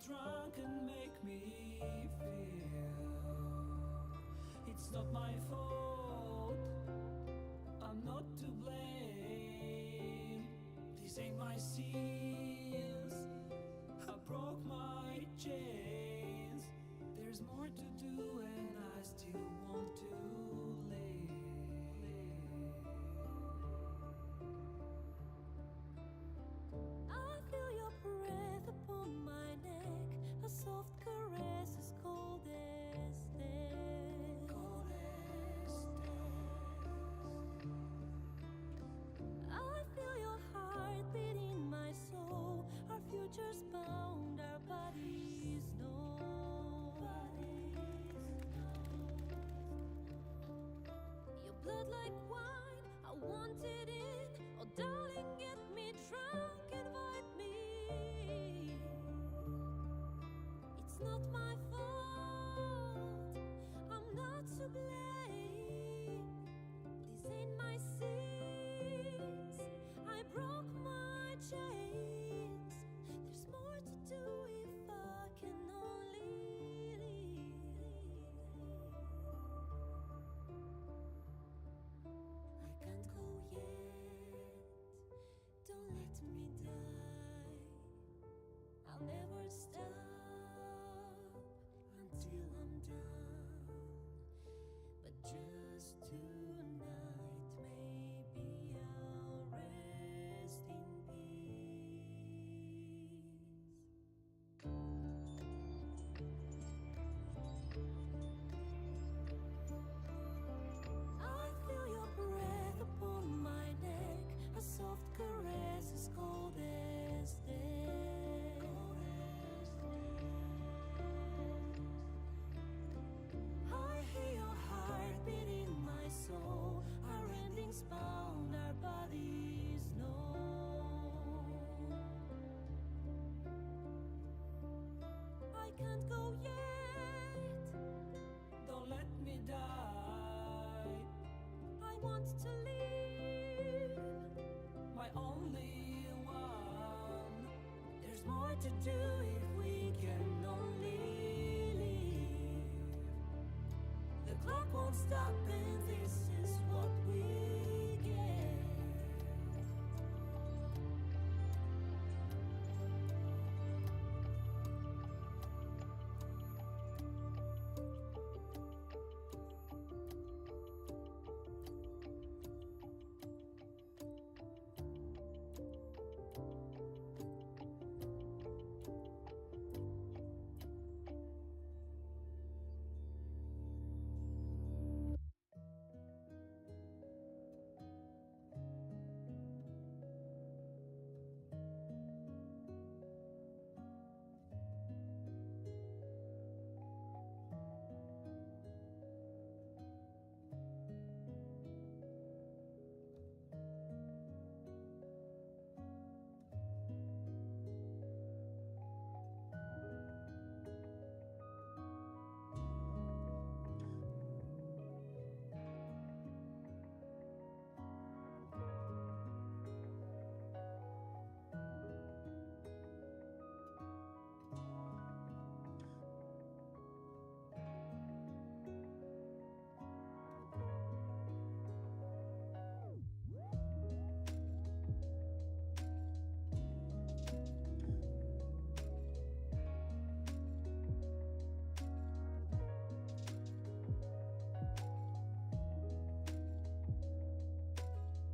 drunk and make me feel it's not my fault. I'm not to blame. This ain't my sins. I broke my chains. There's more to do and I still want to live. I feel your breath upon my neck, a soft caress as cold as death. Cold as death. I feel your heart beat in my soul. Our futures bound, our bodies know. Your blood like wine, I want it in. Oh, darling, get me drunk, invite me. It's not my fault, I'm not to blame. This ain't my sins, I broke my chains. There's more to do if I can only leave. I can't go yet, don't let me die. I'll never stop until I'm done. But just tonight, maybe I'll rest in peace. I feel your breath upon my neck, a soft caress as cold as death. I hear your heart beat in my soul. Our endings bound, our bodies know. I can't go yet, Don't let me die. I want to live. My only one. There's more to do if we can only leave. The clock won't stop and this is what we get.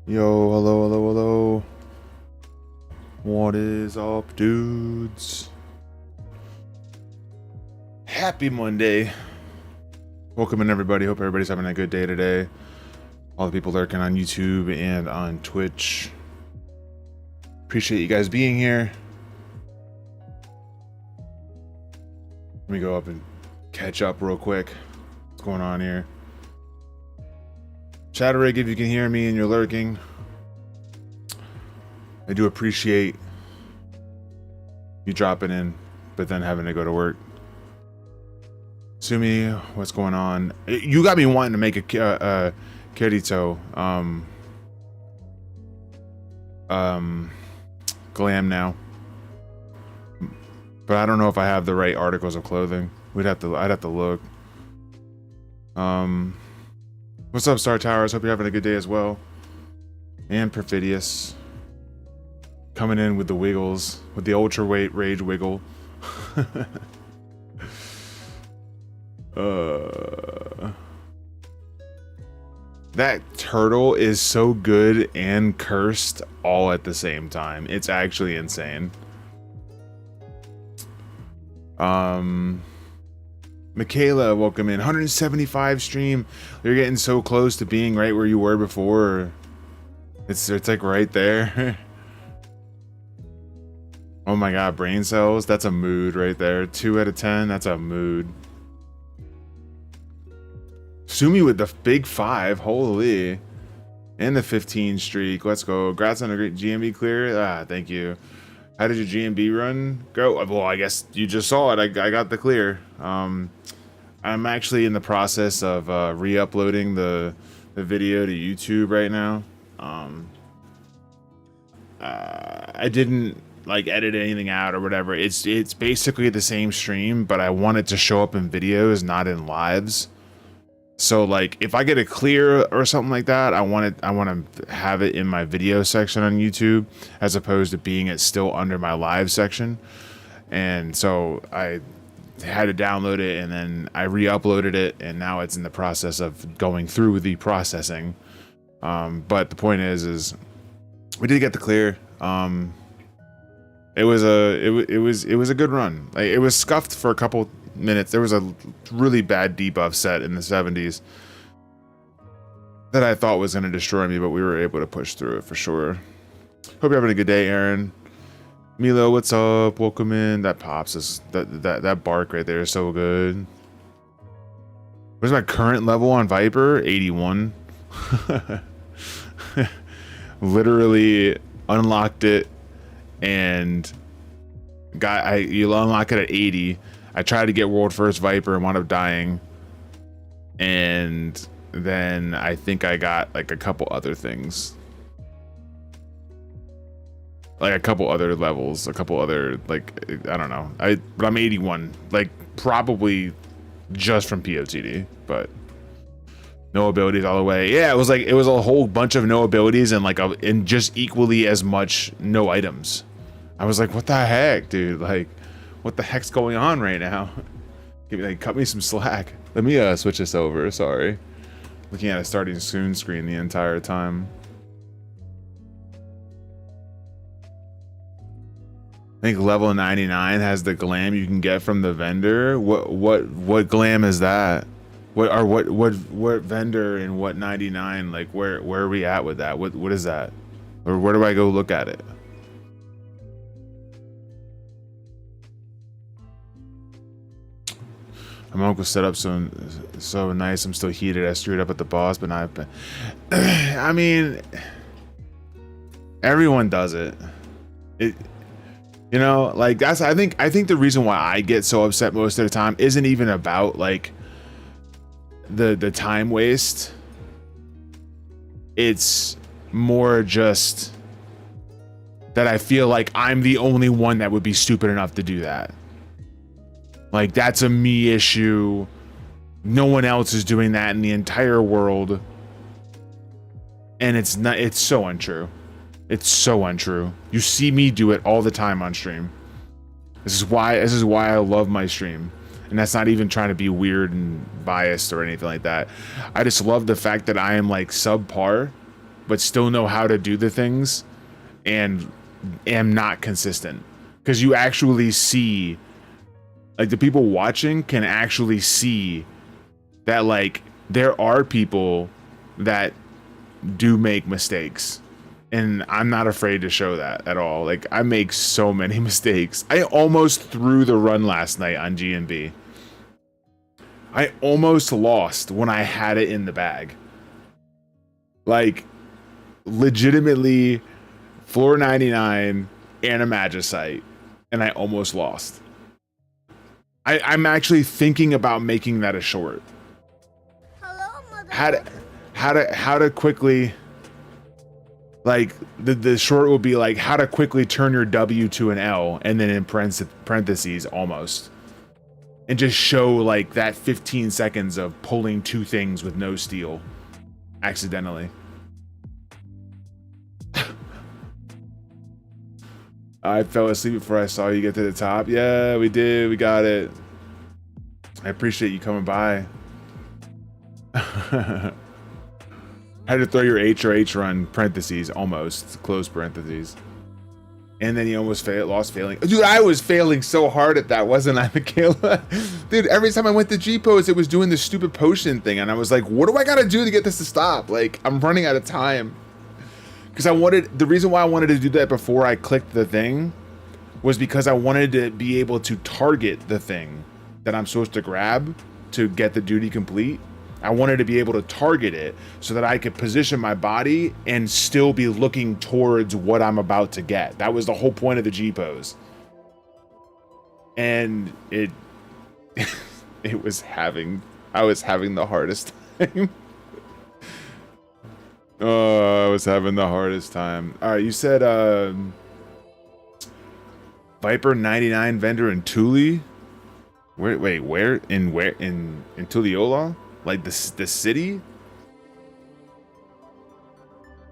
Yo, hello, hello, hello. What is up, dudes? Happy Monday. Welcome in, everybody. Hope everybody's having a good day today. All the people lurking on YouTube and on Twitch. Appreciate you guys being here. Let me go up and catch up real quick. What's going on here? Chatterig, if you can hear me and you're lurking, I do appreciate you dropping in, but then having to go to work. Sumi, what's going on? You got me wanting to make a Kirito glam now. But I don't know if I have the right articles of clothing. I'd have to look. What's up, Star Towers? Hope you're having a good day as well. And Perfidious coming in with the wiggles, with the ultra weight rage wiggle. That turtle is so good and cursed all at the same time. It's actually insane. Michaela, welcome in. 175 stream. You're getting so close to being right where you were before. It's like right there. Oh my god, brain cells. That's a mood right there. 2 out of 10. That's a mood. Sumi with the big 5. Holy. And the 15 streak. Let's go. Congrats on a great GMB clear. Ah, thank you. How did your GMB run go? Well, I guess you just saw it. I got the clear. I'm actually in the process of re-uploading the video to YouTube right now. I didn't like edit anything out or whatever. It's basically the same stream, but I want it to show up in videos, not in lives. So like if I get a clear or something like that, I want to have it in my video section on YouTube as opposed to being it still under my live section. And so I had to download it and then I re-uploaded it and now it's in the process of going through the processing. But the point is we did get the clear. It was a good run. Like, it was scuffed for a couple minutes. There was a really bad debuff set in the 70s that I thought was going to destroy me, but we were able to push through it for sure. Hope you're having a good day, Aaron. Milo, what's up? Welcome in. That pops is that bark right there is so good. What's my current level on Viper? 81. Literally unlocked it and you unlock it at 80. I tried to get world first Viper and wound up dying. And then I think I got like a couple other things. Like a couple other levels, a couple other, like, I don't know. But I'm 81, like probably just from POTD, but no abilities all the way. Yeah, it was a whole bunch of no abilities and like and just equally as much no items. I was like, what the heck, dude? Like, what the heck's going on right now? Cut me some slack. Let me switch this over. Sorry, looking at a starting soon screen the entire time. I think level 99 has the glam you can get from the vendor. What glam is that? What vendor and what 99? Like where are we at with that? What is that? Or where do I go look at it? My uncle set up so nice. I'm still heated. I screwed up at the boss, but not. I mean, everyone does it. You know, like that's. I think the reason why I get so upset most of the time isn't even about like the time waste. It's more just that I feel like I'm the only one that would be stupid enough to do that. Like, that's a me issue. No one else is doing that in the entire world. And it's so untrue. It's so untrue. You see me do it all the time on stream. This is why I love my stream. And that's not even trying to be weird and biased or anything like that. I just love the fact that I am like subpar, but still know how to do the things and am not consistent. Because you actually see, like, the people watching can actually see that, like, there are people that do make mistakes. And I'm not afraid to show that at all. Like, I make so many mistakes. I almost threw the run last night on GMB. I almost lost when I had it in the bag. Like, legitimately, floor 99 and a Magicite. And I almost lost. I'm actually thinking about making that a short. Hello, mother. How to quickly Like the short will be like how to quickly turn your W to an L, and then in parentheses almost, and just show like that 15 seconds of pulling two things with no steel accidentally. I fell asleep before I saw you get to the top. Yeah, we did. We got it. I appreciate you coming by. Had to throw your H or H run, parentheses, almost, close parentheses. And then he almost lost failing. Dude, I was failing so hard at that, wasn't I, Michaela? Dude, every time I went to G-Pose, it was doing the stupid potion thing. And I was like, what do I got to do to get this to stop? Like, I'm running out of time. Because the reason why I wanted to do that before I clicked the thing was because I wanted to be able to target the thing that I'm supposed to grab to get the duty complete. I wanted to be able to target it so that I could position my body and still be looking towards what I'm about to get. That was the whole point of the G-Pose. And I was having the hardest time. Oh, I was having the hardest time. All right, you said Viper 99 vendor in Thule? Where in Tulliola? Like the city?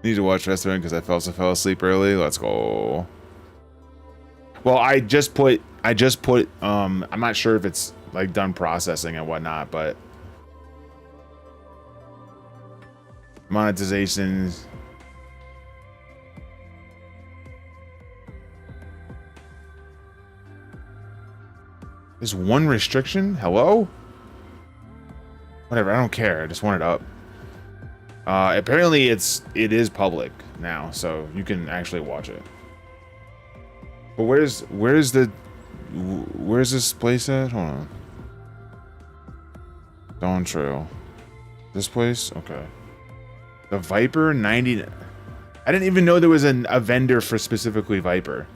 Need to watch Restaurant because I fell asleep early. Let's go. Well, I just put I'm not sure if it's like done processing and whatnot, but monetization. There's one restriction? Hello? Whatever, I don't care. I just want it up. Apparently it is public now, so you can actually watch it. But where's this place at? Hold on. Dawn Trail. This place? Okay. The Viper 90. I didn't even know there was a vendor for specifically Viper.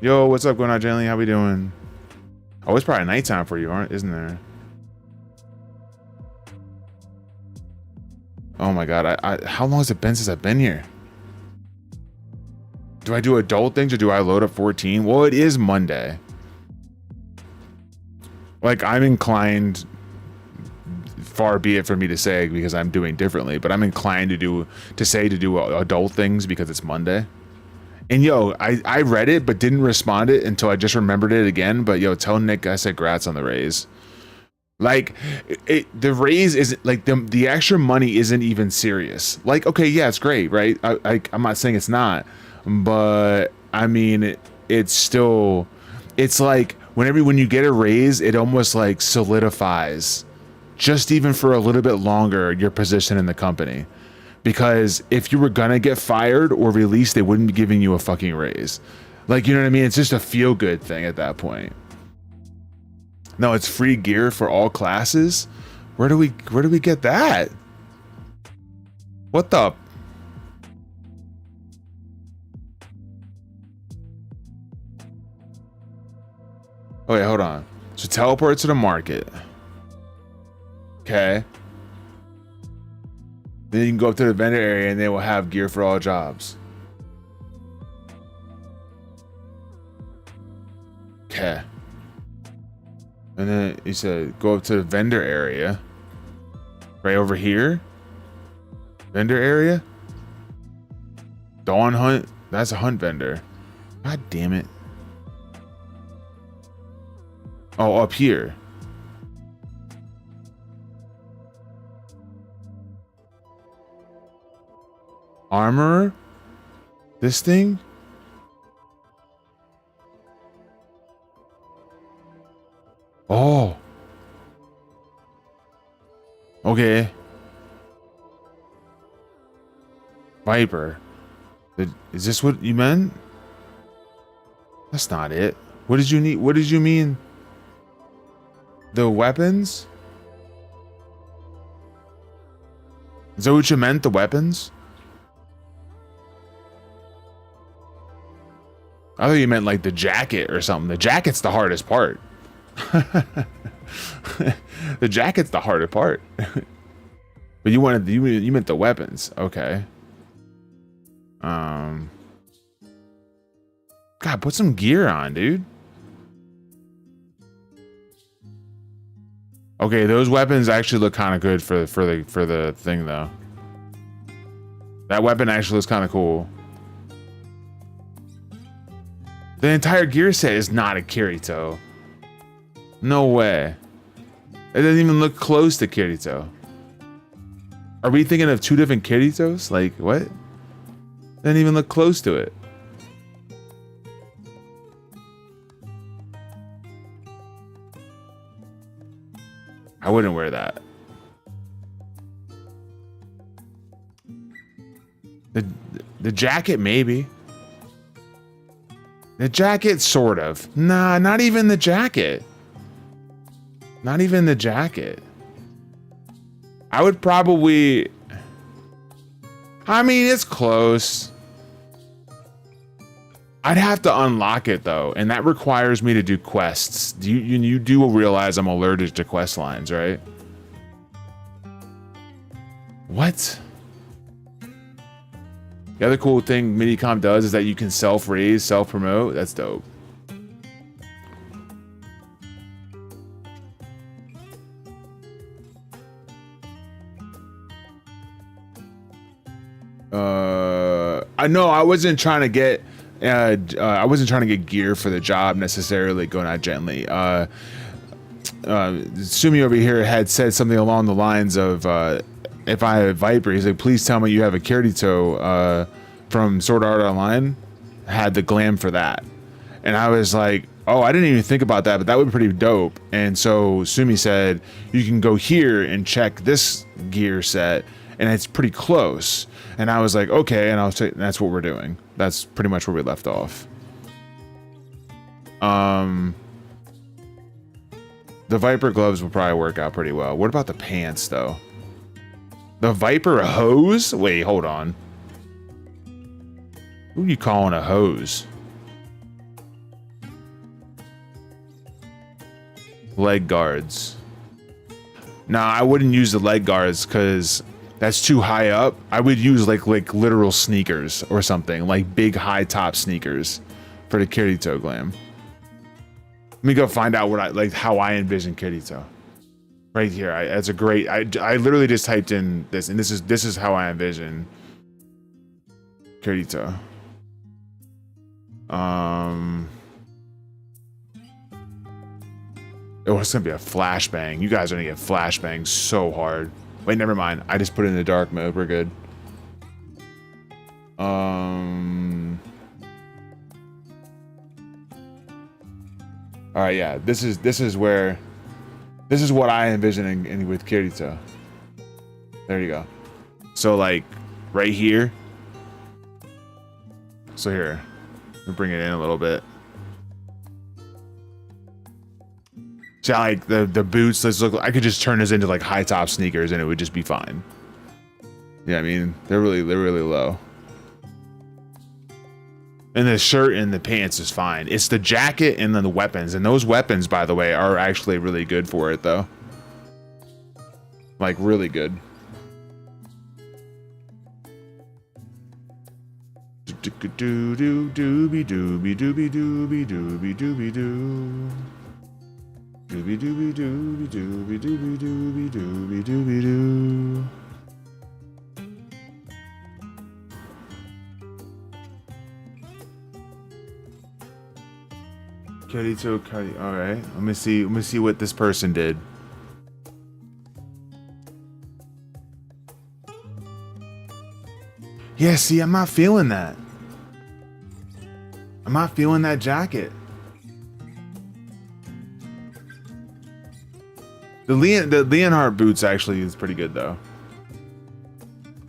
Yo, what's up going on, Jenny? How we doing? Oh, it's probably nighttime for you, isn't there? Oh my god, how long has it been since I've been here? Do I do adult things or do I load up 14? Well, it is Monday. Like, I'm inclined, far be it for me to say because I'm doing differently, but I'm inclined to do adult things because it's Monday. And yo, I read it but didn't respond it until I just remembered it again. But yo, tell Nick I said grats on the raise. Like, the raise isn't like the extra money isn't even serious. Like, okay, yeah, it's great, right? I'm not saying it's not, but I mean, it's still, it's like when you get a raise, it almost like solidifies, just even for a little bit longer, your position in the company. Because if you were gonna get fired or released, they wouldn't be giving you a fucking raise. Like, you know what I mean? It's just a feel good thing at that point. No, it's free gear for all classes. Where do we get that? What the? Oh wait, hold on. So teleport to the market. Okay. Then you can go up to the vendor area and they will have gear for all jobs. Okay. And then he said, go up to the vendor area. Right over here. Vendor area. Dawn Hunt. That's a hunt vendor. God damn it. Oh, up here. Armor. This thing. Oh. Okay. Viper. Is this what you meant? That's not it. What did you need? What did you mean? The weapons? Is that what you meant? The weapons? I thought you meant like the jacket or something. The jacket's the hardest part. The jacket's the harder part. But you meant the weapons. Okay. God, put some gear on, dude. Okay, those weapons actually look kind of good for the thing though. That weapon actually looks kind of cool. The entire gear set is not a Kirito. No way. It doesn't even look close to Kirito. Are we thinking of two different Kiritos? Like, what? Doesn't even look close to it. I wouldn't wear that. The jacket, maybe. The jacket, sort of. Nah, not even the jacket. Not even the jacket. I would probably... I mean, it's close. I'd have to unlock it, though, and that requires me to do quests. You do realize I'm allergic to quest lines, right? What? The other cool thing Minicom does is that you can self-raise, self-promote. That's dope. I know I wasn't trying to get gear for the job necessarily, going out gently. Sumi over here had said something along the lines of, if I have Viper, he's like, please tell me you have a Kirito from Sword Art Online. Had the glam for that. And I was like, oh, I didn't even think about that, but that would be pretty dope. And so Sumi said, you can go here and check this gear set, and it's pretty close. And I was like, okay, and that's what we're doing. That's pretty much where we left off. The Viper gloves will probably work out pretty well. What about the pants, though? The Viper hose? Wait, hold on. Who are you calling a hose? Leg guards. Nah, I wouldn't use the leg guards because that's too high up. I would use like literal sneakers or something, like big high top sneakers for the Kirito glam. Let me go find out what how I envision Kirito. Right here. That's a great. I literally just typed in this, and this is how I envision Kirito. Oh, it's gonna be a flashbang. You guys are gonna get flashbang so hard. Wait, never mind. I just put it in the dark mode. We're good. All right, yeah. This is what I envision in with Kirito. There you go. So like right here. So here, we'll bring it in a little bit. See, like the boots. Let's look. I could just turn this into like high top sneakers, and it would just be fine. Yeah, I mean they're really low. And the shirt and the pants is fine. It's the jacket and then the weapons, and those weapons, by the way, are actually really good for it, though. Like really good. Doobie doobie doobie doobie doobie doobie doobie doo. Doobie doobie doobie doobie doobie doobie doobie doobie doo. Kirito, all right. Let me see what this person did. Yeah, see, I'm not feeling that. I'm not feeling that jacket. The Leonhardt boots actually is pretty good though.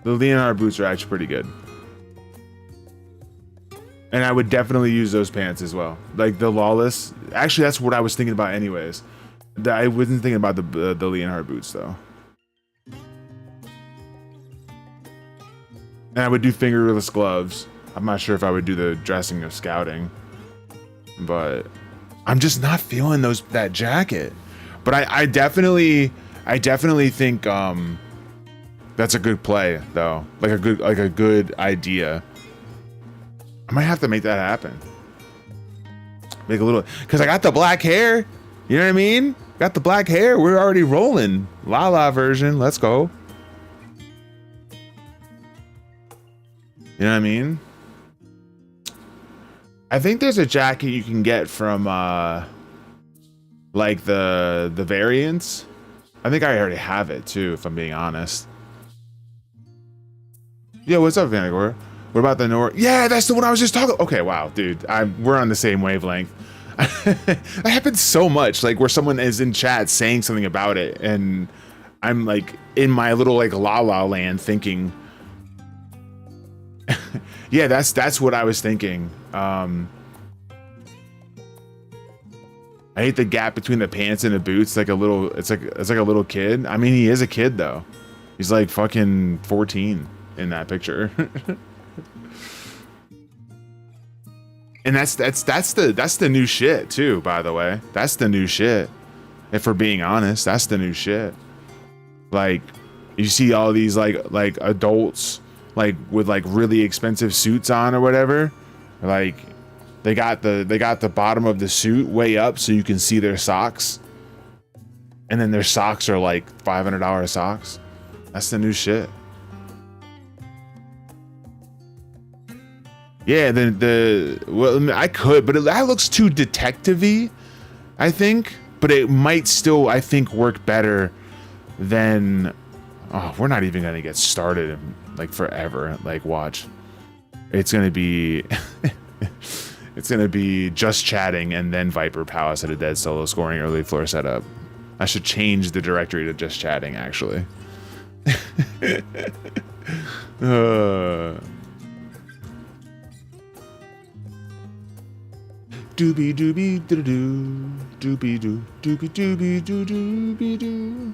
The Leonhardt boots are actually pretty good. And I would definitely use those pants as well. Like the Lawless. Actually, that's what I was thinking about anyways. I wasn't thinking about the Leonhardt boots though. And I would do fingerless gloves. I'm not sure if I would do the dressing of scouting. But I'm just not feeling that jacket. But I definitely think that's a good play though. Like a good idea. I might have to make that happen. Make a little, because I got the black hair. You know what I mean? Got the black hair. We're already rolling. Lala version. Let's go. You know what I mean? I think there's a jacket you can get from like the variants. I think I already have it too, if I'm being honest. Yeah, what's up, Vanagor? What about the Nord? Yeah, that's the one I was just talking. Okay, wow, dude, we're on the same wavelength. That happens so much, like where someone is in chat saying something about it, and I'm like in my little like la la land thinking. Yeah, that's what I was thinking. I hate the gap between the pants and the boots. Like a little, it's like a little kid. I mean, he is a kid though. He's like fucking 14 in that picture. And that's the new shit too, by the way. That's the new shit. If we're being honest, that's the new shit. Like, you see all these like adults like with like really expensive suits on or whatever. Like they got the bottom of the suit way up so you can see their socks. And then their socks are like $500 socks. That's the new shit. Yeah, well, I could, but that looks too detective-y, I think. But it might still, I think, work better than. Oh, we're not even gonna get started in, like forever. Like, watch, it's gonna be, it's gonna be just chatting and then Viper Palace at a dead solo scoring early floor setup. I should change the directory to just chatting, actually. Doobie doobie doo doo doobie doo doobie doobie doo doobie doo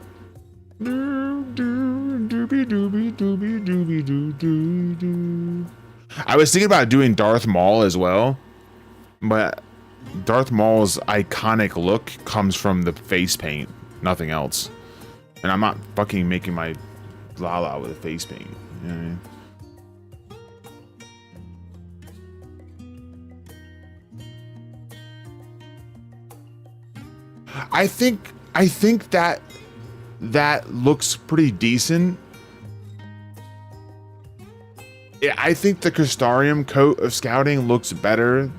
doobie doobie doobie doobie doo doo doo. I was thinking about doing Darth Maul as well, but Darth Maul's iconic look comes from the face paint, nothing else. And I'm not fucking making my Lala with a face paint. You know what I mean? I think that looks pretty decent. I think the Crystarium coat of scouting looks better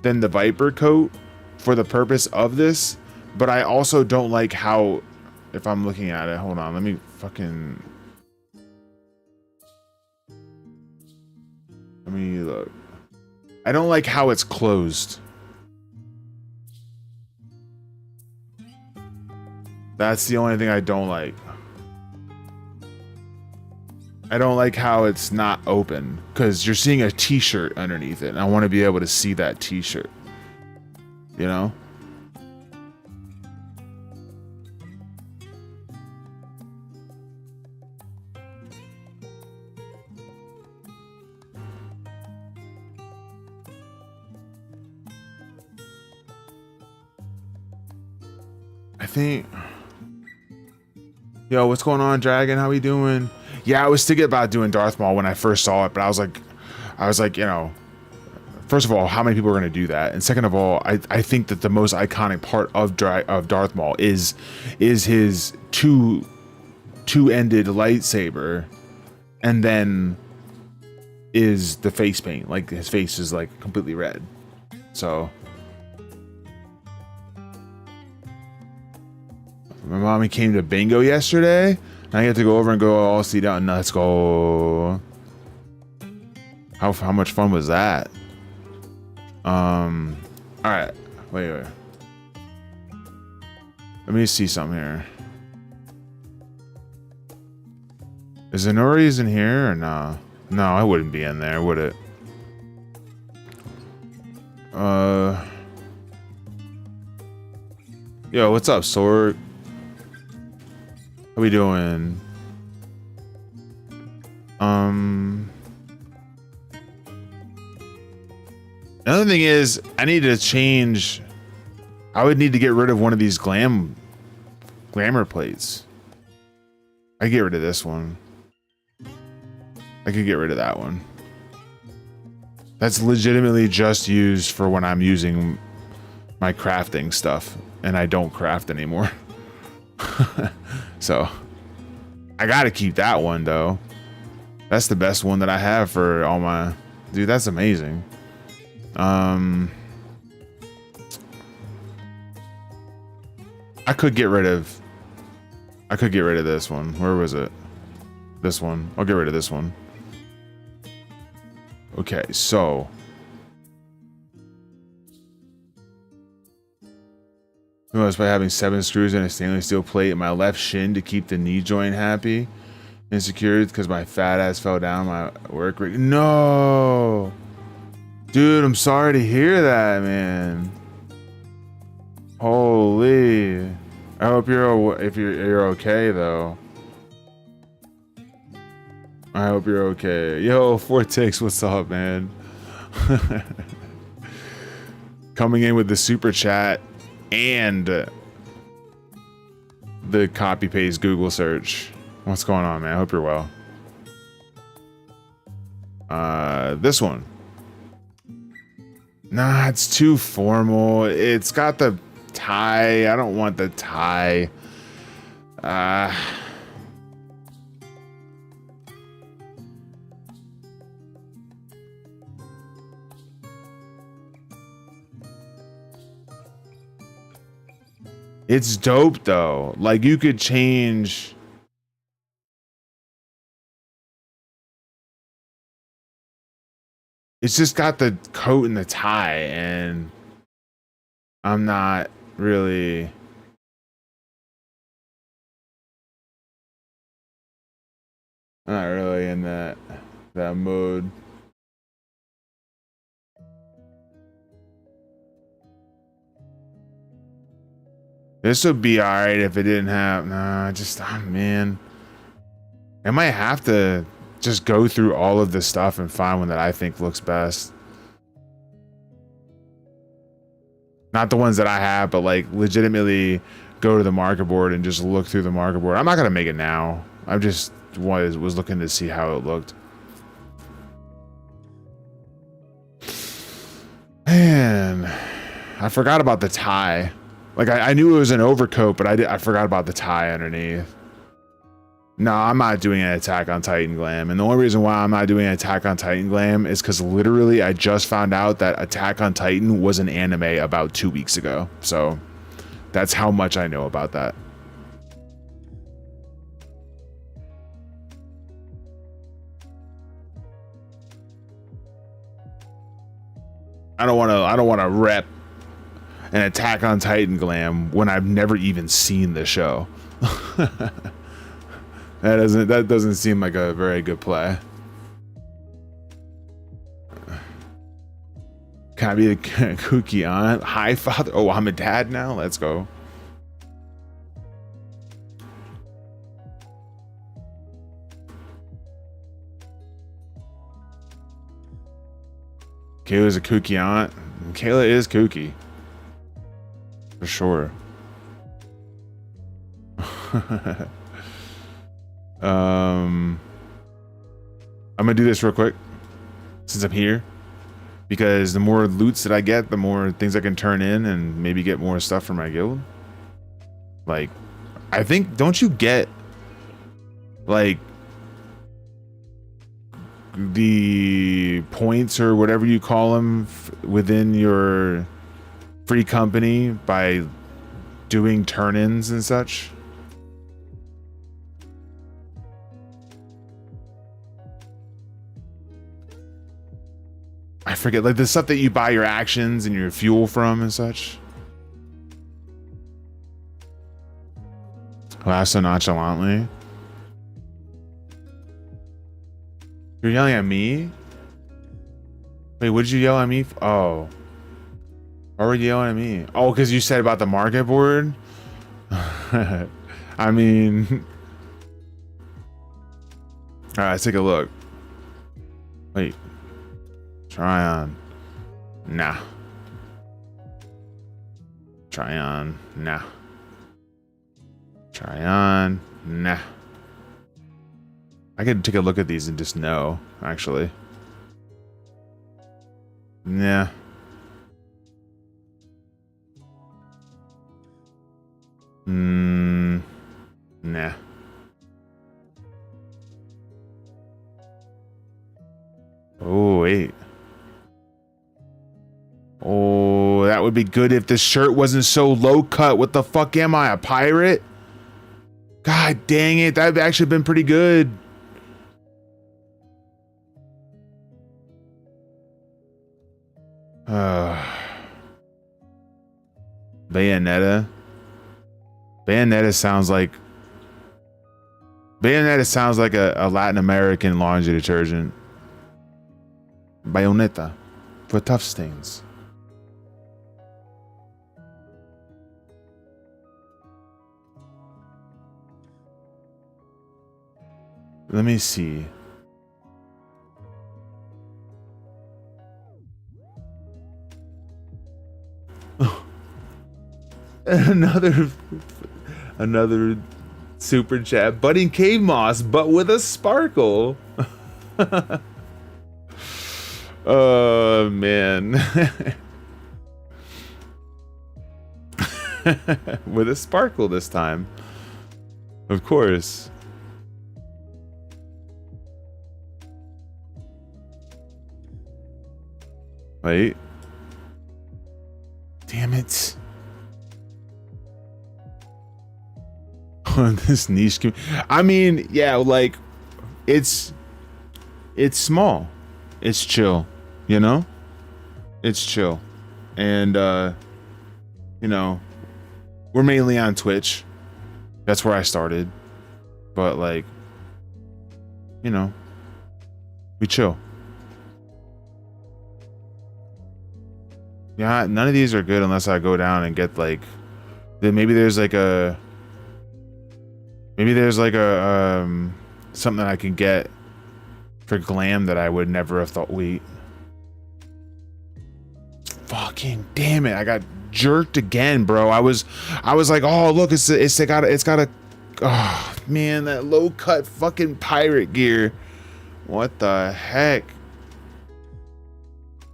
than the Viper coat for the purpose of this, but I also don't like how, if I'm looking at it, hold on, let me look. I don't like how it's closed. That's the only thing I don't like. I don't like how it's not open, because you're seeing a t-shirt underneath it, and I want to be able to see that t-shirt. You know? I think... Yo, what's going on, Dragon? How we doing? Yeah, I was thinking about doing Darth Maul when I first saw it, but I was like, you know, first of all, how many people are going to do that? And second of all, I think that the most iconic part of Darth Maul is his two-ended lightsaber, and then is the face paint. Like, his face is like completely red. So my mommy came to bingo yesterday. I get to go over and go all see down. Let's go. How much fun was that? All right. Wait. Let me see something here. Is Zenori's in here or no? No, I wouldn't be in there, would it? Yo, what's up, Sword? How we doing? Another thing is, I need to change. I would need to get rid of one of these glamour plates. I get rid of this one. I could get rid of that one. That's legitimately just used for when I'm using my crafting stuff and I don't craft anymore. So I gotta keep that one though. That's the best one that I have for all my... Dude, that's amazing. I could get rid of this one. Where was it? This one. I'll get rid of this one. Okay, so by having 7 screws and a stainless steel plate in my left shin to keep the knee joint happy and secured because my fat ass fell down my work rig. No, dude, I'm sorry to hear that, man. Holy, I hope you're okay though. I hope you're okay. Yo, Fortix, what's up, man? Coming in with the super chat and the copy paste Google search. What's going on, man? I hope you're well. This one. Nah, it's too formal. It's got the tie. I don't want the tie. It's dope though. Like you could change. It's just got the coat and the tie, and I'm not really. I'm not really in that mode. This would be alright if it didn't have. Nah, just man. I might have to just go through all of this stuff and find one that I think looks best. Not the ones that I have, but like legitimately go to the market board and just look through the market board. I'm not gonna make it now. I just was looking to see how it looked. Man, I forgot about the tie. Like I knew it was an overcoat, but I forgot about the tie underneath. No, I'm not doing an Attack on Titan glam. And the only reason why I'm not doing an Attack on Titan glam is because literally I just found out that Attack on Titan was an anime about 2 weeks ago. So that's how much I know about that. I don't want to rep an Attack on Titan glam when I've never even seen the show. That doesn't seem like a very good play. Can I be the kooky aunt? Hi, father. Oh, I'm a dad now. Let's go. Kayla's a kooky aunt. Kayla is kooky. For sure. I'm gonna do this real quick since I'm here, because the more loots that I get, the more things I can turn in and maybe get more stuff for my guild. Like, I think, don't you get like the points or whatever you call them within your free company by doing turn-ins and such? I forget, like the stuff that you buy your actions and your fuel from and such. Laugh so nonchalantly. You're yelling at me? Wait, what did you yell at me? Oh. Why were you yelling at me? Oh, because you said about the market board? I mean... Alright, let's take a look. Wait. Try on. Nah. Try on. Nah. Try on. Nah. I could take a look at these and just know, actually. Nah. Nah. Oh, wait. Oh, that would be good if the shirt wasn't so low cut. What the fuck am I, a pirate? God dang it, that'd actually been pretty good. Bayonetta. Bayonetta sounds like a Latin American laundry detergent. Bayonetta for tough stains. Let me see. another super chat. Budding cave moss, but with a sparkle. Oh man. With a sparkle this time. Of course. Wait. Damn it. This niche. I mean, yeah, like it's small. It's chill, you know? It's chill. And you know, we're mainly on Twitch. That's where I started. But like, you know, we chill. Yeah, none of these are good unless I go down and get like, maybe there's like a something that I can get for glam that I would never have thought. Wait, fucking damn it! I got jerked again, bro. I was like, oh look, it's got a, oh man, that low cut fucking pirate gear. What the heck?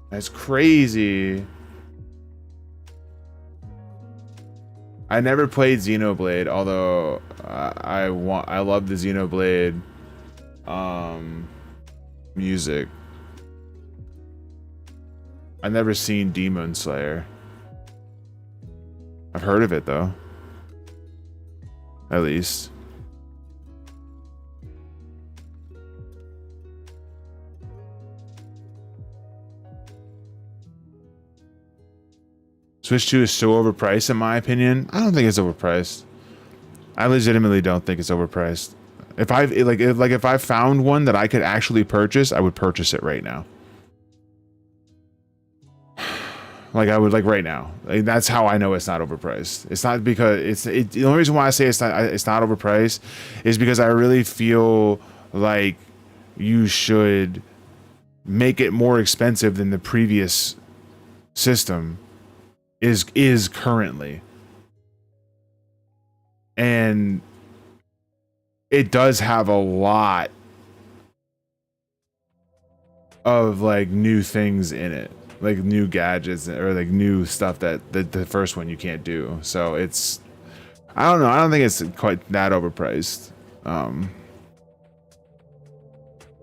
That's crazy. I never played Xenoblade, although I love the Xenoblade music. I've never seen Demon Slayer. I've heard of it though. At least. Switch 2 is so overpriced in my opinion. I don't think it's overpriced. I legitimately don't think it's overpriced. If I found one that I could actually purchase, I would purchase it right now. Like I would, like right now. Like, that's how I know it's not overpriced. It's not because the only reason why I say it's not overpriced is because I really feel like you should make it more expensive than the previous system is currently. And it does have a lot of like new things in it, like new gadgets or like new stuff that the first one you can't do. So it's, I don't know, I don't think it's quite that overpriced.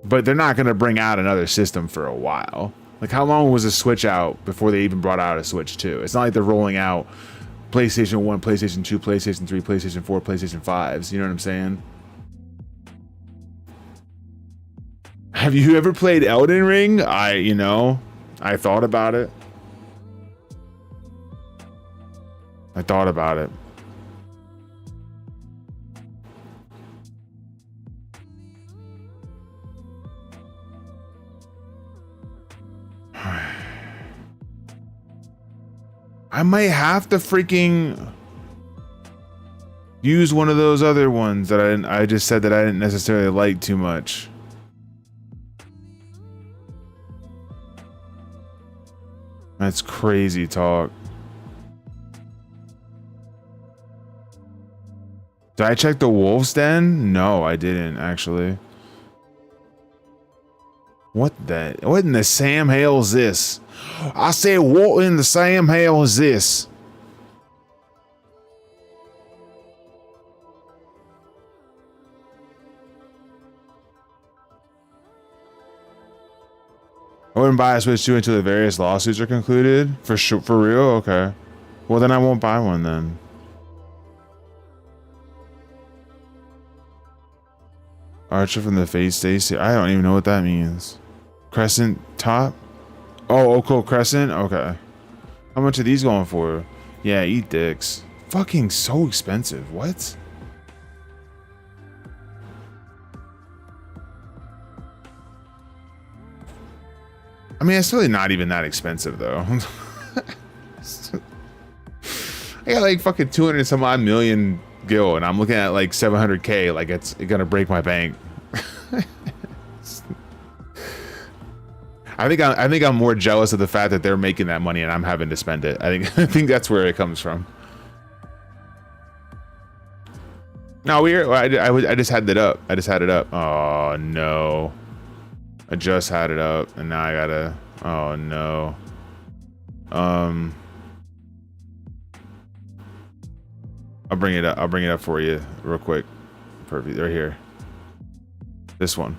But they're not going to bring out another system for a while. Like, how long was the Switch out before they even brought out a Switch 2? It's not like they're rolling out PlayStation 1, PlayStation 2, PlayStation 3, PlayStation 4, PlayStation 5s. You know what I'm saying? Have you ever played Elden Ring? I thought about it. I thought about it. I might have to freaking use one of those other ones that I just said that I didn't necessarily like too much. That's crazy talk. Did I check the Wolf's Den? No, I didn't actually. What in the Sam hell is this? I said, what in the Sam hell is this? I wouldn't buy a Switch 2 until the various lawsuits are concluded. For sure, for real? Okay. Well, then I won't buy one then. Archer from the Fate Station. I don't even know what that means. Crescent top? Oh, cool. Crescent? Okay. How much are these going for? Yeah, eat dicks. Fucking so expensive. What? I mean, it's really not even that expensive though. I got like fucking 200 some odd million gil and I'm looking at like 700k, like it's gonna break my bank. I think I'm more jealous of the fact that they're making that money and I'm having to spend it. I think that's where it comes from. No, I just had it up. I just had it up. Oh no. I just had it up and now I gotta, oh no. I'll bring it up for you real quick. Perfect, right here. This one.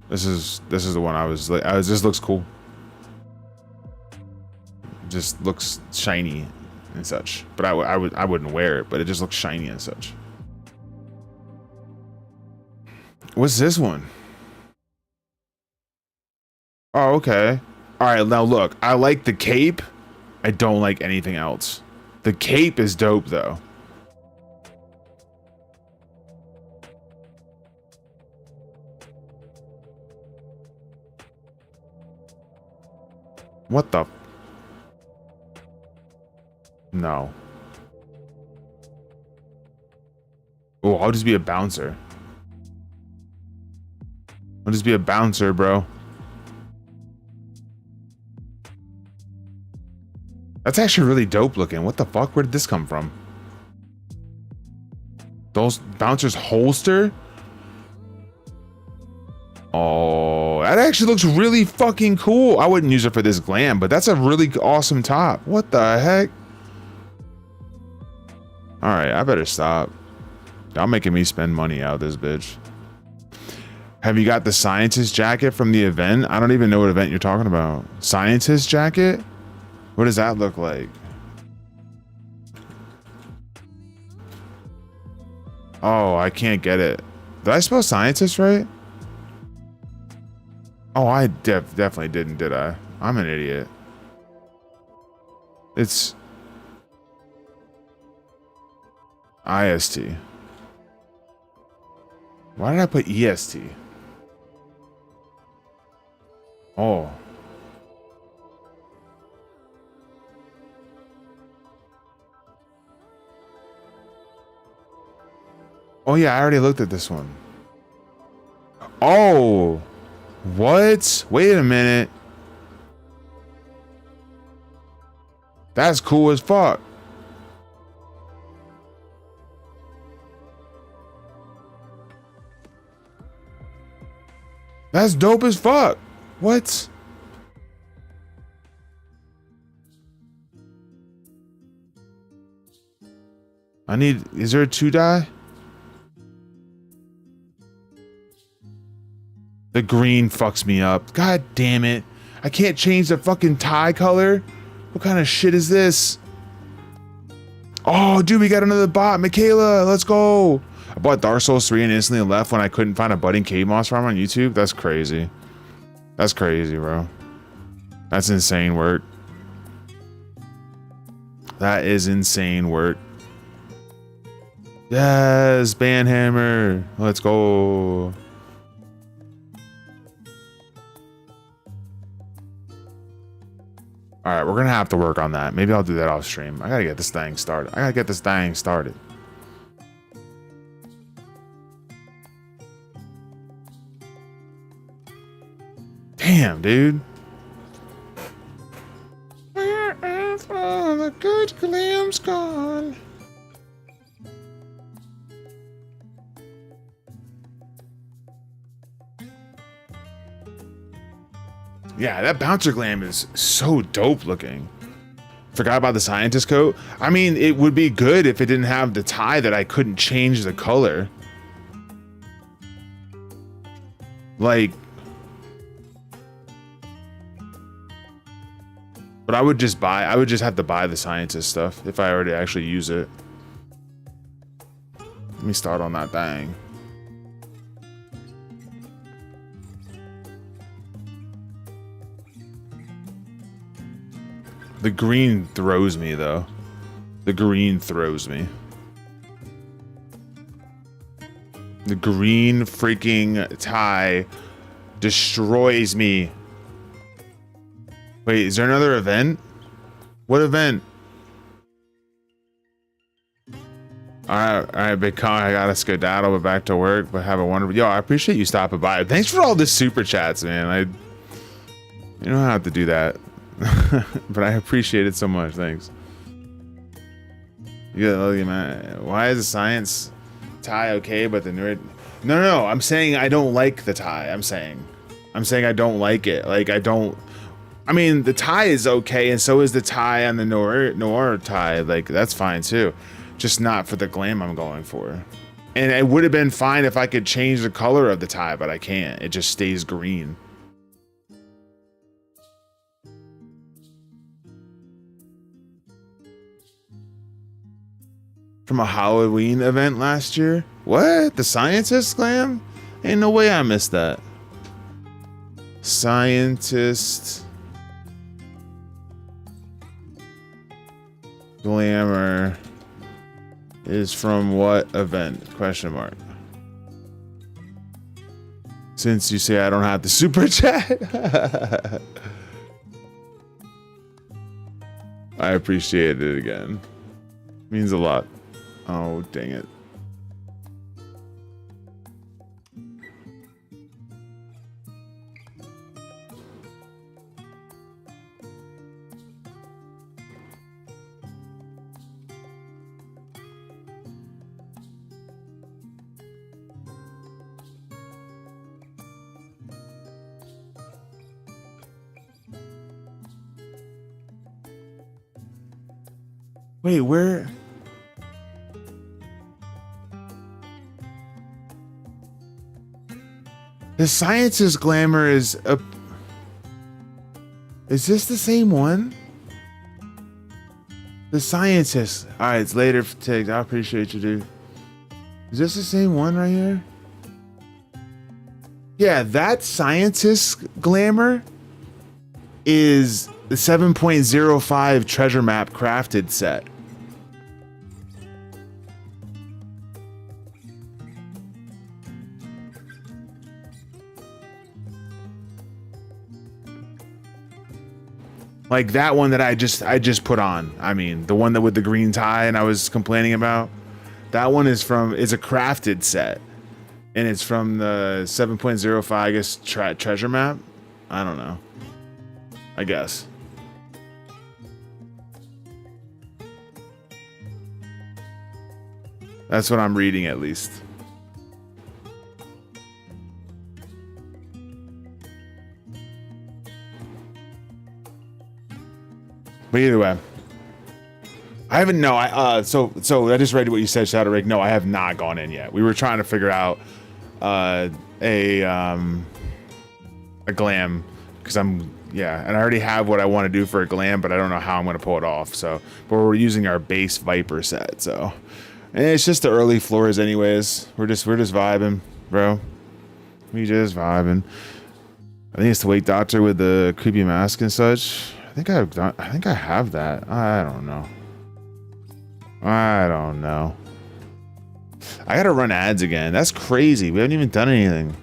This is the one I was like, this looks cool. Just looks shiny and such. But I wouldn't wear it, but it just looks shiny and such. What's this one? Oh, okay. All right, now look, I like the cape. I don't like anything else. The cape is dope though. What the? No. Oh, I'll just be a bouncer. I'll just be a bouncer, bro. That's actually really dope looking. What the fuck? Where did this come from? Those bouncers holster? Oh, that actually looks really fucking cool. I wouldn't use it for this glam, but that's a really awesome top. What the heck? All right, I better stop. Y'all making me spend money out of this bitch. Have you got the scientist jacket from the event? I don't even know what event you're talking about. Scientist jacket? What does that look like? Oh, I can't get it. Did I spell scientist right? Oh, I definitely didn't, did I? I'm an idiot. It's IST. Why did I put EST? Oh. Oh yeah, I already looked at this one. Oh, what? Wait a minute. That's cool as fuck. That's dope as fuck. What? Is there a 2-dye? The green fucks me up. God damn it. I can't change the fucking tie color. What kind of shit is this? Oh, dude, we got another bot. Michaela, let's go. I bought Dark Souls 3 and instantly left when I couldn't find a budding cave moss farm on YouTube. That's crazy. That's crazy, bro. That's insane work. That is insane work. Yes, Banhammer. Let's go. All right, we're gonna have to work on that. Maybe I'll do that off stream. I gotta get this thing started. Damn, dude. Where is all the good glam's gone? Yeah, that bouncer glam is so dope looking. Forgot about the scientist coat. I mean, it would be good if it didn't have the tie that I couldn't change the color. Like, but I would just have to buy the scientist stuff if I already actually use it. Let me start on that thing. The green throws me, though. The green throws me. The green freaking tie destroys me. Wait, is there another event? What event? Alright, Big Con, I gotta skedaddle, but back to work, but have a wonderful... Yo, I appreciate you stopping by. Thanks for all the super chats, man. You don't have to do that. But I appreciate it so much. Thanks. You gotta look, man. Why is the science tie okay, but the nerd? No. I'm saying I don't like the tie. I'm saying I don't like it. Like I don't. I mean, the tie is okay, and so is the tie on the noir tie. Like that's fine too, just not for the glam I'm going for. And it would have been fine if I could change the color of the tie, but I can't. It just stays green. From a Halloween event last year? What? The scientist glam? Ain't no way I missed that. Scientist glamour is from what event? Question mark. Since you say I don't have the super chat. I appreciate it again. Means a lot. Oh, dang it. Wait, where? The scientist glamour is a... Is this the same one? The scientist. Alright, it's later for Tiggs. I appreciate you, dude. Is this the same one right here? Yeah, that scientist glamour is the 7.05 treasure map crafted set. Like that one that I just put on. I mean, the one that with the green tie and I was complaining about. That one is a crafted set. And it's from the 7.05, I guess, treasure map. I don't know. I guess. That's what I'm reading, at least. But either way, I haven't. No, so I just read what you said, Shadow Rick. No, I have not gone in yet. We were trying to figure out a glam because and I already have what I want to do for a glam, but I don't know how I'm going to pull it off. So, but we're using our base Viper set. So, and it's just the early floors, anyways. We're just vibing, bro. We just vibing. I think it's the Wake Doctor with the creepy mask and such. I think I have that. I don't know. I gotta run ads again. That's crazy. We haven't even done anything.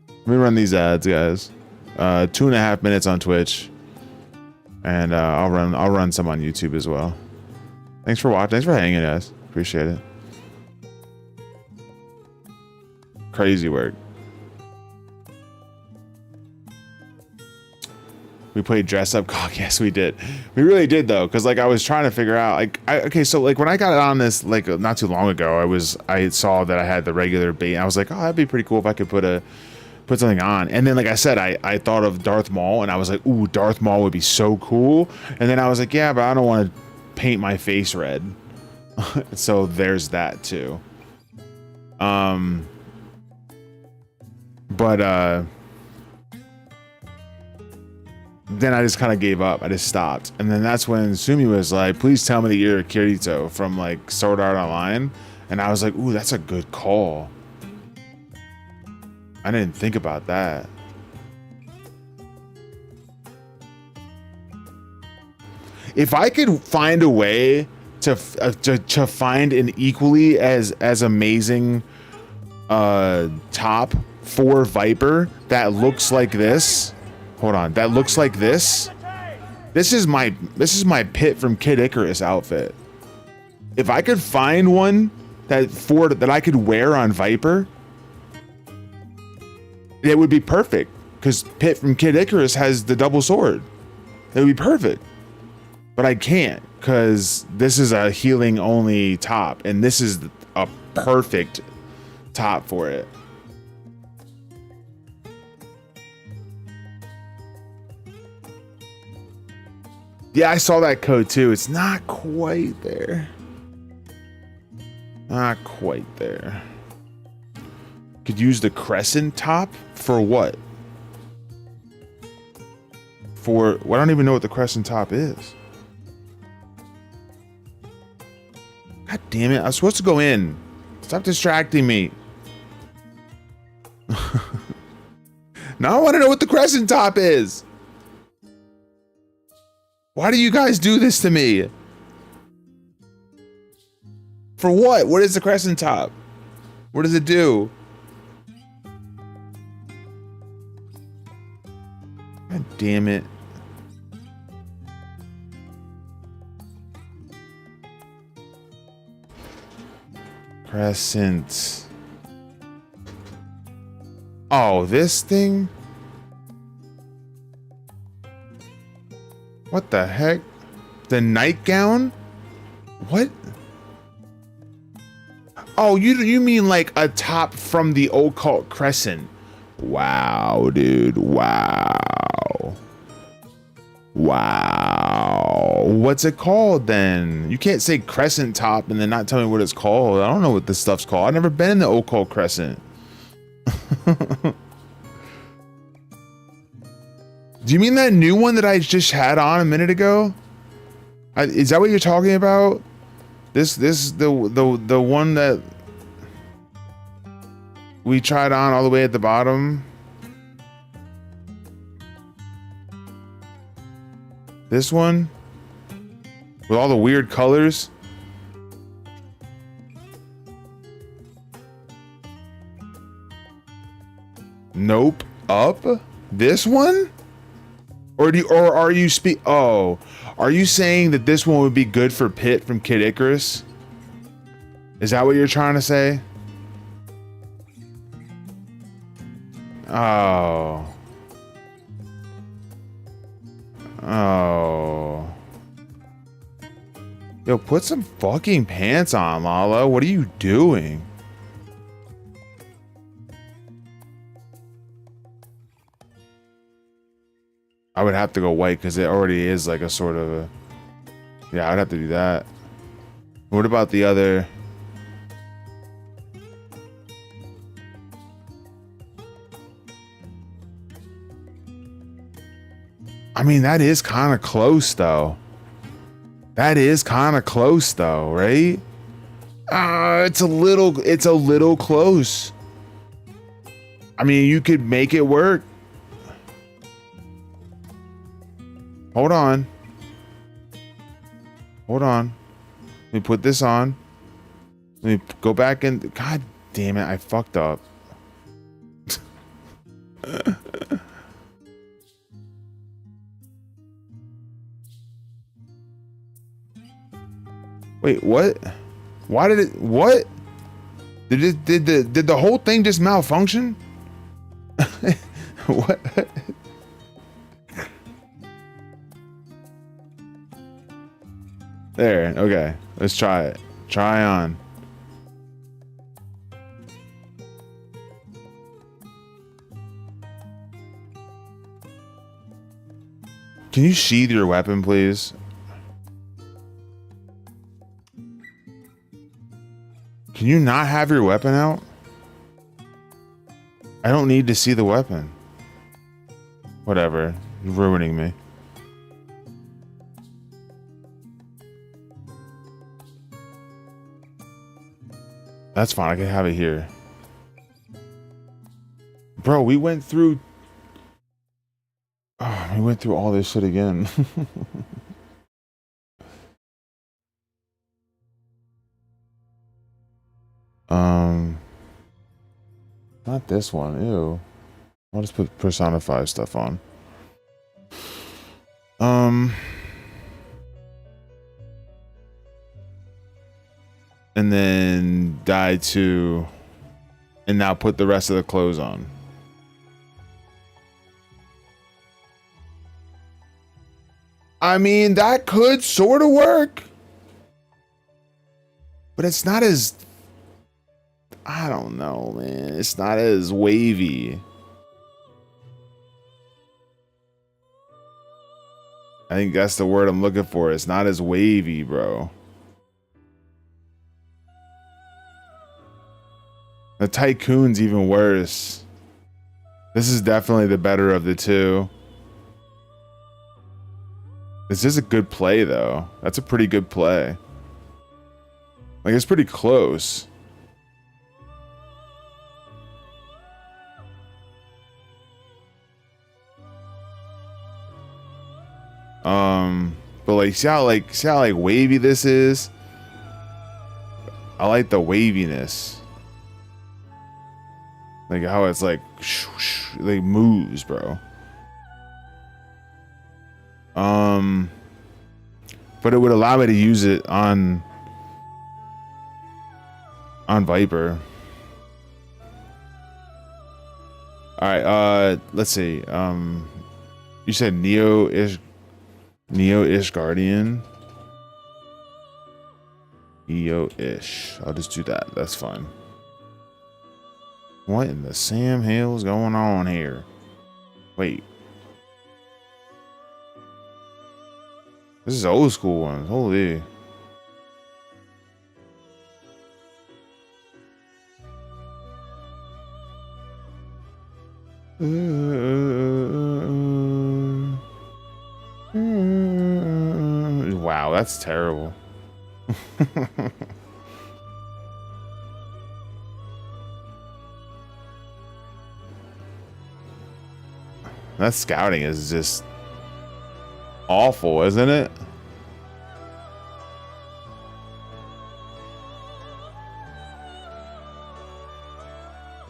Let me run these ads, guys. 2.5 minutes on Twitch, and I'll run some on YouTube as well. Thanks for watching. Thanks for hanging, guys. Appreciate it. Crazy work. We played dress up cock. Yes, we did. We really did though, because like I was trying to figure out so when I got on this like not too long ago, I saw that I had the regular bait. And I was like, oh, that'd be pretty cool if I could put put something on. And then, like I said, I thought of Darth Maul, and I was like, ooh, Darth Maul would be so cool. And then I was like, yeah, but I don't want to paint my face red. So there's that too. Then I just kind of gave up. I just stopped. And then that's when Sumi was like, please tell me that you're Kirito from like Sword Art Online. And I was like, ooh, that's a good call. I didn't think about that. If I could find a way to find an equally as amazing top for Viper that looks like this. Hold on, that looks like this. This is my Pit from Kid Icarus outfit. If I could find one that I could wear on Viper, it would be perfect. Because Pit from Kid Icarus has the double sword. It would be perfect. But I can't, because this is a healing only top, and this is a perfect top for it. Yeah, I saw that code too. It's not quite there. Not quite there. Could use the crescent top for what? For, well, I don't even know what the crescent top is. God damn it, I was supposed to go in. Stop distracting me. Now I want to know what the crescent top is. Why do you guys do this to me? For what? What is the crescent top? What does it do? God damn it. Crescent. Oh, this thing? What the heck? The nightgown? What? Oh, you mean like a top from the Occult Crescent? Wow, dude. Wow. Wow. What's it called then? You can't say Crescent top and then not tell me what it's called. I don't know what this stuff's called. I've never been in the Occult Crescent. Do you mean that new one that I just had on a minute ago? Is that what you're talking about? The one that we tried on all the way at the bottom? This one? With all the weird colors? Nope. Up? This one? Or are you are you saying that this one would be good for Pit from Kid Icarus? Is that what you're trying to say? Oh. Oh. Yo, put some fucking pants on, Lala. What are you doing? I would have to go white because it already is like a sort of a... Yeah, I'd have to do that. What about the other... I mean, that is kind of close though. That is kind of close though, right? It's a little close. I mean, you could make it work. Hold on. Hold on. Let me put this on. Let me go back and... God damn it, I fucked up. Wait, what? Why did it... What? Did the whole thing just malfunction? What? There, okay. Let's try it. Try on. Can you sheath your weapon, please? Can you not have your weapon out? I don't need to see the weapon. Whatever. You're ruining me. That's fine. I can have it here. Bro, we went through... Oh, we went through all this shit again. Not this one. Ew. I'll just put personify stuff on. And then die 2. And now put the rest of the clothes on. I mean, that could sort of work. But it's not as... I don't know, man. It's not as wavy. I think that's the word I'm looking for. It's not as wavy, bro. The Tycoon's even worse. This is definitely the better of the two. This is a good play, though. That's a pretty good play. Like, it's pretty close. But like, see how wavy this is? I like the waviness. Like how it's like, like moves, bro. But it would allow me to use it on Viper. All right, let's see. You said Neo-ish Guardian. Neo-ish. I'll just do that. That's fine. What in the Sam Hill's going on here? Wait. This is old school ones. Holy. Wow, that's terrible. That scouting is just awful, isn't it?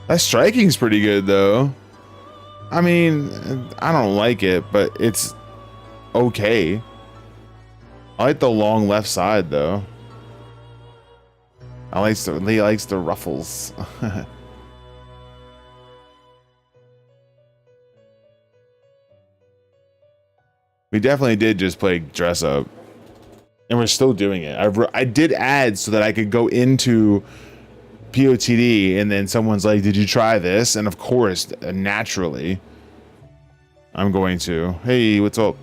That striking's pretty good, though. I mean, I don't like it, but it's okay. I like the long left side, though. He likes the ruffles. We definitely did just play dress up, and we're still doing it. I did add so that I could go into POTD, and then someone's like, "Did you try this?" And of course, naturally, I'm going to. Hey, what's up,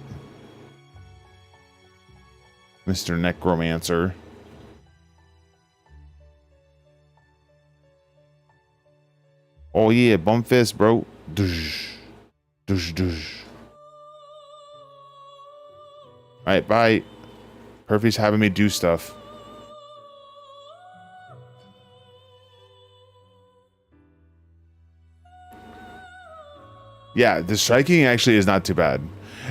Mr. Necromancer? Oh yeah, bum fist, bro. Dush, dush, dush. Alright, bye. Perfy's having me do stuff. Yeah, the striking actually is not too bad.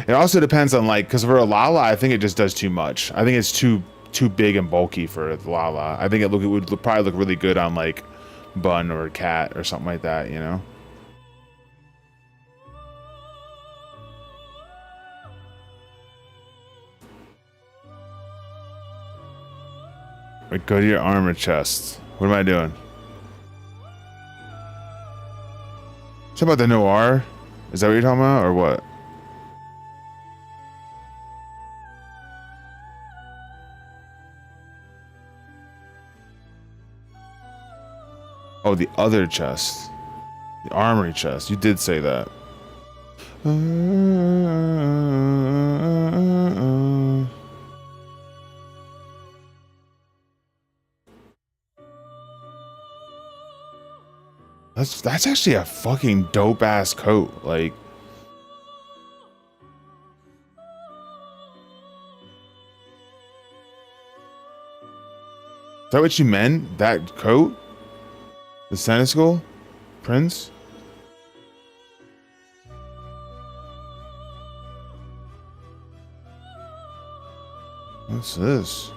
It also depends on, like, because for a Lala, I think it just does too much. I think it's too big and bulky for the Lala. I think it would probably look really good on, like, Bun or Cat or something like that, you know? Wait, go to your armor chest. What am I doing? Is about the Noir? Is that what you're talking about, or what? Oh, the other chest. The armory chest. You did say that. That's actually a fucking dope ass coat. Like, is that what you meant? That coat? The Seneschal Prince? What's this?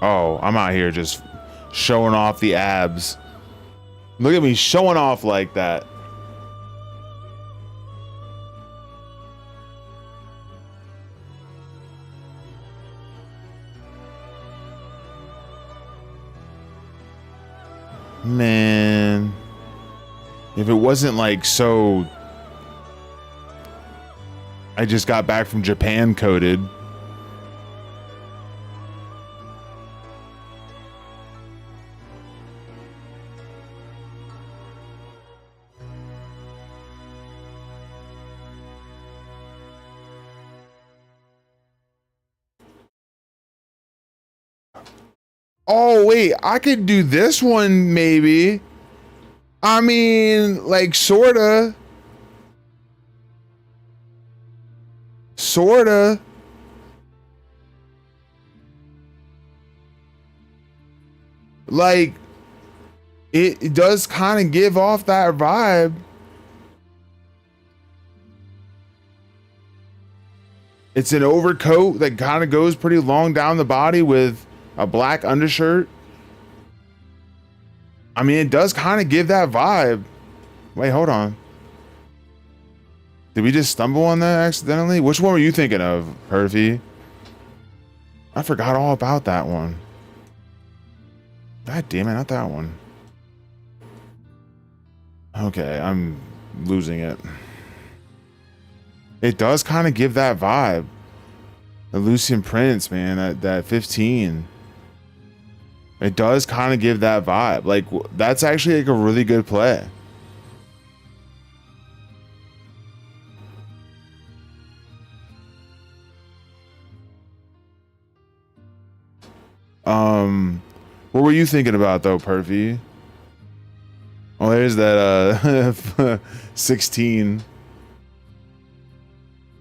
Oh, I'm out here just showing off the abs. Look at me showing off like that. Man, if it wasn't like so, I just got back from Japan coded. Oh, wait, I could do this one, maybe. I mean, like, sorta. Sorta. Like, it does kind of give off that vibe. It's an overcoat that kind of goes pretty long down the body with a black undershirt. I mean, it does kind of give that vibe. Wait, hold on. Did we just stumble on that accidentally? Which one were you thinking of, Hervey? I forgot all about that one. God damn it, not that one. Okay, I'm losing it. It does kind of give that vibe. The Lucian Prince, man, that 15. It does kind of give that vibe. Like, that's actually like a really good play. What were you thinking about though, Perfy? Oh, there's that 16.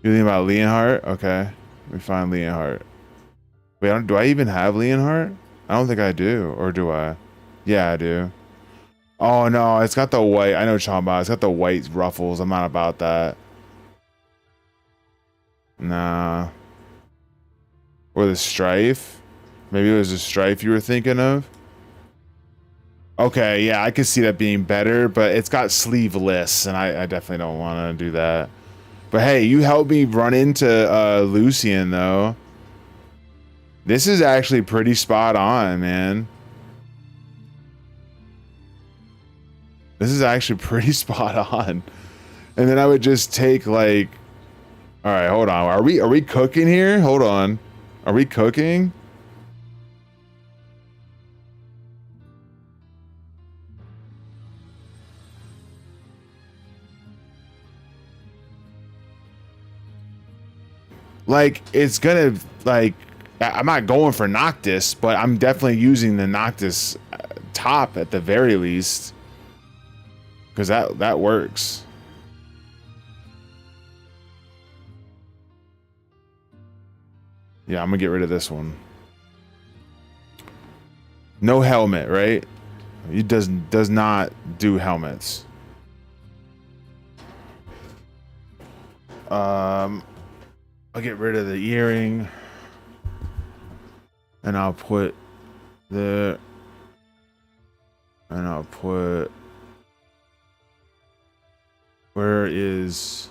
You think about Leonhardt? Okay, we find Leonhardt. Wait, do I even have Leonhardt? I don't think I do, or do I? Yeah, I do. Oh no, it's got the white. I know what you're talking about. It's got the white ruffles. I'm not about that. Nah. Or the strife. Maybe it was the strife you were thinking of. Okay, yeah, I could see that being better, but it's got sleeveless, and I definitely don't want to do that. But hey, you helped me run into Lucian, though. This is actually pretty spot on, man. This is actually pretty spot on. And then I would just take like, all right, hold on. Are we cooking here? Hold on. Are we cooking? Like, it's gonna, like, I'm not going for Noctis, but I'm definitely using the Noctis top at the very least. Because that works. Yeah, I'm gonna get rid of this one. No helmet, right? It does not do helmets. I'll get rid of the earring. And I'll put the... And I'll put... Where is...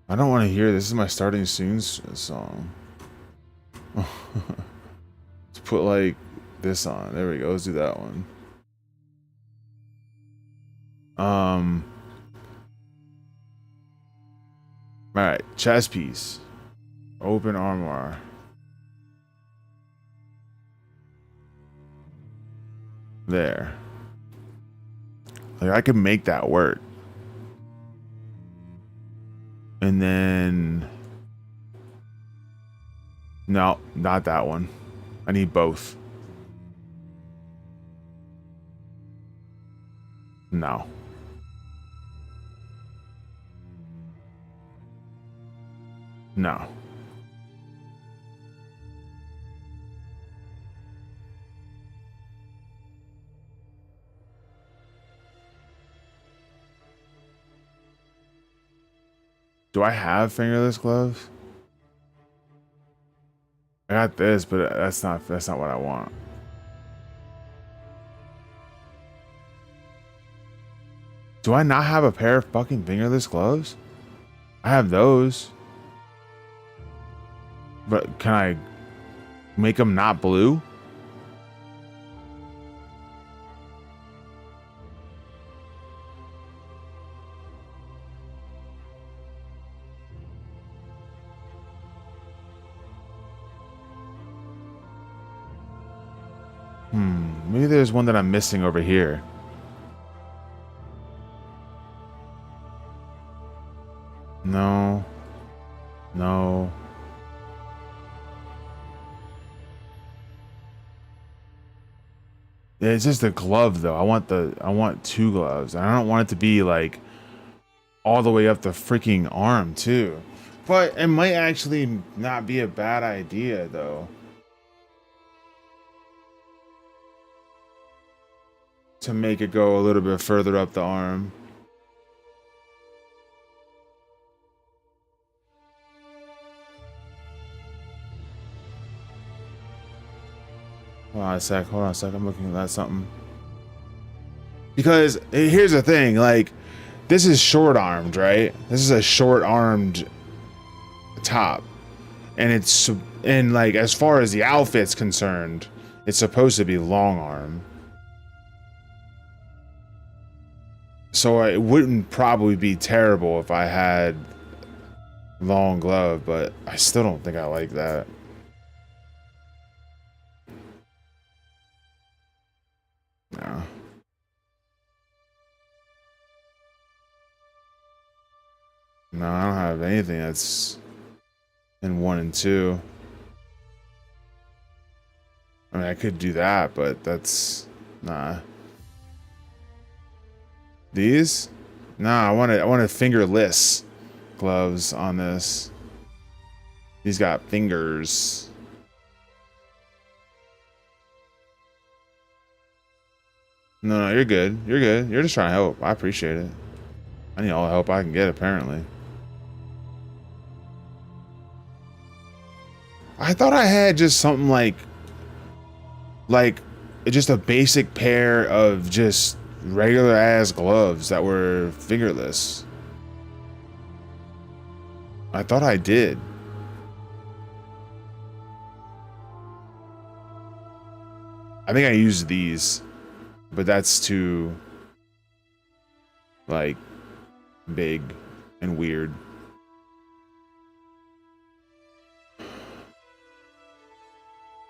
I don't want to hear this is my starting soon song. Let's put like this on. There we go. Let's do that one. All right, chest piece. Open armor. There. Like, I could make that work. And then... No, not that one. I need both. No. No. Do I have fingerless gloves? I got this, but that's not what I want. Do I not have a pair of fucking fingerless gloves? I have those. But can I make them not blue? Maybe there's one that I'm missing over here. No. No. Yeah, it's just a glove though. I want two gloves. I don't want it to be like all the way up the freaking arm too. But it might actually not be a bad idea though. To make it go a little bit further up the arm. Hold on a sec. I'm looking at something. Because here's the thing, like, this is short-armed, right? This is a short-armed top. And like, as far as the outfit's concerned, it's supposed to be long-arm. So it wouldn't probably be terrible if I had long glove, but I still don't think I like that. No. No, I don't have anything that's in 1 and 2. I mean, I could do that, but that's nah. These? Nah, I wanted fingerless gloves on this. These got fingers. No, you're good. You're good. You're just trying to help. I appreciate it. I need all the help I can get, apparently. I thought I had just something like just a basic pair of just regular ass gloves that were fingerless. I thought I did. I think I used these, but that's too like big and weird.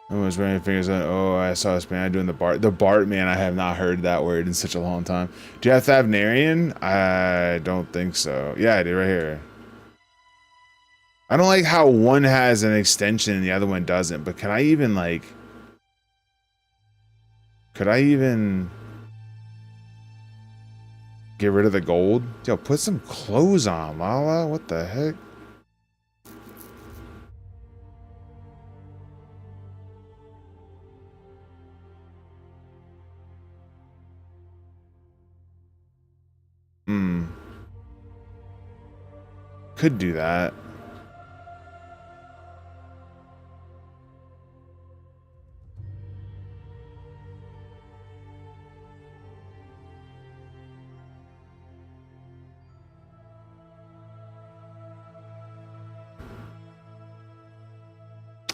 I was wearing fingers on. Oh, I saw this man doing the Bart. The Bart man, I have not heard that word in such a long time. Do you have Thavnarian? I don't think so. Yeah, I do right here. I don't like how one has an extension and the other one doesn't, but can I even like... Could I even get rid of the gold? Yo, put some clothes on, Lala. What the heck? Could do that.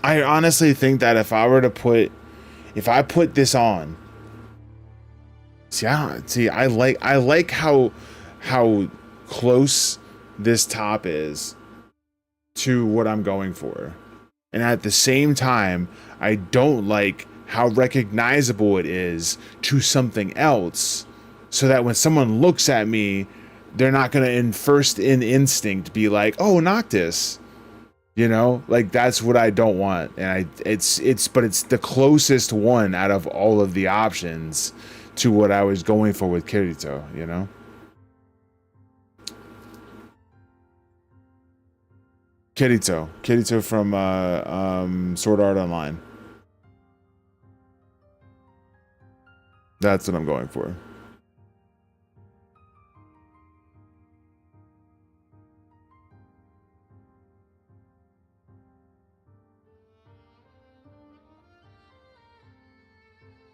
I honestly think that if I put this on, I like how close this top is to what I'm going for, and at the same time, I don't like how recognizable it is to something else, so that when someone looks at me, they're not gonna in instinct be like, "Oh, Noctis." You know, like that's what I don't want, and it's the closest one out of all of the options to what I was going for with Kirito, you know? Kirito from Sword Art Online. That's what I'm going for.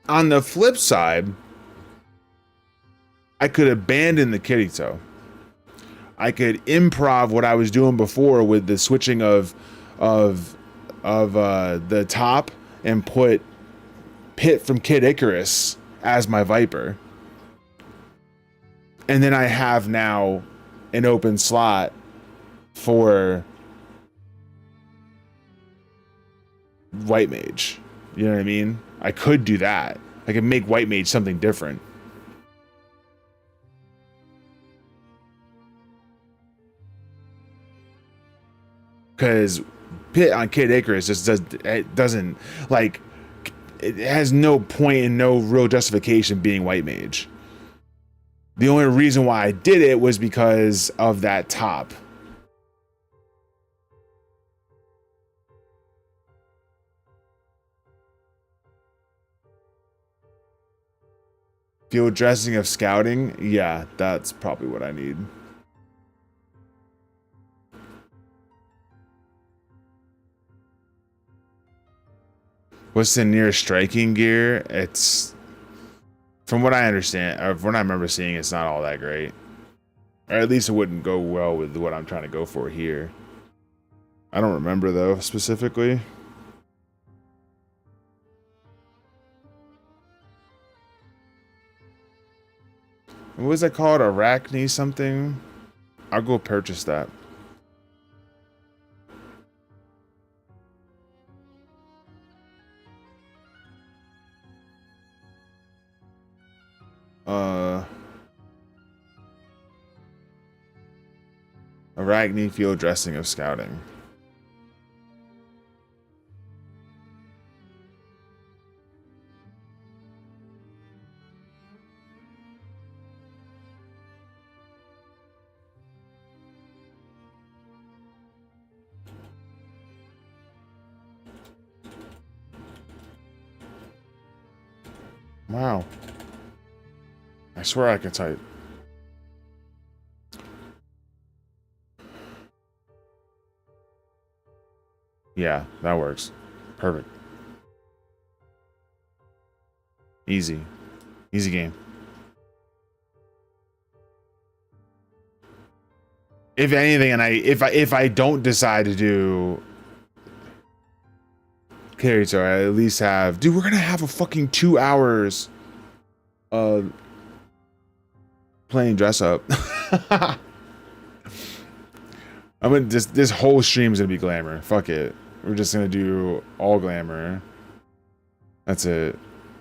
On the flip side, I could abandon the Kirito. I could improv what I was doing before with the switching of the top and put Pit from Kid Icarus as my Viper. And then I have now an open slot for White Mage. You know what I mean? I could do that. I could make White Mage something different. Because Pit on Kid Icarus just doesn't like, it has no point and no real justification being White Mage. The only reason why I did it was because of that top. Field dressing of scouting? Yeah, that's probably what I need. What's the nearest striking gear? It's, from what I understand, or from what I remember seeing, it's not all that great. Or at least it wouldn't go well with what I'm trying to go for here. I don't remember though, specifically. What was that called? Arachne something? I'll go purchase that. Arachne field dressing of scouting. Wow. I swear I can type. Yeah, that works. Perfect. Easy. Easy game. If anything, and if I don't decide to do Kirito, I at least have, dude, we're gonna have a fucking 2 hours playing dress up. I'm gonna just, this whole stream is gonna be glamour. Fuck it. We're just gonna do all glamour. That's it.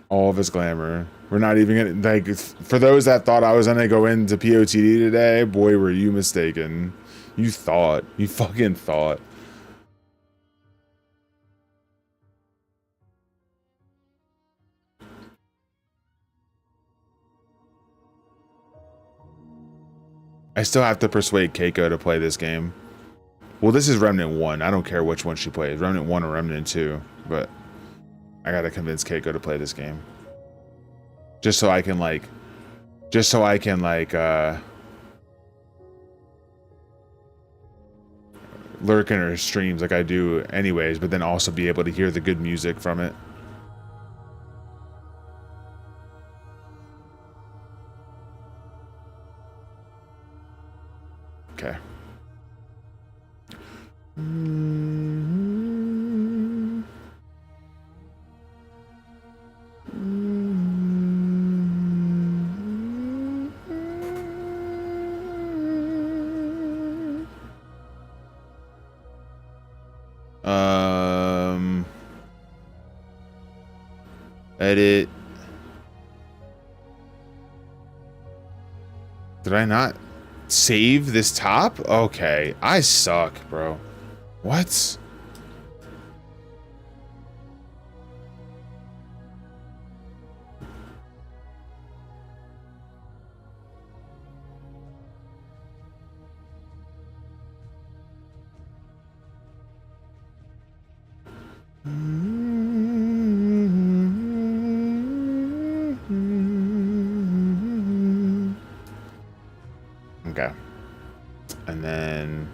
All of it's glamour. We're not even gonna, like, for those that thought I was gonna go into POTD today, boy, were you mistaken. You thought. You fucking thought. I still have to persuade Keiko to play this game. Well, this is Remnant 1. I don't care which one she plays. Remnant 1 or Remnant 2. But I gotta convince Keiko to play this game. Just so I can, like... lurk in her streams like I do anyways, but then also be able to hear the good music from it. Okay. Edit. Did I not save this top? Okay, I suck, bro. What? Okay. And then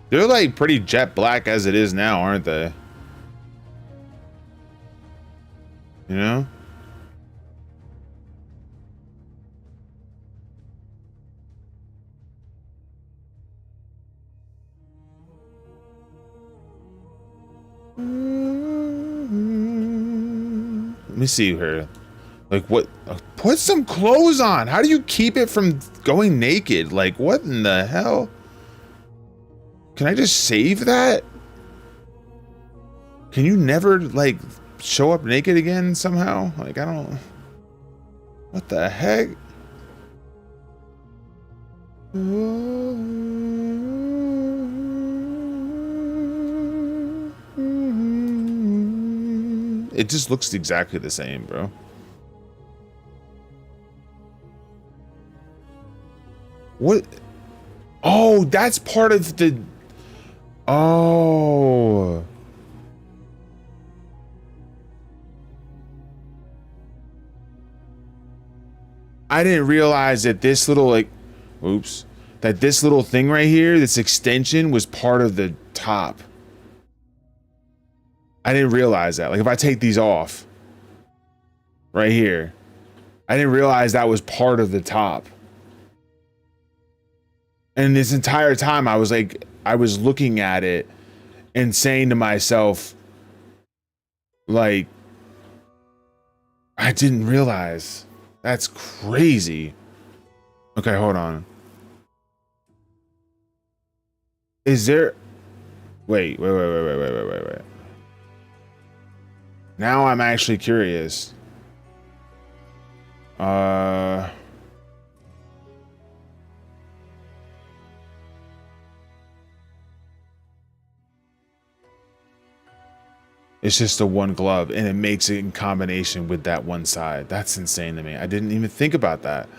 they're like pretty jet black as it is now, aren't they? You know? Let me see her. Like, what? Put some clothes on. How do you keep it from going naked? Like, what in the hell? Can I just save that? Can you never, like, show up naked again somehow? Like, I don't... What the heck? It just looks exactly the same, bro. What? Oh, that's part of the... Oh. I didn't realize that this little, like... Oops. That this little thing right here, this extension, was part of the top. I didn't realize that. Like, if I take these off... Right here. I didn't realize that was part of the top. And this entire time, I was like... I was looking at it and saying to myself, like, I didn't realize. That's crazy. Okay, hold on. Is there... Wait. Now I'm actually curious. It's just a one glove, and it makes it in combination with that one side. That's insane to me. I didn't even think about that.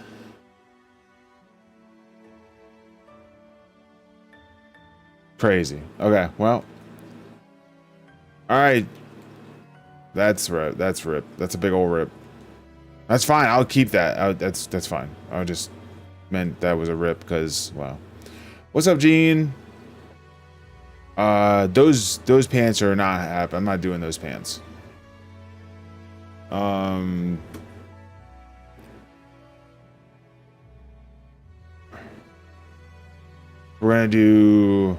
Crazy. Okay, well. Alright. That's rip. That's rip. That's a big old rip. That's fine. I'll keep that. That's fine. I just meant that was a rip because, wow. What's up, Gene? Those pants are not happening. I'm not doing those pants. We're gonna do...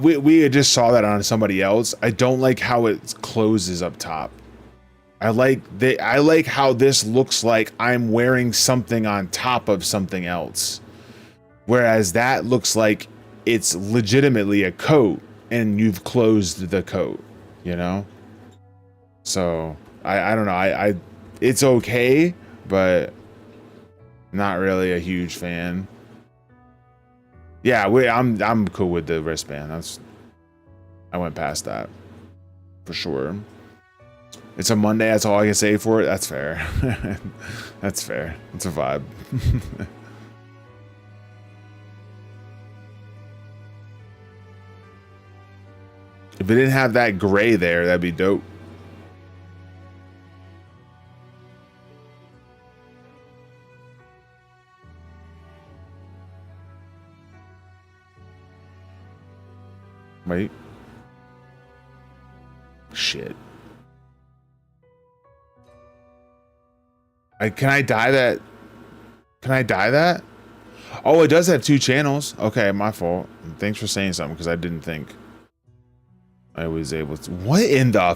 we just saw that on somebody else. I don't like how it closes up top. I like how this looks like I'm wearing something on top of something else. Whereas that looks like it's legitimately a coat and you've closed the coat, you know? So, I don't know. It's okay, but not really a huge fan. Yeah, I'm cool with the wristband. I went past that for sure. It's a Monday. That's all I can say for it. That's fair. That's fair. It's a vibe. If it didn't have that gray there, that'd be dope. Wait. Shit. Can I dye that? Can I dye that? Oh, it does have 2 channels. Okay, my fault. Thanks for saying something because I didn't think I was able to. What in the?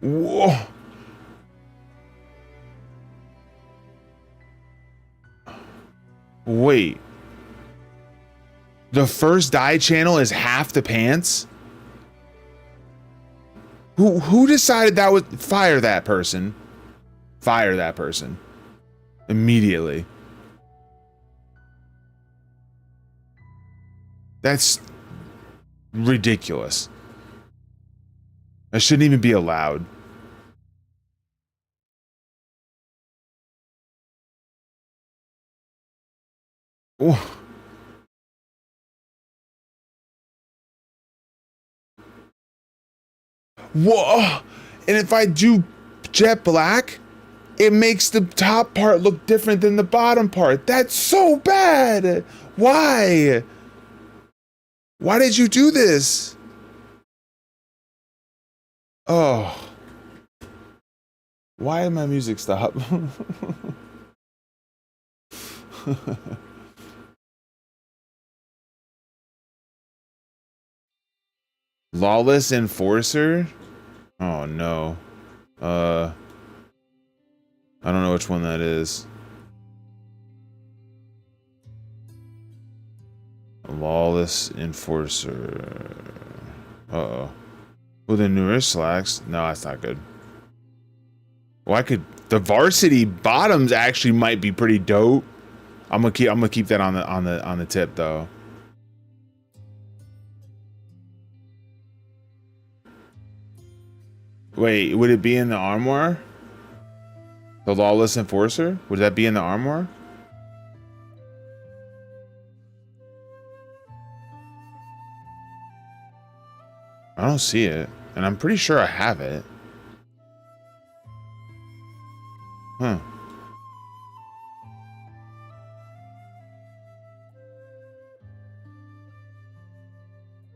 Whoa. Wait. The first dye channel is half the pants? Who decided that was... Fire that person. Fire that person. Immediately. That's ridiculous. That shouldn't even be allowed. Oh. Whoa! And if I do jet black, it makes the top part look different than the bottom part. That's so bad! Why? Why did you do this? Oh. Why did my music stop? Lawless Enforcer? Oh no. I don't know which one that is. Lawless Enforcer. Uh-oh. Well, the newer slacks. No, that's not good. Well, I could. The varsity bottoms actually might be pretty dope. I'm gonna keep that on the tip though. Wait, would it be in the armoire? The Lawless Enforcer? Would that be in the armoire? I don't see it, and I'm pretty sure I have it. Huh.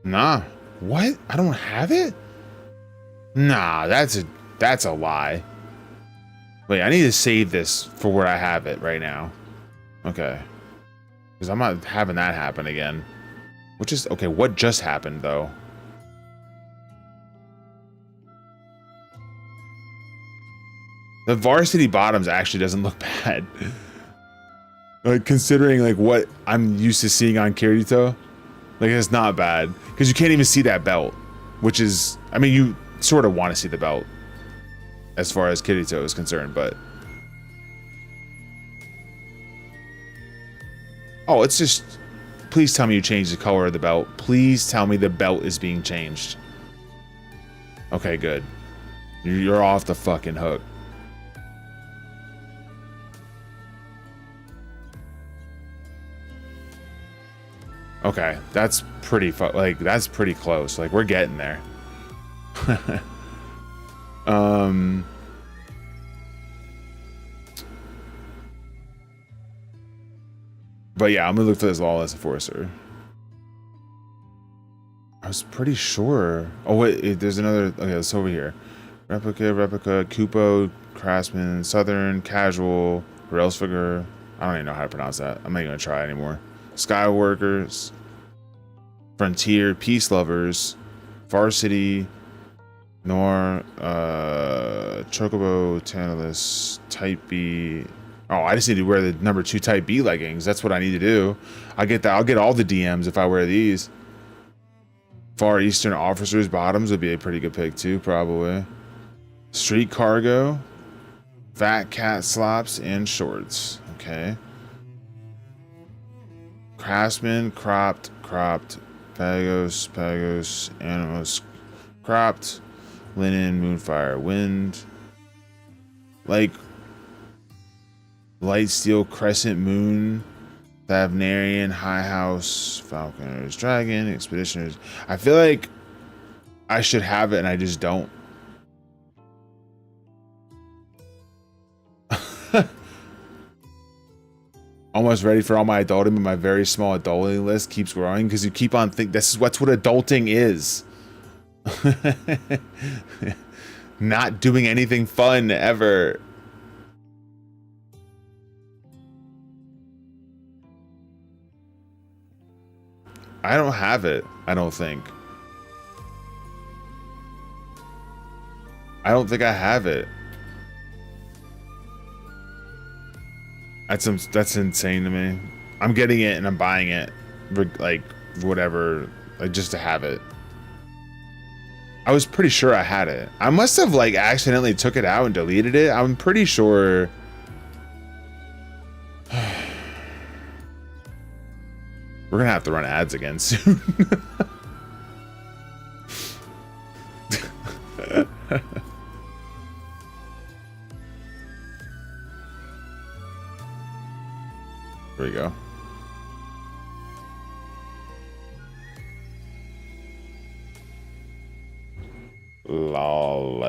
Nah. What? I don't have it? Nah, that's a lie. Wait, I need to save this for where I have it right now. Okay. Because I'm not having that happen again. Which is okay, what just happened though? The varsity bottoms actually doesn't look bad. Like considering like what I'm used to seeing on Kirito. Like it's not bad. Because you can't even see that belt. Which is, I mean, you sort of want to see the belt. As far as Kirito is concerned, but. Oh, it's just, please tell me you changed the color of the belt. Please tell me the belt is being changed. Okay, good. You're off the fucking hook. Okay, that's pretty that's pretty close. Like we're getting there. But yeah, I'm gonna look for this Lawless Enforcer. I was pretty sure. Oh wait, there's another. Okay, it's over here. Replica, Kupo, Craftsman, Southern, Casual, Railsfigure. I don't even know how to pronounce that. I'm not even gonna try anymore. Skyworkers, Frontier, Peace Lovers, Varsity, Noir, Chocobo, Tantalus, Type B. Oh, I just need to wear the number 2 Type B leggings. That's what I need to do. I get that. I'll get all the DMs if I wear these. Far Eastern Officers bottoms would be a pretty good pick too, probably. Street Cargo, Fat Cat slops and shorts. Okay. Craftsman, cropped, Pagos, Animals, cropped, Linen, Moonfire, Wind, like Light Steel, Crescent Moon, Thavnarian, High House, Falconers, Dragon, Expeditioners. I feel like I should have it and I just don't. Almost ready for all my adulting, but my very small adulting list keeps growing because you keep on thinking this is what's what adulting is. Not doing anything fun ever. I don't have it, I don't think. I don't think I have it. That's insane to me. I'm getting it and I'm buying it, like whatever, like just to have it. I was pretty sure I had it. I must have like accidentally took it out and deleted it. I'm pretty sure. We're gonna have to run ads again soon. There we go. Lawless.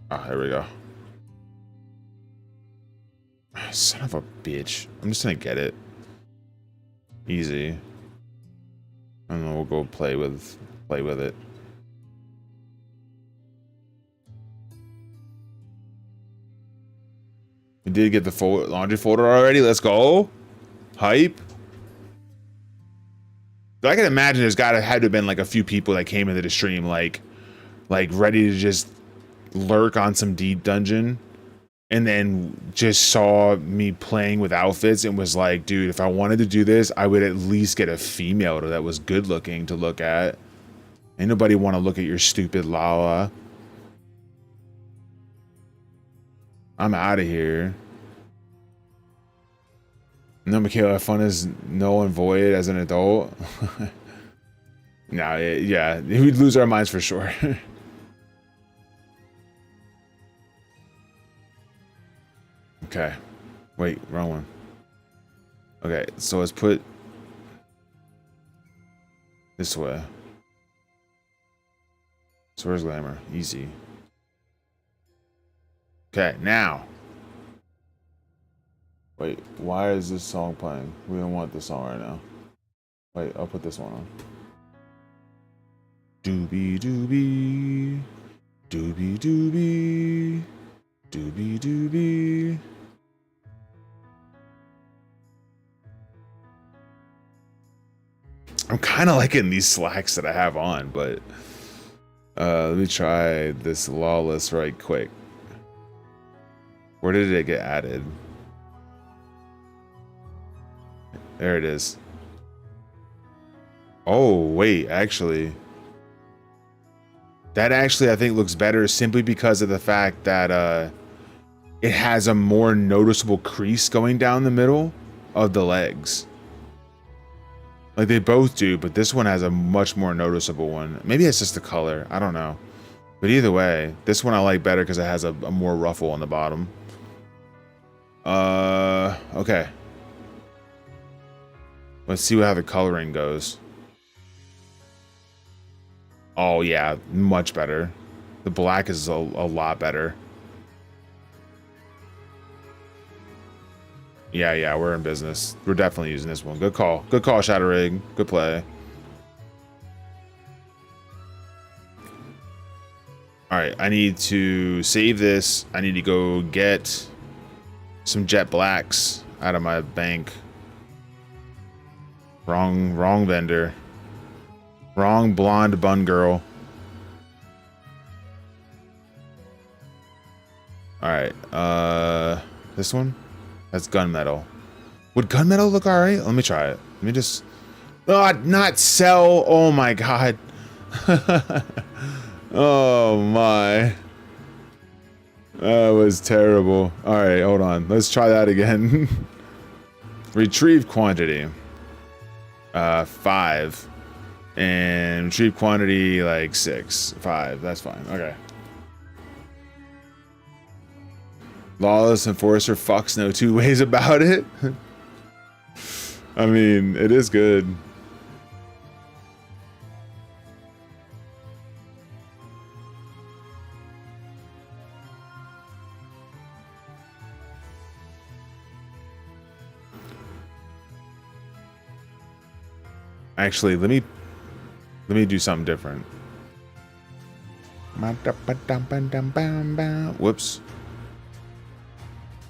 Ah, there we go. Son of a bitch. I'm just gonna get it. Easy. And then we'll go play with it. We did get the laundry folder already. Let's go. Hype. So I can imagine had to have been like a few people that came into the stream like ready to just lurk on some deep dungeon, and then just saw me playing with outfits and was like, dude, if I wanted to do this, I would at least get a female that was good looking to look at. Ain't nobody want to look at your stupid Lala. I'm out of here. No, Michaela, fun is null and void as an adult. No, yeah, we'd lose our minds for sure. Okay. Wait, wrong one. Okay, so let's put this way. So where's Glamour? Easy. Okay, now. Wait, why is this song playing? We don't want this song right now. Wait, I'll put this one on. Doobie doobie. Doobie doobie. Doobie doobie. I'm kind of liking these slacks that I have on, but let me try this Lawless right quick. Where did it get added? There it is. Oh, wait, actually. That actually, I think, looks better simply because of the fact that it has a more noticeable crease going down the middle of the legs. Like they both do, but this one has a much more noticeable one. Maybe it's just the color. I don't know. But either way, this one I like better because it has a more ruffle on the bottom. Okay. Let's see how the coloring goes. Oh yeah, much better. The black is a lot better. Yeah, we're in business. We're definitely using this one. Good call. Good call, Shadowrig. Good play. Alright, I need to save this. I need to go get some jet blacks out of my bank. Wrong vendor. Wrong blonde bun girl. Alright, this one? That's gunmetal. Would gunmetal look alright? Let me try it. Let me just... Oh, not sell! Oh my god. Oh my. That was terrible. Alright, hold on. Let's try that again. Retrieve quantity. 5. And retrieve quantity like 6. 5. That's fine. Okay. Lawless Enforcer fucks no two ways about it. I mean, it is good. Actually, let me do something different. Whoops.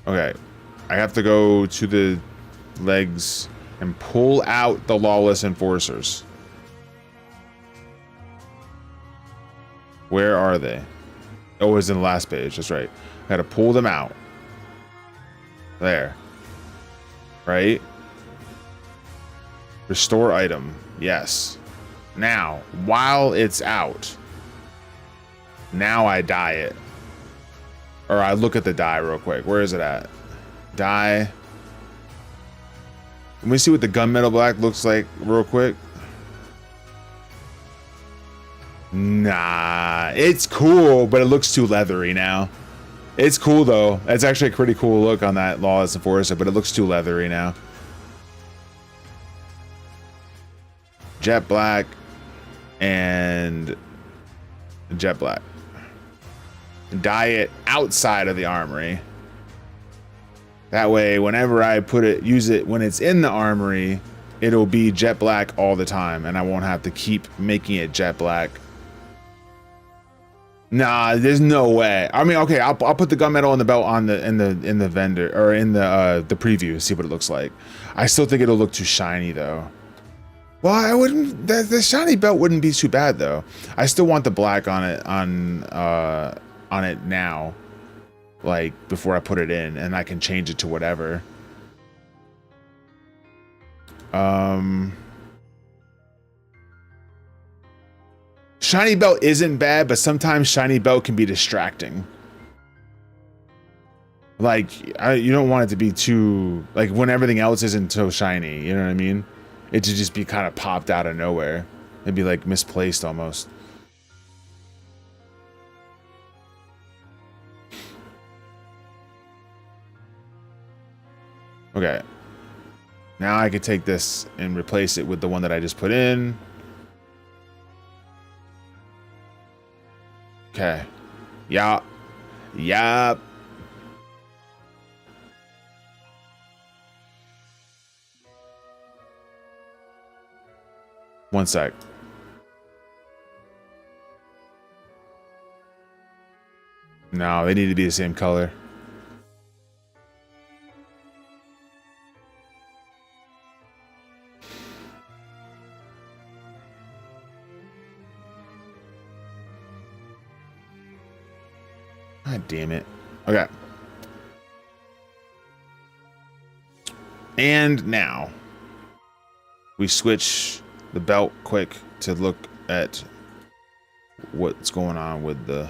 Okay, I have to go to the legs and pull out the Lawless Enforcers. Where are they? Oh, it was in the last page. That's right. I gotta pull them out. There. Right? Restore item. Yes. Now, while it's out, now I dye it. Or I look at the dye real quick. Where is it at? Dye. Let me see what the gunmetal black looks like real quick. Nah, it's cool, but it looks too leathery now. It's cool though. It's actually a pretty cool look on that Lawless Enforcer, but it looks too leathery now. Jet black and jet black. Dye it outside of the armory. That way, whenever I use it when it's in the armory, it'll be jet black all the time, and I won't have to keep making it jet black. Nah, there's no way. I mean, okay, I'll put the gunmetal on the belt in the vendor or in the preview, see what it looks like. I still think it'll look too shiny though. Well, I wouldn't. The shiny belt wouldn't be too bad though. I still want the black on it on it now, like before I put it in, and I can change it to whatever. Shiny belt isn't bad, but sometimes shiny belt can be distracting. Like you don't want it to be too, like when everything else isn't so shiny, you know what I mean? It should just be kind of popped out of nowhere. It'd be like misplaced almost. Okay. Now I could take this and replace it with the one that I just put in. Okay. Yeah. Yeah. One sec. No, they need to be the same color. God damn it. Okay. And now we switch the belt quick to look at what's going on with the...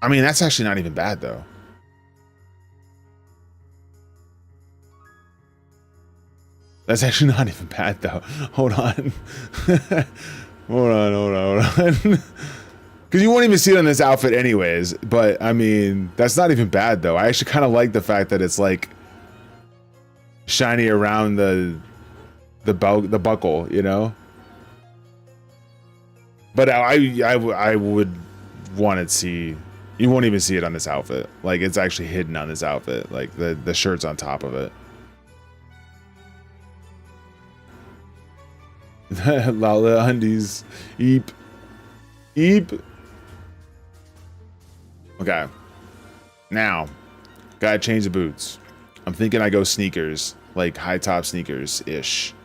I mean, that's actually not even bad though. That's actually not even bad though. Hold on. hold on. Because you won't even see it on this outfit anyways. But I mean, that's not even bad though. I actually kind of like the fact that it's like shiny around the buckle, you know. But I would want to see. You won't even see it on this outfit. Like it's actually hidden on this outfit. Like the shirt's on top of it. Lala undies. Eep. Okay. Now, gotta change the boots. I'm thinking I go sneakers, like high top sneakers ish.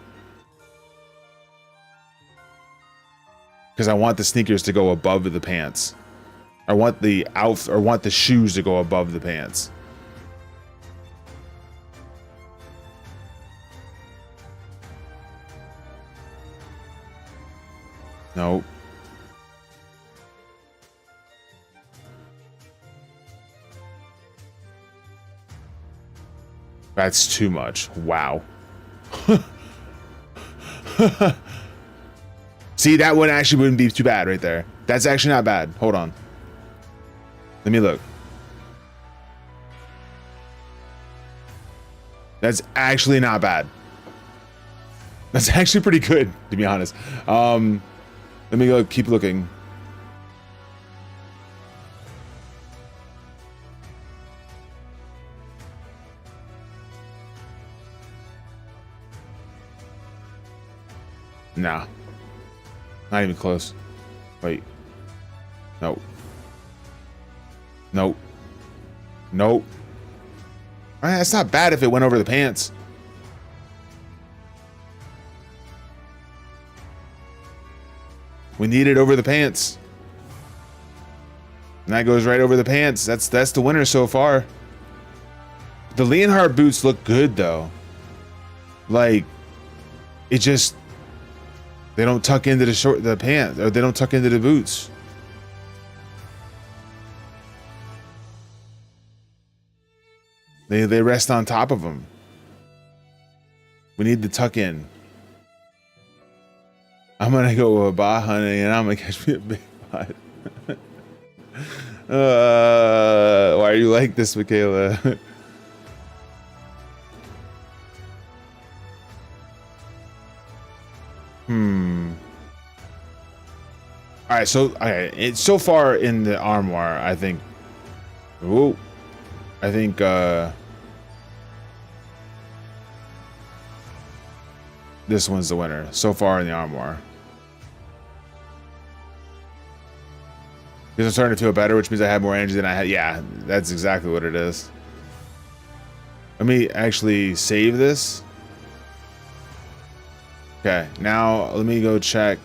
Because I want the sneakers to go above the pants. I want the shoes to go above the pants. Nope. That's too much. Wow. See, that one actually wouldn't be too bad right there. That's actually not bad. Hold on. Let me look. That's actually not bad. That's actually pretty good, to be honest. Let me go keep looking. Nah. Not even close. Wait. Nope. Nope. Nope. Alright, that's not bad if it went over the pants. We need it over the pants. And that goes right over the pants. That's the winner so far. The Leonhardt boots look good though. Like, it just... They don't tuck into the pants, or they don't tuck into the boots. They rest on top of them. We need to tuck in. I'm gonna go bot hunting and I'm gonna catch me a big bot. Why are you like this, Michaela? All right, so it's so far in the armoire, I think. Ooh, I think this one's the winner so far in the armoire. Because I'm starting to feel better, which means I have more energy than I had. Yeah, that's exactly what it is. Let me actually save this. Okay, now let me go check.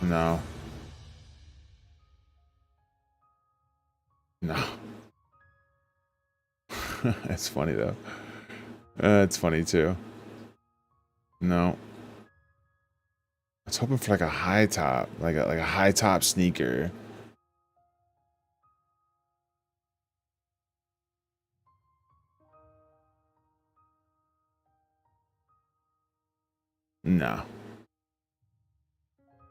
No. No. That's funny though. It's funny too. No. I was hoping for like a high top, like a high top sneaker. No.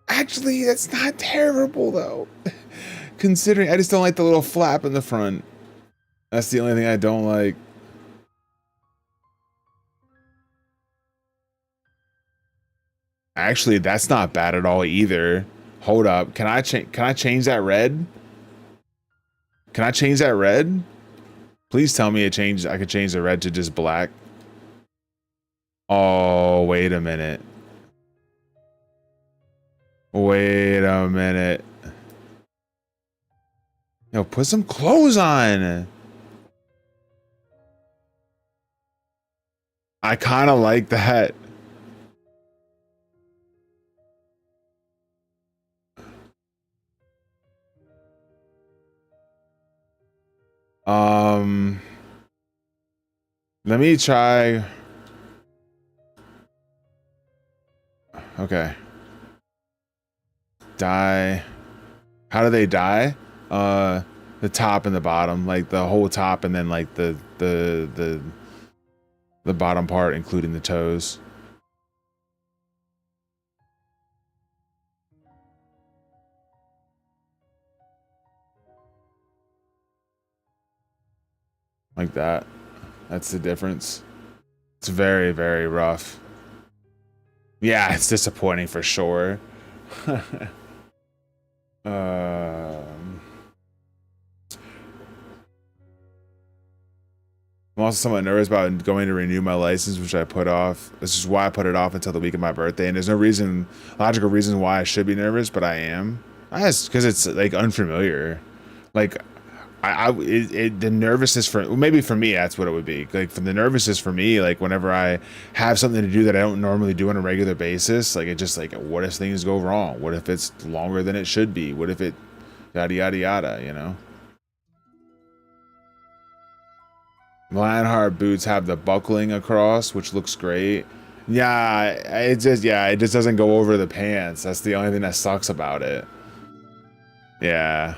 Actually, that's not terrible though. Considering I just don't like the little flap in the front. That's the only thing I don't like. Actually, that's not bad at all either. Hold up. Can I change that red? Can I change that red? Please tell me I could change the red to just black. Oh, wait a minute. Wait a minute. Yo, put some clothes on. I kind of like that. Let me try. Okay. Dye. How do they dye? The top and the bottom, like the whole top, and then like the bottom part, including the toes. Like that. That's the difference. It's very, very rough. Yeah, it's disappointing for sure. I'm also somewhat nervous about going to renew my license, which I put off. This is why I put it off until the week of my birthday. And there's no logical reason why I should be nervous, but I am. I guess because it's like unfamiliar. Like, the nervousness maybe for me, that's what it would be. Like, for the nervousness for me, like whenever I have something to do that I don't normally do on a regular basis, like it just like, what if things go wrong? What if it's longer than it should be? What if it yada yada yada, you know? Lionheart boots have the buckling across, which looks great. Yeah, it just doesn't go over the pants. That's the only thing that sucks about it. Yeah.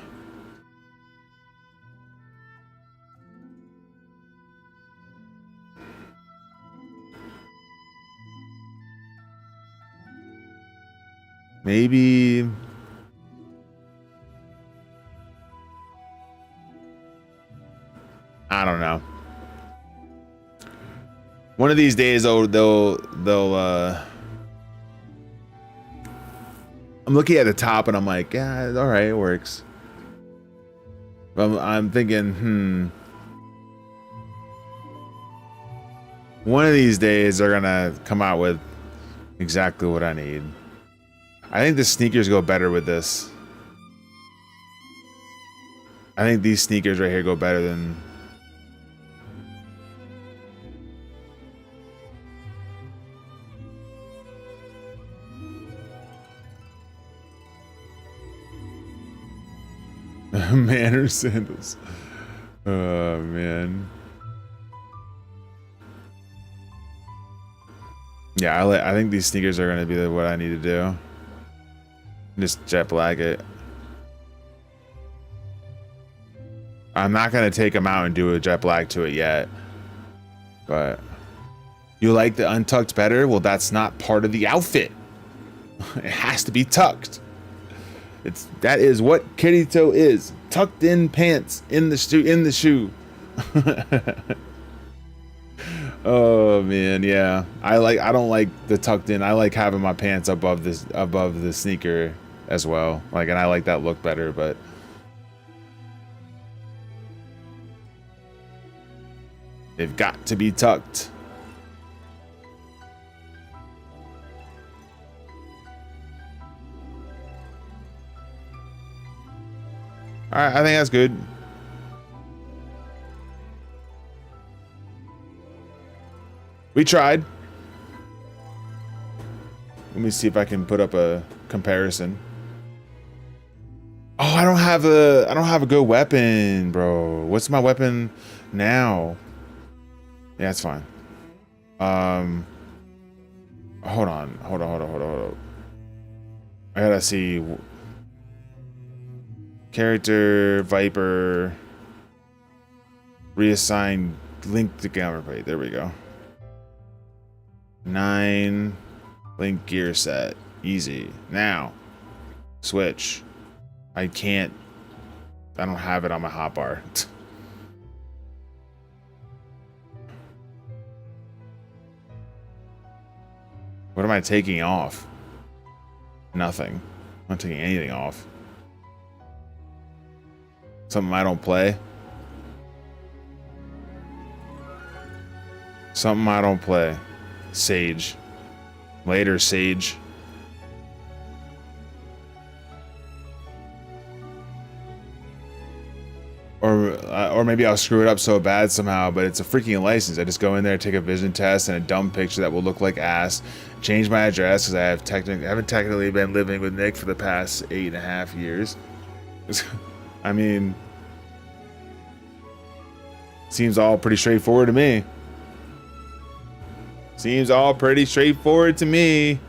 Maybe I don't know. One of these days they'll I'm looking at the top and I'm like, yeah, all right, it works. I'm thinking, one of these days they're gonna come out with exactly what I need. I think the sneakers go better with this. I think these sneakers right here go better than... Manor sandals. Oh, man. Yeah, I think these sneakers are going to be what I need to do. Just jet black it. I'm not gonna take them out and do a jet black to it yet. But you like the untucked better? Well, that's not part of the outfit. It has to be tucked. That is what Kirito is. Tucked in pants in the shoe. Oh man, yeah. I don't like the tucked in. I like having my pants above the sneaker as well. Like, and I like that look better, but they've got to be tucked. All right, I think that's good. We tried. Let me see if I can put up a comparison. Oh, I don't have a good weapon, bro. What's my weapon now? Yeah, it's fine. Hold on. I gotta see. Character, Viper, reassign, link to camera plate. There we go. 9, link gear set. Easy. Now, switch. I don't have it on my hotbar. What am I taking off? Nothing. I'm not taking anything off. Something I don't play. Something I don't play. Sage. Later, Sage. Or maybe I'll screw it up so bad somehow, but it's a freaking license. I just go in there, take a vision test, and a dumb picture that will look like ass. Change my address because I haven't technically been living with Nick for the past 8.5 years. I mean, seems all pretty straightforward to me. Seems all pretty straightforward to me.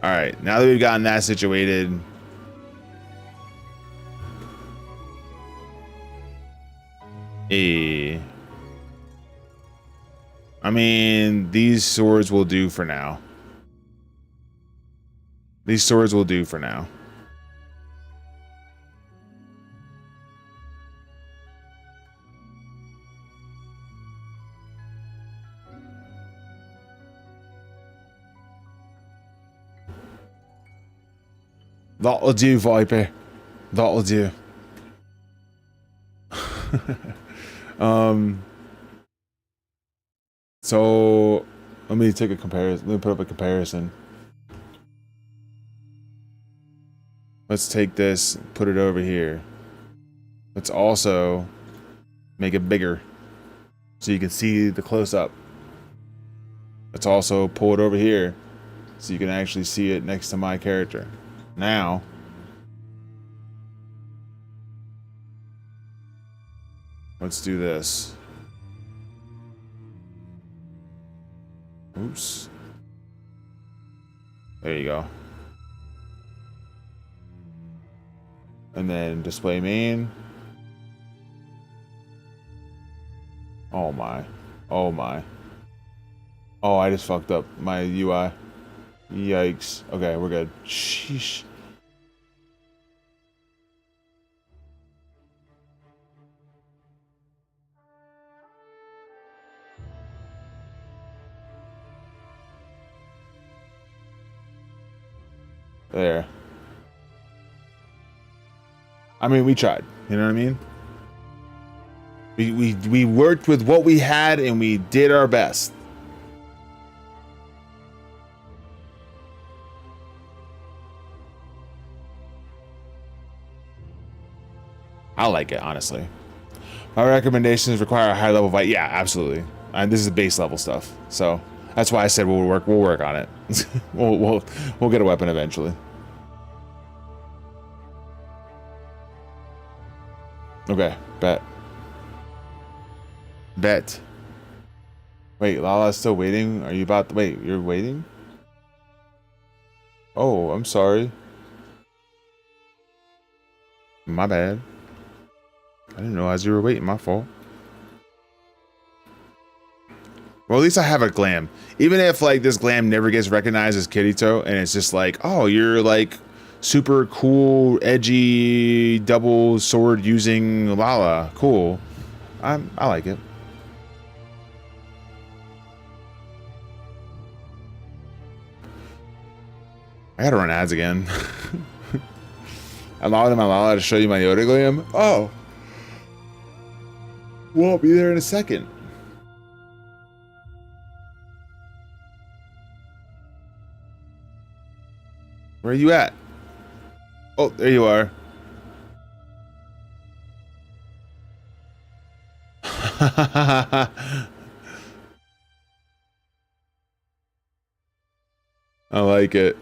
All right, now that we've gotten that situated, I mean, these swords will do for now. These swords will do for now. That'll do, Viper. That'll do. So let me take a comparison. Let me put up a comparison. Let's take this, put it over here. Let's also make it bigger so you can see the close-up. Let's also pull it over here so you can actually see it next to my character. Now, let's do this. Oops. There you go. And then display main. Oh my. Oh my. Oh, I just fucked up my UI. Yikes. Okay, we're good. Sheesh. There. I mean, we tried. You know what I mean? We worked with what we had and we did our best. I like it, honestly. My recommendations require a high level fight. Yeah, absolutely. And this is base level stuff. So that's why I said we'll work on it. we'll get a weapon eventually. Okay, bet. Wait, Lala's still waiting? Are you about to wait? You're waiting? Oh, I'm sorry. My bad. I didn't realize you were waiting. My fault. Well, at least I have a glam. Even if like this glam never gets recognized as Kirito, and it's just like, oh, you're like super cool, edgy, double sword using Lala. Cool. I like it. I gotta run ads again. I'm logging in my Lala to show you my Yoda glam. Oh. Won't be there in a second. Where are you at? Oh, there you are. I like it.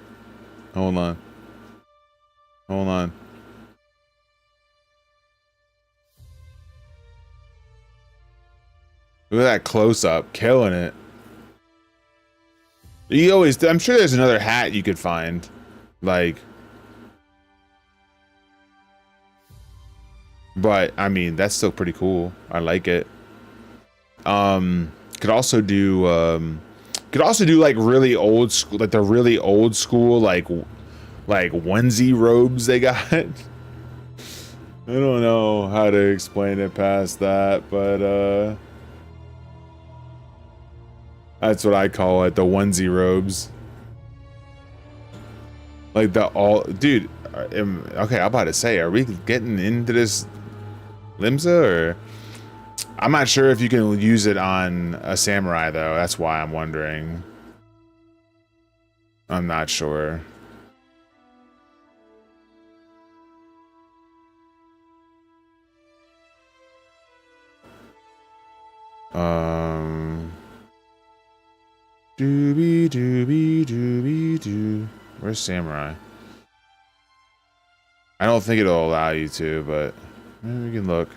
Hold on. Hold on. Look at that close up, killing it. You always, I'm sure there's another hat you could find. Like, but I mean, that's still pretty cool. I like it. Could also do like really old school, like the really old school, like onesie robes they got. I don't know how to explain it past that, but that's what I call it, the onesie robes. Like the all, dude. Okay, I'm about to say, are we getting into this Limsa, or I'm not sure if you can use it on a samurai though. That's why I'm wondering. I'm not sure. Doobie doobie doobie doo. Where's samurai? I don't think it'll allow you to, but maybe we can look.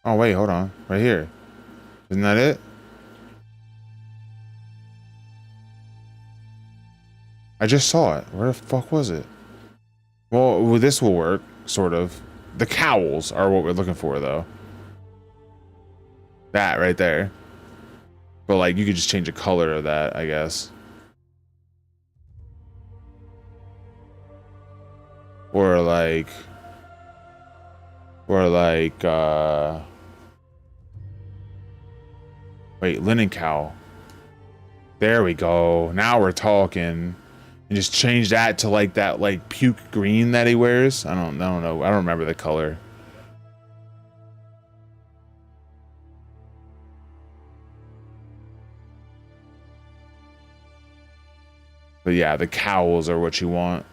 Oh wait, hold on. Right here. Isn't that it? I just saw it. Where the fuck was it? Well, this will work, sort of. The cowls are what we're looking for, though. That right there. But like, you could just change the color of that, I guess. Or like, wait, linen cowl. There we go. Now we're talking. And just change that to like that like puke green that he wears. I don't know. I don't remember the color. But yeah, the cowls are what you want.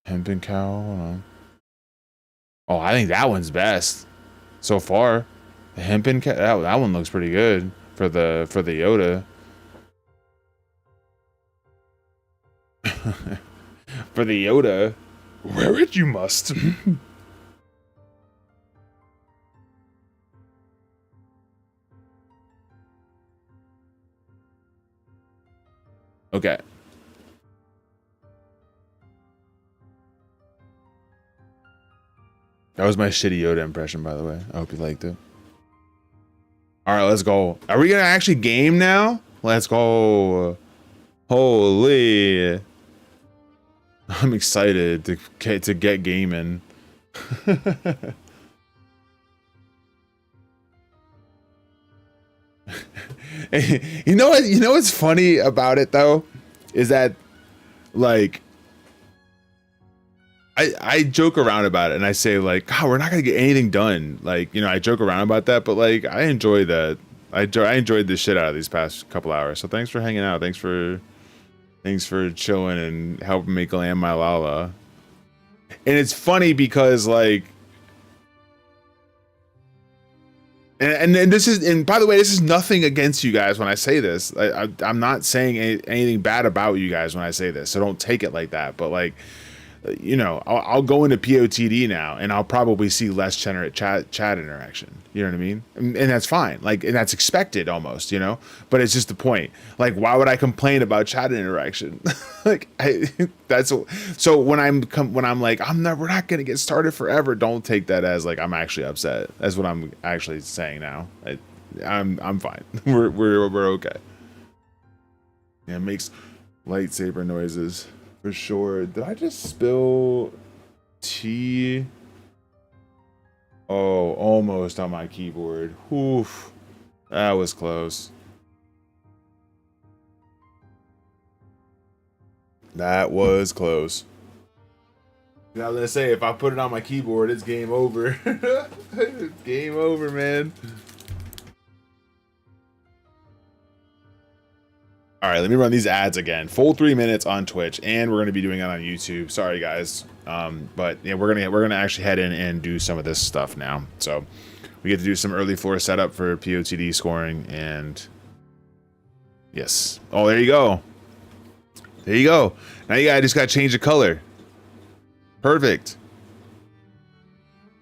Hempen cowl. Hold on. Oh, I think that one's best so far. The hempen cowl. That one looks pretty good for the Yoda. For the Yoda, wear it you must. Okay. That was my shitty Yoda impression, by the way. I hope you liked it. All right, let's go. Are we gonna actually game now? Let's go. Holy. I'm excited to get gaming. You know what? You know what's funny about it though, is that like I joke around about it and I say like, God, we're not gonna get anything done. Like, you know, I joke around about that, but like I enjoy that. I enjoyed the shit out of these past couple hours. So thanks for hanging out. Thanks for chilling and helping me glam my Lala. And it's funny because like, and this is, and by the way, this is nothing against you guys when I say this. I'm not saying anything bad about you guys when I say this, so don't take it like that. But like, you know, I'll go into POTD now and I'll probably see less chat interaction. You know what I mean? And that's fine. Like, and that's expected almost, you know, but it's just the point. Like, why would I complain about chat interaction? Like, so when I'm like, we're not going to get started forever. Don't take that as like, I'm actually upset. That's what I'm actually saying now. I'm fine. We're okay. Yeah, it makes lightsaber noises. For sure. Did I just spill tea? Oh, almost on my keyboard. Oof. That was close. That was close. I was gonna say, if I put it on my keyboard, it's game over. It's game over, man. All right, let me run these ads again. Full 3 minutes on Twitch, and we're going to be doing it on YouTube. Sorry, guys, but yeah, we're gonna actually head in and do some of this stuff now. So we get to do some early floor setup for POTD scoring, and yes. Oh, there you go. There you go. Now you guys just got to change the color. Perfect.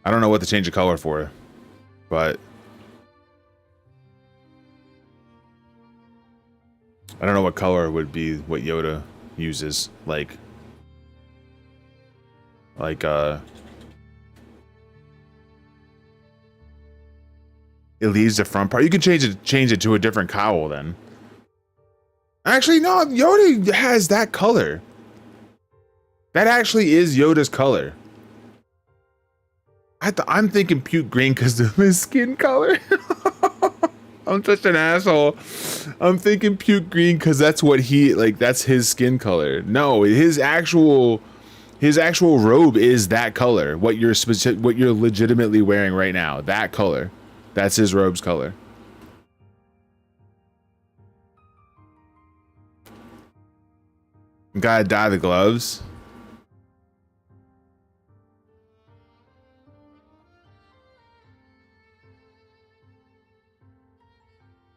I don't know what to change the color for, but I don't know what color would be what Yoda uses. Like it leaves the front part. You can change it to a different cowl then. Actually, no, Yoda has that color. That actually is Yoda's color. I'm thinking puke green because of his skin color. I'm such an asshole. I'm thinking puke green because that's what that's his skin color. No, his actual robe is that color. What you're legitimately wearing right now, that color. That's his robe's color. Gotta dye the gloves.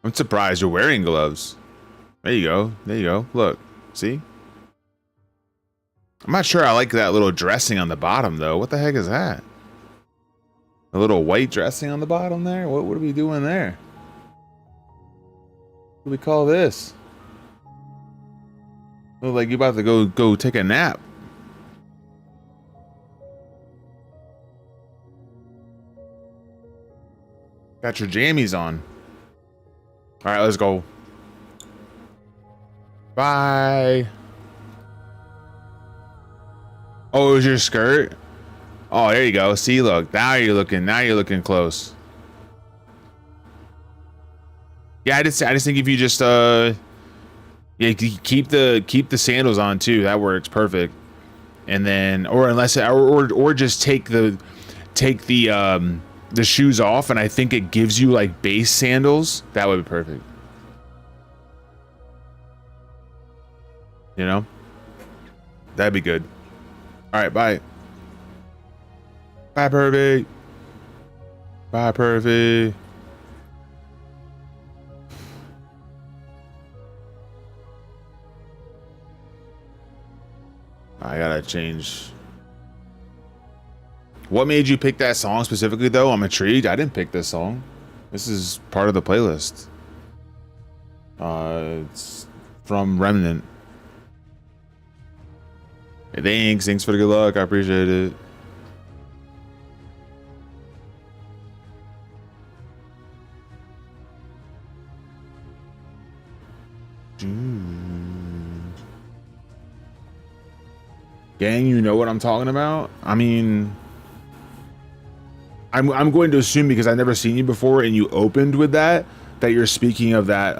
I'm surprised you're wearing gloves. There you go. There you go. Look. See? I'm not sure I like that little dressing on the bottom, though. What the heck is that? A little white dressing on the bottom there? What are we doing there? What do we call this? Look like you're about to go take a nap. Got your jammies on. All right, let's go. Bye. Oh, it was your skirt? Oh, there you go. See, look. Now you're looking close. Yeah, I just think if you just yeah, keep the sandals on too. That works perfect. And then or just take the shoes off, and I think it gives you like base sandals. That would be perfect. You know? That'd be good. All right, bye. Bye, Pervy. Bye, Pervy. I gotta change. What made you pick that song specifically, though? I'm intrigued. I didn't pick this song. This is part of the playlist. It's from Remnant. Hey, thanks for the good luck. I appreciate it. Gang, you know what I'm talking about? I mean, I'm going to assume, because I've never seen you before and you opened with that you're speaking of that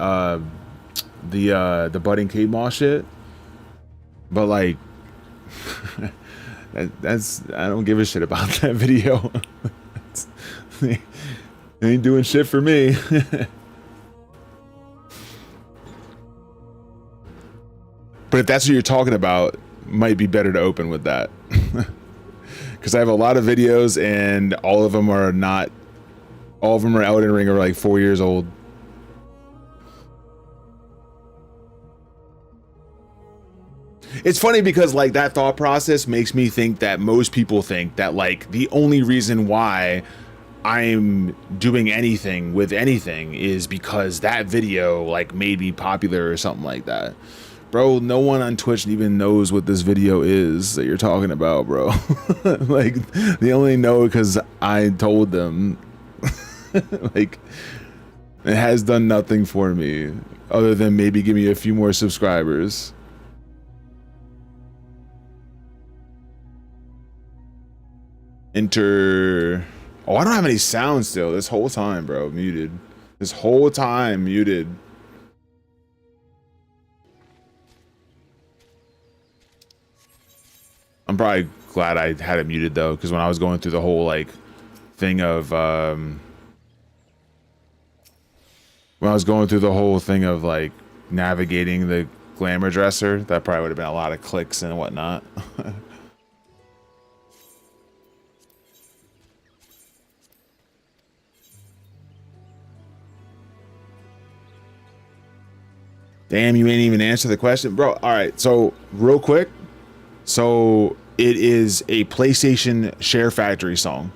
the budding Kate Moss shit. But like that's I don't give a shit about that video. They ain't doing shit for me. But if that's what you're talking about, might be better to open with that. Because I have a lot of videos and all of them are Elden Ring are like 4 years old. It's funny because like that thought process makes me think that most people think that like the only reason why I'm doing anything with anything is because that video like made me popular or something like that. Bro, no one on Twitch even knows what this video is that you're talking about, bro. Like they only know because I told them. Like it has done nothing for me other than maybe give me a few more subscribers. Enter. Oh, I don't have any sound still this whole time, bro. Muted. This whole time muted. I'm probably glad I had it muted though, because when I was going through the whole like thing of like navigating the glamour dresser, that probably would have been a lot of clicks and whatnot. Damn, you ain't even answer the question, bro. All right, so real quick, so it is a PlayStation Share Factory song,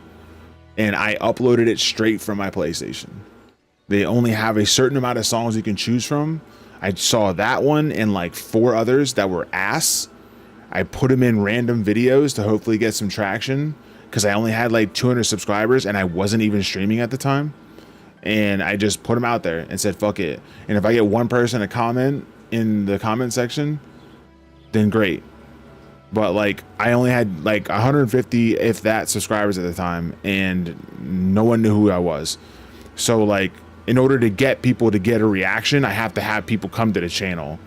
and I uploaded it straight from my PlayStation. They only have a certain amount of songs you can choose from. I saw that one and like 4 others that were ass. I put them in random videos to hopefully get some traction because I only had like 200 subscribers and I wasn't even streaming at the time. And I just put them out there and said, fuck it. And if I get one person to comment in the comment section, then great. But like, I only had like 150, if that, subscribers at the time, and no one knew who I was. So like, in order to get people to get a reaction, I have to have people come to the channel.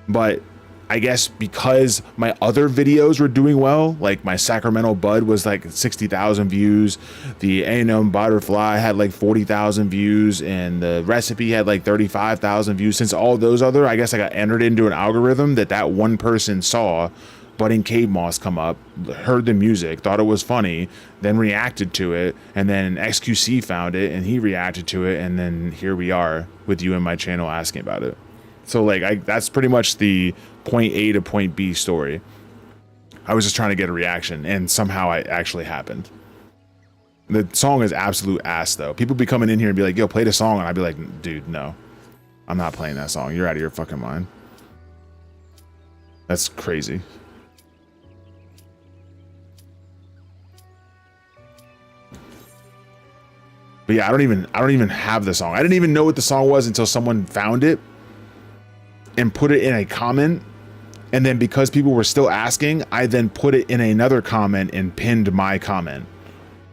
But I guess because my other videos were doing well, like my Sacramento Bud was like 60,000 views, the A&M Butterfly had like 40,000 views, and the recipe had like 35,000 views. Since all those other, I guess I got entered into an algorithm that one person saw Budding Cave Moss come up, heard the music, thought it was funny, then reacted to it, and then XQC found it and he reacted to it, and then here we are with you in my channel asking about it. So like that's pretty much the point A to point B story. I was just trying to get a reaction, and somehow it actually happened. The song is absolute ass though. People be coming in here and be like, yo, play the song, and I'd be like, dude, no, I'm not playing that song. You're out of your fucking mind. That's crazy. But yeah, I don't even have the song. I didn't even know what the song was until someone found it and put it in a comment. And then because people were still asking, I then put it in another comment and pinned my comment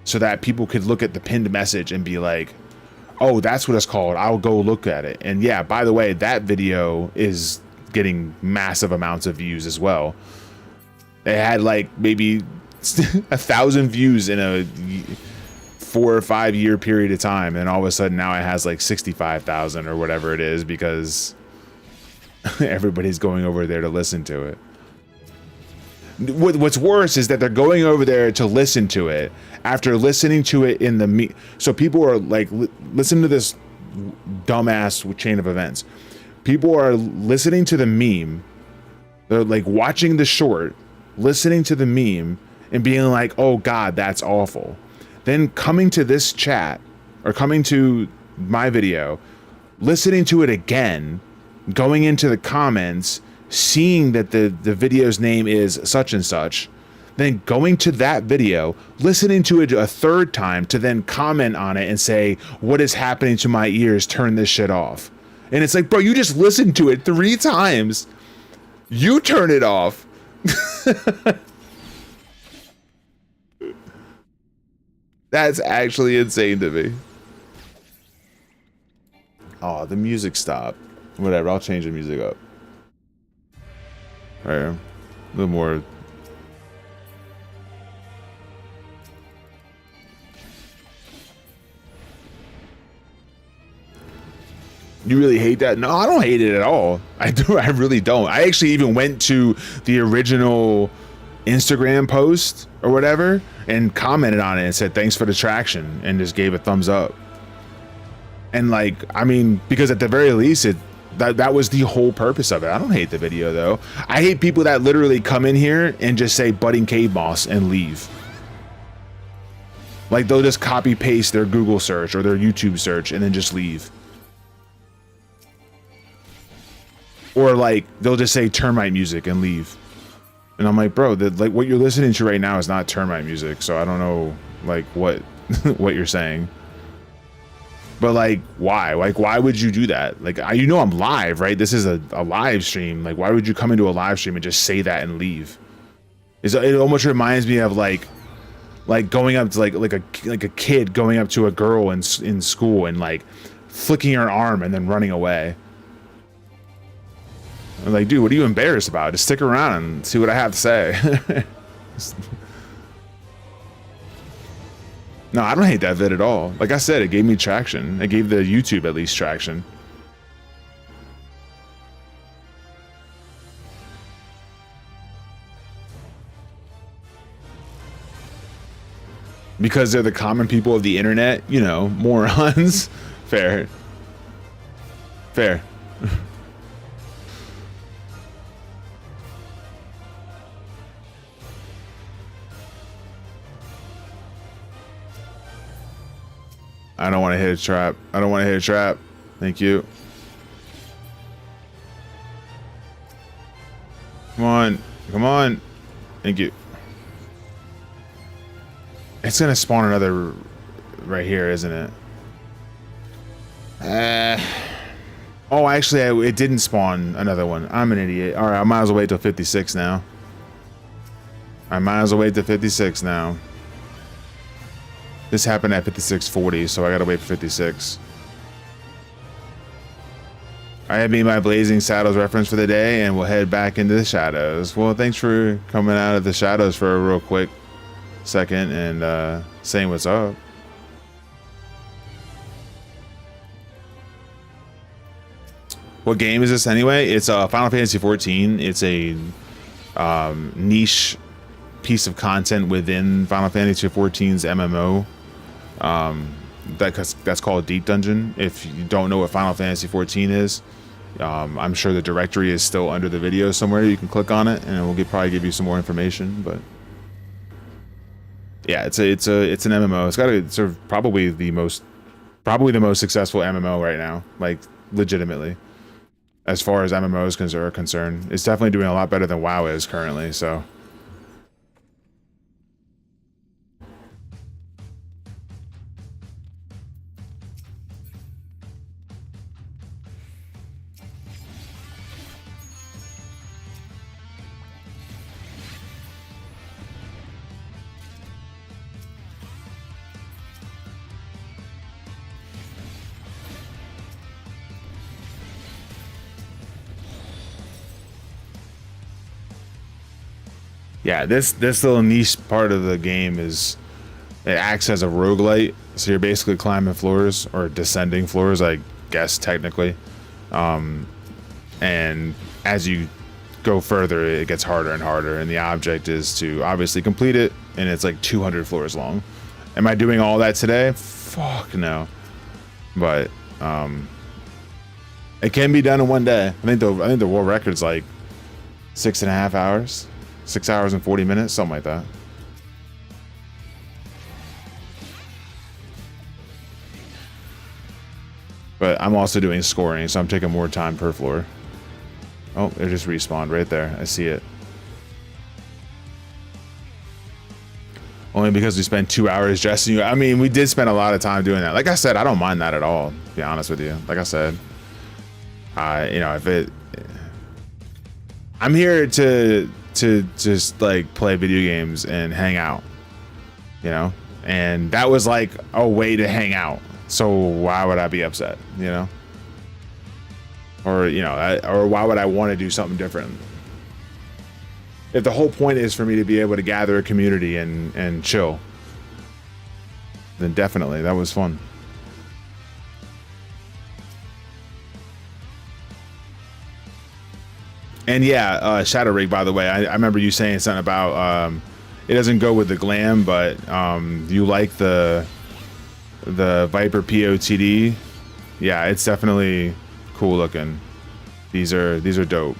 so that people could look at the pinned message and be like, oh, that's what it's called. I'll go look at it. And yeah, by the way, that video is getting massive amounts of views as well. It had like maybe 1,000 views in a 4 or 5 year period of time, and all of a sudden now it has like 65,000 or whatever it is because everybody's going over there to listen to it. What's worse is that they're going over there to listen to it after listening to it in the so people are like, listen to this dumbass chain of events. People are listening to the meme, they're like watching the short, listening to the meme and being like, oh god, that's awful. Then coming to this chat or coming to my video, listening to it again, going into the comments, seeing that the video's name is such and such, then going to that video, listening to it a 3rd time to then comment on it and say, what is happening to my ears? Turn this shit off. And it's like, bro, you just listened to it 3 times. You turn it off. That's actually insane to me. Oh, the music stopped. Whatever, I'll change the music up. Right here. A little more. You really hate that? No, I don't hate it at all. I really don't. I actually even went to the original Instagram post or whatever and commented on it and said thanks for the traction and just gave a thumbs up. And like, I mean, because at the very least That was the whole purpose of it. I don't hate the video though. I hate people that literally come in here and just say budding cave moss and leave. Like they'll just copy paste their Google search or their YouTube search and then just leave. Or like they'll just say termite music and leave. And I'm like, bro, like what you're listening to right now is not termite music, so I don't know like what what you're saying. But like, why? Like, why would you do that? Like, you know, I'm live, right? This is a live stream. Like, why would you come into a live stream and just say that and leave? It almost reminds me of like going up to like a kid going up to a girl in school and like flicking her arm and then running away. I'm like, dude, what are you embarrassed about? Just stick around and see what I have to say. No, I don't hate that vid at all. Like I said, it gave me traction. It gave the YouTube at least traction. Because they're the common people of the internet, you know, morons. Fair. Fair. I don't want to hit a trap. I don't want to hit a trap. Thank you. Come on. Come on. Thank you. It's going to spawn another right here, isn't it? Oh, actually, it didn't spawn another one. I'm an idiot. All right, I might as well wait till 56 now. I might as well wait till 56 now. This happened at 56:40, so I gotta wait for 56. I have made my Blazing Saddles reference for the day, and we'll head back into the shadows. Well, thanks for coming out of the shadows for a real quick second and saying what's up. What game is this anyway? It's Final Fantasy XIV. It's a niche piece of content within Final Fantasy XIV's MMO. That's called Deep Dungeon. If you don't know what Final Fantasy XIV is, I'm sure the directory is still under the video somewhere. You can click on it, and it will probably give you some more information. But yeah, it's an MMO. It's probably the most successful MMO right now, like legitimately, as far as MMOs are concerned. It's definitely doing a lot better than WoW is currently. So. Yeah, this little niche part of the game it acts as a roguelite. So you're basically climbing floors or descending floors, I guess technically. And as you go further, it gets harder and harder, and the object is to obviously complete it, and it's like 200 floors long. Am I doing all that today? Fuck no. But it can be done in one day. I think the world record's like 6.5 hours. 6 hours and 40 minutes, something like that. But I'm also doing scoring, so I'm taking more time per floor. Oh, it just respawned right there. I see it. Only because we spent 2 hours dressing you. I mean, we did spend a lot of time doing that. Like I said, I don't mind that at all, to be honest with you. Like I said, you know, I'm here to just like play video games and hang out, you know, and that was like a way to hang out. So why would I be upset, you know? Or, you know, or why would I want to do something different? If the whole point is for me to be able to gather a community and chill, then definitely that was fun. And yeah, Shadow Rig, by the way, I remember you saying something about it doesn't go with the glam, but you like the Viper POTD. Yeah, it's definitely cool looking. these are dope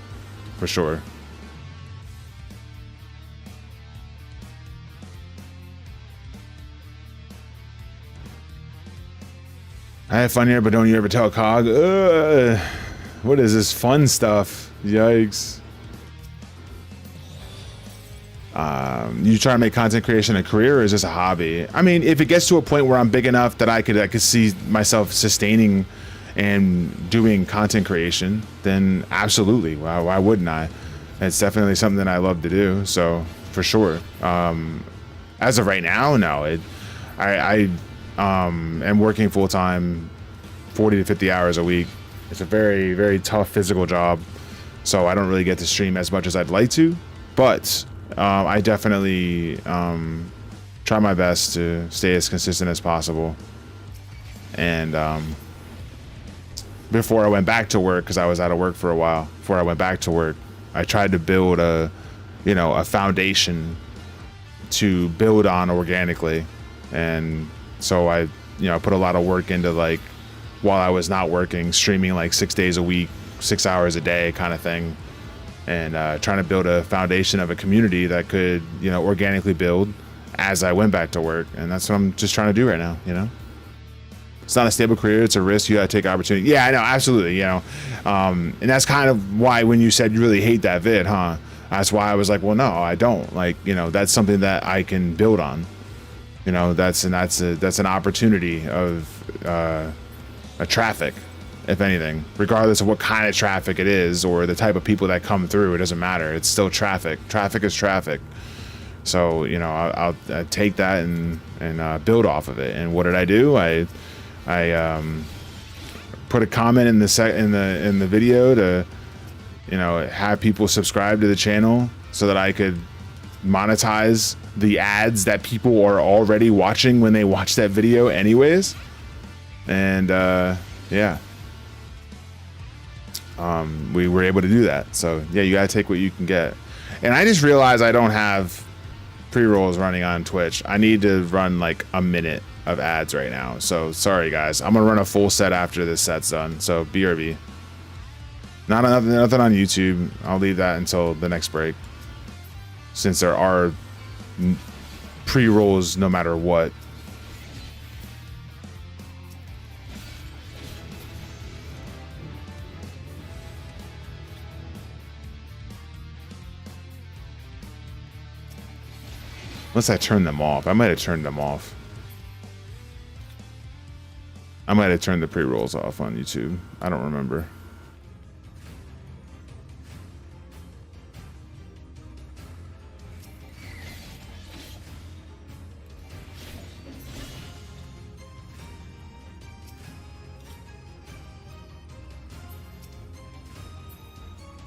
for sure. I have fun here, but don't you ever tell Cog? What is this fun stuff? Yikes. You try to make content creation a career, or is this a hobby? I mean, if it gets to a point where I'm big enough that I could see myself sustaining and doing content creation, then absolutely. Why wouldn't I? It's definitely something that I love to do. So for sure. As of right now, no. I am working full time, 40 to 50 hours a week. It's a very, very tough physical job. So I don't really get to stream as much as I'd like to, but I definitely try my best to stay as consistent as possible. And before I went back to work, because I was out of work for a while, before I went back to work, I tried to build a foundation to build on organically. And so I put a lot of work into, like, while I was not working, streaming like 6 days a week, 6 hours a day kind of thing. And trying to build a foundation of a community that could, organically build as I went back to work. And that's what I'm just trying to do right now, It's not a stable career, it's a risk. You gotta take opportunity. Yeah, I know, absolutely, and that's kind of why when you said you really hate that vid, huh? That's why I was like, well, no, I don't. Like, that's something that I can build on. That's an opportunity of a traffic, if anything, regardless of what kind of traffic it is or the type of people that come through. It doesn't matter. It's still traffic. Traffic is traffic. So I'll take that and build off of it. And what did I do? I put a comment in the video to have people subscribe to the channel so that I could monetize the ads that people are already watching when they watch that video anyways. And yeah, we were able to do that. So yeah, you gotta take what you can get. And I just realized I don't have pre-rolls running on Twitch. I need to run like a minute of ads right now. So sorry guys, I'm gonna run a full set after this set's done. So BRB. Nothing on YouTube. I'll leave that until the next break, since there are pre-rolls no matter what. Unless I turn them off. I might have turned them off. I might have turned the pre-rolls off on YouTube. I don't remember.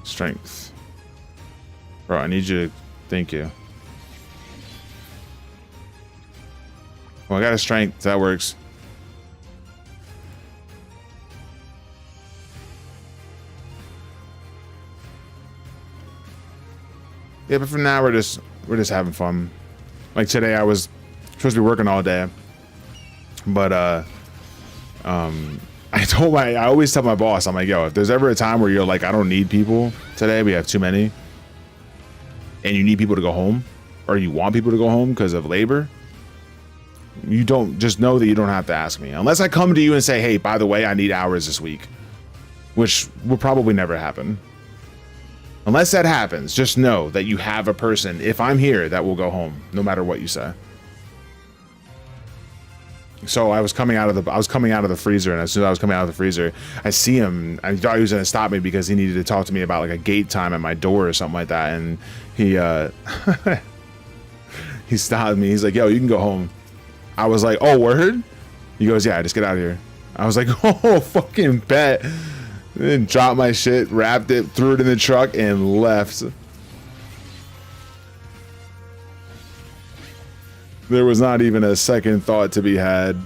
Strength. Bro, I need you to... Thank you. Well, I got a strength. That works. Yeah, but for now we're just having fun. Like today, I was supposed to be working all day, but I always tell my boss, I'm like, yo, if there's ever a time where you're like, I don't need people today, we have too many, and you need people to go home, or you want people to go home because of labor, you don't, just know that you don't have to ask me. Unless I come to you and say, hey, by the way, I need hours this week, which will probably never happen. Unless that happens, just know that you have a person, if I'm here, that will go home, no matter what you say. So I was coming out of the freezer, and as soon as I was coming out of the freezer, I see him. I thought he was gonna stop me because he needed to talk to me about like a gate time at my door or something like that. And he he stopped me. He's like, yo, you can go home. I was like, oh, word? He goes, yeah, just get out of here. I was like, oh, fucking bet. Then dropped my shit, wrapped it, threw it in the truck, and left. There was not even a second thought to be had.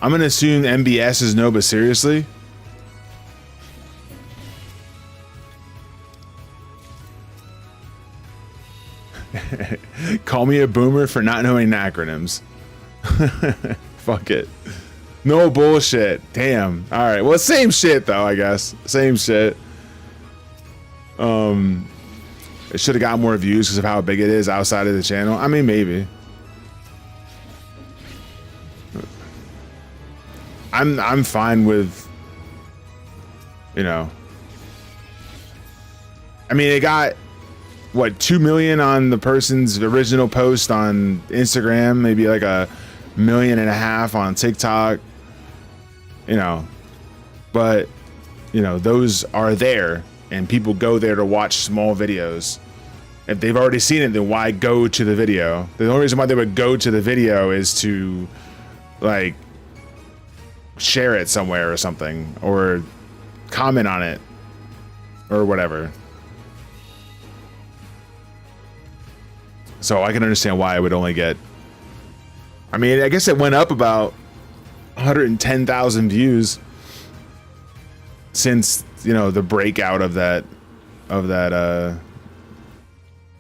I'm gonna assume MBS is no, but seriously. Call me a boomer for not knowing acronyms. Fuck it. No bullshit. Damn. All right. Well, same shit though, I guess. Same shit. It should have got more views because of how big it is outside of the channel. I mean, maybe. I'm fine with, you know. I mean, it got what, 2 million on the person's original post on Instagram, maybe like 1.5 million on TikTok, you know, but you know, those are there and people go there to watch small videos. If they've already seen it, then why go to the video? The only reason why they would go to the video is to like share it somewhere or something, or comment on it or whatever. So I can understand why I would only get, I mean, I guess it went up about 110,000 views since, you know, the breakout of that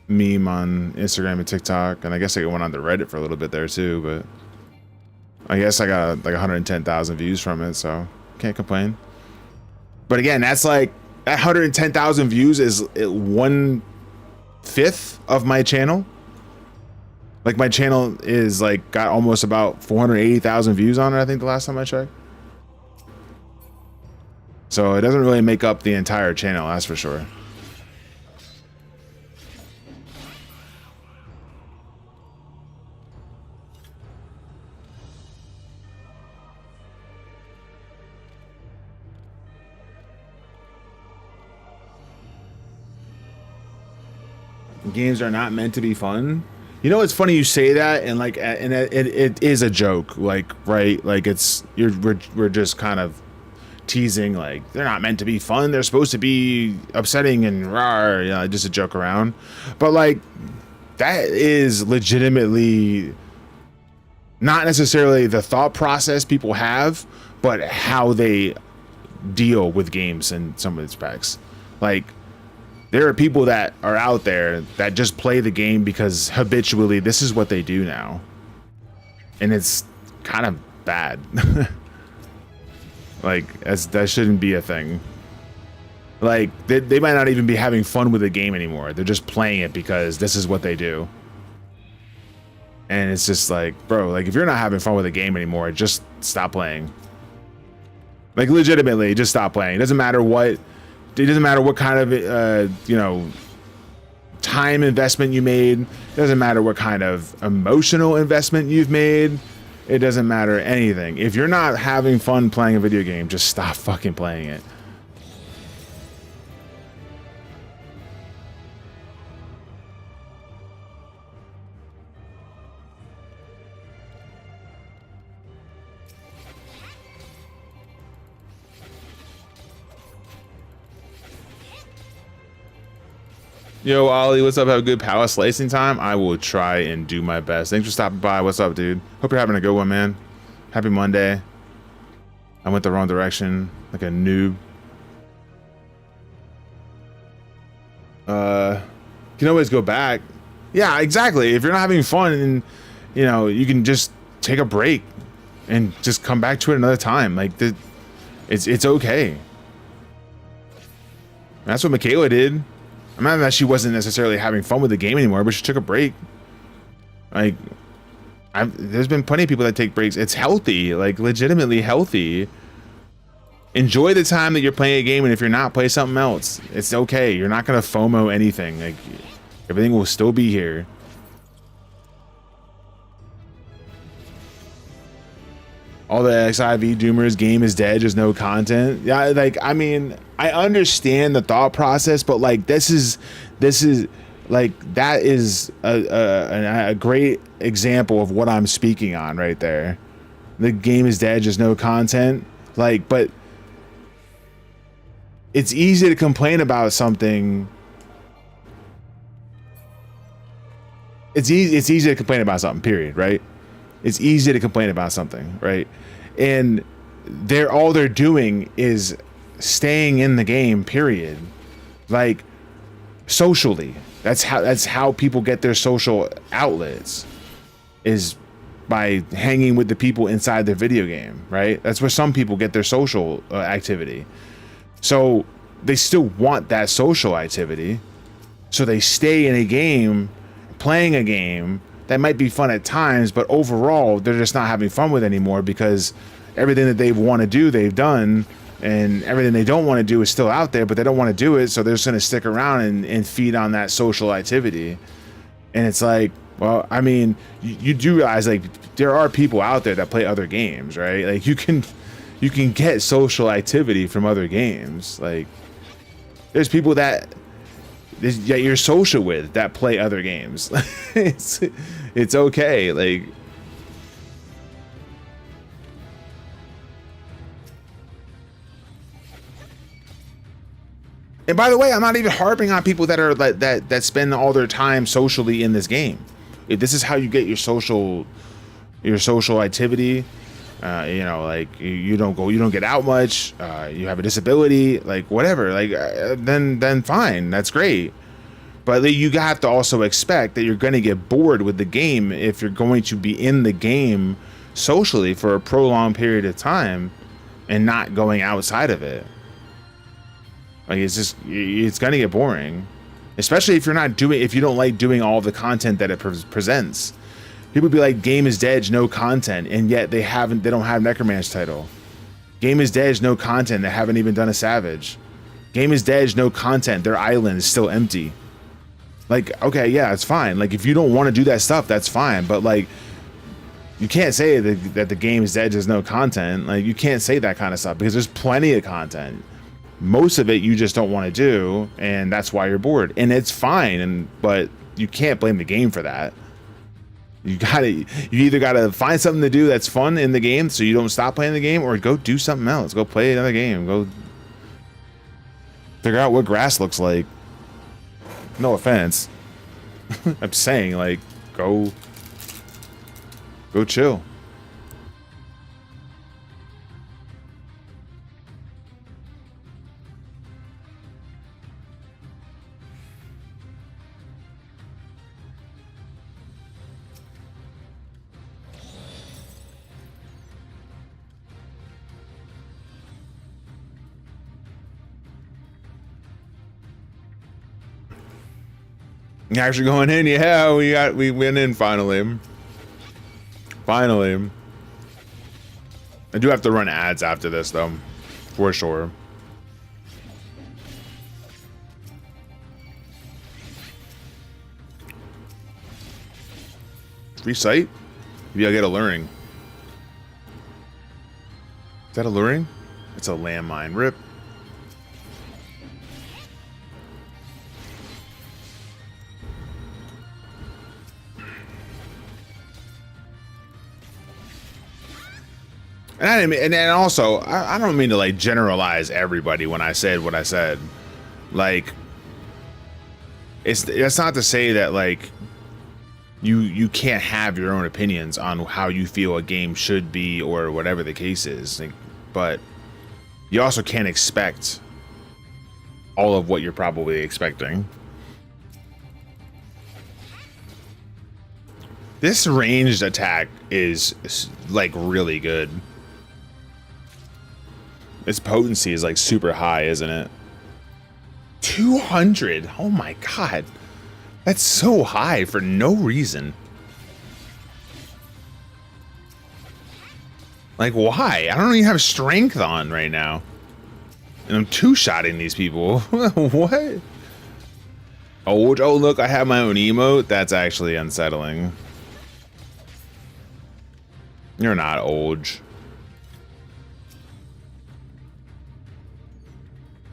meme on Instagram and TikTok. And I guess it went on to Reddit for a little bit there too, but I guess I got like 110,000 views from it, so can't complain. But again, that's like, that 110,000 views is 1/5 of my channel. Like my channel is like got almost about 480,000 views on it, I think the last time I checked. So it doesn't really make up the entire channel, that's for sure. Games are not meant to be fun. You know, it's funny you say that, and like, and it is a joke, like, right? Like we're just kind of teasing, like they're not meant to be fun. They're supposed to be upsetting and rawr, you know, just a joke around. But like, that is legitimately not necessarily the thought process people have, but how they deal with games in some respects. Like, there are people that are out there that just play the game because habitually this is what they do now. And it's kind of bad. Like, that shouldn't be a thing. Like, they might not even be having fun with the game anymore. They're just playing it because this is what they do. And it's just like, bro, like, if you're not having fun with the game anymore, just stop playing. Like, legitimately, just stop playing. It doesn't matter what kind of you know, time investment you made. It doesn't matter what kind of emotional investment you've made. It doesn't matter anything. If you're not having fun playing a video game, just stop fucking playing it. Yo, Ollie, what's up? Have a good power slicing time? I will try and do my best. Thanks for stopping by. What's up, dude? Hope you're having a good one, man. Happy Monday. I went the wrong direction, like a noob. You can always go back. Yeah, exactly. If you're not having fun, and you know, you can just take a break and just come back to it another time. Like, it's okay. That's what Michaela did. I'm not that she wasn't necessarily having fun with the game anymore, but she took a break. Like, there's been plenty of people that take breaks. It's healthy, like legitimately healthy. Enjoy the time that you're playing a game, and if you're not, play something else. It's okay. You're not gonna FOMO anything. Like, everything will still be here. All the XIV doomers, game is dead, there's no content. Yeah, like, I mean, I understand the thought process, but like, this is like, that is a great example of what I'm speaking on right there. The game is dead, there's no content. Like, but it's easy to complain about something. It's easy to complain about something, period, right? It's easy to complain about something, right? and all they're doing is staying in the game, period. Like, socially, that's how people get their social outlets, is by hanging with the people inside their video game, right? That's where some people get their social activity. So they still want that social activity, so they stay in a game, playing a game that might be fun at times, but overall they're just not having fun with anymore, because everything that they want to do, they've done, and everything they don't want to do is still out there, but they don't want to do it, so they're just going to stick around and feed on that social activity. And it's like, well, I mean, you do realize, like, there are people out there that play other games, right? Like, you can get social activity from other games. Like, there's people that you're social with that play other games. It's okay. Like, and by the way, I'm not even harping on people that are like that spend all their time socially in this game. If this is how you get your social activity, you know, like you don't get out much, you have a disability, like whatever, like then fine, that's great. But you have to also expect that you're going to get bored with the game if you're going to be in the game socially for a prolonged period of time and not going outside of it. Like, it's going to get boring, especially if you don't like doing all the content that it presents. People be like, game is dead, no content, and yet they don't have Necromancer's title. Game is dead, no content, they haven't even done a Savage. Game is dead, no content, their island is still empty. Like, okay, yeah, it's fine. Like, if you don't want to do that stuff, that's fine. But like, you can't say that the game is dead, there's no content. Like, you can't say that kind of stuff, because there's plenty of content. Most of it you just don't want to do, and that's why you're bored. And it's fine, but you can't blame the game for that. You either gotta find something to do that's fun in the game so you don't stop playing the game, or go do something else. Go play another game. Go figure out what grass looks like. No offense. I'm saying, like, go chill. Actually going in, yeah, we went in finally. Finally. I do have to run ads after this though, for sure. Free site? Maybe I'll get alluring. Is that alluring? It's a landmine. Rip. And also, I don't mean to like generalize everybody when I said what I said. Like, it's not to say that like you can't have your own opinions on how you feel a game should be or whatever the case is. Like, but you also can't expect all of what you're probably expecting. This ranged attack is like really good. Its potency is like super high, isn't it? 200. Oh my god. That's so high for no reason. Like, why? I don't even have strength on right now. And I'm two-shotting these people. What? Oh, look, I have my own emote. That's actually unsettling. You're not old.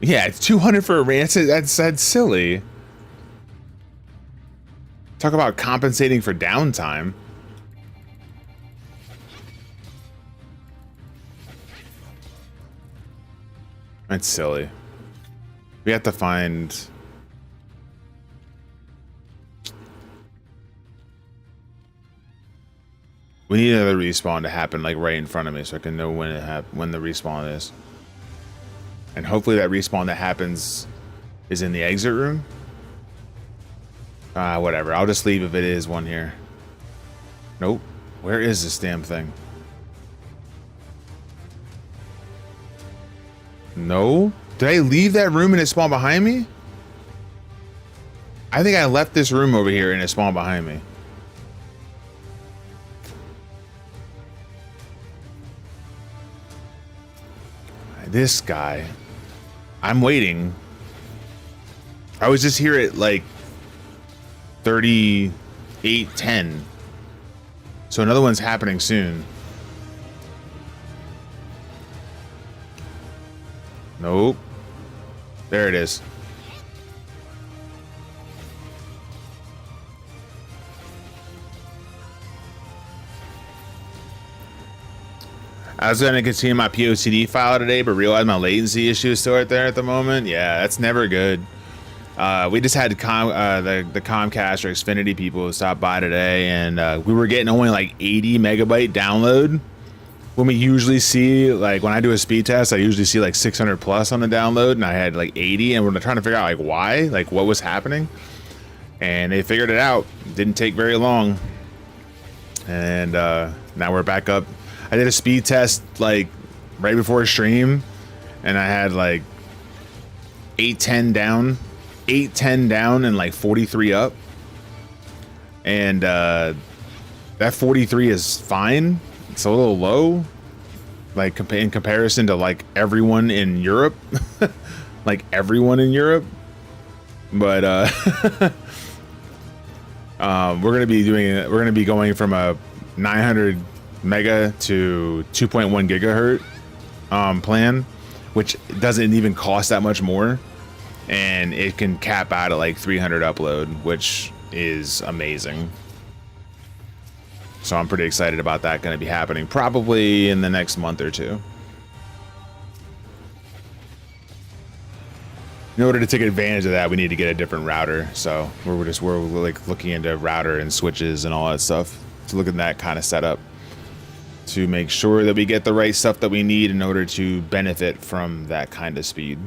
Yeah, it's 200 for a ranch. That's silly. Talk about compensating for downtime. That's silly. We have to find... We need another respawn to happen like right in front of me so I can know when when the respawn is. And hopefully that respawn that happens is in the exit room. Whatever. I'll just leave if it is one here. Nope. Where is this damn thing? No? Did I leave that room and it spawned behind me? I think I left this room over here and it spawned behind me. This guy. I'm waiting. I was just here at like 38:10. So another one's happening soon. Nope. There it is. I was going to continue my POCD file today, but realized my latency issue is still right there at the moment. Yeah, that's never good. We just had the Comcast or Xfinity people stop by today, and we were getting only like 80 megabyte download. When we usually see, like when I do a speed test, I usually see like 600 plus on the download, and I had like 80, and we're trying to figure out like why, like what was happening. And they figured it out. Didn't take very long. And now we're back up. I did a speed test like right before a stream, and I had like 810 down and like 43 up. And that 43 is fine. It's a little low, like in comparison to like everyone in Europe, like everyone in Europe. But we're gonna be going from a 900 mega to 2.1 gigahertz plan, which doesn't even cost that much more, and it can cap out at like 300 upload, which is amazing. So I'm pretty excited about that going to be happening probably in the next month or two. In order to take advantage of that, we need to get a different router. So we're like looking into router and switches and all that stuff to look at that kind of setup to make sure that we get the right stuff that we need in order to benefit from that kind of speed.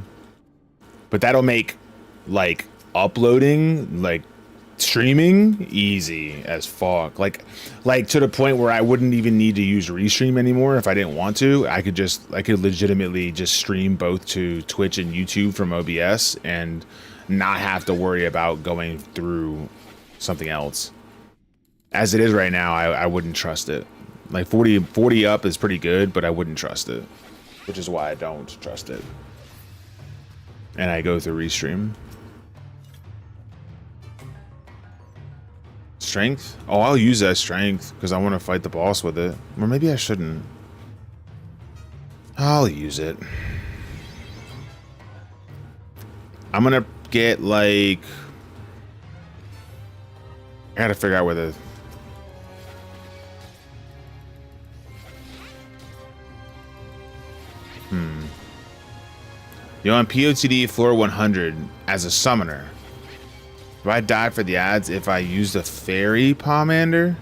But that'll make like uploading, like streaming, easy as fuck. Like to the point where I wouldn't even need to use Restream anymore if I didn't want to. I could legitimately just stream both to Twitch and YouTube from OBS and not have to worry about going through something else. As it is right now, I wouldn't trust it. Like 40 up is pretty good, but I wouldn't trust it, which is why I don't trust it. And I go through Restream. Strength? Oh, I'll use that strength because I want to fight the boss with it. Or maybe I shouldn't. I'll use it. I'm gonna get like... I gotta figure out where the... You're on POTD floor 100 as a summoner. Do I die for the ads if I use the fairy pomander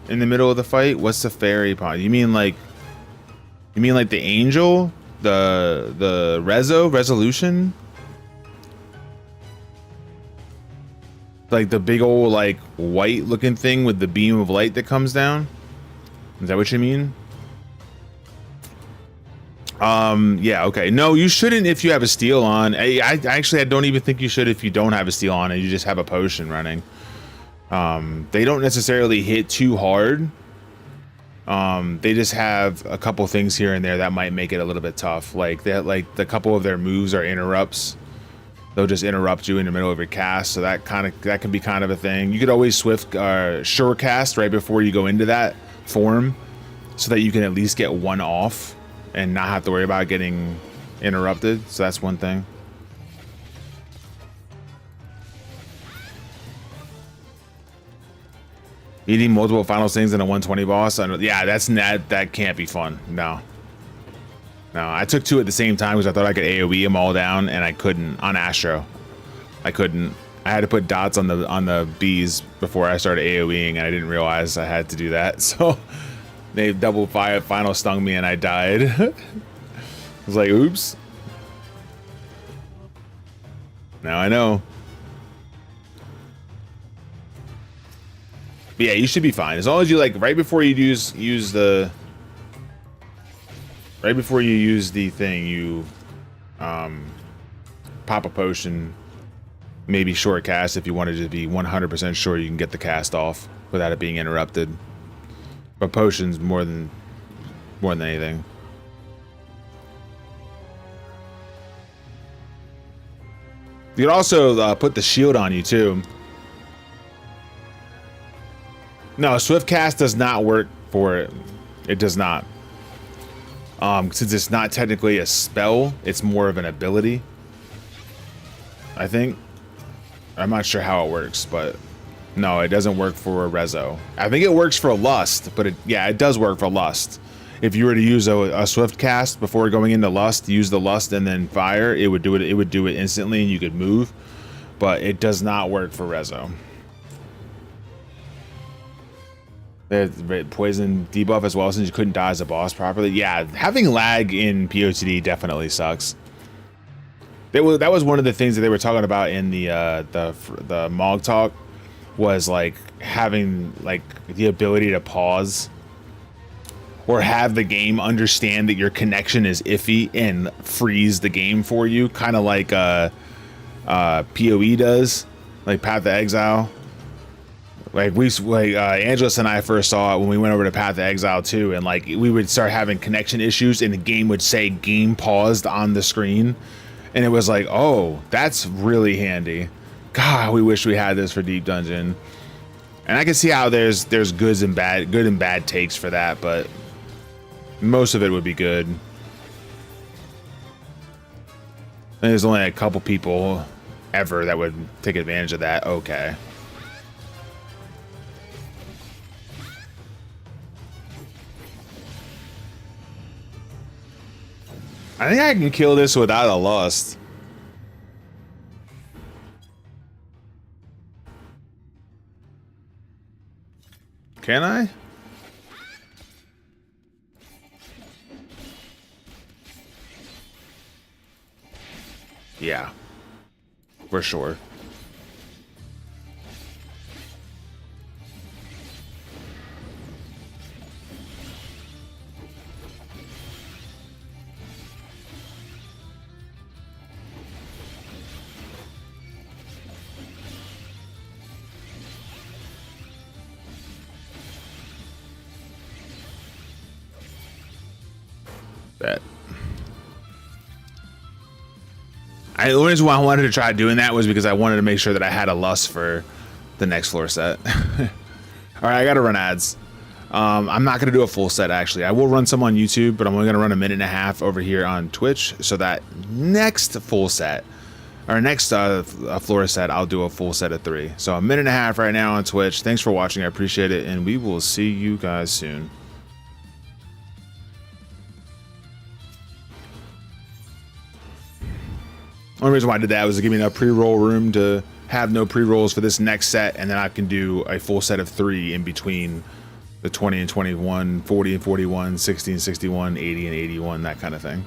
in the middle of the fight? What's the fairy pom? You mean like the angel? The resolution? Like the big old like white looking thing with the beam of light that comes down? Is that what you mean? Yeah, okay. No, you shouldn't if you have a steal on. I actually don't even think you should if you don't have a steal on and you just have a potion running. They don't necessarily hit too hard. They just have a couple things here and there that might make it a little bit tough. Like the couple of their moves are interrupts. They'll just interrupt you in the middle of your cast, so that can be kind of a thing. You could always sure cast right before you go into that form, so that you can at least get one off and not have to worry about getting interrupted. So that's one thing. Eating multiple final things in a 120 boss. Yeah, that can't be fun. No, I took two at the same time because I thought I could AoE them all down, and I couldn't on Astro. I couldn't. I had to put dots on the bees before I started AoEing, and I didn't realize I had to do that. So They double final stung me and I died. I was like, oops. Now I know. But yeah, you should be fine. As long as you like right before you use the thing, you pop a potion, maybe short cast if you wanted to be 100% sure you can get the cast off without it being interrupted. But potions more than anything. You could also put the shield on you too. No, Swift Cast does not work for it. It does not. Since it's not technically a spell, it's more of an ability. I think. I'm not sure how it works, but no, it doesn't work for a Rezo. I think it works for Lust, but it does work for Lust. If you were to use a Swift Cast before going into Lust, use the Lust and then fire, it would do it. It would do it instantly, and you could move. But it does not work for Rezo. The poison debuff as well, since you couldn't dodge the boss properly. Yeah, having lag in POTD definitely sucks. That was one of the things that they were talking about in the Mog talk, was like having like the ability to pause or have the game understand that your connection is iffy and freeze the game for you, kind of like PoE does, like Path of Exile. Like Angelus and I first saw it when we went over to Path of Exile 2, and like we would start having connection issues and the game would say game paused on the screen, and it was like, oh, that's really handy. God, we wish we had this for Deep Dungeon. And I can see how there's good and bad takes for that, but most of it would be good. And there's only a couple people ever that would take advantage of that. Okay. I think I can kill this without a Lust. Can I? Yeah, for sure. Bet. The only reason why I wanted to try doing that was because I wanted to make sure that I had a Lust for the next floor set. All right, I gotta run ads. I'm not gonna do a full set actually. I will run some on YouTube, but I'm only gonna run a minute and a half over here on Twitch, so that next full set, or next floor set, I'll do a full set of 3. So a minute and a half right now on Twitch. Thanks for watching, I appreciate it, and we will see you guys soon. Only reason why I did that was to give me enough pre-roll room to have no pre-rolls for this next set, and then I can do a full set of 3 in between the 20 and 21, 40 and 41, 60 and 61, 80 and 81, that kind of thing.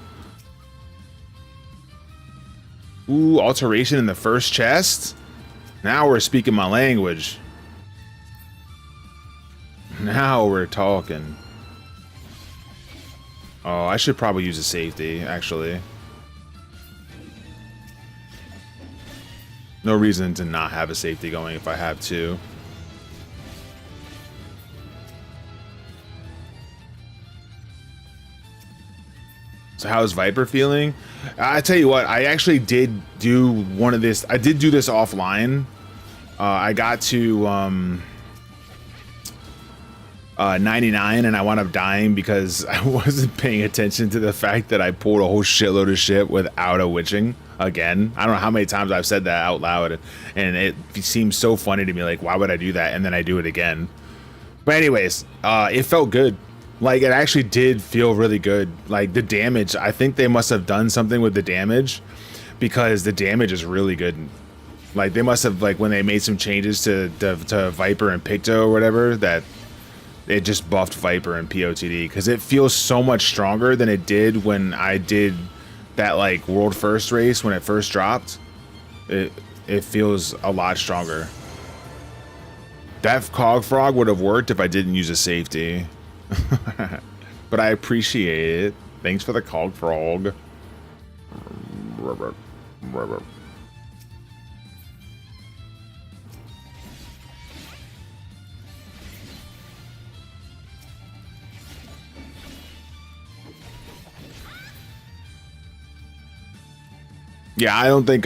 Ooh, alteration in the first chest? Now we're speaking my language. Now we're talking. Oh, I should probably use a safety, actually. No reason to not have a safety going if I have 2. So how's Viper feeling? I tell you what, I actually did do one of this. I did do this offline. I got to 99 and I wound up dying because I wasn't paying attention to the fact that I pulled a whole shitload of shit without a witching. Again, I don't know how many times I've said that out loud, and it seems so funny to me, like, why would I do that? And then I do it again. But anyways, it felt good. Like, it actually did feel really good. Like, the damage, I think they must have done something with the damage, because the damage is really good. Like, they must have, like, when they made some changes to Viper and Picto or whatever, that it just buffed Viper and POTD, because it feels so much stronger than it did when I did that like world first race when it first dropped. It feels a lot stronger. That Cog Frog would have worked if I didn't use a safety. But I appreciate it. Thanks for the Cog Frog. Yeah, I don't think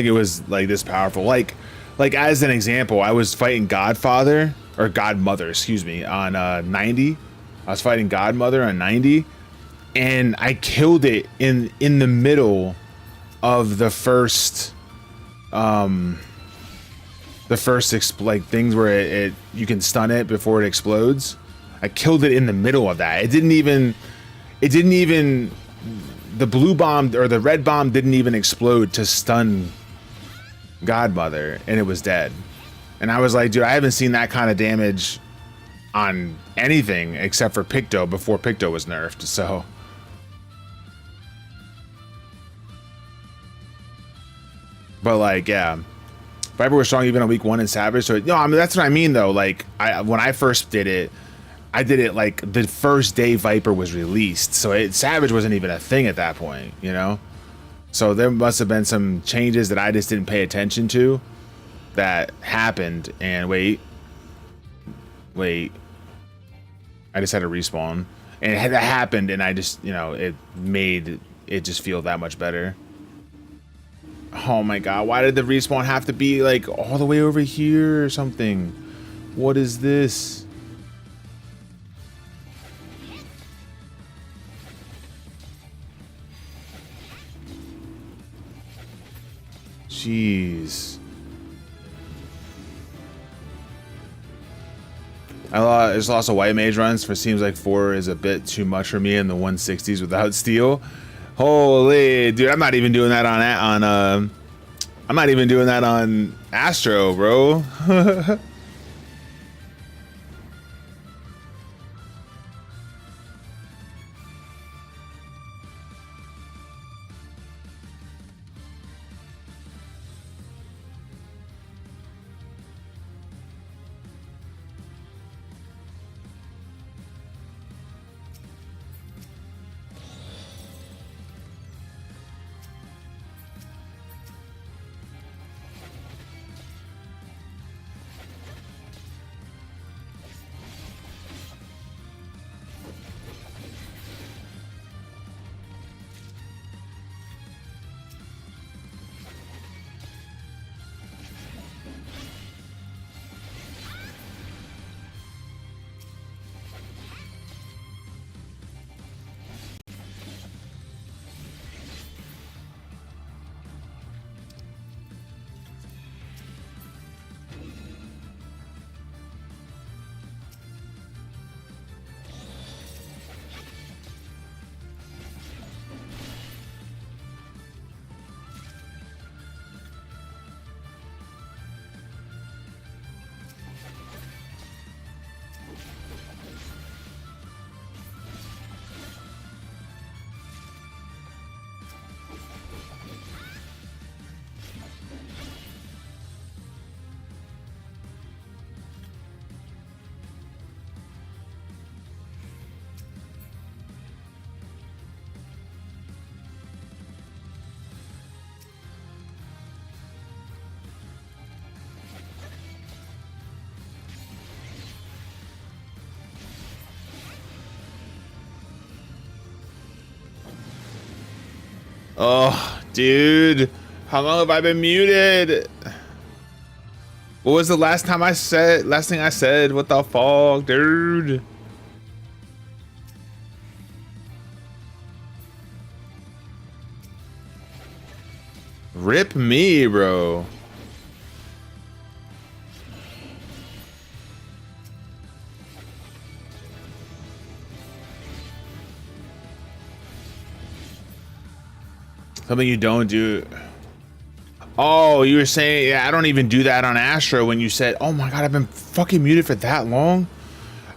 it was like this powerful. Like as an example, I was fighting Godfather or Godmother, excuse me, on 90. I was fighting Godmother on 90, and I killed it in the middle of the first like things where it you can stun it before it explodes. I killed it in the middle of that. It didn't even the blue bomb or the red bomb didn't even explode to stun Godmother, and it was dead. And I was like, dude, I haven't seen that kind of damage on anything except for Picto before Picto was nerfed. So but like, yeah, Viper was strong even on week 1 in Savage. So no, I mean, that's what I mean though. Like when I first did it, I did it like the first day Viper was released, so Savage wasn't even a thing at that point, you know? So there must have been some changes that I just didn't pay attention to that happened, and wait. I just had to respawn. And that happened, and I just, you know, it made it just feel that much better. Oh my god, why did the respawn have to be like all the way over here or something? What is this? Jeez. I just lost a white mage runs for seems like 4 is a bit too much for me in the 160s without steel. Holy dude, I'm not even doing that on I'm not even doing that on Astro, bro. Oh, dude. How long have I been muted? What was the last thing I said? What the fuck, dude? Rip me, bro. Something you don't do. Oh, you were saying, yeah, I don't even do that on Astro when you said, oh my god, I've been fucking muted for that long?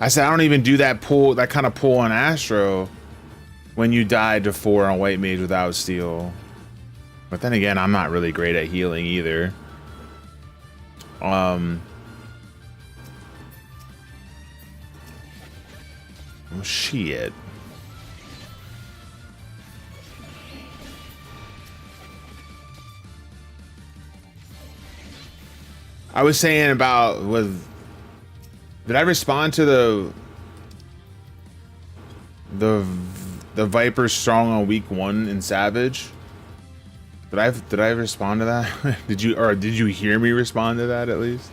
I said, I don't even do that pull, that kind of pull on Astro when you died to 4 on White Mage without steel. But then again, I'm not really great at healing either. Oh, shit. I was saying about did I respond to the Viper strong on week 1 in Savage? Did I respond to that? Did you hear me respond to that at least?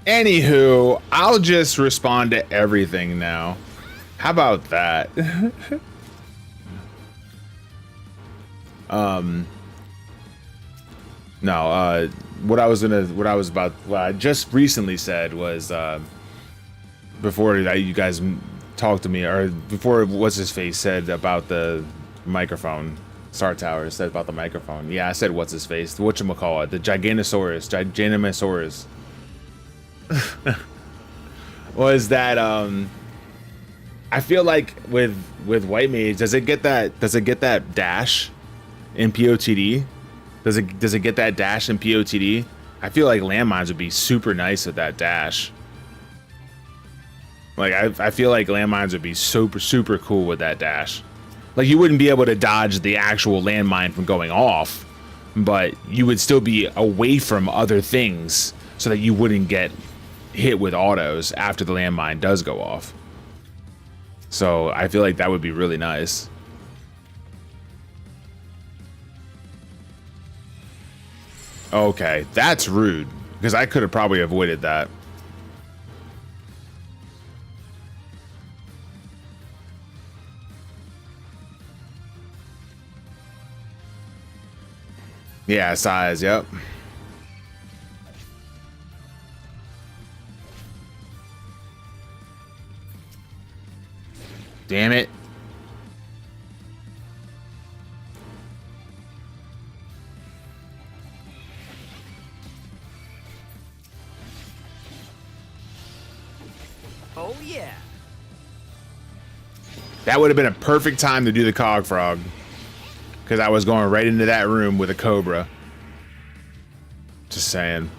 Anywho, I'll just respond to everything now. How about that? No, what I just recently said was before you guys talked to me, or before what's his face said about the microphone. Star Tower said about the microphone. Yeah, I said what's his face, whatchamacallit, the Giganosaurus, was that I feel like with White Mage, does it get that dash in POTD? Does it get that dash in POTD? I feel like landmines would be super nice with that dash. Like I feel like landmines would be super cool with that dash. Like you wouldn't be able to dodge the actual landmine from going off, but you would still be away from other things so that you wouldn't get hit with autos after the landmine does go off. So I feel like that would be really nice. Okay, that's rude, because I could have probably avoided that. Yeah, size, yep. Damn it. Oh yeah. That would have been a perfect time to do the Cog Frog, because I was going right into that room with a Cobra. Just saying.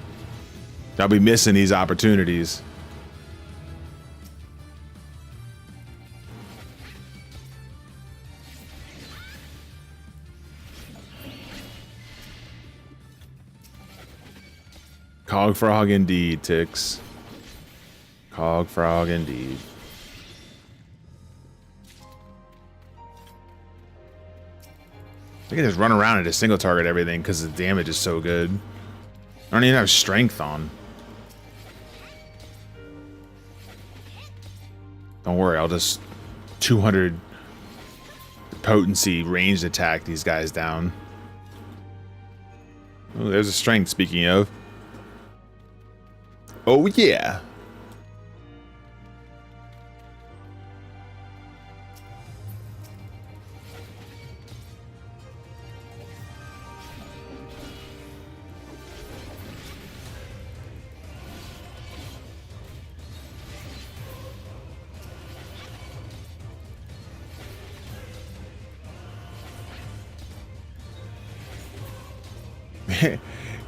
I'll be missing these opportunities. Cog Frog indeed, Tix. Cog Frog indeed. I can just run around and just single target everything because the damage is so good. I don't even have strength on. Don't worry, I'll just 200 potency ranged attack these guys down. Oh, there's a strength, speaking of. Oh yeah.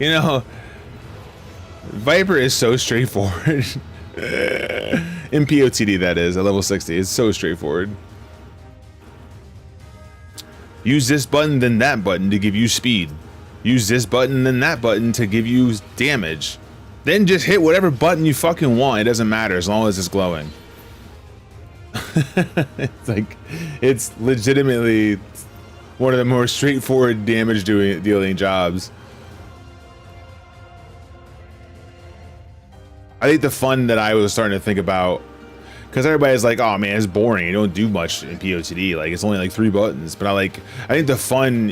You know, Viper is so straightforward. In POTD, that is, at level 60. It's so straightforward. Use this button, then that button to give you speed. Use this button, then that button to give you damage. Then just hit whatever button you fucking want. It doesn't matter as long as it's glowing. It's like, it's legitimately one of the more straightforward damage dealing jobs. I think the fun that I was starting to think about, because everybody's like, oh man, it's boring, you don't do much in POTD, like it's only like 3 buttons, but I think the fun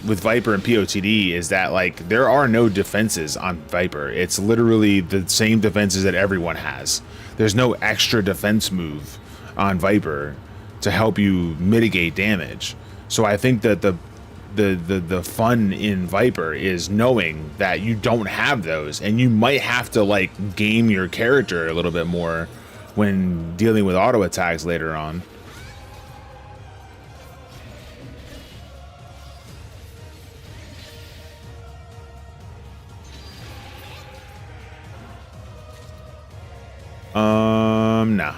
with Viper and POTD is that like there are no defenses on Viper. It's literally the same defenses that everyone has. There's no extra defense move on Viper to help you mitigate damage. So I think that the fun in Viper is knowing that you don't have those, and you might have to like game your character a little bit more when dealing with auto attacks later on. Nah.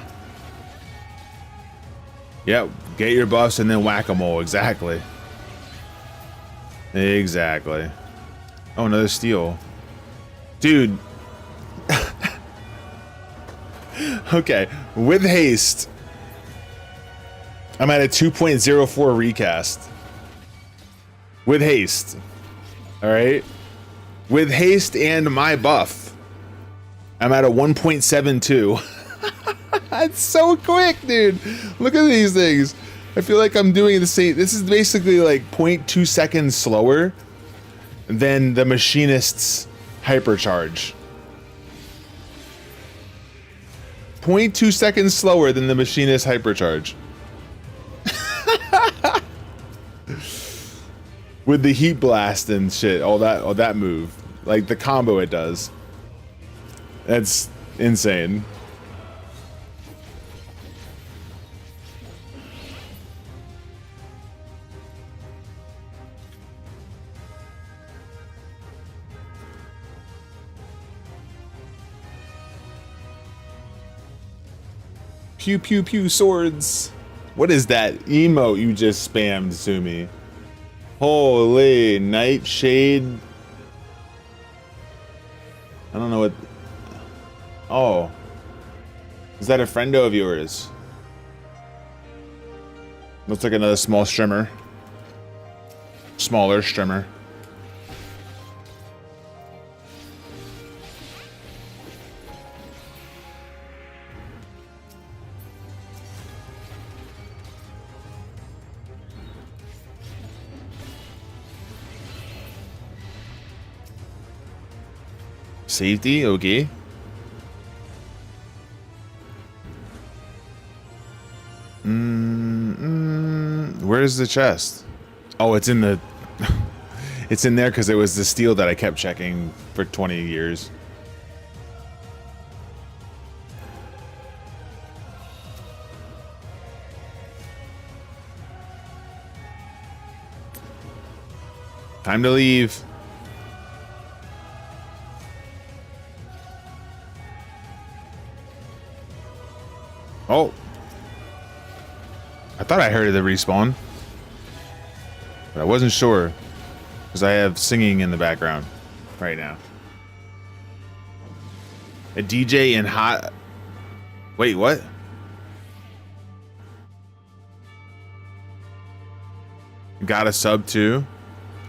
Yep, get your buffs and then whack-a-mole. Exactly. Exactly. Oh, another steal. Dude. Okay, with haste, I'm at a 2.04 recast. With haste. Alright? With haste and my buff, I'm at a 1.72. That's so quick, dude. Look at these things. I feel like I'm doing the same. This is basically like 0.2 seconds slower than the machinist's hypercharge. 0.2 seconds slower than the machinist's hypercharge. With the heat blast and shit, all that move. Like the combo it does. That's insane. Pew pew pew swords. What is that emote you just spammed to me? Holy Nightshade. I don't know what. Oh. Is that a friendo of yours? Looks like another small streamer. Smaller streamer. Safety, okay. Where's the chest? Oh, it's in the... It's in there because it was the steel that I kept checking for 20 years. Time to leave. Oh. I thought I heard the respawn. But I wasn't sure. Because I have singing in the background right now. A DJ in hot... Wait, what? Got a sub too?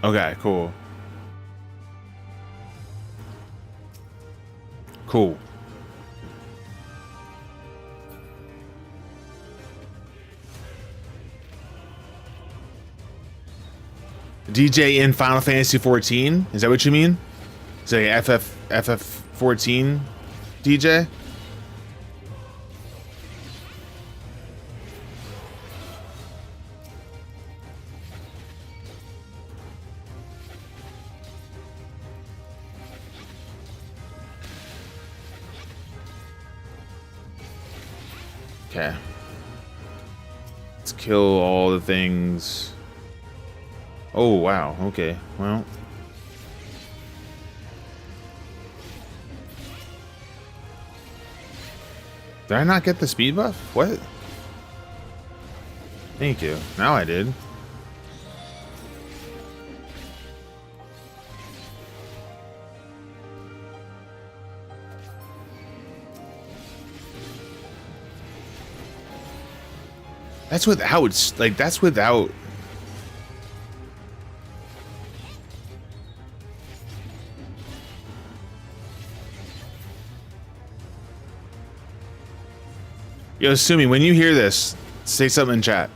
Okay, cool. Cool. DJ in Final Fantasy 14? Is that what you mean? Say FF14 DJ? Okay. Let's kill all the things. Oh, wow. Okay. Well. Did I not get the speed buff? What? Thank you. Now I did. That's without, like, that's without. Yo, Sumi, when you hear this, say something in chat.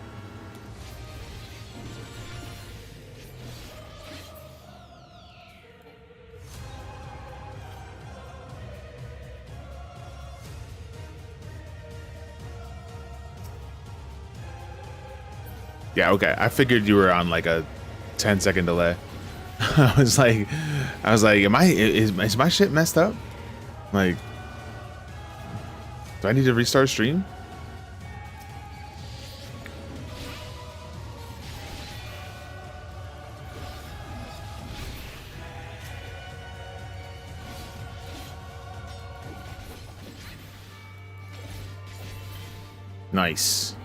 Yeah, okay. I figured you were on like a 10-second delay. I was like, is my shit messed up? Like, do I need to restart stream? Nice.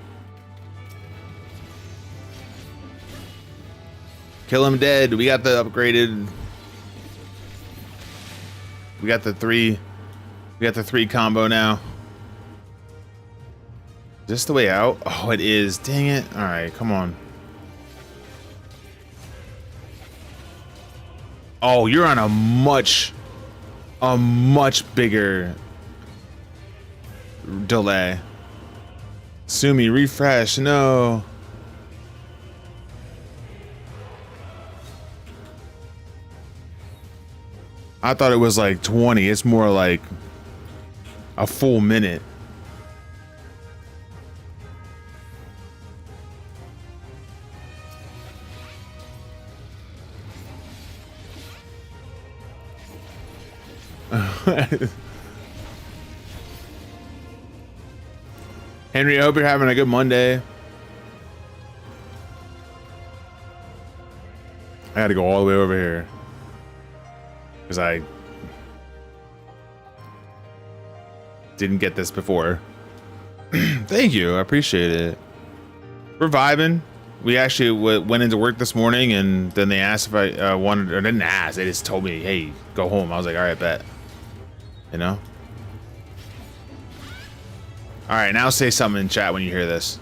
Kill him dead. We got the upgraded. We got the three combo now. Is this the way out? Oh, it is. Dang it. All right, come on. Oh, you're on a much bigger delay. Sumi, refresh. No. I thought it was like 20. It's more like a full minute. Henry, I hope you're having a good Monday. I had to go all the way over here because I didn't get this before. Thank you, I appreciate it. We're vibing. We actually went into work this morning, and then they asked if I wanted, or didn't ask. They just told me, "Hey, go home." I was like, "All right, bet." You know. All right, now say something in chat when you hear this.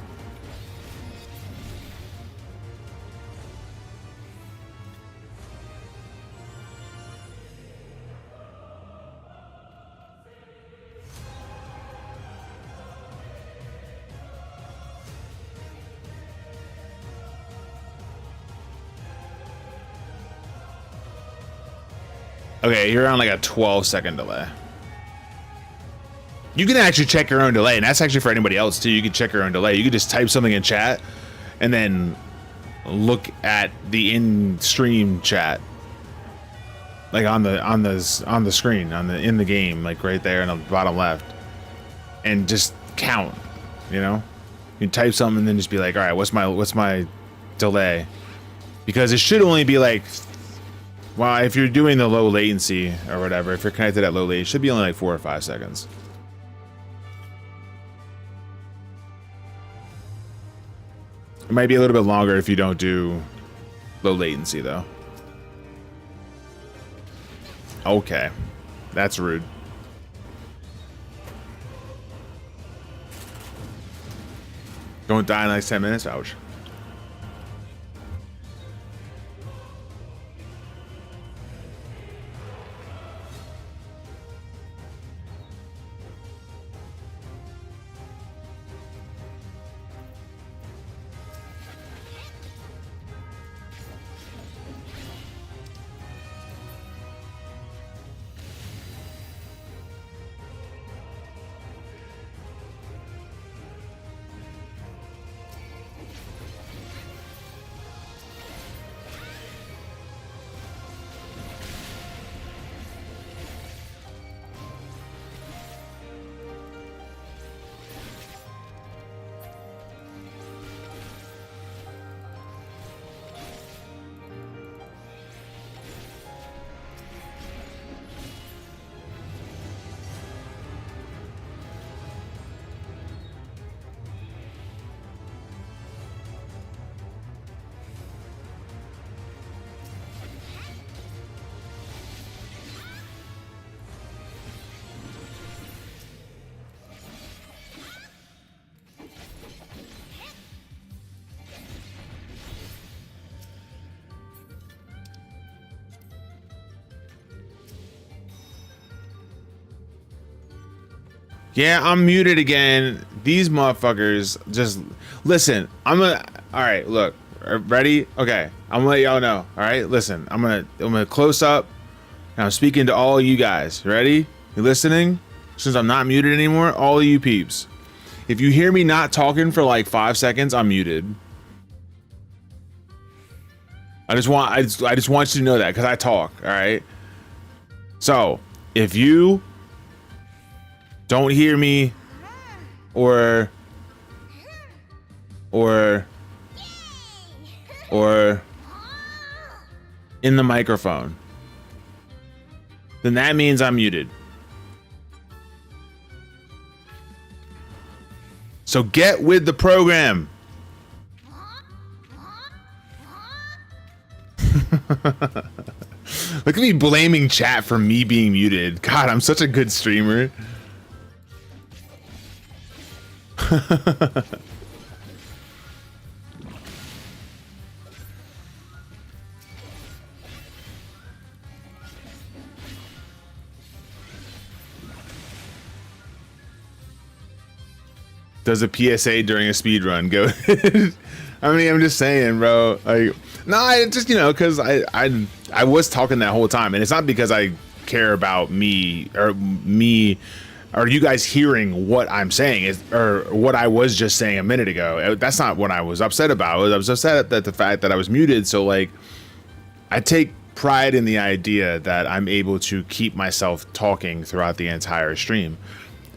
Okay, you're on like a 12-second delay. You can actually check your own delay, and that's actually for anybody else too. You can check your own delay. You can just type something in chat and then look at the in-stream chat, like on the screen, in the game, like right there in the bottom left, and just count. You know, you type something and then just be like, all right, what's my delay? Because it should only be like, well, if you're doing the low latency or whatever, if you're connected at low latency, it should be only like 4 or 5 seconds. It might be a little bit longer if you don't do low latency, though. Okay. That's rude. Don't die in like 10 minutes? Ouch. Yeah, I'm muted again. These motherfuckers just listen. All right, look, ready? Okay, I'm gonna let y'all know. All right, listen. I'm gonna close up, and I'm speaking to all you guys. Ready? You listening? Since I'm not muted anymore, all of you peeps. If you hear me not talking for like 5 seconds, I'm muted. I just want you to know that because I talk. All right. So if you don't hear me or in the microphone, then that means I'm muted. So get with the program. Look at me blaming chat for me being muted. God, I'm such a good streamer. Does a PSA during a speed run go? I mean, I'm just saying, bro. Like, no, I just, you know, because I was talking that whole time, and it's not because I care about me or you guys hearing what I'm saying or what I was just saying a minute ago. That's not what I was upset about. I was upset at the fact that I was muted. So like, I take pride in the idea that I'm able to keep myself talking throughout the entire stream.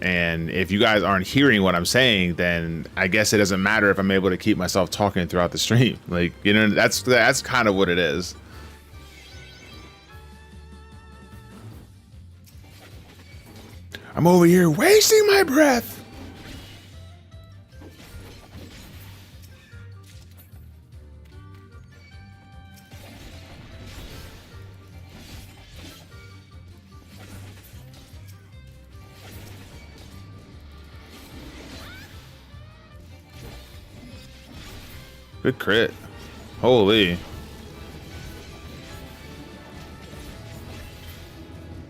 And if you guys aren't hearing what I'm saying, then I guess it doesn't matter if I'm able to keep myself talking throughout the stream. Like, you know, that's kind of what it is. I'm over here wasting my breath. Good crit. Holy.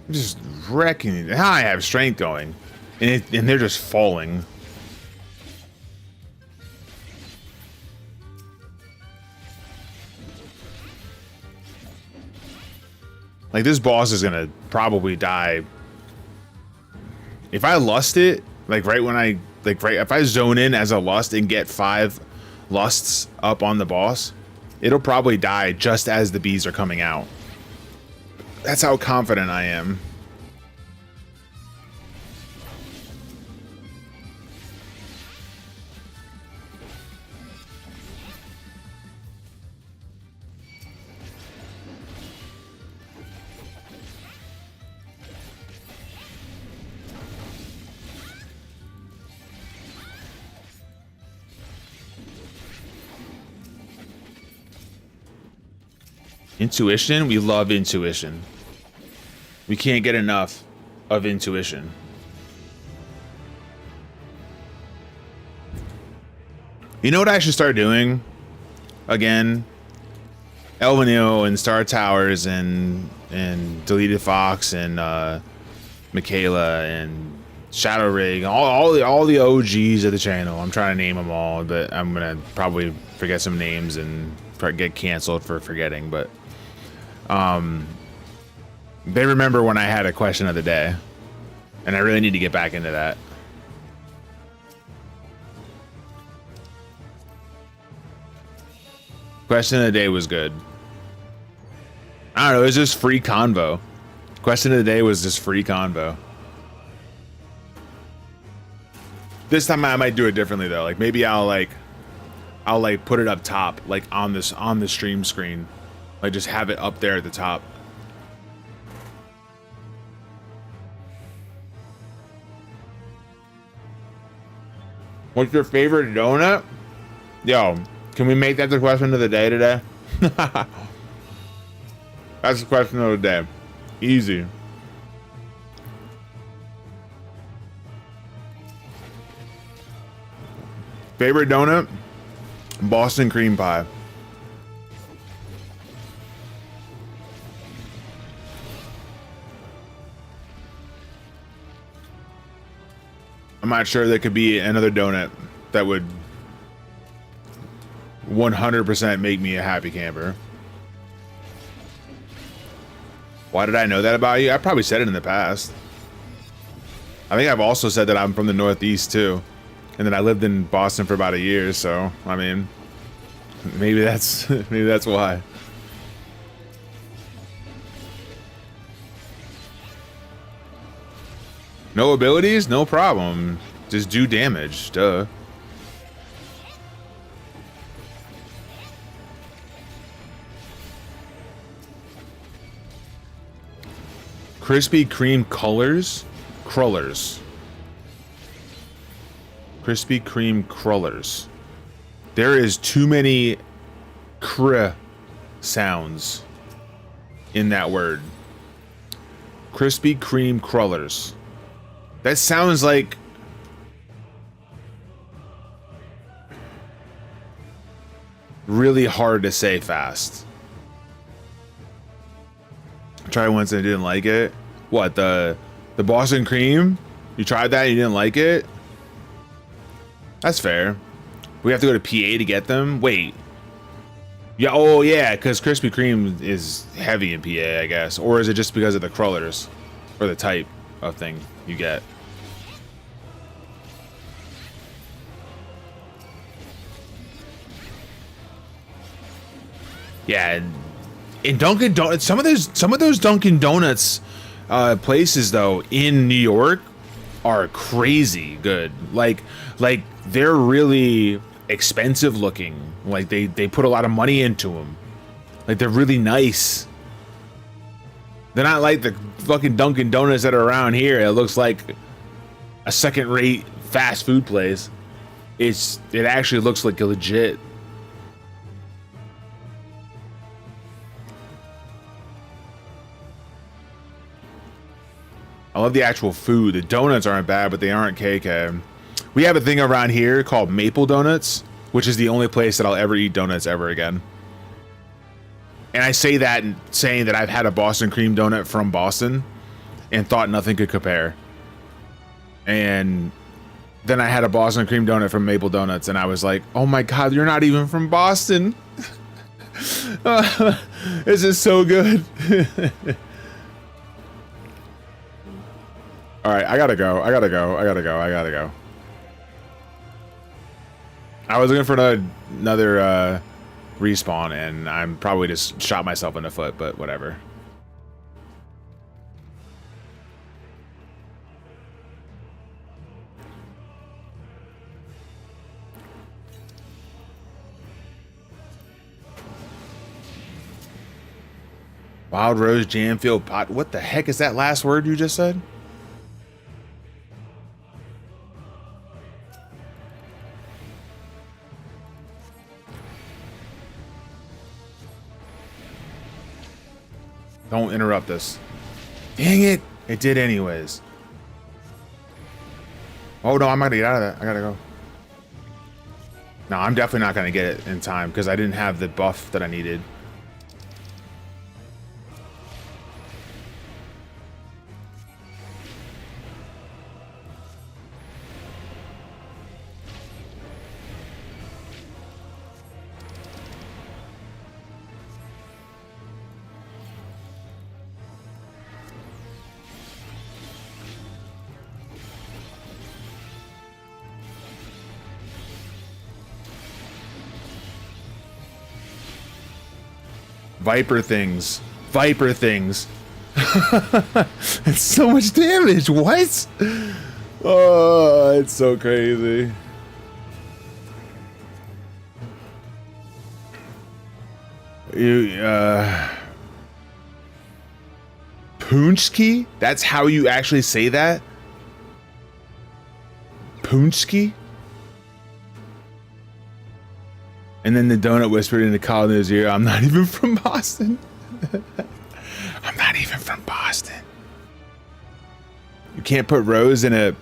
I'm just wrecking it. Now I have strength going. And they're just falling. Like, this boss is gonna probably die. If I lust it, like right when I, like right, if I zone in as a lust and get 5 lusts up on the boss, it'll probably die just as the bees are coming out. That's how confident I am. Intuition, we love intuition. We can't get enough of intuition. You know what I should start doing? Again, Elvenil and Star Towers and Deleted Fox and Michaela and Shadow Rig, all the OGs of the channel. I'm trying to name them all, but I'm gonna probably forget some names and get canceled for forgetting, but they remember when I had a question of the day, and I really need to get back into that. Question of the day was good. I don't know, it was just free convo. Question of the day was just free convo. This time I might do it differently though. Like maybe I'll put it up top, like on the stream screen. Like just have it up there at the top. What's your favorite donut? Yo, can we make that the question of the day today? That's the question of the day. Easy. Favorite donut? Boston cream pie. I'm not sure there could be another donut that would 100% make me a happy camper. Why did I know that about you? I probably said it in the past. I think I've also said that I'm from the Northeast too. And then I lived in Boston for about a year, so I mean, maybe that's why. No abilities? No problem. Just do damage. Duh. Krispy Kreme colors? Crullers. Krispy Kreme crullers. There is too many cr sounds in that word. Krispy Kreme crullers. That sounds like really hard to say fast. I tried once and I didn't like it. What, the Boston cream? You tried that and you didn't like it? That's fair. We have to go to PA to get them? Wait. Yeah, oh yeah, because Krispy Kreme is heavy in PA, I guess. Or is it just because of the crullers? Or the type of thing you get? Yeah, in Dunkin' Donuts, some of those Dunkin' Donuts places though in New York are crazy good. Like they're really expensive looking. Like they put a lot of money into them. Like they're really nice. They're not like the fucking Dunkin' Donuts that are around here. It looks like a second-rate fast food place. It actually looks like legit. I love the actual food. The donuts aren't bad, but they aren't KK. We have a thing around here called Maple Donuts, which is the only place that I'll ever eat donuts ever again. And I say that saying that I've had a Boston cream donut from Boston and thought nothing could compare. And then I had a Boston cream donut from Maple Donuts and I was like, oh my God, you're not even from Boston. This is so good. All right, I gotta go. I was looking for another respawn, and I'm probably just shot myself in the foot, but whatever. Wild Rose Jam Filled Pot. What the heck is that last word you just said? Don't interrupt us. Dang it! It did anyways. Oh no, I'm gonna get out of that. I gotta go. No, I'm definitely not gonna get it in time because I didn't have the buff that I needed. Viper things. It's so much damage. What? Oh, it's so crazy. Punchki? That's how you actually say that? Punchki? And then the donut whispered into Colin's ear, I'm not even from Boston. I'm not even from Boston. You can't put Rose in a...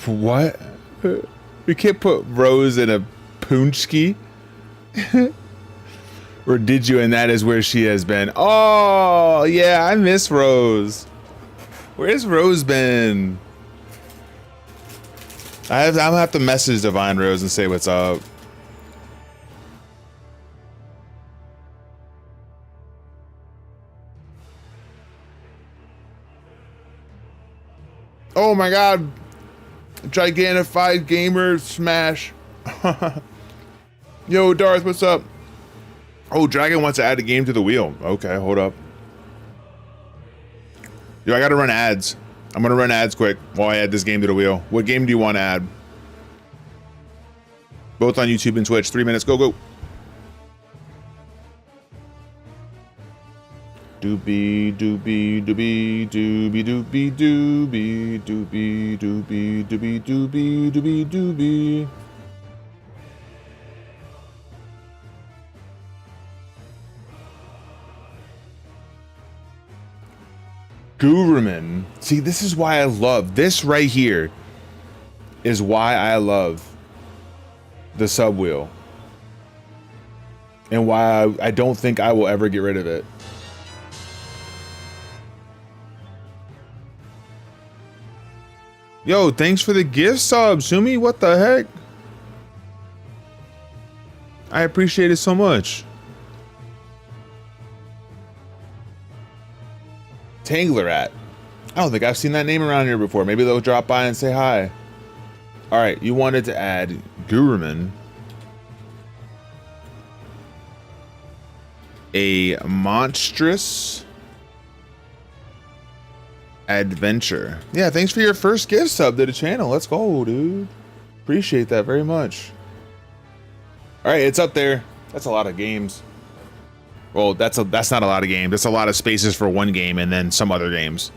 What? You can't put Rose in a Punchki? Or did you? And that is where she has been. Oh, yeah, I miss Rose. Where's Rose been? I'll have to message Divine Rose and say what's up. Oh my God. Gigantified Gamer Smash. Yo, Darth, what's up? Oh, Dragon wants to add a game to the wheel. Okay, hold up. Yo, I gotta run ads. I'm gonna run ads quick while I add this game to the wheel. What game do you want to add? Both on YouTube and Twitch. 3 minutes. Go, go. Doobie doobie doobie doobie doobie doobie doobie doobie doobie doobie doobie doobie. Guruman. See, this is why I love this right here. Is why I love the sub wheel, and why I don't think I will ever get rid of it. Yo, thanks for the gift sub, Sumi. What the heck? I appreciate it so much. Tanglerat. I don't think I've seen that name around here before. Maybe they'll drop by and say hi. All right, you wanted to add Guruman, a monstrous adventure. Yeah, thanks for your first gift sub to the channel. Let's go, dude. Appreciate that very much. All right, it's up there. That's a lot of games. Well, that's not a lot of games. That's a lot of spaces for one game and then some other games.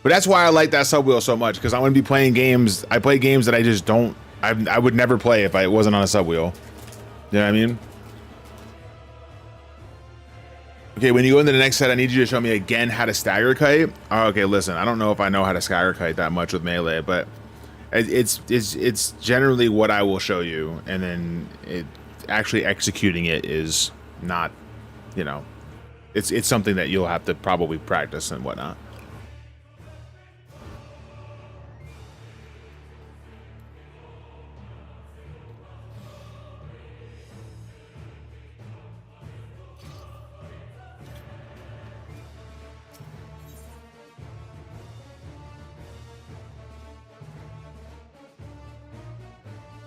But that's why I like that sub wheel so much, because I want to be playing games. I play games that I just don't. I would never play if I wasn't on a sub wheel. You know what I mean? Okay, when you go into the next set, I need you to show me again how to stagger kite. Oh, okay, listen, I don't know if I know how to stagger kite that much with melee, but it's generally what I will show you, and then actually executing it is not, you know, it's something that you'll have to probably practice and whatnot.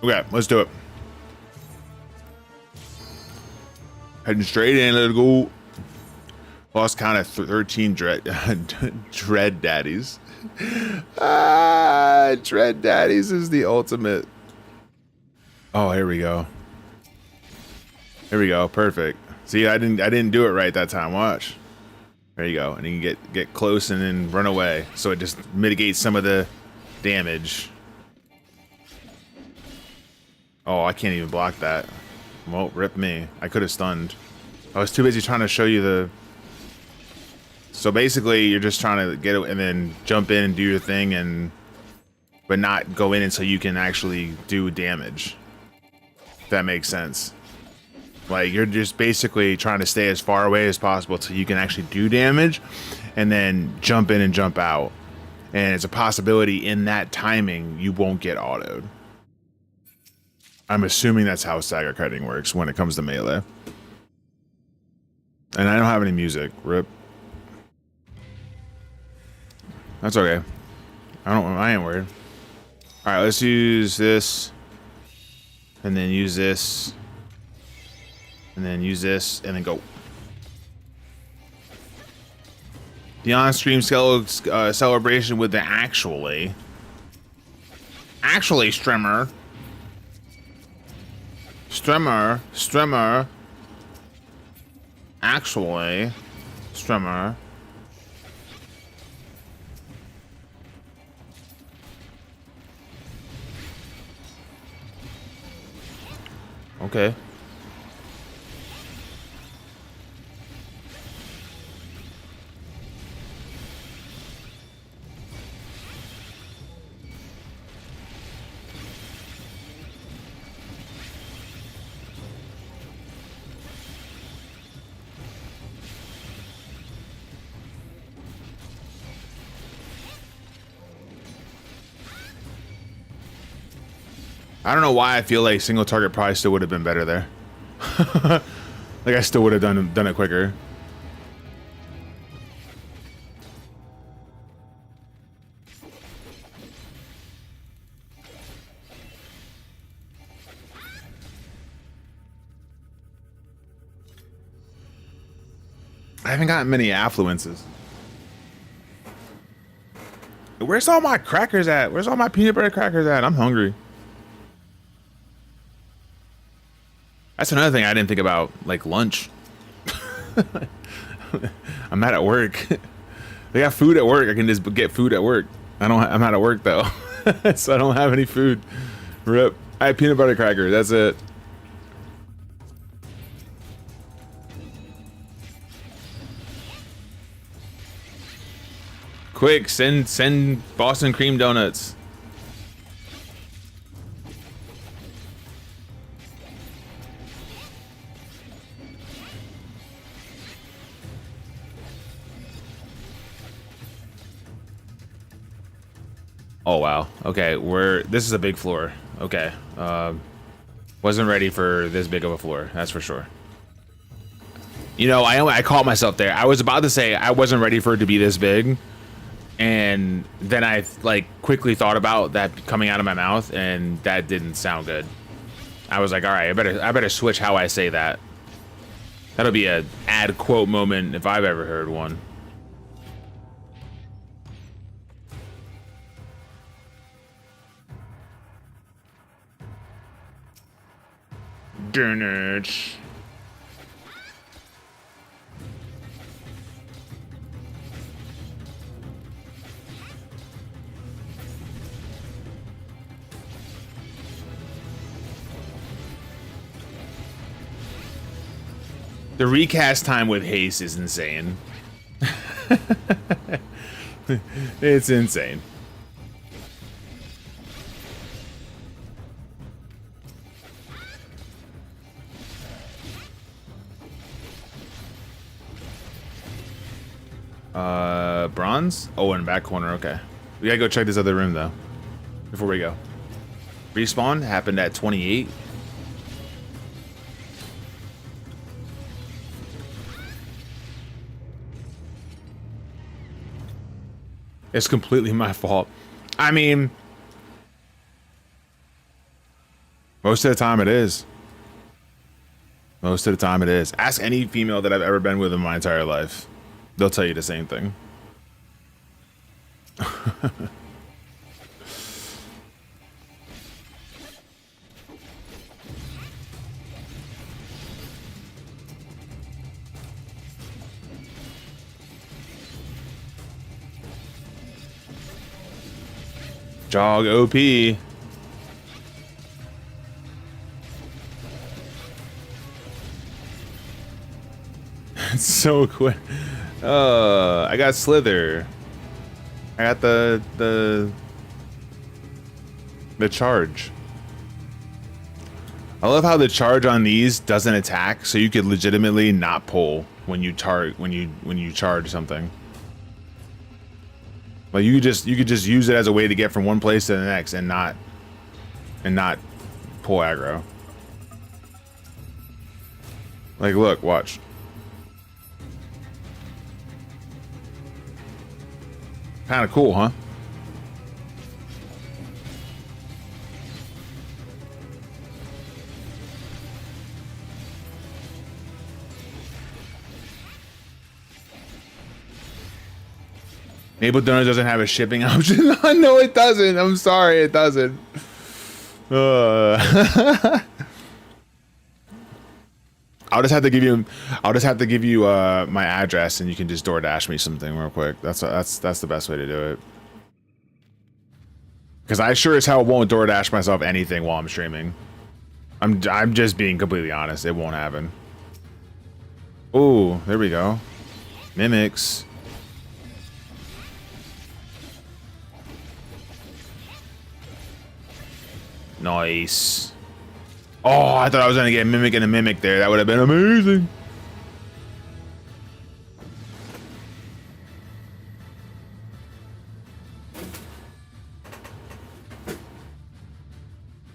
Okay, let's do it. Heading straight in, let's go. Lost count of 13 dread daddies. Dread daddies is the ultimate. Oh, here we go. Here we go. Perfect. See, I didn't do it right that time. Watch. There you go. And you can get close and then run away. So it just mitigates some of the damage. Oh, I can't even block that. Well, rip me. I could have stunned. I was too busy trying to show you the... So basically, you're just trying to get it and then jump in and do your thing, but not go in until you can actually do damage. If that makes sense. Like, you're just basically trying to stay as far away as possible till you can actually do damage, and then jump in and jump out. And it's a possibility in that timing you won't get autoed. I'm assuming that's how stagger kiting works when it comes to melee. And I don't have any music. Rip. That's okay. I ain't worried. All right, let's use this, and then use this, and then use this, and then go. The on-stream celebration with the actually streamer. Actually, streamer. Okay. I don't know why I feel like single target probably still would have been better there. Like I still would have done it quicker. I haven't gotten many affluences. Where's all my crackers at? Where's all my peanut butter crackers at? I'm hungry. That's another thing I didn't think about, like lunch. I'm not at work. They got food at work. I can just get food at work. I'm not at work though, so I don't have any food. Rip. I have peanut butter crackers. That's it. Quick, send Boston cream donuts. Oh wow. Okay, this is a big floor. Okay. Wasn't ready for this big of a floor, that's for sure. You know, I caught myself there. I was about to say I wasn't ready for it to be this big. And then I like quickly thought about that coming out of my mouth, and that didn't sound good. I was like, all right, I better switch how I say that. That'll be a ad quote moment if I've ever heard one. Darn it. The recast time with haste is insane. It's insane. Bronze? Oh, in the back corner, okay. We gotta go check this other room though, before we go. Respawn happened at 28. It's completely my fault. I mean, most of the time it is. Most of the time it is. Ask any female that I've ever been with in my entire life. They'll tell you the same thing. Jog OP. It's so quick. I got Slither. I got the charge. I love how the charge on these doesn't attack, so you could legitimately not pull when you charge something. Like you could just use it as a way to get from one place to the next and not pull aggro. Like look, watch. Kind of cool, huh? Maple Donuts doesn't have a shipping option. No, it doesn't. I'm sorry, it doesn't. I'll just have to give you my address, and you can just DoorDash me something real quick. That's the best way to do it. Because I sure as hell won't DoorDash myself anything while I'm streaming. I'm just being completely honest. It won't happen. Ooh, there we go. Mimics. Nice. Oh, I thought I was gonna get a Mimic and a Mimic there. That would have been amazing.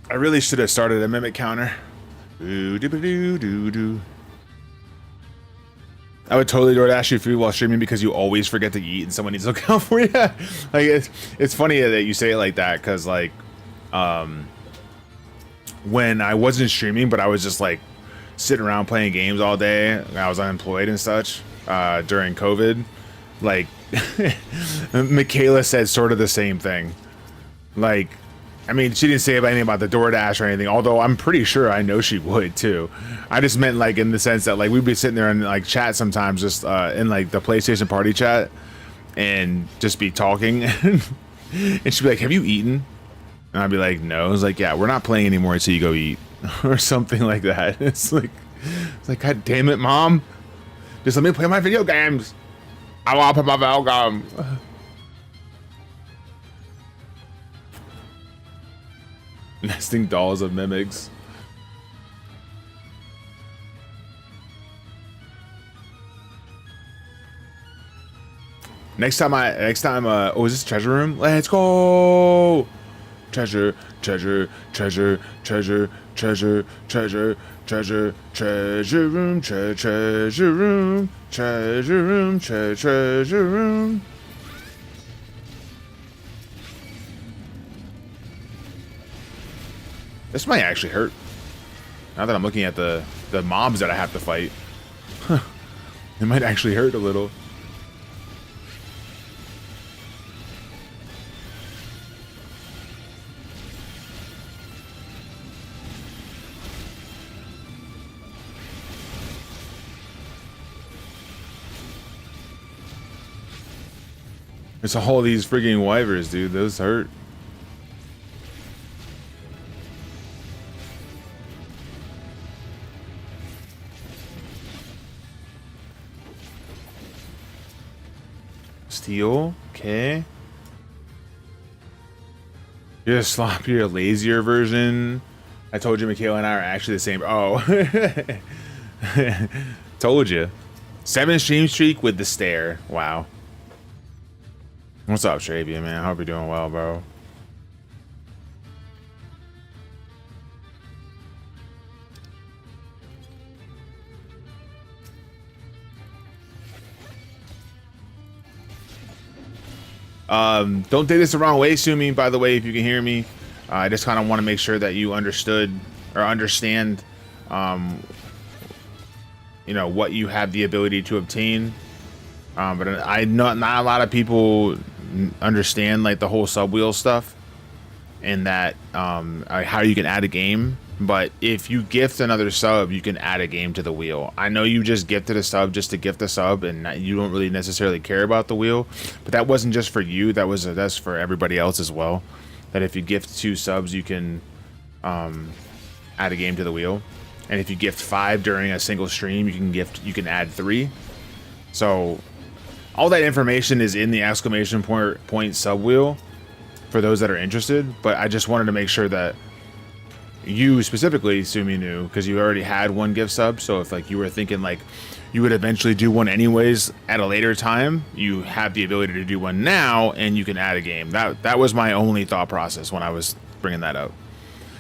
I really should have started a Mimic counter. I would totally DoorDash you food while streaming because you always forget to eat and someone needs to look out for you. Like it's funny that you say it like that, because like when I wasn't streaming, but I was just like sitting around playing games all day, I was unemployed and such, during COVID, like Michaela said sort of the same thing. Like, I mean, she didn't say anything about the DoorDash or anything, although I'm pretty sure I know she would too. I just meant like in the sense that like we'd be sitting there and like chat sometimes, just in like the PlayStation party chat, and just be talking, and she'd be like, "Have you eaten?" And I'd be like, "No." I was like, "Yeah, we're not playing anymore until you go eat," or something like that. It's like, God damn it, Mom, just let me play my video games. I want to play my video game. Nesting dolls of mimics. Next time, oh, is this treasure room? Let's go! Treasure room, treasure room. This might actually hurt. Now that I'm looking at the mobs that I have to fight. It might actually hurt a little. It's all these freaking wyvers, dude. Those hurt. Steel, okay. You're a sloppier, lazier version. I told you Michaela and I are actually the same. Oh. Told you. 7 stream streak with the stare. Wow. What's up, Travian, man? I hope you're doing well, bro. Don't take this the wrong way, Sumi, by the way, if you can hear me. I just kind of want to make sure that you understood or understand, you know, what you have the ability to obtain. But I know not a lot of people understand like the whole sub wheel stuff and that how you can add a game. But if you gift another sub, you can add a game to the wheel. I know you just gifted a sub just to gift a sub, and you don't really necessarily care about the wheel. But that wasn't just for you. That's for everybody else as well. That if you gift 2 subs, you can add a game to the wheel. And if you gift 5 during a single stream, you can add 3. So all that information is in the exclamation point sub wheel for those that are interested. But I just wanted to make sure that you specifically, Sumi, knew, because you already had 1 gift sub. So if like you were thinking like you would eventually do one anyways at a later time, you have the ability to do one now, and you can add a game. That was my only thought process when I was bringing that up,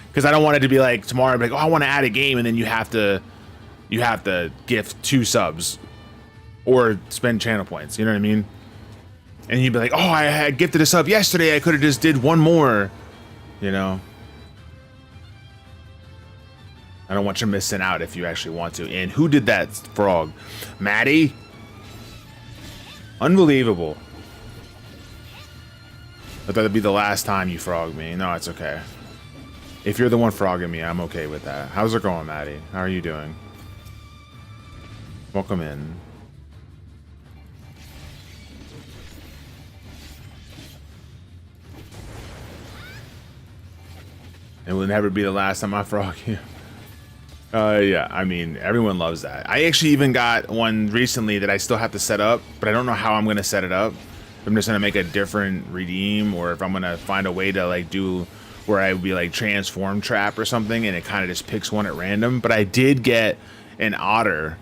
because I don't want it to be like tomorrow, I'd be like, oh, I want to add a game, and then you have to gift 2 subs or spend channel points. You know what I mean? And you'd be like, oh, I had gifted a sub yesterday. I could have just did 1 more. You know. I don't want you missing out if you actually want to. And who did that, Frog? Maddie? Unbelievable. I thought that'd be the last time you frog me. No, it's okay. If you're the one frogging me, I'm okay with that. How's it going, Maddie? How are you doing? Welcome in. It will never be the last time I frog you. Yeah, I mean, everyone loves that. I actually even got one recently that I still have to set up, but I don't know how I'm going to set it up. I'm just going to make a different redeem, or if I'm going to find a way to like do where I would be like transform trap or something, and it kind of just picks one at random. But I did get an otter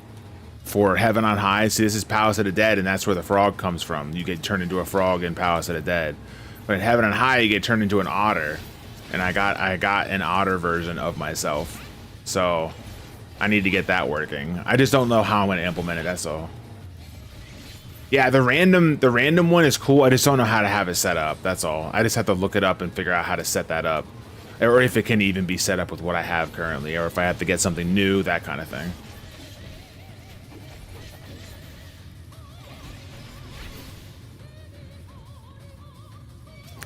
for Heaven on High. See, this is Palace of the Dead, and that's where the frog comes from. You get turned into a frog in Palace of the Dead. But in Heaven on High, you get turned into an otter. And I got an otter version of myself. So I need to get that working. I just don't know how I'm going to implement it, that's all. Yeah, the random one is cool. I just don't know how to have it set up, that's all. I just have to look it up and figure out how to set that up. Or if it can even be set up with what I have currently, or if I have to get something new, that kind of thing.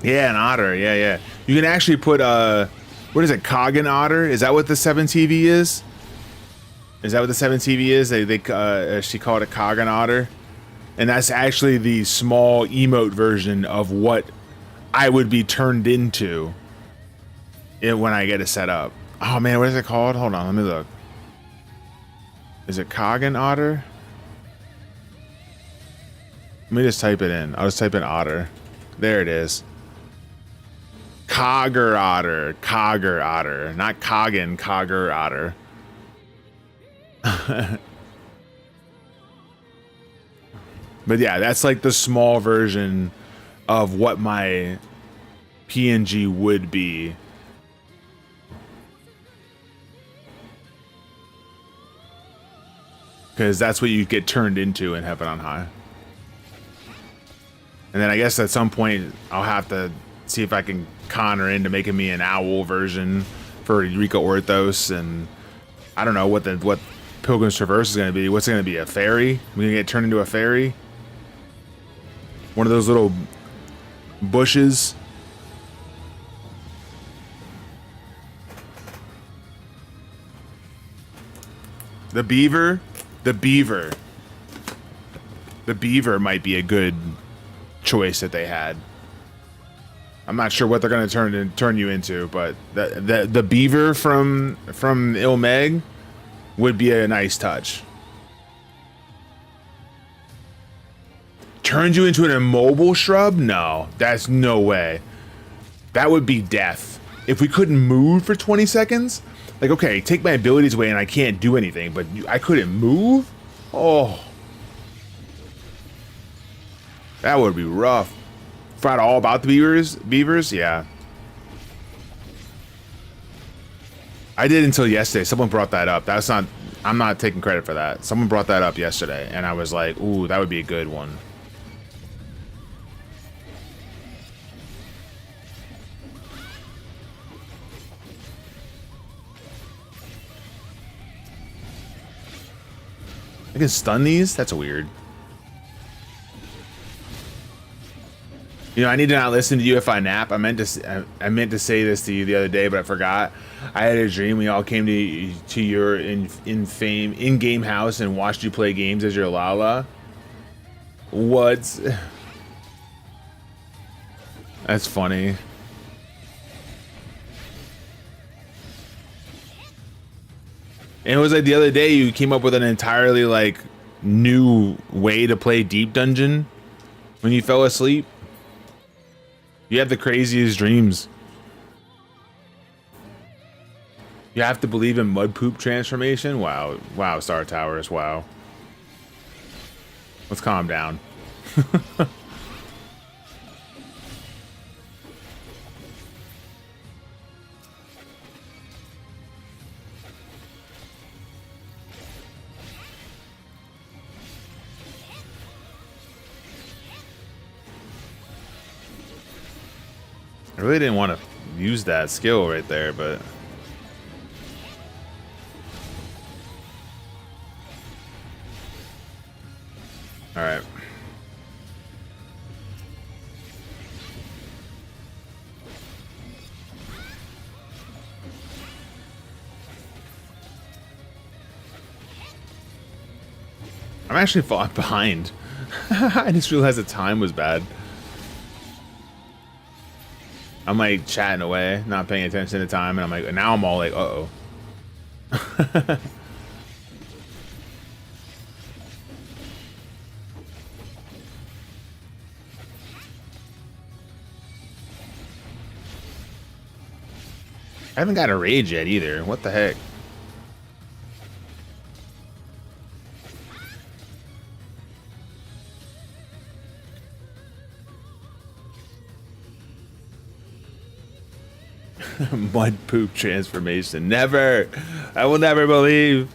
Yeah, an otter. Yeah, yeah. You can actually put what is it? Kagan otter? Is that what the 7 TV is? Is that what the 7 TV is? She called it Kagan otter, and that's actually the small emote version of what I would be turned into when I get it set up. Oh man, what is it called? Hold on, let me look. Is it Kagan otter? Let me just type it in. I'll just type in otter. There it is. Cogger otter. Cogger otter. Not Kagan, Cogger otter. But yeah, that's like the small version of what my PNG would be. Because that's what you get turned into in Heaven on High. And then I guess at some point I'll have to see if I can con her into making me an owl version for Eureka Orthos, and I don't know what Pilgrim's Traverse is going to be. What's it going to be? A fairy? I'm going to get turned into a fairy? One of those little bushes? The beaver? The beaver. The beaver might be a good choice that they had. I'm not sure what they're going to turn you into, but the beaver from Ilmeg would be a nice touch. Turns you into an immobile shrub? No, that's no way. That would be death. If we couldn't move for 20 seconds, like, okay, take my abilities away and I can't do anything, but I couldn't move? Oh. That would be rough. Forgot all about the beavers? Yeah. I did until yesterday. Someone brought that up. I'm not taking credit for that. Someone brought that up yesterday, and I was like, ooh, that would be a good one. I can stun these? That's weird. You know, I need to not listen to you if I nap. I meant to say this to you the other day, but I forgot. I had a dream. We all came to your in-game house and watched you play games as your Lala. What? That's funny. And it was like the other day you came up with an entirely like new way to play Deep Dungeon when you fell asleep. You have the craziest dreams. You have to believe in mud poop transformation? Wow. Wow, Star Towers, wow. Let's calm down. I really didn't want to use that skill right there, but... Alright. I'm actually falling behind. I just realized the time was bad. I'm like chatting away, not paying attention to the time, and I'm like, now I'm all like, uh-oh. I haven't got a rage yet either. What the heck? Mud poop transformation. Never. I will never believe.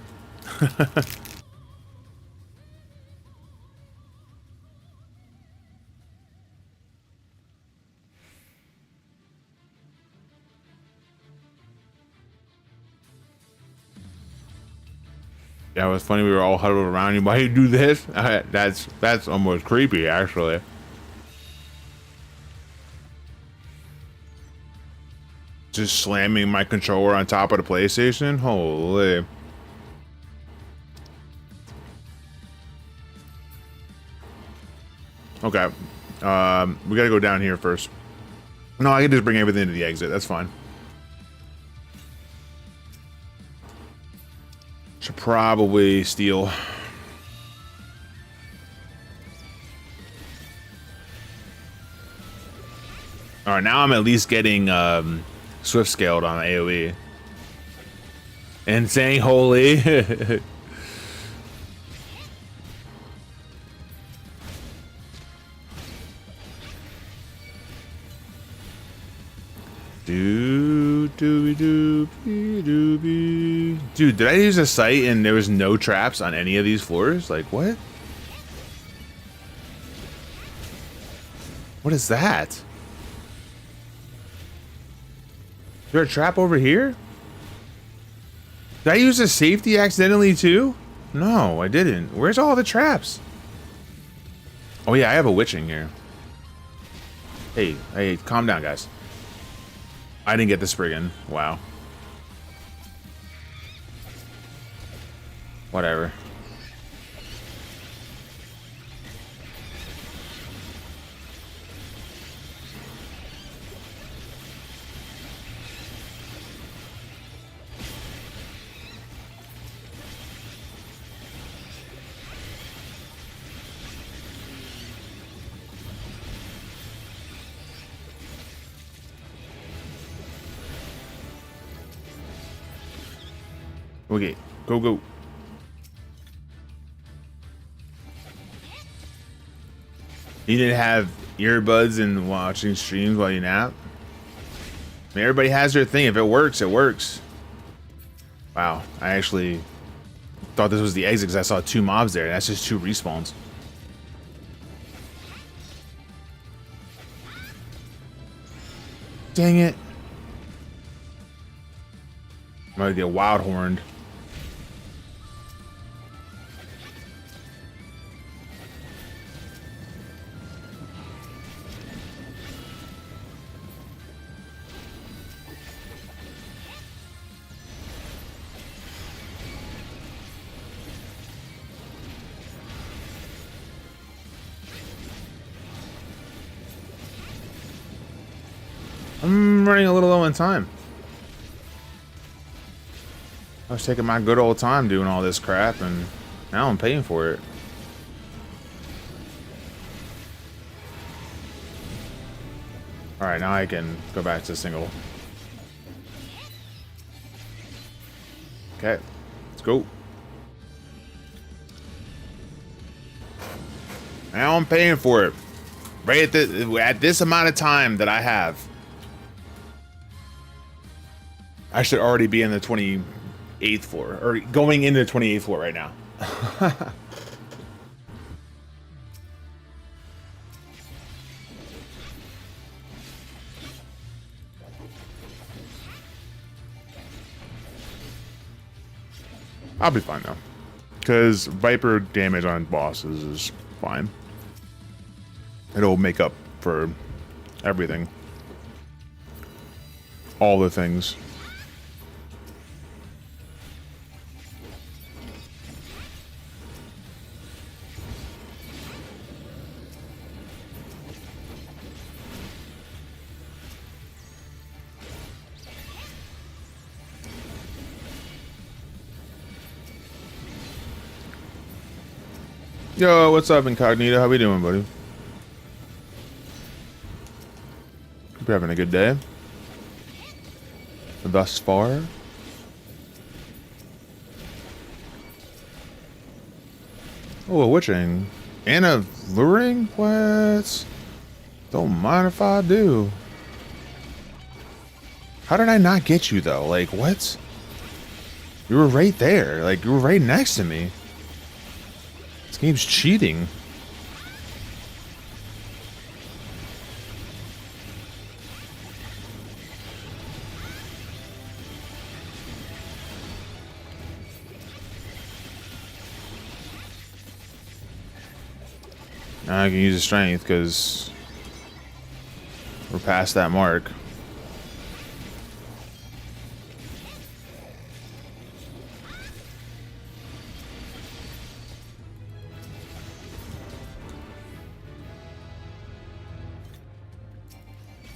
Yeah, it was funny. We were all huddled around you. Why you do this? That's almost creepy, actually. Just slamming my controller on top of the PlayStation? Holy. Okay. We gotta go down here first. No, I can just bring everything to the exit. That's fine. Should probably steal. Alright, now I'm at least getting swift scaled on AoE. And saying holy. Dude, did I use a sight and there was no traps on any of these floors? Like, what? What is that? Is there a trap over here? Did I use a safety accidentally too? No, I didn't. Where's all the traps? Oh yeah, I have a witching here. Hey, calm down, guys. I didn't get the Spriggan. Wow. Whatever. Okay, go. You didn't have earbuds and watching streams while you nap? I mean, everybody has their thing. If it works, it works. Wow, I actually thought this was the exit because I saw 2 mobs there. That's just 2 respawns. Dang it. I'm gonna get wild horned. I'm running a little low on time. I was taking my good old time doing all this crap, and now I'm paying for it. Alright, now I can go back to single. Okay, let's go. Now I'm paying for it. Right at this amount of time that I have. I should already be in the 28th floor, or going into the 28th floor right now. I'll be fine though, because Viper damage on bosses is fine. It'll make up for everything. All the things. Yo, what's up, Incognito? How we doing, buddy? Hope you're having a good day. Thus far. Oh, a witching. And a luring? What? Don't mind if I do. How did I not get you, though? Like, what? You were right there. Like, you were right next to me. This game's cheating. Now I can use the strength because we're past that mark.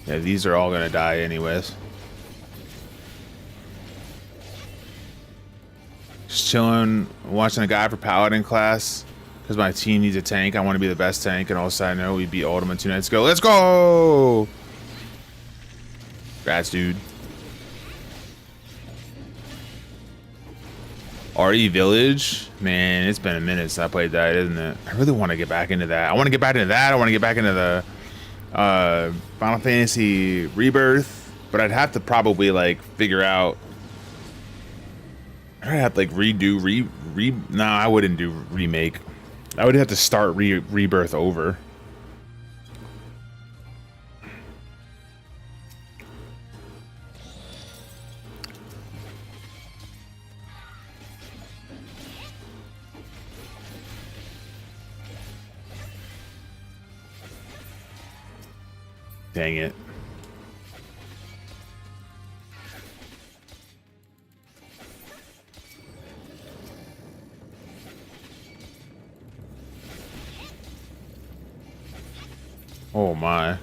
Yeah, these are all gonna die anyways. Just chilling, watching a guy for Paladin class because my team needs a tank. I want to be the best tank, and all of a sudden, I know we beat Ultima 2 nights ago. Let's go! Rats, dude. RE Village? Man, it's been a minute since I played that, isn't it? I really want to get back into that. I want to get back into that. I want to get back into the Final Fantasy Rebirth, but I'd have to probably like figure out. I'd have to like redo no, I wouldn't do remake. I would have to start Rebirth over. Dang it. Oh my.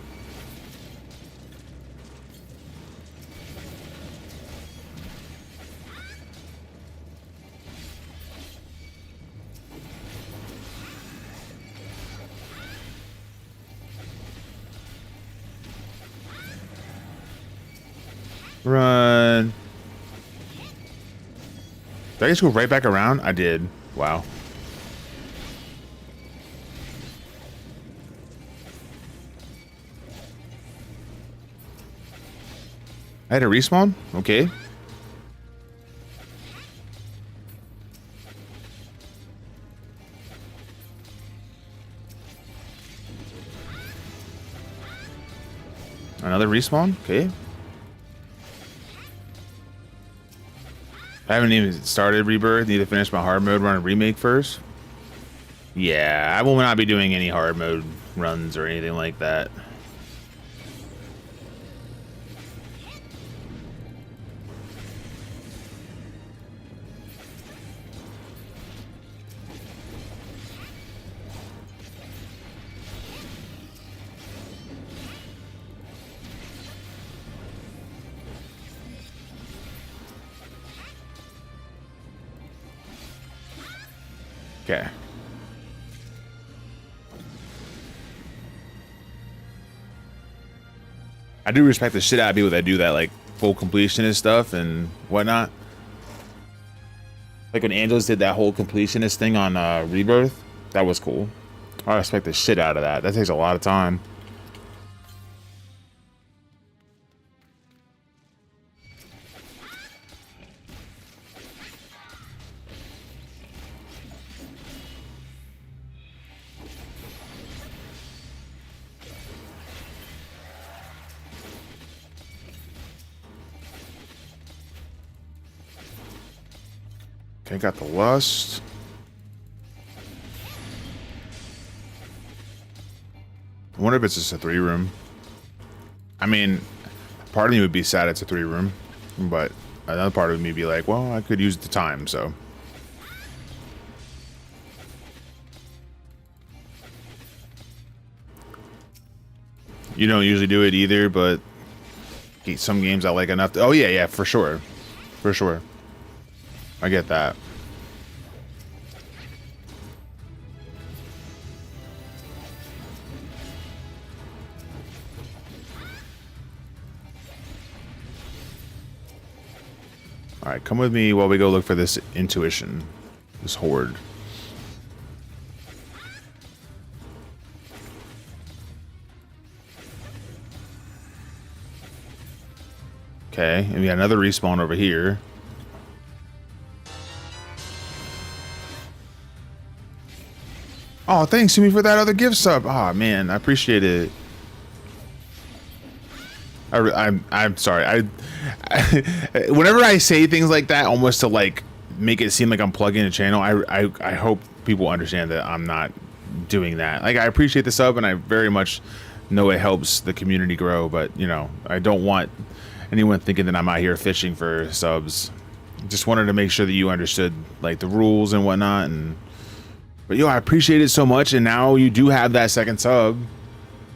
Run. Did I just go right back around? I did. Wow. I had a respawn? Okay. Another respawn? Okay. I haven't even started Rebirth. Need to finish my hard mode run and remake first. Yeah, I will not be doing any hard mode runs or anything like that. Okay. I do respect the shit out of people that do that, like full completionist stuff and whatnot. Like when Angelus did that whole completionist thing on Rebirth, that was cool. I respect the shit out of that. That takes a lot of time. Okay, got the lust. I wonder if it's just a 3-room. I mean, part of me would be sad it's a 3-room, but another part of me would be like, well, I could use the time, so. You don't usually do it either, but some games I like enough to, oh yeah, for sure. For sure. I get that. All right, come with me while we go look for this intuition, this horde. Okay, and we got another respawn over here. Oh, thanks, Sumi, for that other gift sub. Oh man, I appreciate it. I'm sorry. Whenever I say things like that, almost to like make it seem like I'm plugging a channel, I hope people understand that I'm not doing that. Like, I appreciate the sub, and I very much know it helps the community grow. But you know, I don't want anyone thinking that I'm out here fishing for subs. Just wanted to make sure that you understood like the rules and whatnot. But yo, I appreciate it so much, and now you do have that second sub.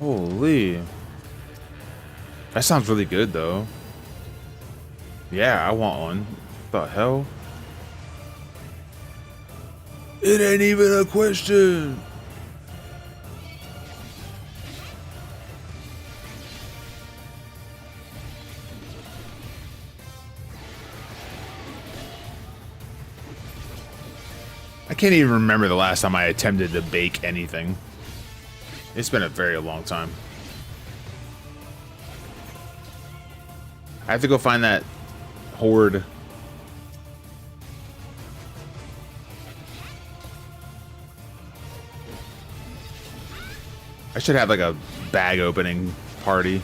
Holy. That sounds really good, though. Yeah, I want one. What the hell? It ain't even a question. I can't even remember the last time I attempted to bake anything. It's been a very long time. I have to go find that horde. I should have like a bag opening party.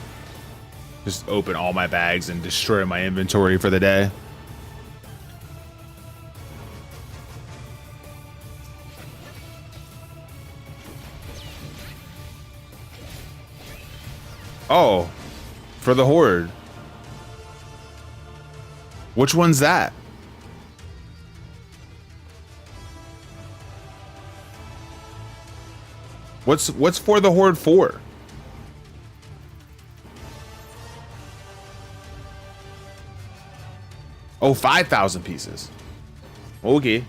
Just open all my bags and destroy my inventory for the day. Oh, for the horde. Which one's that? What's for the horde for? Oh, 5,000 pieces. Okay.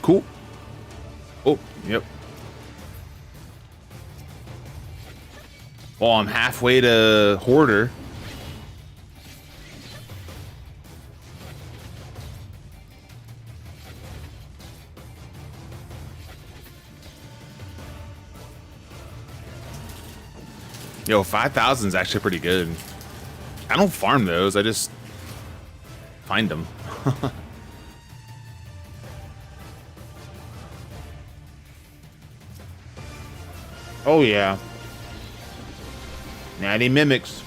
Cool. Oh, yep. Well, I'm halfway to hoarder. Yo, 5,000 is actually pretty good. I don't farm those, I just find them. Oh yeah. Natty mimics.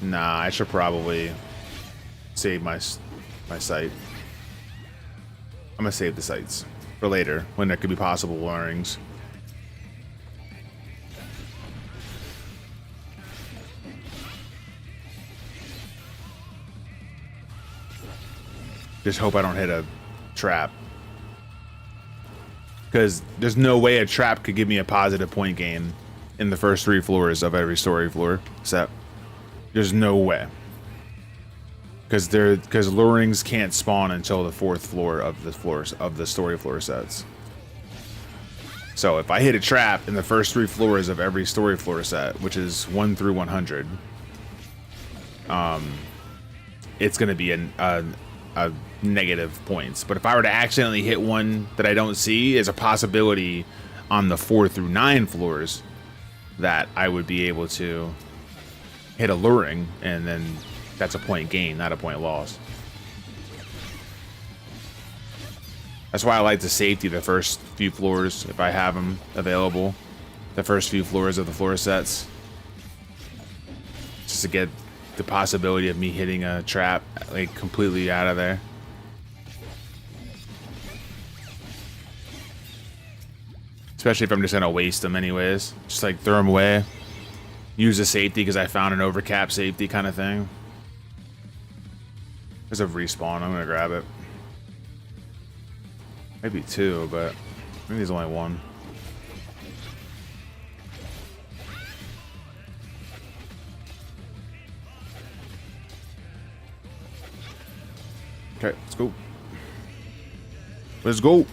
Nah, I should probably save my site. I'm gonna save the sites for later when there could be possible learnings. Just hope I don't hit a trap. Because there's no way a trap could give me a positive point gain in the first 3 floors of every story floor set. There's no way. Because lurings can't spawn until the 4th floor of the story floor sets. So if I hit a trap in the first 3 floors of every story floor set, which is 1 through 100, it's gonna be a negative points. But if I were to accidentally hit one that I don't see, is a possibility on the 4 through 9 floors that I would be able to hit a luring, and then that's a point gain, not a point loss. That's why I like to safety the first few floors if I have them available. The first few floors of the floor sets, just to get the possibility of me hitting a trap like completely out of there. Especially if I'm just gonna waste them anyways. Just like throw them away. Use a safety because I found an overcap safety kind of thing. There's a respawn, I'm gonna grab it. Maybe 2, but maybe there's only 1. Okay, let's go. Let's go.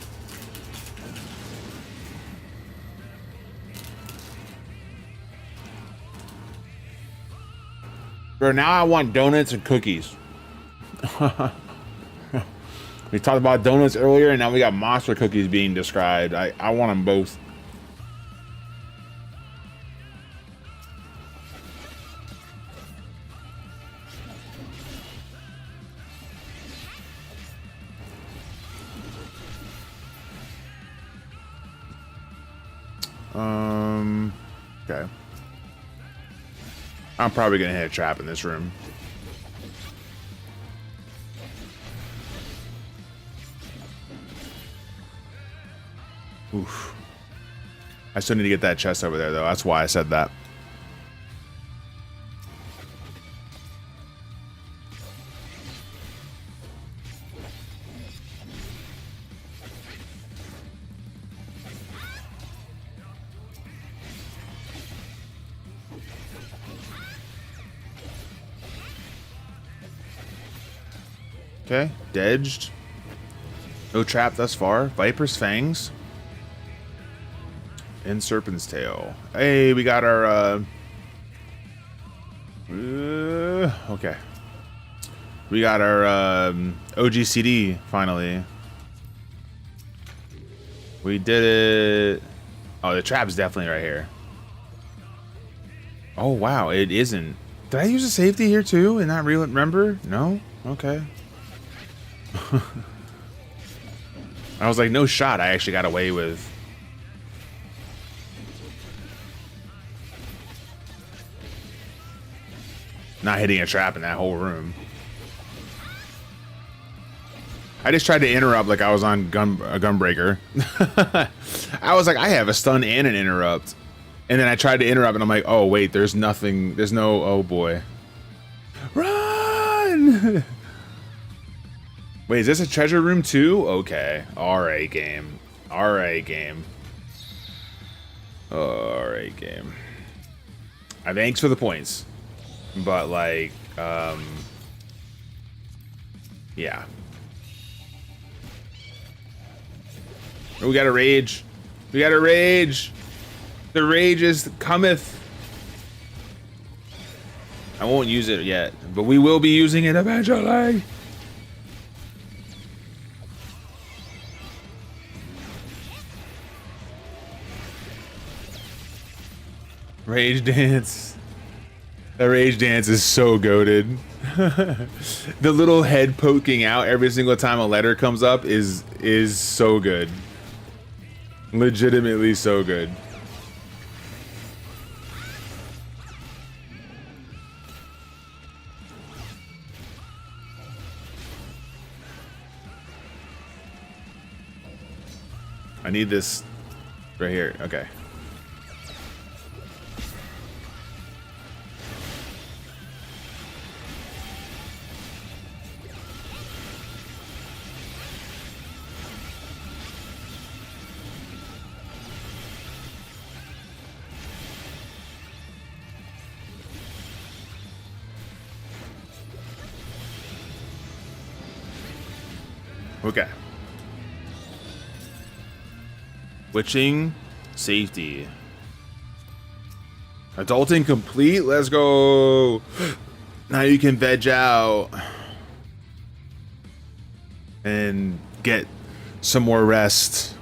Bro, now I want donuts and cookies. We talked about donuts earlier, and now we got monster cookies being described. I want them both. Okay. I'm probably gonna hit a trap in this room. Oof. I still need to get that chest over there, though. That's why I said that. Okay, dedged. No trap thus far. Viper's Fangs. And Serpent's Tail. Hey, we got our, okay. We got our, OGCD, finally. We did it. Oh, the trap's definitely right here. Oh, wow, it isn't. Did I use a safety here, too, and not remember? No? Okay. I was like, no shot. I actually got away with... not hitting a trap in that whole room. I just tried to interrupt like I was on a Gunbreaker. I was like, I have a stun and an interrupt. And then I tried to interrupt and I'm like, oh wait, there's nothing, there's no, oh boy. Run! Wait, is this a treasure room too? Okay. Alright, game. Alright, game. Alright, game. Thanks for the points. But like, yeah. We got a rage. We got a rage. The rage is cometh. I won't use it yet, but we will be using it eventually. Rage dance. The rage dance is so goated. The little head poking out every single time a letter comes up is so good. Legitimately so good. I need this right here. Okay. Okay. Witching safety. Adulting complete. Let's go. Now you can veg out and get some more rest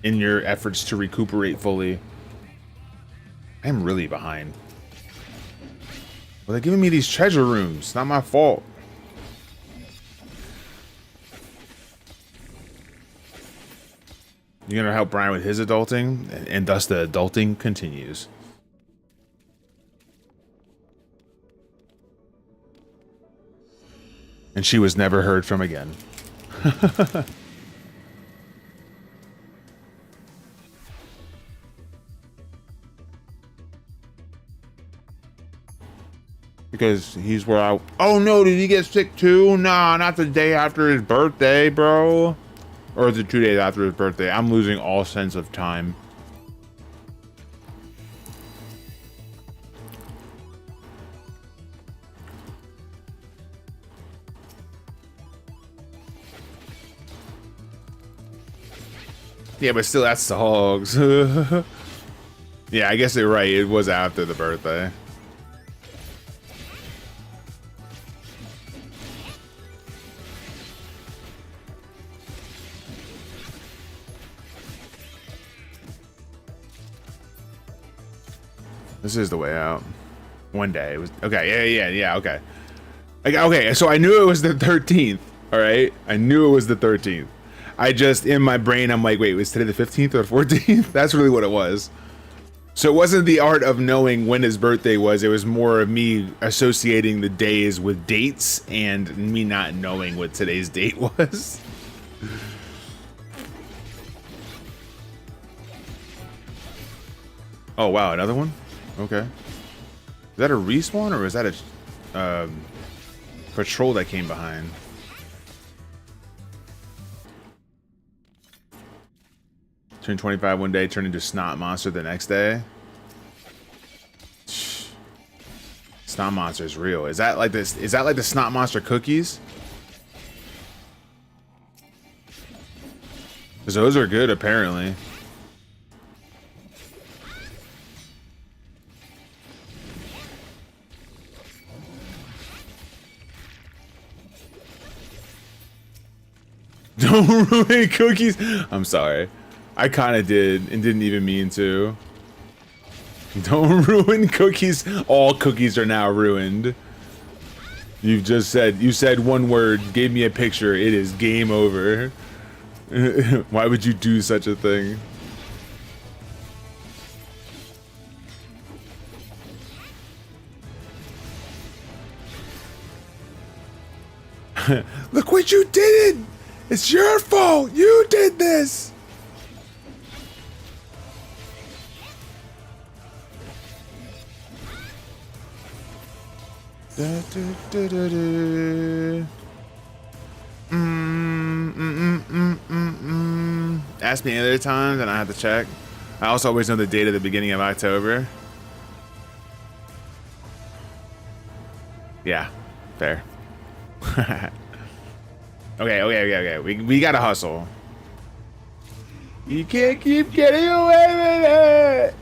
in your efforts to recuperate fully. I'm really behind. Well, they're giving me these treasure rooms. Not my fault. You're gonna help Brian with his adulting, and thus the adulting continues. And she was never heard from again. Because he's where I... Oh no, did he get sick too? Nah, not the day after his birthday, bro. Or the 2 days after his birthday. I'm losing all sense of time. Yeah, but still, that's the hogs. Yeah, I guess you're right. It was after the birthday. This is the way out. One day it was okay. Yeah. Okay. Like, okay, so I knew it was the 13th. All right, I knew it was the 13th. I just in my brain I'm like, wait, was today the 15th or the 14th? That's really what it was. So it wasn't the art of knowing when his birthday was. It was more of me associating the days with dates and me not knowing what today's date was. Oh, wow. Another one? Okay. Is that a respawn or is that a patrol that came behind? Turn 25 one day, turn into snot monster the next day. Snot monster is real. Is that like this? Is that like the snot monster cookies? Because those are good, apparently. Don't ruin cookies. I'm sorry. I kind of did and didn't even mean to. Don't ruin cookies. All cookies are now ruined. You said one word, gave me a picture. It is game over. Why would you do such a thing? Look what you did! It's your fault! You did this! Ask me any other time, then I have to check. I also always know the date at the beginning of October. Yeah, fair. Okay. We gotta hustle. You can't keep getting away with it.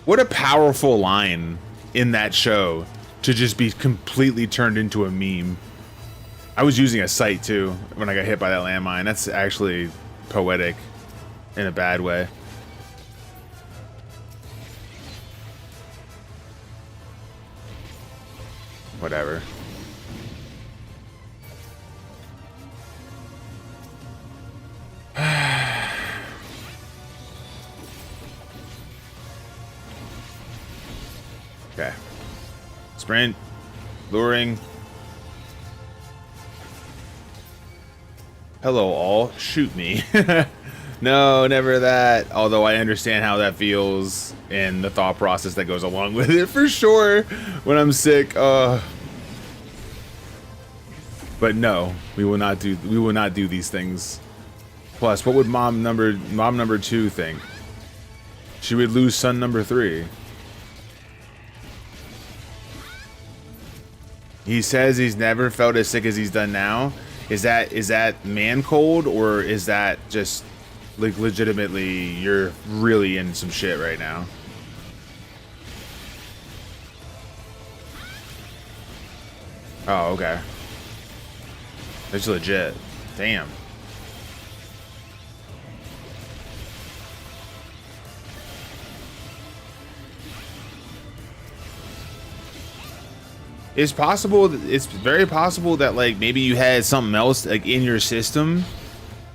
What a powerful line in that show to just be completely turned into a meme. I was using a sight too when I got hit by that landmine. That's actually poetic in a bad way. Whatever. Okay. Sprint. Luring. Hello, all. Shoot me. No, never that. Although I understand how that feels and the thought process that goes along with it for sure when I'm sick. But no, we will not do these things. Plus, what would mom number 2 think? She would lose son number 3. He says he's never felt as sick as he's done now. Is that man cold, or is that just like legitimately you're really in some shit right now? Oh, okay. It's legit. Damn. It's possible. It's very possible that like maybe you had something else like in your system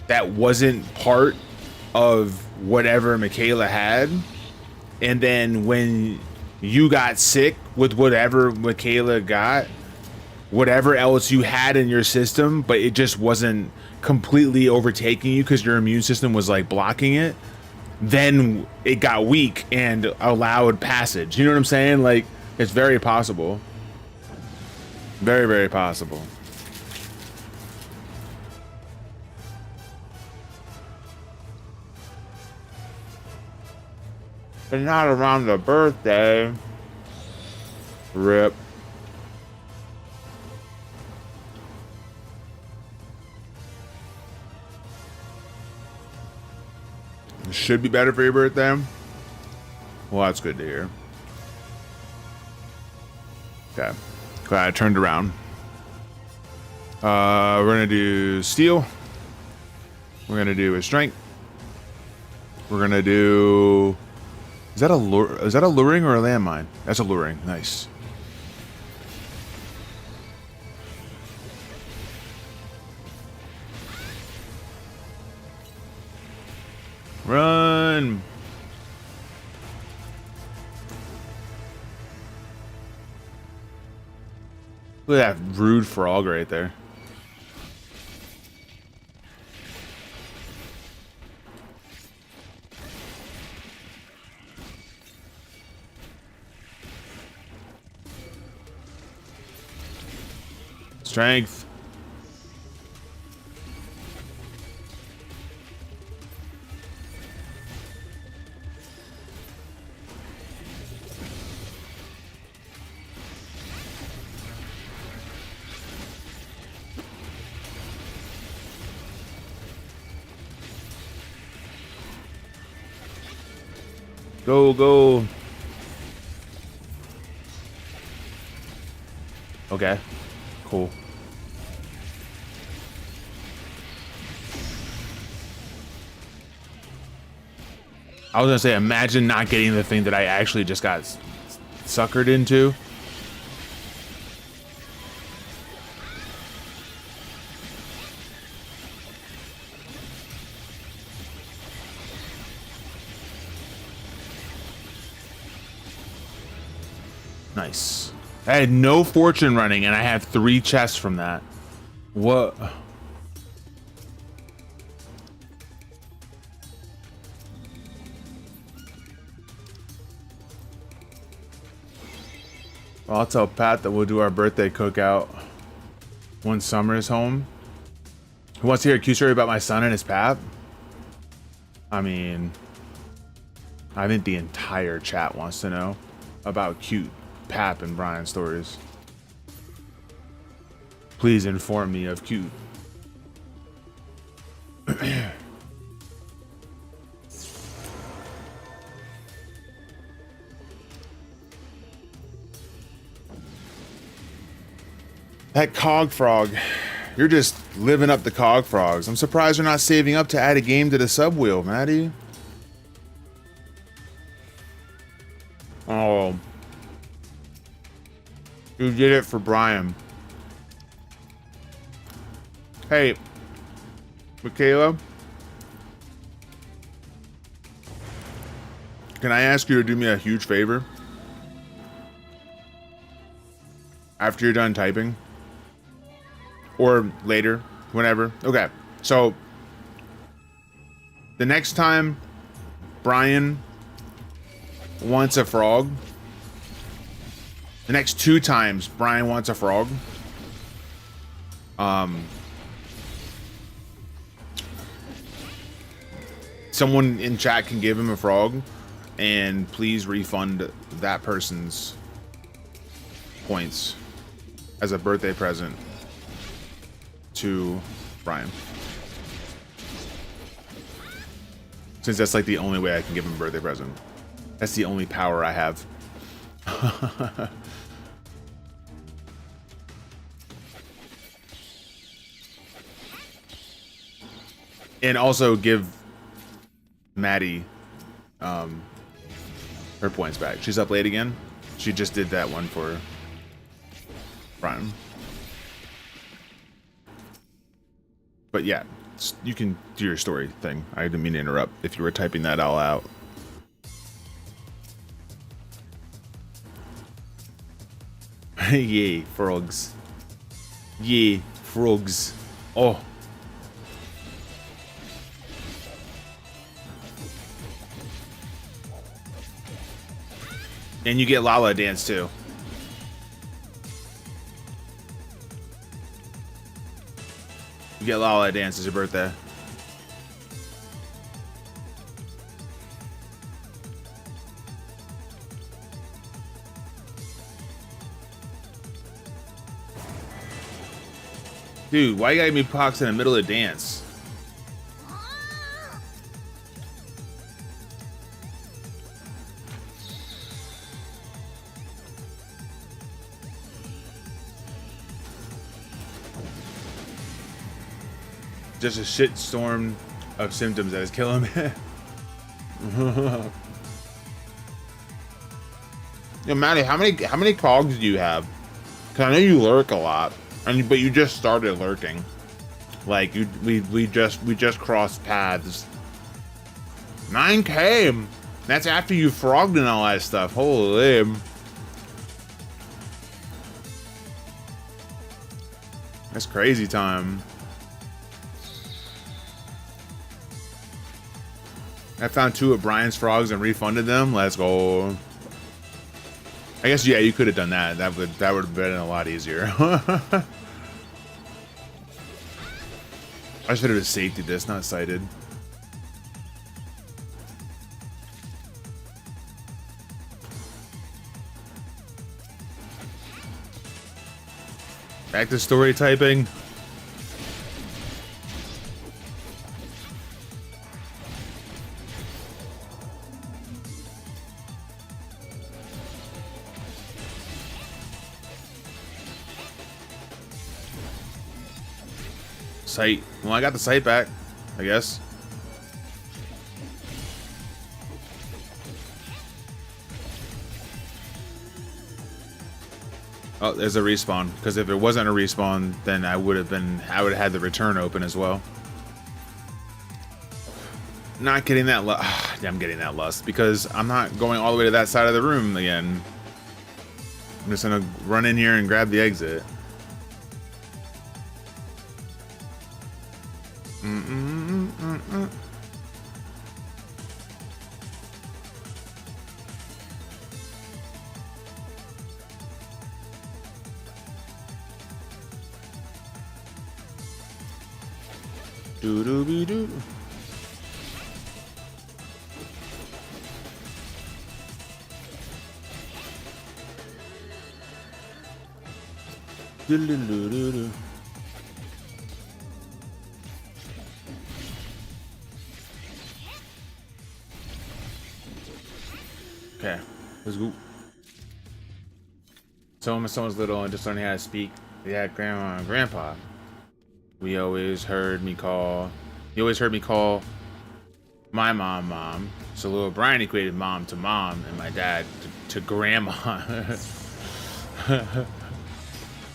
that wasn't part of whatever Michaela had, and then when you got sick with whatever Michaela got, whatever else you had in your system, but it just wasn't completely overtaking you because your immune system was like blocking it, then it got weak and allowed passage. You know what I'm saying? Like, it's very possible. Very, very possible. But not around the birthday. Rip. Should be better for your birthday. Well, that's good to hear. Okay. Glad I turned around. We're gonna do steel. We're gonna do a strength. We're gonna do. Is that a luring or a landmine? That's a luring. Nice. Run. Look at that rude frog right there. Strength. Go, go. Okay, cool. I was gonna say, imagine not getting the thing that I actually just got suckered into. Nice. I had no fortune running, and I have 3 chests from that. What? Well, I'll tell Pat that we'll do our birthday cookout when Summer is home. Who wants to hear a cute story about my son and his pap? I mean, I think the entire chat wants to know about cute Pap and Brian stories. Please inform me of cute. That cog frog. You're just living up the cog frogs. I'm surprised you're not saving up to add a game to the sub wheel, Maddie. Oh. You did it for Brian. Hey, Michaela. Can I ask you to do me a huge favor? After you're done typing? Or later, whenever. Okay, so the next time Brian wants a frog, the next 2 times Brian wants a frog, someone in chat can give him a frog, and please refund that person's points as a birthday present to Brian. Since that's like the only way I can give him a birthday present. That's the only power I have. And also give Maddie her points back. She's up late again. She just did that one for Brian. But yeah, you can do your story thing. I didn't mean to interrupt if you were typing that all out. Yay, frogs. Yay, frogs. Oh. And you get Lala dance too. You get Lala dance as your birthday. Dude, why you gotta be pox in the middle of the dance? Just a shitstorm of symptoms that is killing me. Yo, Maddie, how many cogs do you have? Cause I know you lurk a lot, but you just started lurking. Like we just crossed paths. 9K. That's after you frogged and all that stuff. Holy. That's crazy time. I found 2 of Brian's frogs and refunded them. Let's go. I guess, yeah, you could have done that. That would have been a lot easier. I should have safety this, not sighted. Back to story typing. Sight. Well, I got the sight back, I guess. Oh, there's a respawn. Because if it wasn't a respawn, then I would have had the return open as well. Not getting that I'm getting that lust because I'm not going all the way to that side of the room again. I'm just gonna run in here and grab the exit. Doo-doo-be-doo. Doo-doo-doo-doo-doo. Okay, let's go. So when someone's little and just learning how to speak, they had grandma and grandpa. He always heard me call my mom mom. So little Brian equated mom to mom and my dad to grandma.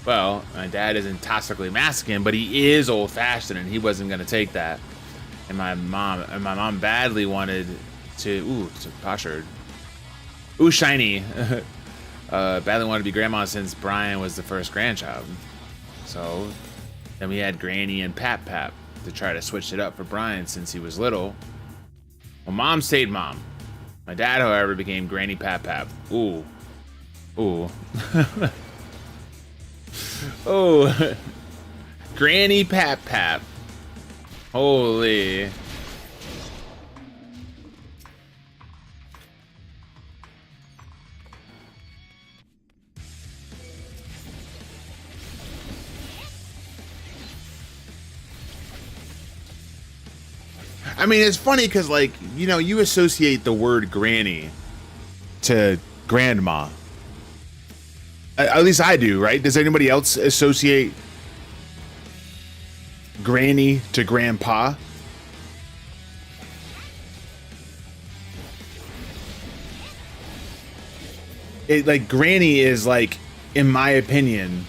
Well, my dad isn't toxically masculine, but he is old-fashioned, and he wasn't gonna take that. And my mom badly wanted to postured. Ooh, shiny. Badly wanted to be grandma since Brian was the first grandchild. So then we had Granny and Pap Pap to try to switch it up for Brian since he was little. Well, mom stayed mom. My dad, however, became Granny Pap Pap. Ooh. Ooh. Oh. Granny Pap Pap. Holy. I mean, it's funny because, like, you know, you associate the word granny to grandma. At least I do, right? Does anybody else associate granny to grandpa? Like, granny is, like, in my opinion,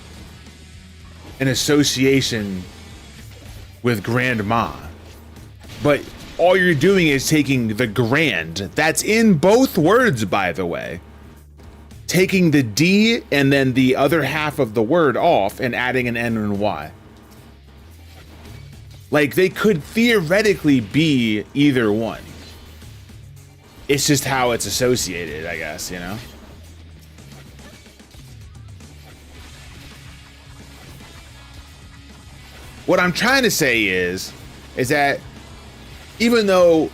an association with grandma. But all you're doing is taking the grand. That's in both words, by the way. Taking the D and then the other half of the word off and adding an N and Y. Like, they could theoretically be either one. It's just how it's associated, I guess, you know? What I'm trying to say is that even though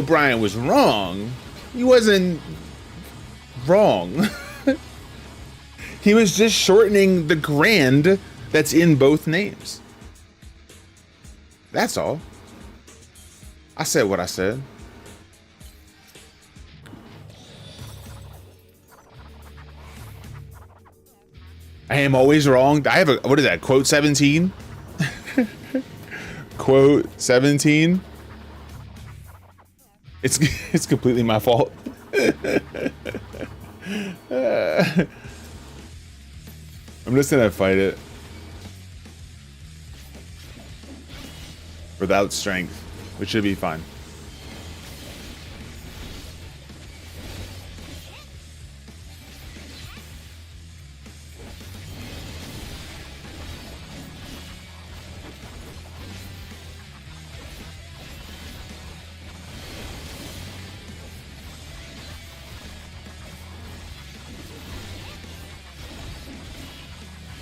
Brian was wrong, he wasn't wrong. He was just shortening the grand that's in both names. That's all. I said what I said. I am always wrong. I have a, what is that, quote 17? Quote 17. It's completely my fault. I'm just gonna fight it without strength, which should be fine.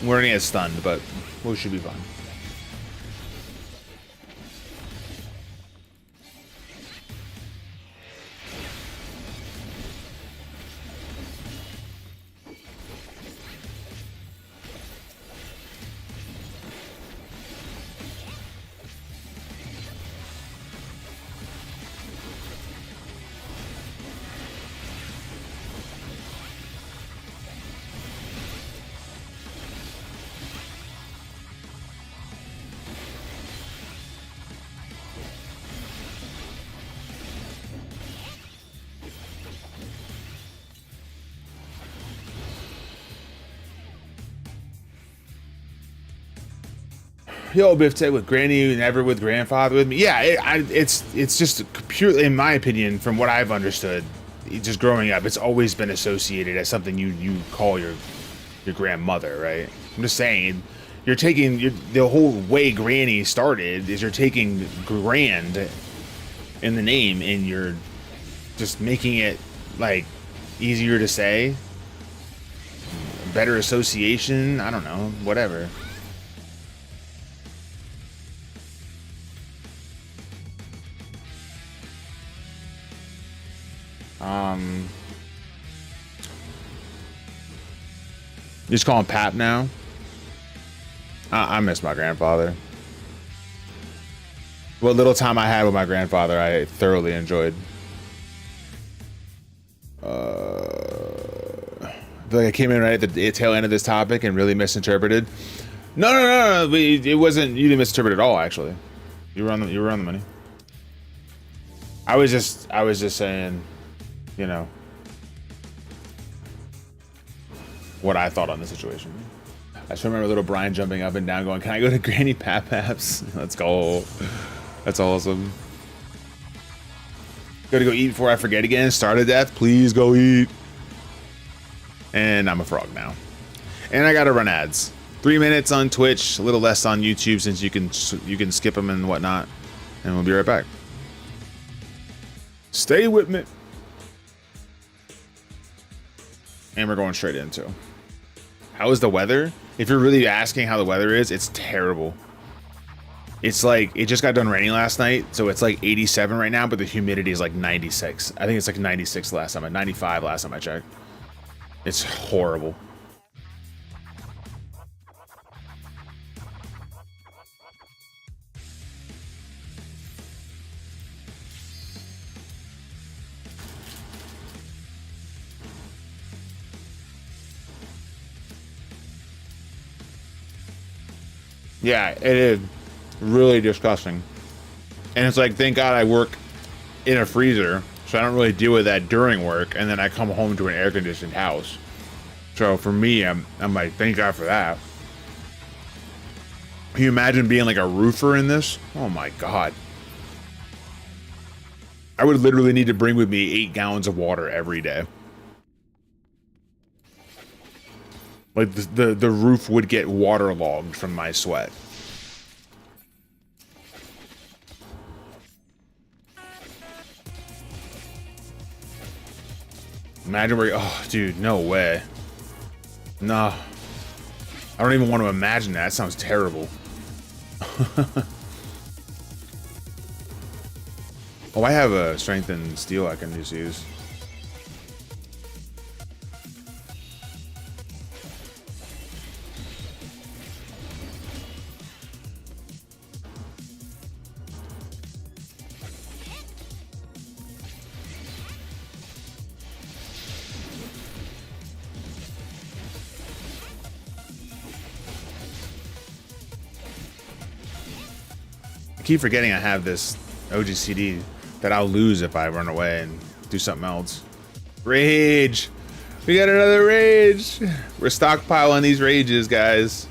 We're gonna get stunned, but we should be fine. Yo, Biff Tech with Granny, never with grandfather with me. Yeah, it's just purely, in my opinion, from what I've understood, just growing up, it's always been associated as something you call your grandmother, right? I'm just saying, you're taking the whole way Granny started is you're taking grand in the name and you're just making it like easier to say, better association. I don't know, whatever. You just call him Pap now? I miss my grandfather. What little time I had with my grandfather, I thoroughly enjoyed. I feel like I came in right at the tail end of this topic and really misinterpreted. No. It wasn't. You didn't misinterpret at all. Actually, you were on the money. I was just saying, you know, what I thought on the situation. I just remember little Brian jumping up and down going, "Can I go to Granny Pap Paps? Let's go." That's awesome. Gotta go eat before I forget again. Start of death. Please go eat. And I'm a frog now. And I gotta run ads. 3 minutes on Twitch, a little less on YouTube since you can skip them and whatnot. And we'll be right back. Stay with me. And we're going straight into. How is the weather? If you're really asking how the weather is, it's terrible. It's like, it just got done raining last night, so it's like 87 right now, but the humidity is like 96. I think it's like 96 last time, 95 last time I checked. It's horrible. Yeah, it is really disgusting. And it's like, thank God I work in a freezer, so I don't really deal with that during work, and then I come home to an air-conditioned house. So for me, I'm like, thank God for that. Can you imagine being like a roofer in this? Oh my God. I would literally need to bring with me 8 gallons of water every day. Like the roof would get waterlogged from my sweat. Imagine where, oh dude, no way. No. I don't even want to imagine that. That sounds terrible. Oh, I have a strengthened steel I can just use. I keep forgetting I have this OGCD that I'll lose if I run away and do something else. Rage! We got another rage! We're stockpiling these rages, guys.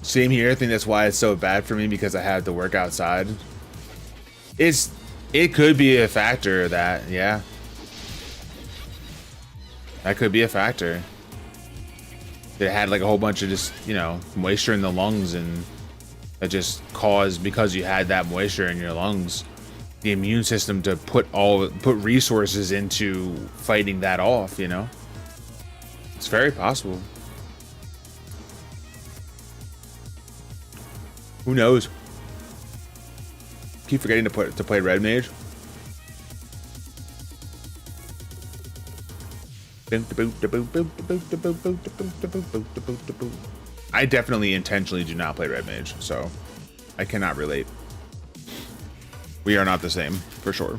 Same here. I think that's why it's so bad for me, because I had to work outside. It could be a factor that, yeah. That could be a factor. It had like a whole bunch of just, you know, moisture in the lungs, and that just caused, because you had that moisture in your lungs, the immune system to put resources into fighting that off, you know? It's very possible. Who knows? Keep forgetting to play red mage. I definitely intentionally do not play red mage, so I cannot relate. We are not the same, for sure.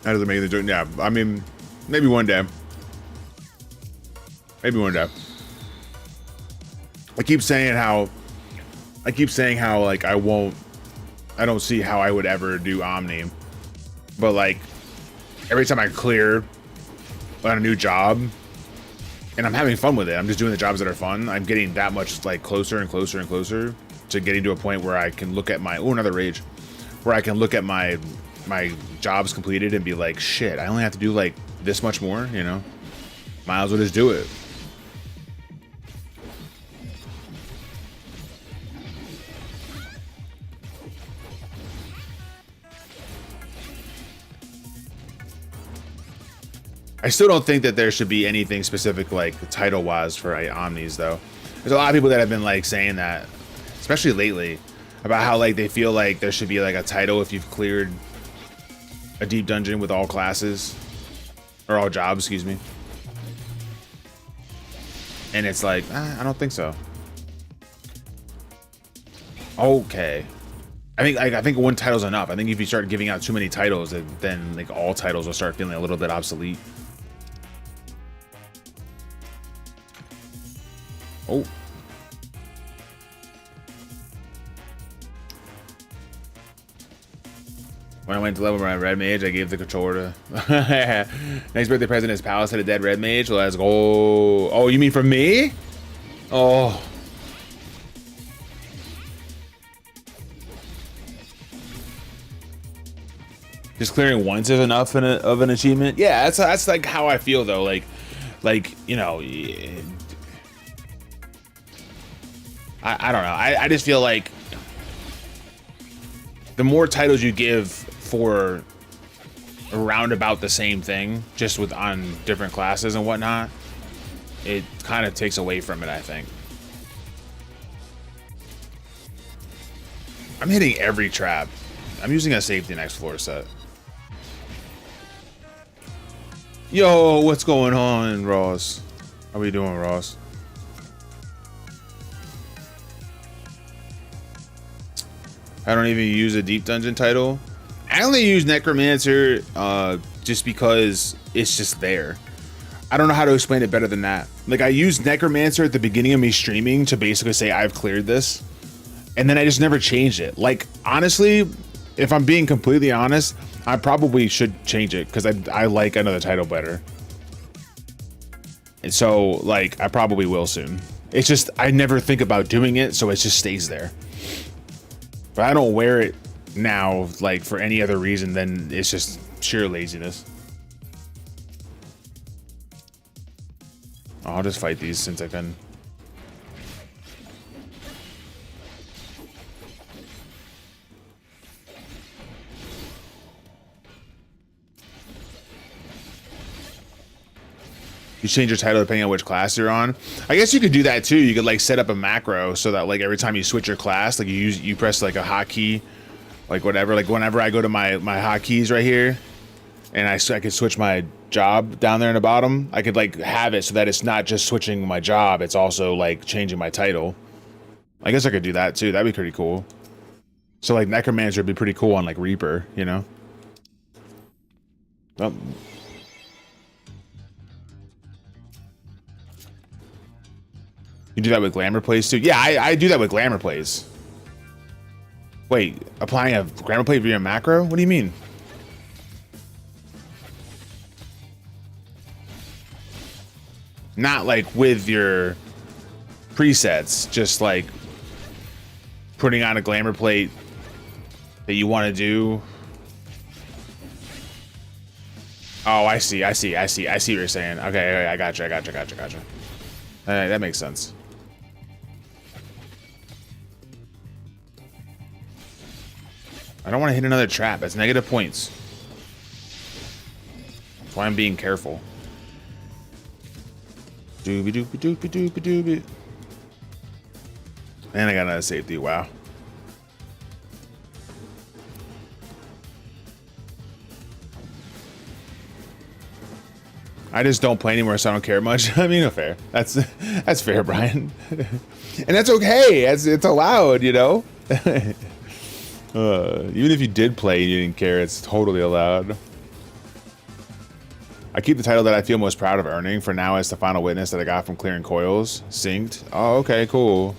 That doesn't make the joke. Yeah, I mean, maybe one day. Maybe one day. I keep saying how like I don't see how I would ever do Omni, but like every time I clear on a new job and I'm having fun with it, I'm just doing the jobs that are fun, I'm getting that much like closer and closer and closer to getting to a point where I can look at my another rage, where I can look at my jobs completed and be like, shit, I only have to do like this much more, you know? Might as well just do it. I still don't think that there should be anything specific like title-wise for Omnis, though. There's a lot of people that have been like saying that, especially lately, about how like they feel like there should be like a title if you've cleared a deep dungeon with all classes or all jobs, excuse me. And it's like, I don't think so. Okay. I think one title's enough. I think if you start giving out too many titles, then like all titles will start feeling a little bit obsolete. Oh. When I went to level my red mage, I gave the controller to next birthday present is Palace at a dead red mage. Let's go. Oh, you mean from me? Oh. Just clearing once is enough of an achievement. Yeah, that's like how I feel though. Like you know, I don't know. I just feel like the more titles you give for around about the same thing, just with on different classes and whatnot, it kind of takes away from it, I think. I'm hitting every trap. I'm using a safety next floor set. Yo, what's going on, Ross? How we doing, Ross? I don't even use a deep dungeon title. I only use Necromancer just because it's just there. I don't know how to explain it better than that. Like, I used Necromancer at the beginning of me streaming to basically say I've cleared this, and then I just never changed it. Like, honestly, if I'm being completely honest, I probably should change it because I like another title better. And so, like, I probably will soon. It's just, I never think about doing it, so it just stays there. But I don't wear it now, like, for any other reason than it's just sheer laziness. I'll just fight these since I can. You change your title depending on which class you're on. I guess you could do that too. You could like set up a macro so that like every time you switch your class, like you press like a hotkey, like whatever. Like whenever I go to my hotkeys right here, and I could switch my job down there in the bottom, I could like have it so that it's not just switching my job, it's also like changing my title. I guess I could do that too. That'd be pretty cool. So like Necromancer would be pretty cool on like Reaper, you know? Well, you do that with Glamour Plays too? Yeah, I do that with Glamour Plays. Wait, applying a Glamour Play via macro? What do you mean? Not like with your presets, just like putting on a Glamour Plate that you want to do. Oh, I see what you're saying. Okay, I gotcha. That makes sense. I don't want to hit another trap. That's negative points. That's why I'm being careful. Doobie doobie doobie doobie doobie. And I got another safety. Wow. I just don't play anymore, so I don't care much. I mean, no, fair. That's fair, Brian. And that's okay. It's allowed, you know. Even if you did play and you didn't care, it's totally allowed. I keep the title that I feel most proud of earning for now as the final witness that I got from clearing coils. Synced. Oh, okay, cool.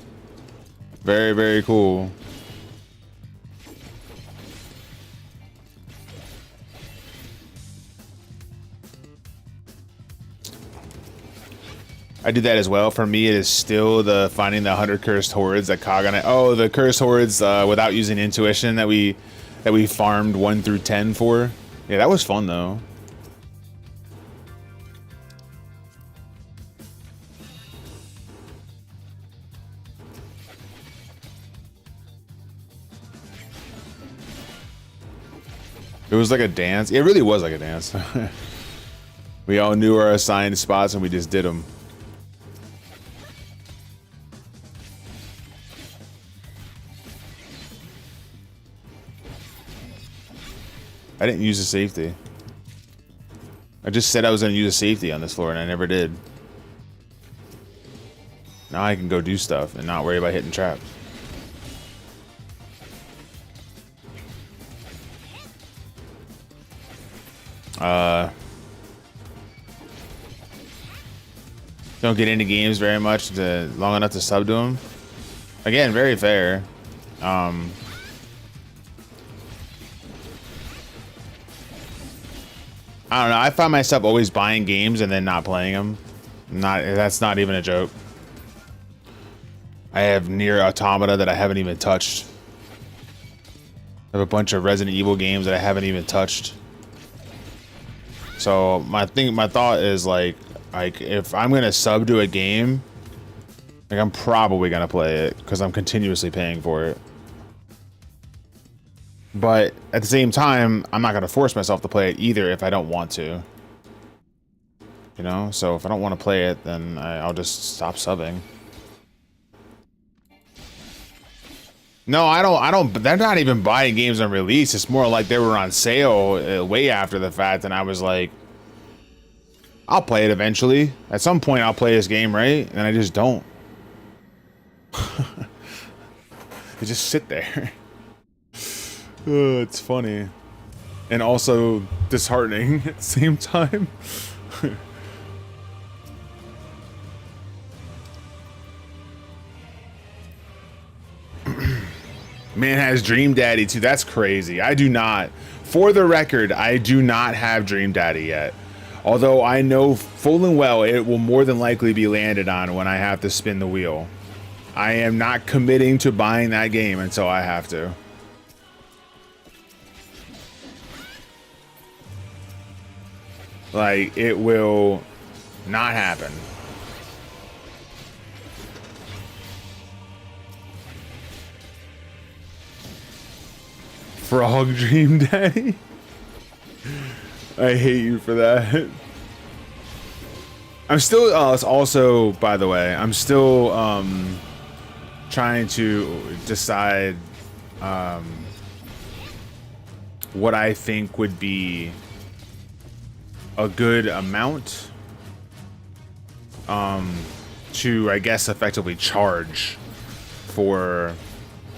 Very, very cool. I do that as well. For me, it is still the finding the 100 cursed hordes that cog on it. Oh, the cursed hordes without using intuition that we farmed 1 through 10 for. Yeah, that was fun though. It was like a dance. It really was like a dance. We all knew our assigned spots and we just did them. I didn't use a safety. I just said I was going to use a safety on this floor and I never did. Now I can go do stuff and not worry about hitting traps. Don't get into games very much long enough to sub to them. Again, very fair. I don't know. I find myself always buying games and then not playing them. That's not even a joke. I have Nier Automata that I haven't even touched. I have a bunch of Resident Evil games that I haven't even touched. So my thought is like if I'm gonna sub to a game, like I'm probably gonna play it because I'm continuously paying for it. But at the same time, I'm not going to force myself to play it either if I don't want to. You know? So if I don't want to play it, then I'll just stop subbing. No, I don't. They're not even buying games on release. It's more like they were on sale way after the fact. And I was like, I'll play it eventually. At some point, I'll play this game, right? And I just don't. They just sit there. It's funny and also disheartening at the same time. Man has Dream Daddy too. That's crazy. I do not. For the record, I do not have Dream Daddy yet. Although I know full and well it will more than likely be landed on when I have to spin the wheel. I am not committing to buying that game until I have to. Like, it will not happen. Frog Dream Daddy? I hate you for that. I'm still, also, by the way, I'm still, trying to decide, what I think would be a good amount to, I guess, effectively charge for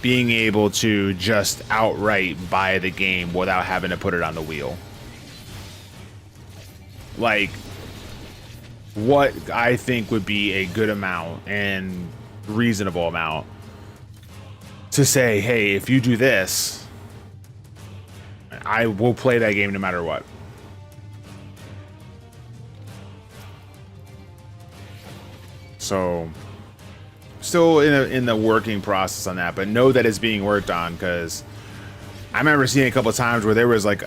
being able to just outright buy the game without having to put it on the wheel. Like, what I think would be a good amount and reasonable amount to say, hey, if you do this, I will play that game no matter what. So, still in the working process on that, but know that it's being worked on because I remember seeing a couple of times where there was like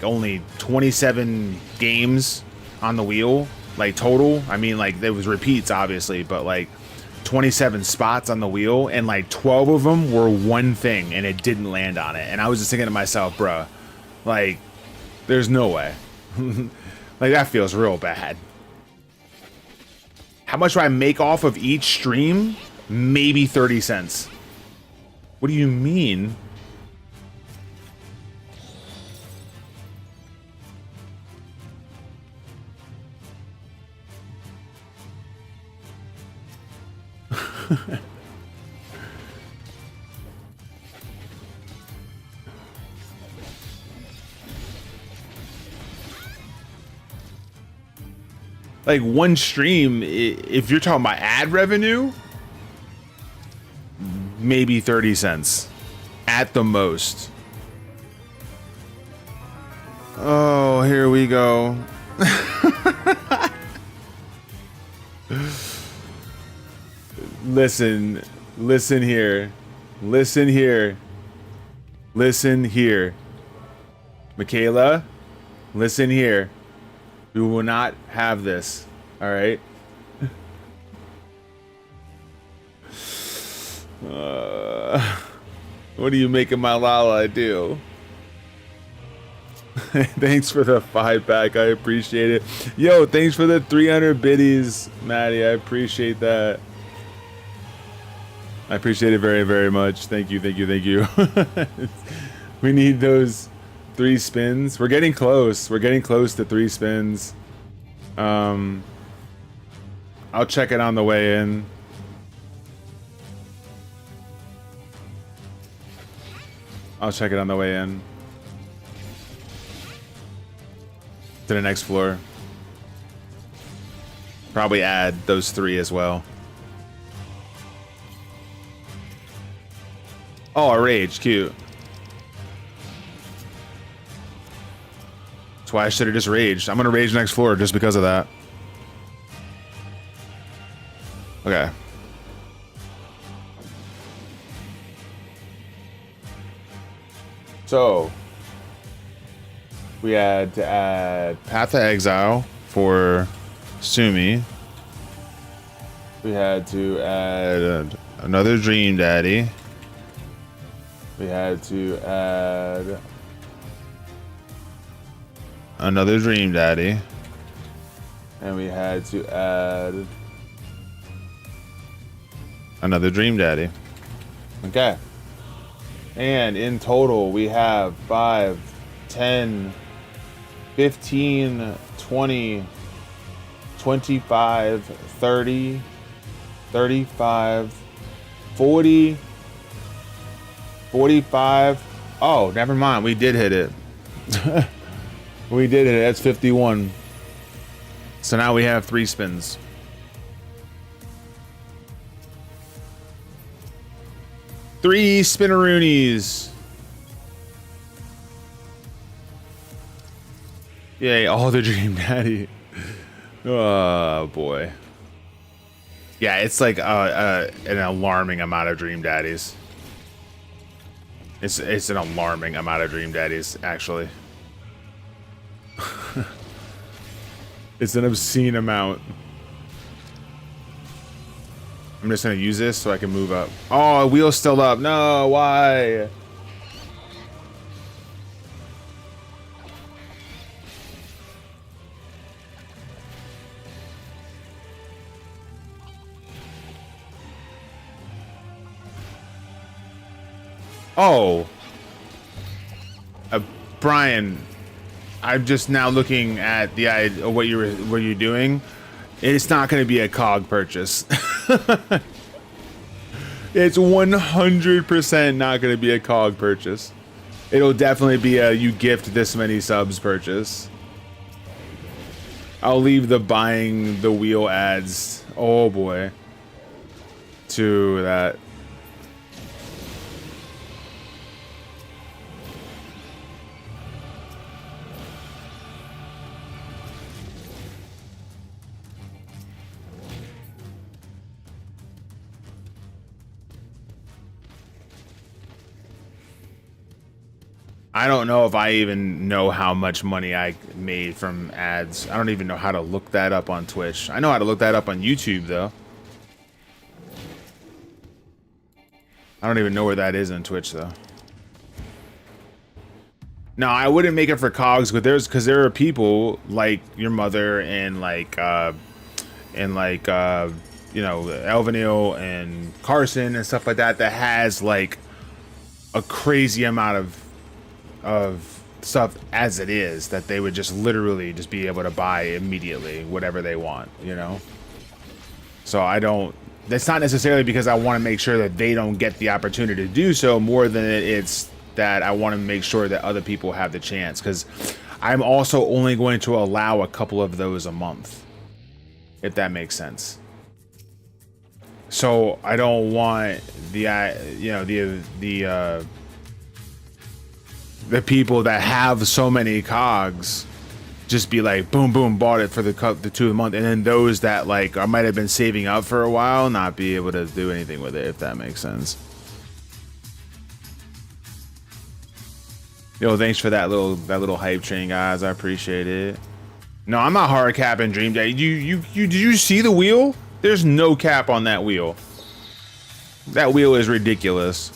only 27 games on the wheel, like total. I mean, like there was repeats obviously, but like 27 spots on the wheel, and like 12 of them were one thing, and it didn't land on it. And I was just thinking to myself, bruh, like, there's no way. Like, that feels real bad. How much do I make off of each stream? Maybe 30 cents. What do you mean? Like one stream, if you're talking about ad revenue, maybe 30 cents at the most. Oh, here we go. Listen here. Listen here. Michaela, listen here. We will not have this. All right. What do you make of my Lala do? Thanks for the 5-pack. I appreciate it. Yo, thanks for the 300 biddies, Maddie. I appreciate that. I appreciate it very, very much. Thank you. We need those 3 spins. We're getting close. We're getting close to 3 spins. I'll check it on the way in. To the next floor. Probably add those 3 as well. Oh, a rage. Cute. That's why I should have just raged. I'm gonna rage next floor just because of that. Okay. So we had to add Path of Exile for Sumi. We had to add another Dream Daddy. We had to add another Dream Daddy. And we had to add another Dream Daddy. Okay. And in total, we have 5, 10, 15, 20, 25, 30, 35, 40, 45. Oh, never mind. We did hit it. We did hit it. That's 51. So now we have 3 spins. Three spinneroonies. Yay, all the Dream Daddy. Oh boy. Yeah, it's like an alarming amount of Dream Daddies. It's an alarming amount of Dream Daddies, actually. It's an obscene amount. I'm just gonna use this so I can move up. Oh, wheel's still up. No, why? Oh. Brian, I'm just now looking at the what you're doing. It's not going to be a COG purchase. It's 100% not going to be a COG purchase. It'll definitely be a you gift this many subs purchase. I'll leave the buying the wheel ads, oh boy, to that. I don't know if I even know how much money I made from ads. I don't even know how to look that up on Twitch. I know how to look that up on YouTube, though. I don't even know where that is on Twitch, though. No, I wouldn't make it for cogs, but because there are people like your mother and like you know, Elvanil and Carson and stuff like that that has like a crazy amount of stuff as it is that they would just literally just be able to buy immediately whatever they want, you know. So I don't. That's not necessarily because I want to make sure that they don't get the opportunity to do so, more than it's that I want to make sure that other people have the chance, because I'm also only going to allow a couple of those a month, if that makes sense. So I don't want the people that have so many cogs just be like boom boom bought it for the 2 a month, and then those that like I might have been saving up for a while not be able to do anything with it, if that makes sense. Yo, thanks for that little hype train, guys. I appreciate it. No, I'm not hard capping Dream Daddy. Did you see the wheel? There's no cap on that wheel. That wheel is ridiculous.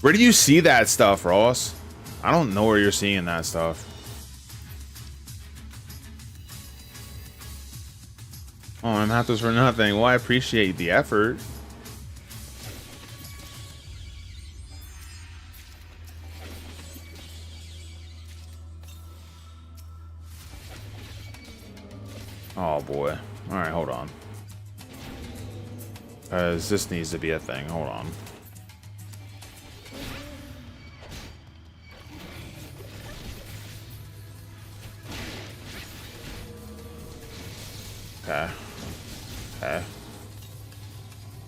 Where do you see that stuff, Ross? I don't know where you're seeing that stuff. Oh, I'm half this for nothing. Well, I appreciate the effort. Oh boy. Alright, hold on. Because this needs to be a thing. Hold on. Okay. Okay.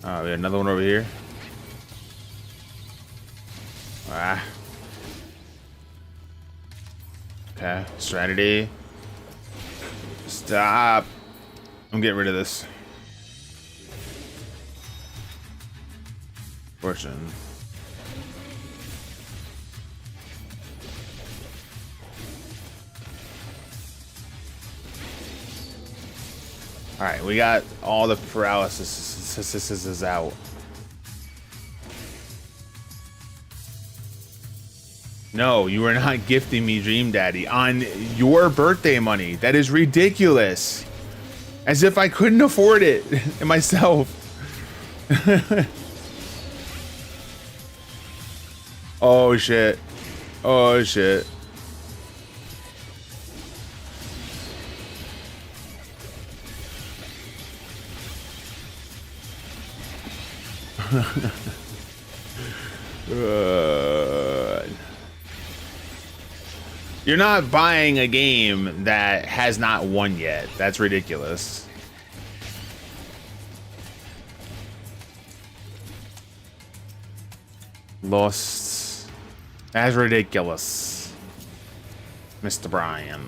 Oh, we got another one over here. Ah. Okay. Strategy. Stop. I'm getting rid of this. Fortune. Alright, we got all the paralysis out. No, you are not gifting me Dream Daddy on your birthday money. That is ridiculous. As if I couldn't afford it myself. Oh shit. Oh shit. You're not buying a game that has not won yet. That's ridiculous. Lost. That's ridiculous, Mr. Brian.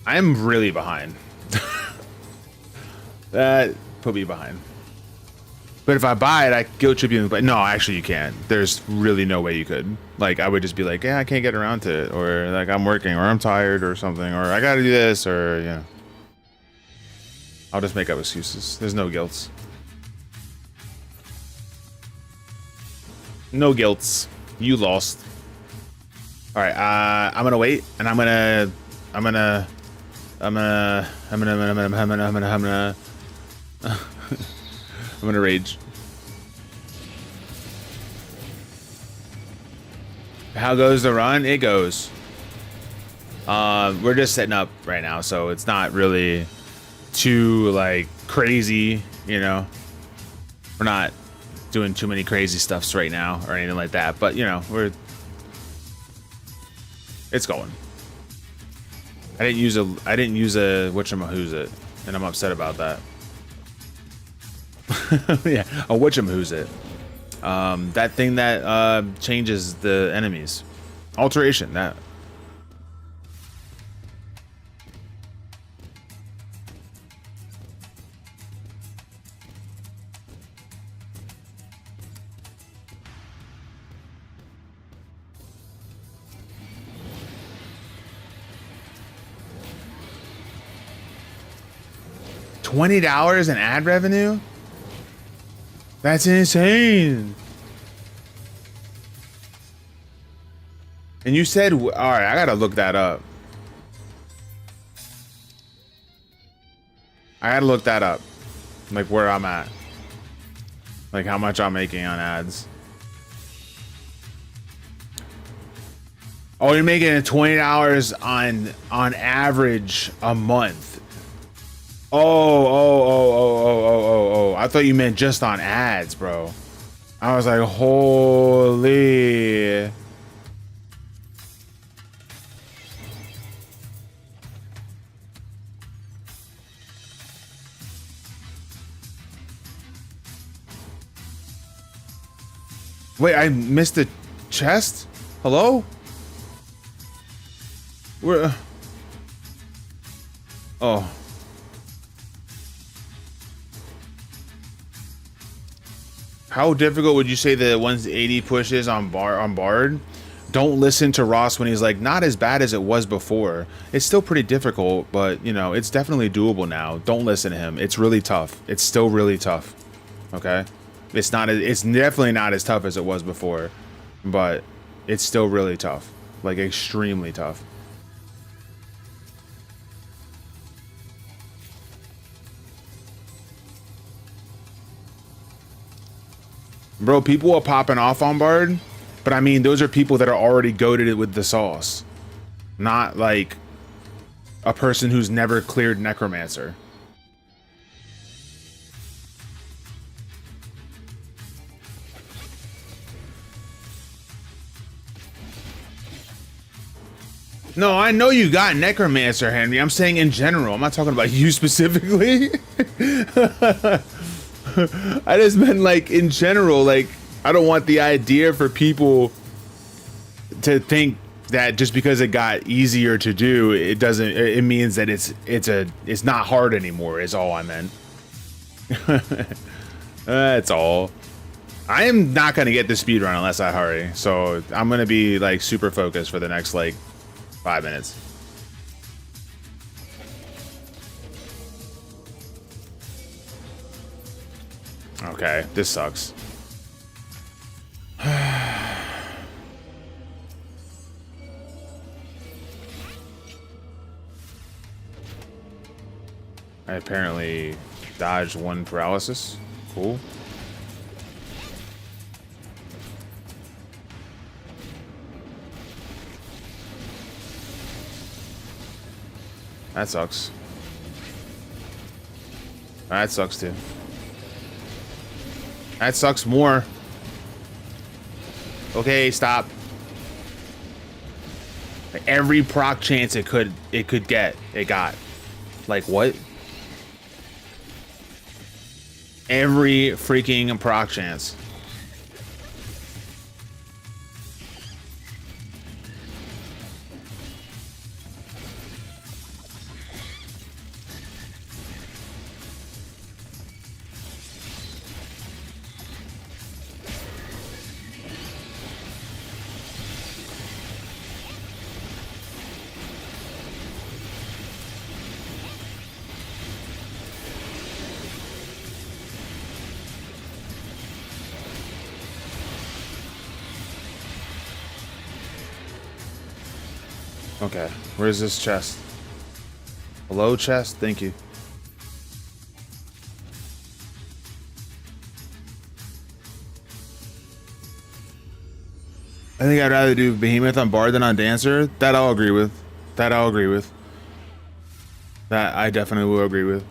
I'm really behind. That put me behind. But if I buy it, I guilt trip you. But no, actually, you can't. There's really no way you could. Like, I would just be like, yeah, I can't get around to it, or like I'm working, or I'm tired, or something, or I gotta do this, or you know. I'll just make up excuses. There's no guilts. No guilts. You lost. All right. I'm gonna wait, and I'm gonna rage. How goes the run? It goes. We're just setting up right now, so it's not really too like crazy, you know. We're not doing too many crazy stuffs right now or anything like that, but you know, it's going. I didn't use a whatchamahoosit, and I'm upset about that. Yeah, a whatchamahoosit. That thing that changes the enemies. Alteration, that. $20 in ad revenue? That's insane. And you said, all right, I gotta look that up. I gotta look that up. Like where I'm at. Like how much I'm making on ads. Oh, you're making it $20 on average a month. Oh. I thought you meant just on ads, bro. I was like, holy. Wait, I missed the chest? Hello? Where? Oh. How difficult would you say the 180 push is on Bard? Don't listen to Ross when he's like, not as bad as it was before. It's still pretty difficult, but you know, it's definitely doable now. Don't listen to him. It's really tough. It's still really tough. Okay? It's definitely not as tough as it was before, but it's still really tough. Like extremely tough. Bro, people are popping off on Bard, but I mean, those are people that are already goated with the sauce. Not like a person who's never cleared Necromancer. No, I know you got Necromancer, Henry. I'm saying in general. I'm not talking about you specifically. I just meant like in general, like I don't want the idea for people to think that just because it got easier to do, it means that it's not hard anymore is all I meant. That's all. I am not going to get the speed run unless I hurry. So I'm going to be like super focused for the next like 5 minutes. Okay, this sucks. I apparently dodged one paralysis. Cool. That sucks. That sucks too. That sucks more. Okay, stop. Like every proc chance it could get, it got. Like what? Every freaking proc chance. Okay, where's this chest? Hello, chest? Thank you. I think I'd rather do Behemoth on Bard than on Dancer. That I'll agree with. That I'll agree with. That I definitely will agree with.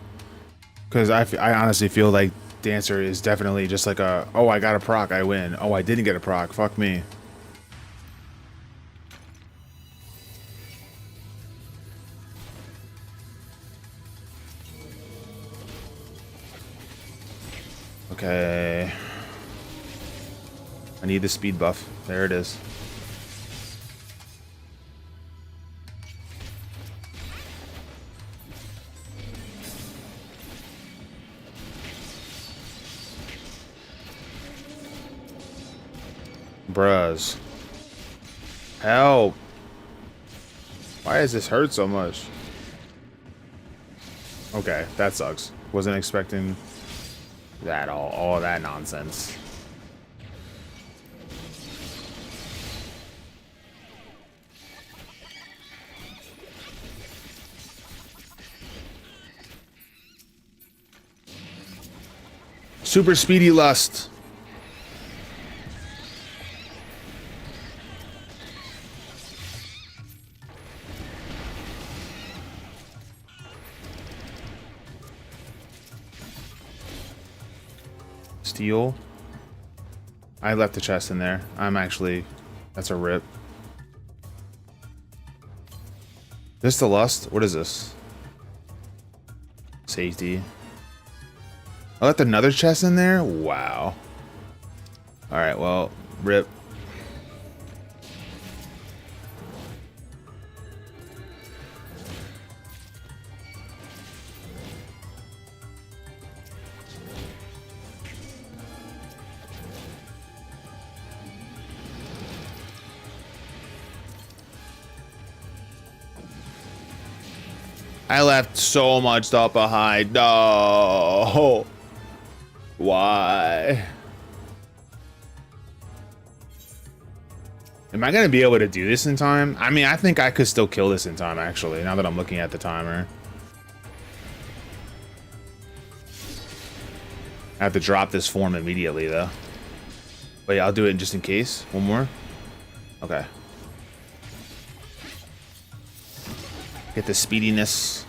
Because I honestly feel like Dancer is definitely just like a, oh, I got a proc, I win. Oh, I didn't get a proc, fuck me. Okay. I need the speed buff. There it is. Bruhs. Help. Why does this hurt so much? Okay, that sucks. Wasn't expecting that all that nonsense. Super speedy lust. Steel. I left the chest in there. That's a rip. This the lust? What is this? Safety. I left another chest in there? Wow. Alright, well, rip. I left so much stuff behind. No. Why? Am I gonna be able to do this in time? I mean, I think I could still kill this in time, actually, now that I'm looking at the timer. I have to drop this form immediately, though. But yeah, I'll do it just in case. One more. Okay. Get the speediness.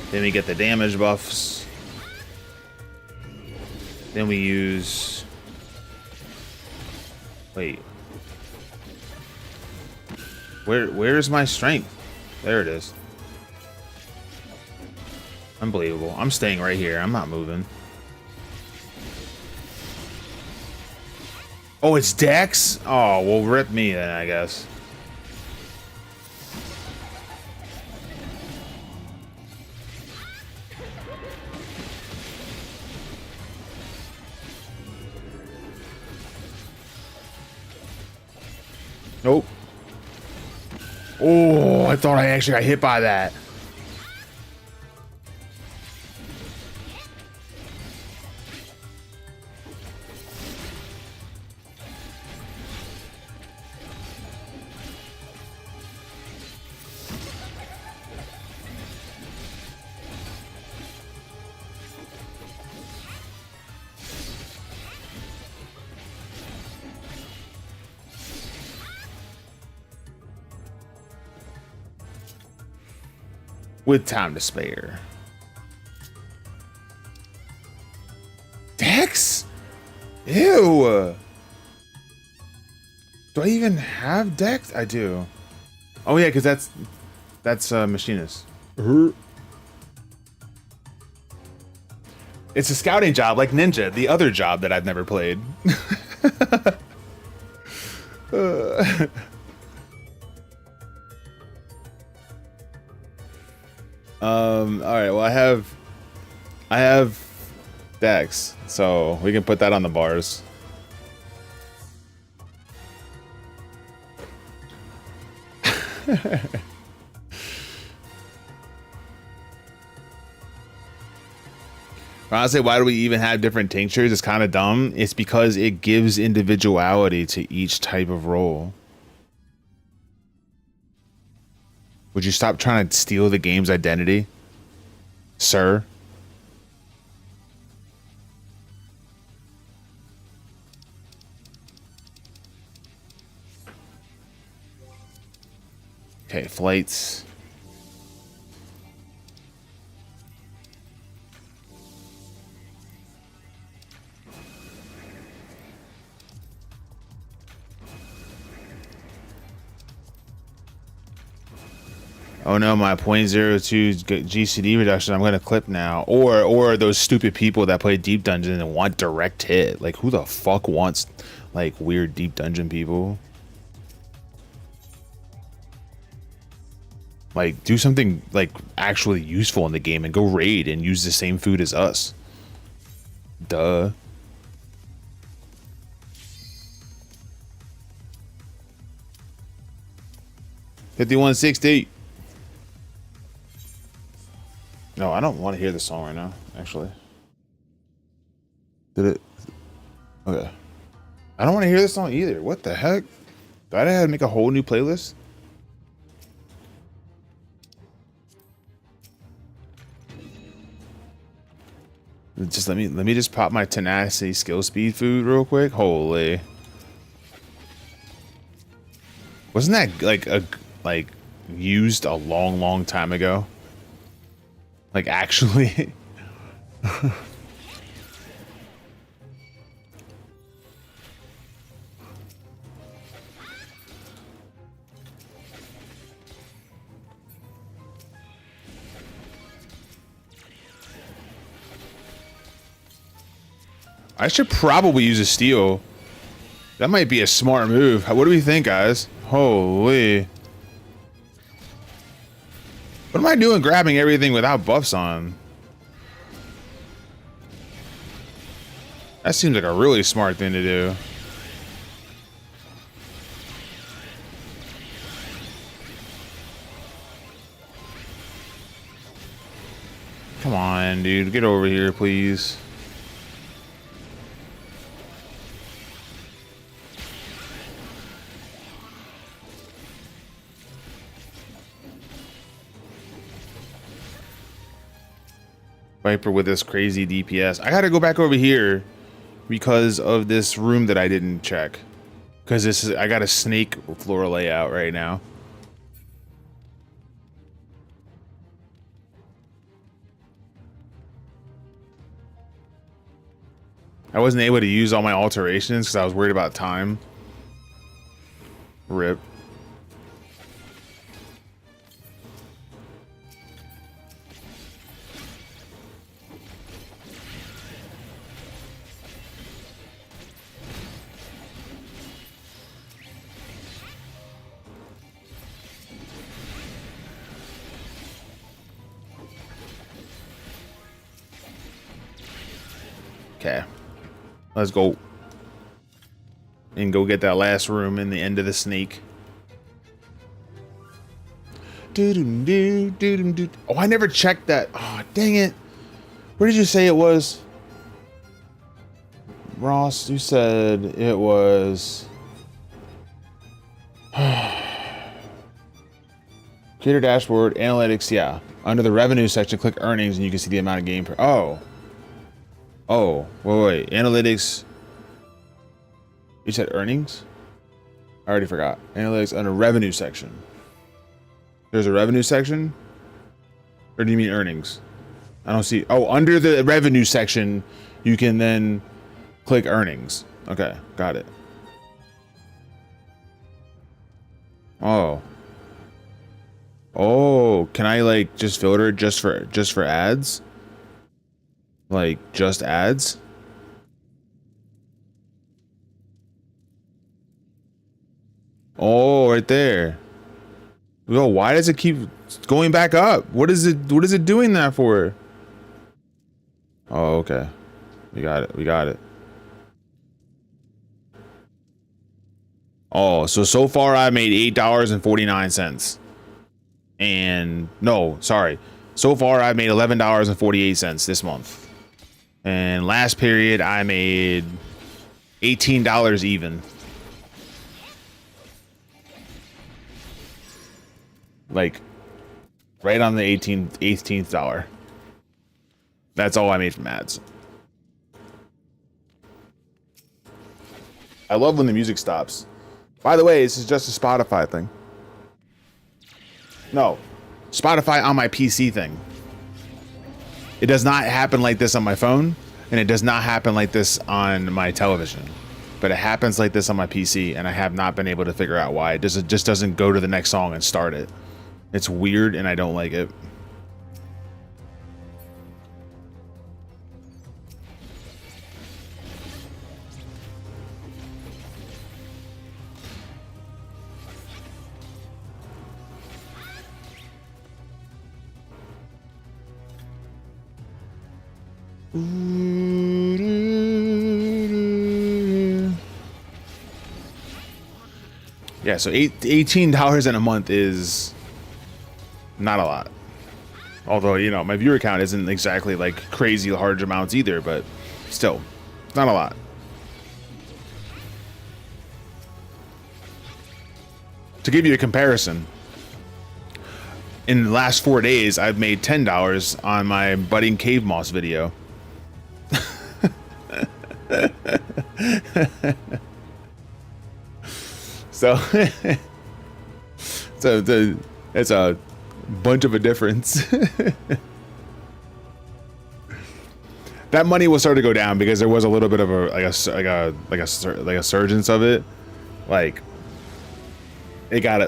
Then we get the damage buffs. Then we use... Wait. Where's my strength? There it is. Unbelievable. I'm staying right here. I'm not moving. Oh, it's Dex? Oh, well, rip me then, I guess. Nope. Oh, I thought I actually got hit by that. With time to spare. Dex? Ew. Do I even have Dex? I do. Oh yeah, because that's Machinist. It's a scouting job like Ninja, the other job that I've never played. All right. Well, I have Dex, so we can put that on the bars. Honestly, why do we even have different tinctures? It's kind of dumb. It's because it gives individuality to each type of role. Would you stop trying to steal the game's identity, sir? Okay, flights. Oh no, my 0.02 GCD reduction, I'm gonna clip now. Or those stupid people that play Deep Dungeon and want direct hit. Like, who the fuck wants, like, weird Deep Dungeon people? Like, do something, like, actually useful in the game and go raid and use the same food as us. Duh. $51.60. don't want to hear the song right now, actually. Did it? Okay. I don't want to hear this song either. What the heck? Do I have to make a whole new playlist? Just let me just pop my tenacity skill speed food real quick. Holy. Wasn't that like used a long time ago? Like actually. I should probably use a steal. That might be a smart move. What do we think, guys? Holy. What am I doing grabbing everything without buffs on? That seems like a really smart thing to do. Come on, dude. Get over here, please. Viper with this crazy DPS. I gotta go back over here because of this room that I didn't check. Because this is, I got a snake floor layout right now. I wasn't able to use all my alterations because I was worried about time. RIP. Okay, let's go and go get that last room in the end of the snake. Oh, I never checked that. Oh, dang it. Where did you say it was? Ross, you said it was... Creator dashboard, analytics, yeah. Under the revenue section, click earnings and you can see the amount of game per... Oh. Oh, wait. Analytics. You said earnings? I already forgot. Analytics under revenue section. There's a revenue section? Or do you mean earnings? I don't see. Oh, under the revenue section, you can then click earnings. Okay, got it. Oh. Oh, can I like just filter just for ads? Like just ads? Oh, right there. Yo, why does it keep going back up? What is it doing that for? Oh, okay. We got it. We got it. Oh, so far I made $8.49. And no, sorry. So far I made $11.48 this month. And last period I made $18 even. Like right on the 18th dollar. That's all I made from ads. I love when the music stops. By the way, this is just a Spotify thing. No, Spotify on my PC thing. It does not happen like this on my phone, and it does not happen like this on my television. But it happens like this on my PC, and I have not been able to figure out why. It just doesn't go to the next song and start it. It's weird, and I don't like it. Yeah, so $18 in a month is not a lot. Although, you know, my viewer count isn't exactly like crazy large amounts either, but still, it's not a lot. To give you a comparison, in the last 4 days, I've made $10 on my budding cave moss video. So, it's a bunch of a difference. That money will start to go down because there was a little bit of a surgence of it, like it got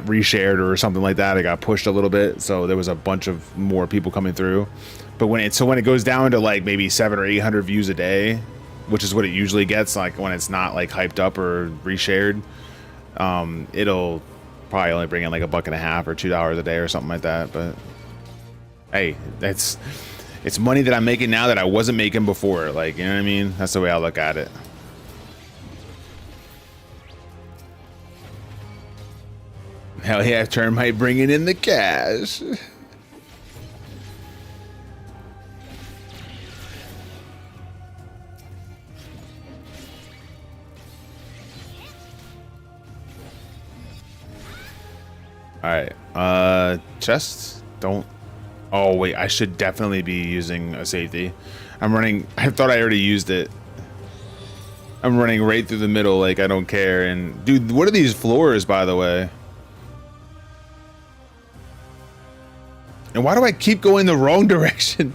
reshared or something like that. It got pushed a little bit, so there was a bunch of more people coming through. But when it goes down to like maybe 700 or 800 views a day, which is what it usually gets, like when it's not like hyped up or reshared, it'll probably only bring in like $1.50 or $2 a day or something like that. But hey, it's money that I'm making now that I wasn't making before. Like, you know what I mean? That's the way I look at it. Hell yeah, Termite bringing in the cash. Alright, chests? Don't... Oh, wait, I should definitely be using a safety. I thought I already used it. I'm running right through the middle like I don't care. And, dude, what are these floors, by the way? And why do I keep going the wrong direction?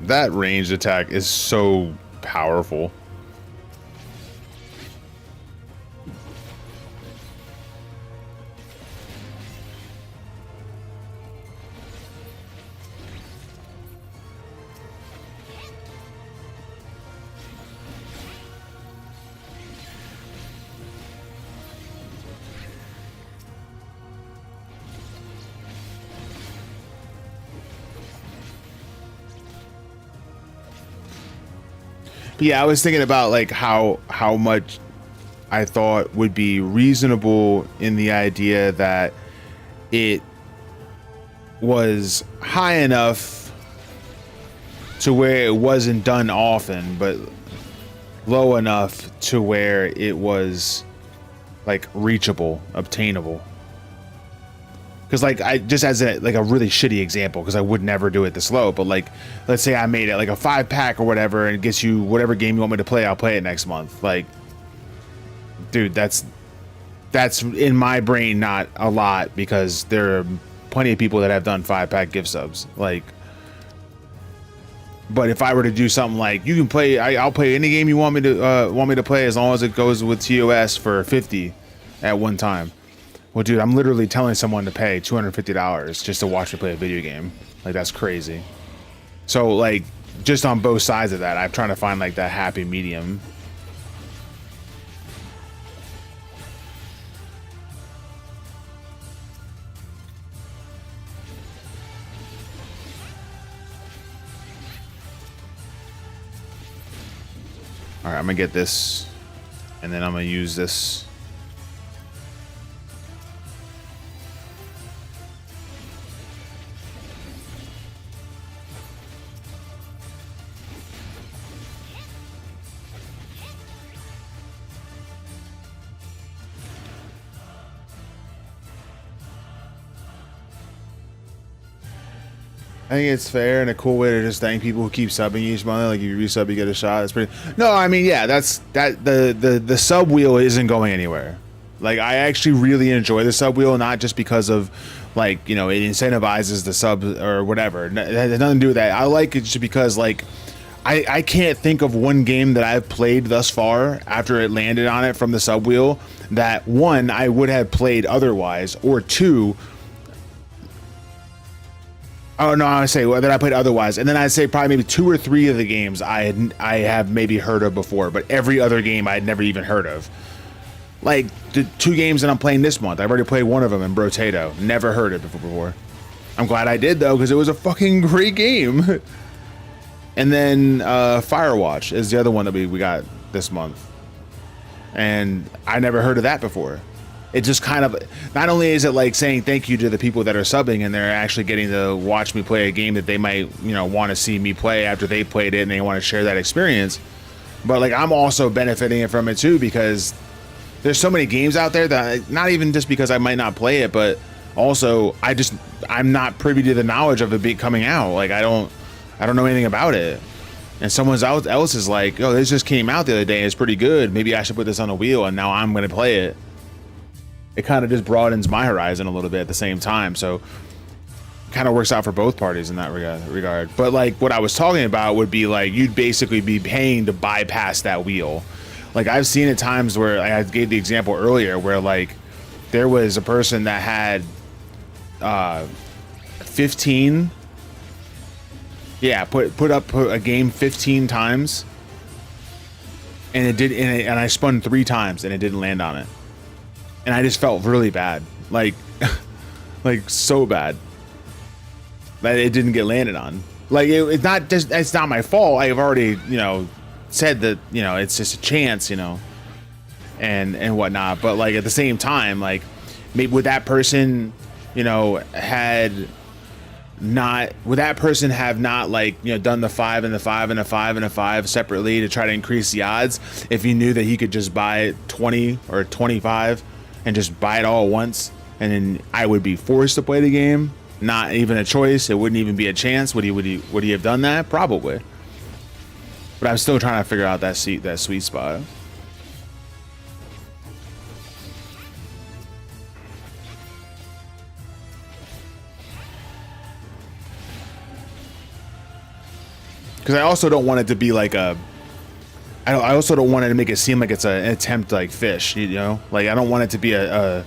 That ranged attack is so powerful. Yeah, I was thinking about like how much I thought would be reasonable in the idea that it was high enough to where it wasn't done often, but low enough to where it was like reachable, obtainable. Because like I just as a really shitty example, because I would never do it this low, but like let's say I made it like a 5-pack or whatever and it gets you whatever game you want me to play, I'll play it next month. Like, dude, that's in my brain not a lot, because there are plenty of people that have done 5-pack gift subs. Like, but if I were to do something like you can play, I'll play any game you want me to play as long as it goes with TOS for 50 at one time. Well, dude, I'm literally telling someone to pay $250 just to watch me play a video game. Like, that's crazy. So, like, just on both sides of that, I'm trying to find, like, that happy medium. All right, I'm gonna get this, and then I'm gonna use this. I think it's fair and a cool way to just thank people who keep subbing each month. Like, if you resub, you get a shot. That's pretty. No, I mean, yeah, the sub wheel isn't going anywhere. Like, I actually really enjoy the sub wheel, not just because of, like, you know, it incentivizes the sub or whatever. It has nothing to do with that. I like it just because, like, I can't think of one game that I've played thus far after it landed on it from the sub wheel that, one, I would have played otherwise, or two, oh no, I say that I played otherwise, and then I'd say probably maybe 2 or 3 of the games I have maybe heard of before, but every other game I'd never even heard of. Like the 2 games that I'm playing this month, I've already played one of them in Brotato, never heard of it before. I'm glad I did though, because it was a fucking great game. And then Firewatch is the other one that we got this month, and I never heard of that before. It just kind of, not only is it like saying thank you to the people that are subbing and they're actually getting to watch me play a game that they might, you know, want to see me play after they played it and they want to share that experience, but like I'm also benefiting from it too, because there's so many games out there that, not even just because I might not play it, but also I'm not privy to the knowledge of it coming out. Like I don't know anything about it, and someone else is like, oh, this just came out the other day, it's pretty good, maybe I should put this on a wheel, and now I'm gonna play it. It kind of just broadens my horizon a little bit at the same time, so kind of works out for both parties in that regard. But like what I was talking about would be like, you'd basically be paying to bypass that wheel. Like I've seen at times where, I gave the example earlier, where like there was a person that had 15, yeah, put up a game 15 times, and it did, and I spun 3 times and it didn't land on it, and I just felt really bad, like like so bad that it didn't get landed on. Like it's not my fault. I've already, you know, said that, you know, it's just a chance, you know, and whatnot. But like at the same time, like maybe would that person, you know, would that person have not, like, you know, done the 5 and the 5 and the 5 and the 5 separately to try to increase the odds, if he knew that he could just buy 20 or 25 and just buy it all at once, and then I would be forced to play the game, not even a choice, it wouldn't even be a chance, would he have done that? Probably. But I'm still trying to figure out that sweet spot. Because I also don't want it to be like I also don't want it to make it seem like it's an attempt to like fish, you know? Like I don't want it to be the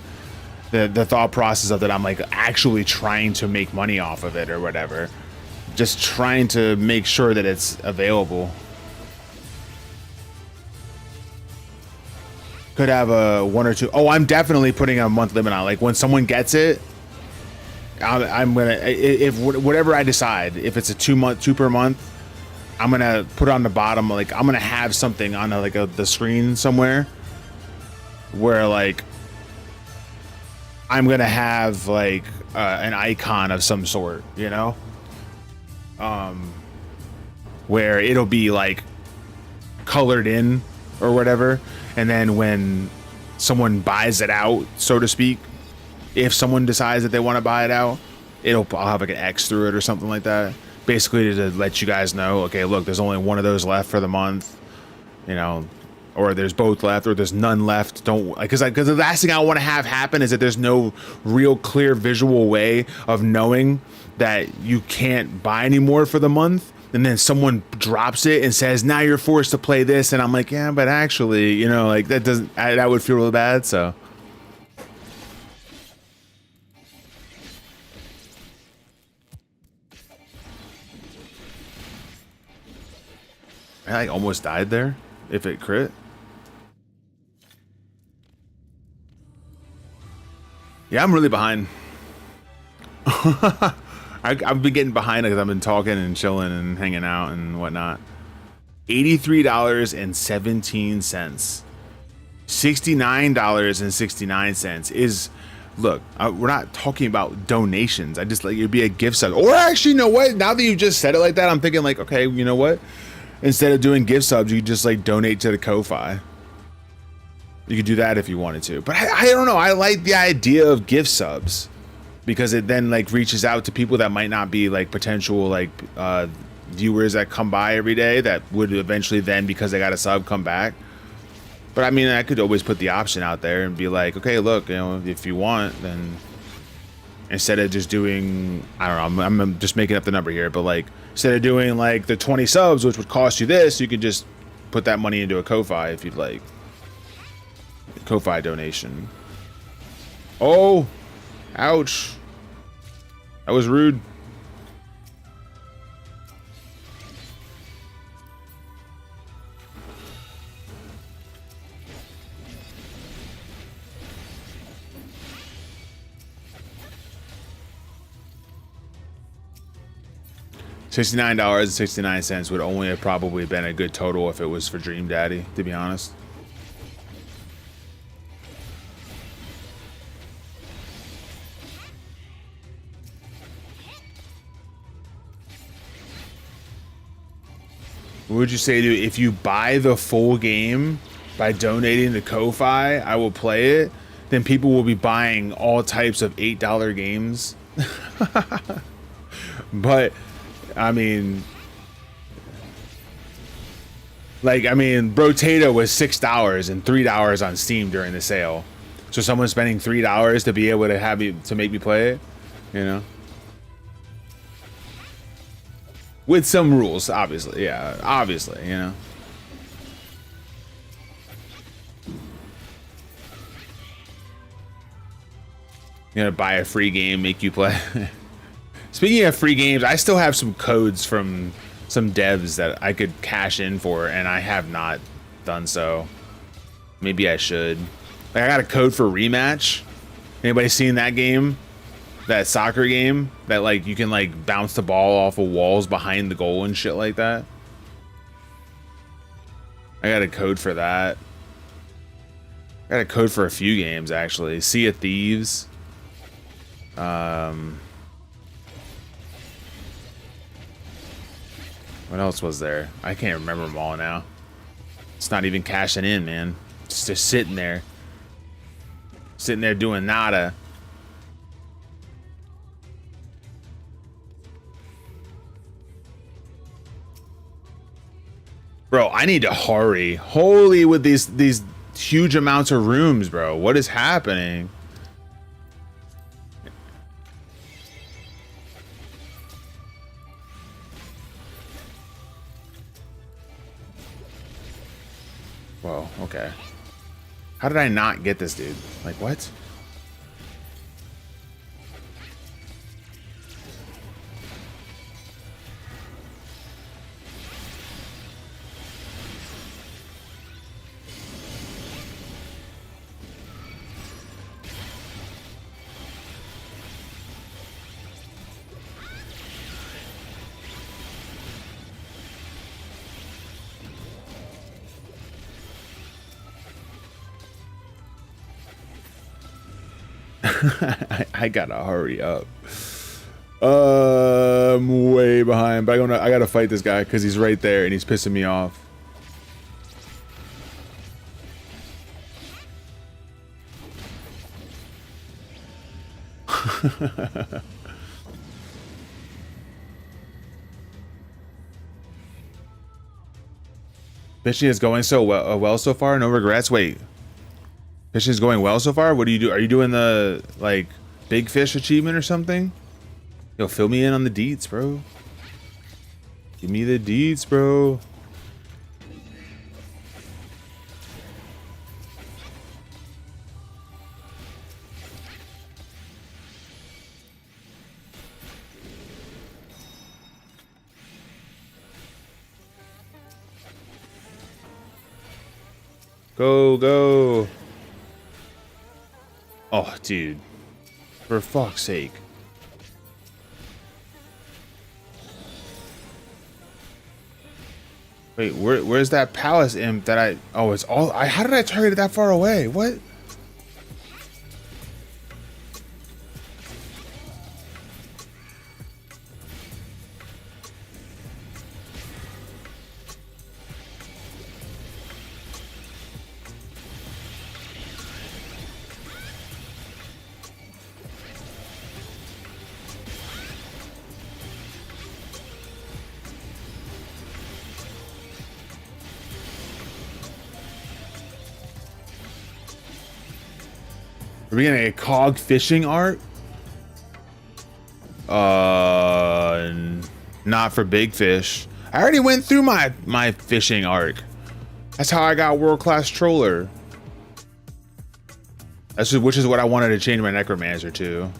thought process of that I'm like actually trying to make money off of it or whatever. Just trying to make sure that it's available. Could have a 1 or 2. Oh, I'm definitely putting a month limit on. Like when someone gets it, I'm gonna, if whatever I decide, if it's a 2 per month, I'm gonna put it on the bottom. Like I'm gonna have something on the screen somewhere where like I'm gonna have like an icon of some sort, you know, where it'll be like colored in or whatever, and then when someone buys it out, so to speak, if someone decides that they want to buy it out, I'll have like an X through it or something like that, basically to let you guys know, okay, look, there's only one of those left for the month, you know, or there's both left, or there's none left. Don't, because the last thing I want to have happen is that there's no real clear visual way of knowing that you can't buy anymore for the month, and then someone drops it and says, now you're forced to play this, and I'm like, yeah, but actually, you know, like that would feel really bad. So I almost died there if it crit. Yeah, I'm really behind. I've been getting behind because I've been talking and chilling and hanging out and whatnot. $83.17. $69.69 is, look, we're not talking about donations. I just like it'd be a gift sub. Or actually, you know what? Now that you just said it like that, I'm thinking like, okay, you know what? Instead of doing gift subs, you just like donate to the Ko-Fi. You could do that if you wanted to. But I don't know. I like the idea of gift subs because it then like reaches out to people that might not be like potential like viewers that come by every day that would eventually then, because they got a sub, come back. But I mean, I could always put the option out there and be like, okay, look, you know, if you want, then instead of just doing, I don't know, I'm just making up the number here, but like instead of doing like the 20 subs, which would cost you this, you could just put that money into a Ko-Fi if you'd like. Ko-Fi donation. Oh, ouch. That was rude. $69.69 would only have probably been a good total if it was for Dream Daddy, to be honest. What would you say, dude? If you buy the full game by donating to Ko-Fi, I will play it. Then people will be buying all types of $8 games. But, I mean, Brotato was $6 and $3 on Steam during the sale. So someone spending $3 to be able to have me to make me play it, you know? With some rules, obviously. Yeah, obviously, you know. You're gonna buy a free game, make you play. Speaking of free games, I still have some codes from some devs that I could cash in for, and I have not done so. Maybe I should. Like, I got a code for Rematch. Anybody seen that game? That soccer game that, like, you can, like, bounce the ball off of walls behind the goal and shit like that? I got a code for that. I got a code for a few games, actually. Sea of Thieves. What else was there? I can't remember them all now. It's not even cashing in, man. It's just sitting there. Sitting there doing nada. Bro, I need to hurry. Holy, with these huge amounts of rooms, bro. What is happening? Whoa, okay. How did I not get this, dude? Like, what? I gotta hurry up. I'm way behind, but I gotta fight this guy because he's right there and he's pissing me off. Fishing is going so well so far. No regrets. Wait. Fishing is going well so far? What do you do? Are you doing the, like, big fish achievement or something? Yo, fill me in on the deets, bro. Give me the deets, bro. Go, go. Oh, dude. For fuck's sake. Wait, where's that palace imp that I... Oh, it's all... how did I target it that far away? What? Are we getting a cog fishing art? Not for big fish. I already went through my fishing arc. That's how I got world-class troller. Which is what I wanted to change my necromancer to.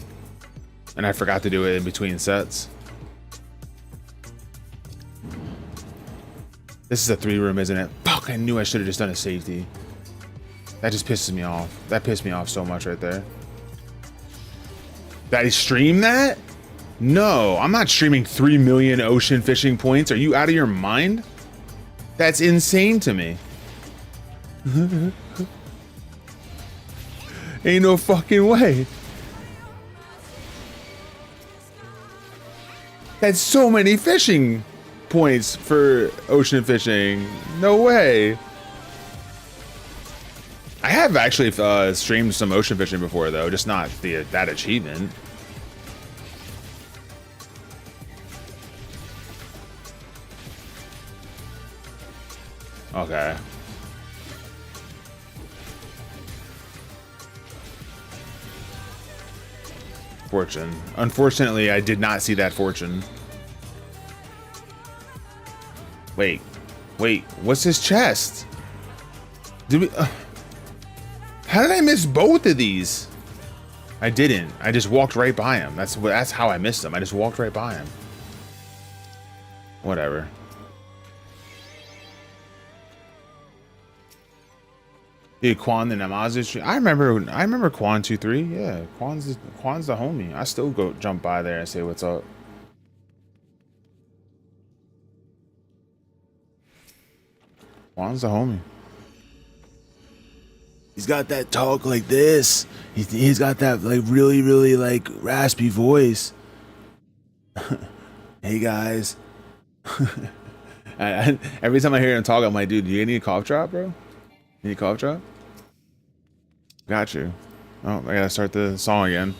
And I forgot to do it in between sets. This is a 3-room, isn't it? Fuck, I knew I should have just done a safety. That just pisses me off. That pissed me off so much right there. Did I stream that? No, I'm not streaming 3 million ocean fishing points. Are you out of your mind? That's insane to me. Ain't no fucking way. That's so many fishing points for ocean fishing. No way. I have actually streamed some ocean fishing before though, just not that achievement. Okay. Fortune. Unfortunately, I did not see that fortune. Wait, what's his chest? Did we? How did I miss both of these? I didn't. I just walked right by him. That's how I missed him. I just walked right by him. Whatever. Yeah, Quan the Namazu. I remember Quan 2-3. Yeah, Quan's the homie. I still go jump by there and say what's up. Quan's the homie. He's got that talk like this. He's got that like really like raspy voice. Hey guys. Every time I hear him talk, I'm like, dude, do you need a cough drop, bro? Need a cough drop? Got you. Oh, I gotta start the song again.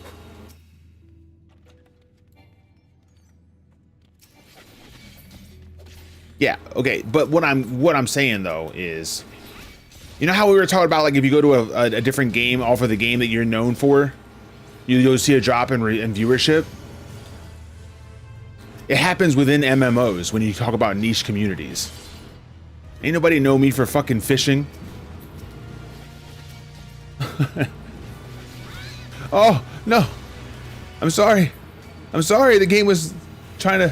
Yeah, okay, but what I'm saying though is, you know how we were talking about like if you go to a different game off of the game that you're known for, you'll see a drop in viewership. It happens within MMOs when you talk about niche communities. Ain't nobody know me for fucking fishing. Oh no, I'm sorry. The game was trying to.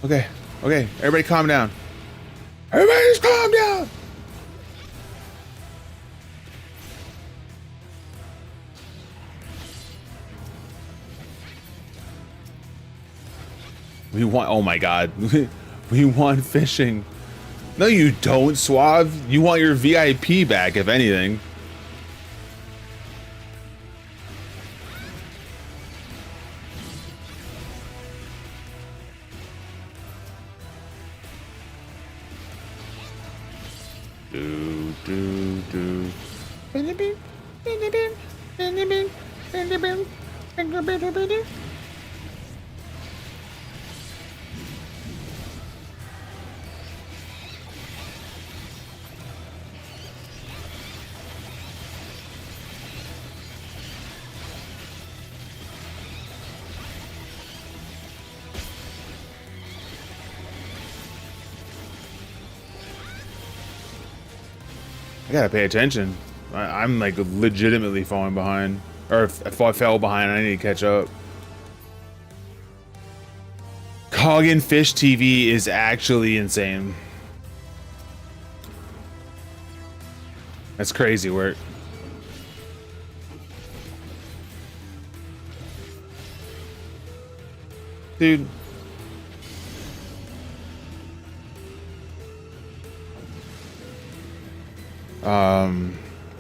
Okay, everybody calm down. Everybody just calm down. We want, oh my god. We want fishing. No, you don't, Suave. You want your VIP back, if anything. I gotta pay attention. I'm like legitimately falling behind. Or if I fell behind, I need to catch up. Coggin Fish TV is actually insane. That's crazy work. Dude.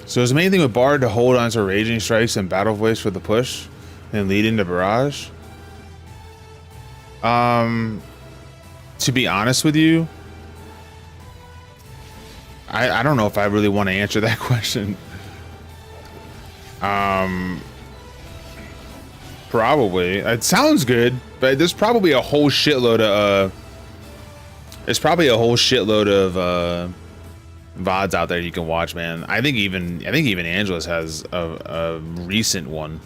So is the main thing with Bard to hold on to Raging Strikes and Battle Voice for the push and lead into Barrage? To be honest with you, I don't know if I really want to answer that question. Probably. It sounds good, but there's probably a whole shitload of VODs out there you can watch, man. I think even Angelus has a recent one.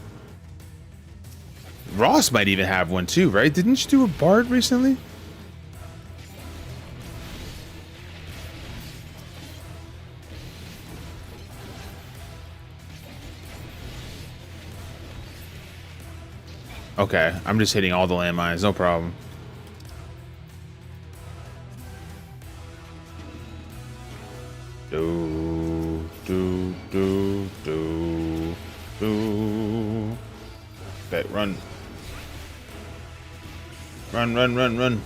Ross might even have one too, right? Didn't you do a Bard recently? Okay, I'm just hitting all the landmines, no problem. Okay, run. Run, run, run, run.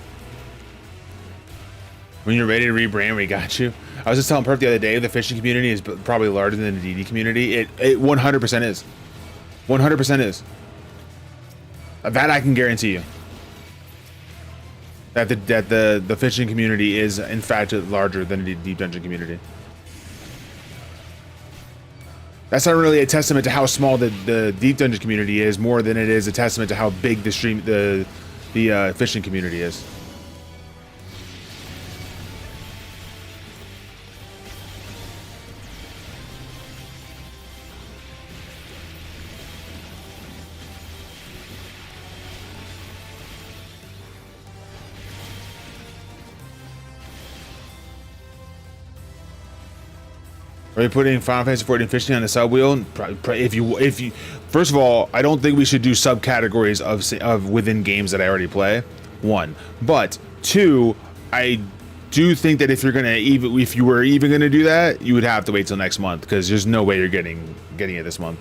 When you're ready to rebrand, we got you. I was just telling Perp the other day, the fishing community is probably larger than the DD community. It 100% is. 100% is. That I can guarantee you. That the fishing community is in fact larger than the Deep Dungeon community. That's not really a testament to how small the Deep Dungeon community is, more than it is a testament to how big the fishing community is. Are we putting Final Fantasy 14 fishing on the sub wheel? If you, first of all, I don't think we should do subcategories of within games that I already play. One, but two, I do think that if you were even gonna do that, you would have to wait till next month because there's no way you're getting it this month.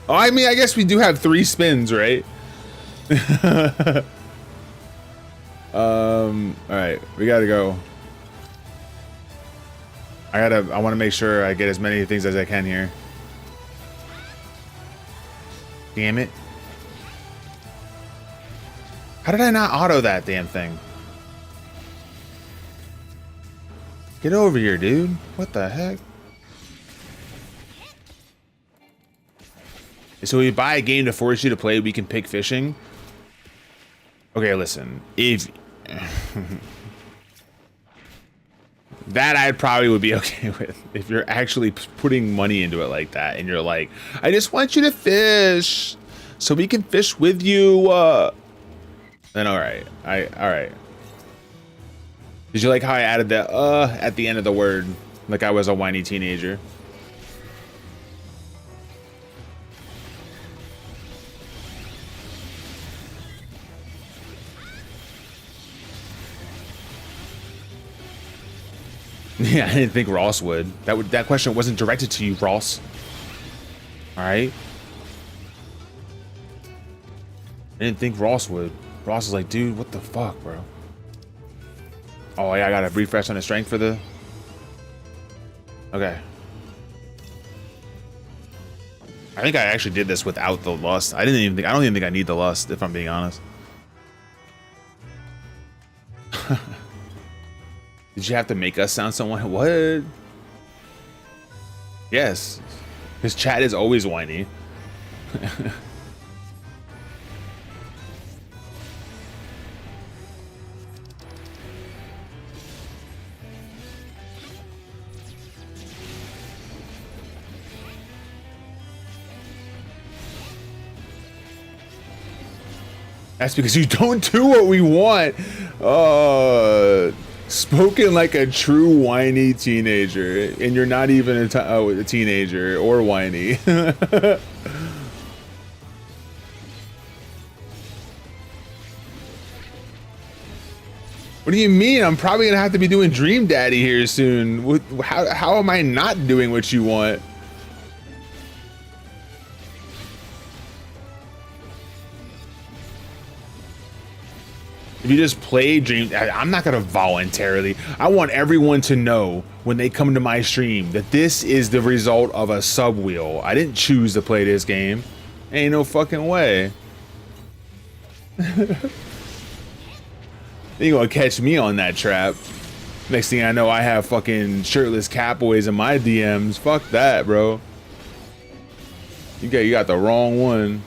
Oh, I mean, I guess we do have 3 spins, right? All right, we gotta go. I want to make sure I get as many things as I can here. Damn it. How did I not auto that damn thing? Get over here, dude. What the heck? So we buy a game to force you to play, we can pick fishing. Okay, listen. If... that I probably would be okay with if you're actually putting money into it like that and you're like, I just want you to fish so we can fish with you. Then all right. All right. Did you like how I added that at the end of the word like I was a whiny teenager? Yeah, I didn't think Ross would. That question wasn't directed to you, Ross. All right. I didn't think Ross would. Ross is like, dude, what the fuck, bro? Oh yeah, I gotta refresh on the strength for the. Okay. I think I actually did this without the lust. I don't even think I need the lust, if I'm being honest. Did you have to make us sound someone? What? Yes. His chat is always whiny. That's because you don't do what we want. Spoken like a true whiny teenager, and you're not even a teenager or whiny. What do you mean? I'm probably gonna have to be doing Dream Daddy here soon. How am I not doing what you want? If you just play Dream, I'm not gonna voluntarily. I want everyone to know when they come to my stream that this is the result of a sub wheel. I didn't choose to play this game. Ain't no fucking way. You gonna catch me on that trap. Next thing I know, I have fucking shirtless catboys in my DMs. Fuck that, bro. You got the wrong one.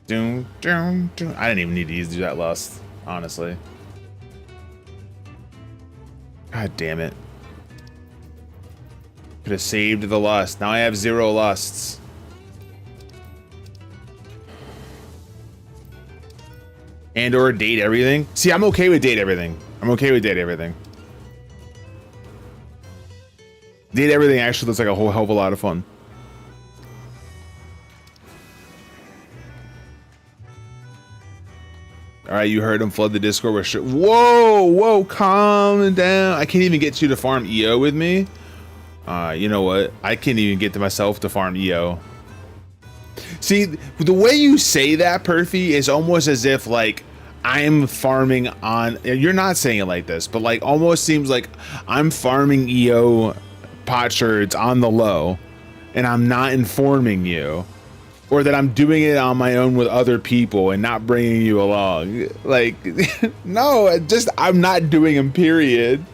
Doom, doom, doom. I didn't even need to use that lust, honestly. God damn it. Could have saved the lust. Now I have 0 lusts. And or date everything. See, I'm okay with date everything. I'm okay with date everything. Date everything actually looks like a whole hell of a lot of fun. All right, you heard him. Flood the Discord with shit. Whoa, calm down. I can't even get you to farm EO with me. You know what? I can't even get to myself to farm EO. See, the way you say that, Perfy, is almost as if like I'm farming on. You're not saying it like this, but like almost seems like I'm farming EO potsherds on the low, and I'm not informing you, or that I'm doing it on my own with other people and not bringing you along. Like, no, just I'm not doing them. Period.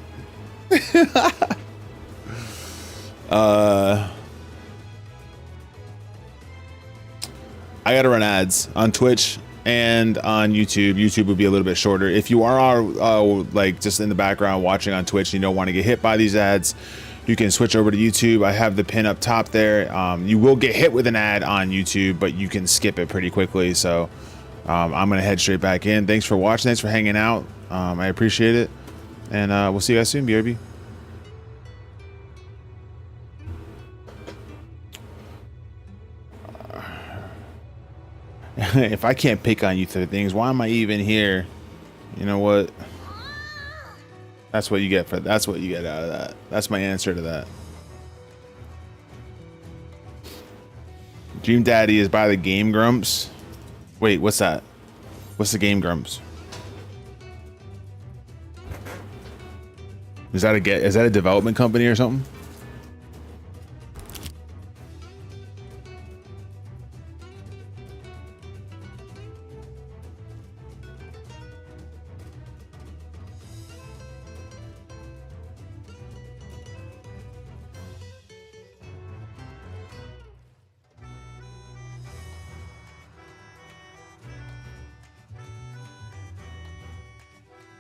I gotta run ads on Twitch and on YouTube. YouTube would be a little bit shorter. If you are like just in the background watching on Twitch and you don't want to get hit by these ads, you can switch over to YouTube. I have the pin up top there. You will get hit with an ad on YouTube, but you can skip it pretty quickly. So I'm gonna head straight back in. Thanks for watching. Thanks for hanging out. I appreciate it, and we'll see you guys soon. BRB. If I can't pick on you through things, why am I even here? You know what? That's what you get for. That's what you get out of that. That's my answer to that. Dream Daddy is by the Game Grumps. Wait, what's that? What's the Game Grumps? Is that a development company or something?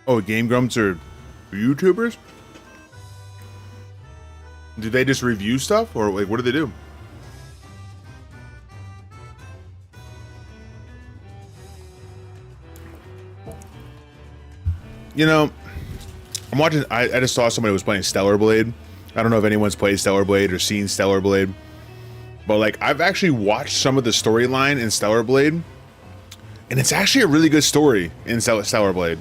Oh, Game Grumps are YouTubers? Do they just review stuff, or like what do they do? You know, I'm watching. I just saw somebody was playing Stellar Blade. I don't know if anyone's played Stellar Blade or seen Stellar Blade, but like I've actually watched some of the storyline in Stellar Blade, and it's actually a really good story in Stellar Blade.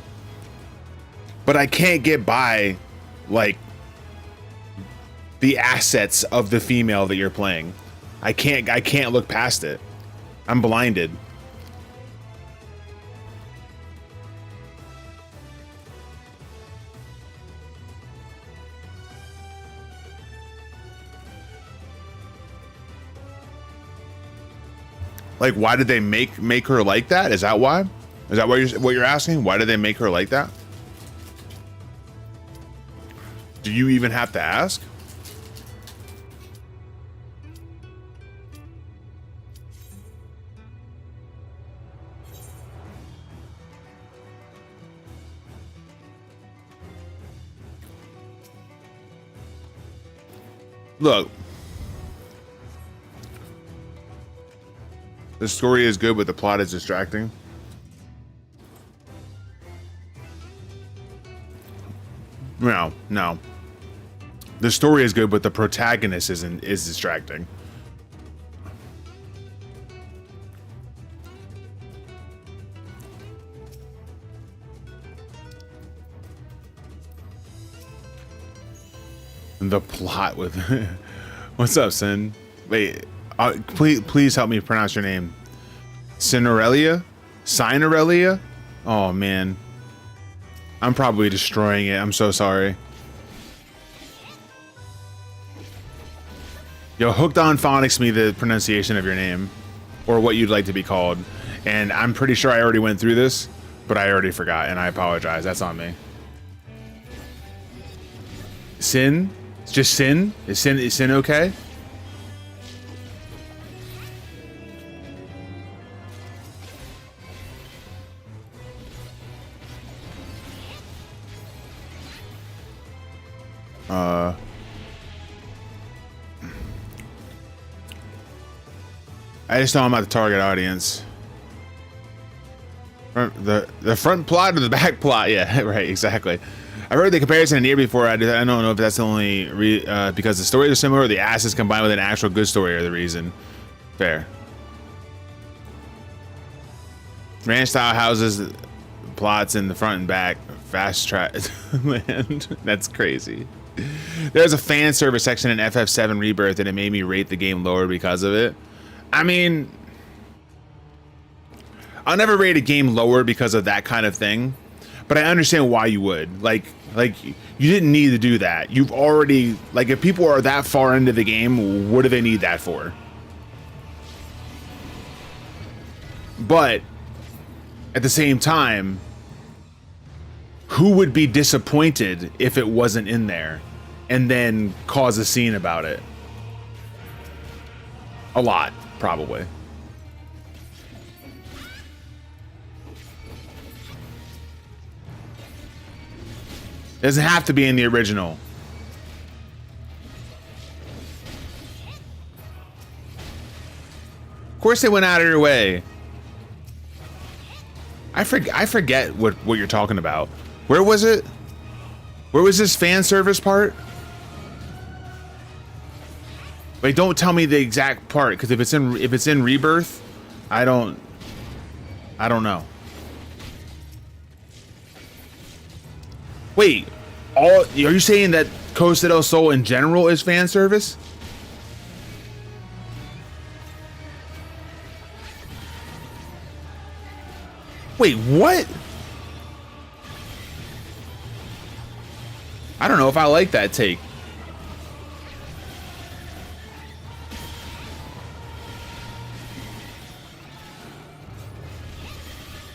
But I can't get by, like, the assets of the female that you're playing. I can't look past it. I'm blinded. Like, why did they make her like that? Is that why? Is that what you're asking? Why did they make her like that? Do you even have to ask? Look, the story is good, but the plot is distracting. No. The story is good, but the protagonist is distracting. The plot with what's up, Sin? Wait, please help me pronounce your name. Cinerelia? Oh man, I'm probably destroying it. I'm so sorry. Yo, Hooked on Phonics me the pronunciation of your name, or what you'd like to be called, and I'm pretty sure I already went through this, but I already forgot, and I apologize. That's on me. Sin? It's just Sin? Is Sin okay? I just know I'm not the target audience. The front plot or the back plot? Yeah, right, exactly. I've heard the comparison in here before. I don't know if that's the only because the stories are similar or the assets combined with an actual good story are the reason. Fair. Ranch style houses, plots in the front and back, fast track land. That's crazy. There's a fan service section in FF7 Rebirth, and it made me rate the game lower because of it. I mean, I'll never rate a game lower because of that kind of thing, but I understand why you would. Like you didn't need to do that. You've already, like, if people are that far into the game, what do they need that for? But at the same time, who would be disappointed if it wasn't in there and then cause a scene about it? A lot, probably. Doesn't have to be in the original. Of course they went out of their way. I forget what you're talking about. Where was it? Where was this fan service part? Wait, don't tell me the exact part, because if it's in Rebirth, I don't know. Wait, are you saying that Costa del Sol in general is fan service? Wait, what? I don't know if I like that take.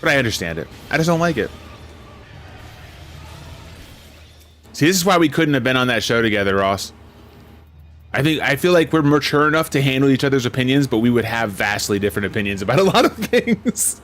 But I understand it. I just don't like it. See, this is why we couldn't have been on that show together, Ross. I feel like we're mature enough to handle each other's opinions, but we would have vastly different opinions about a lot of things.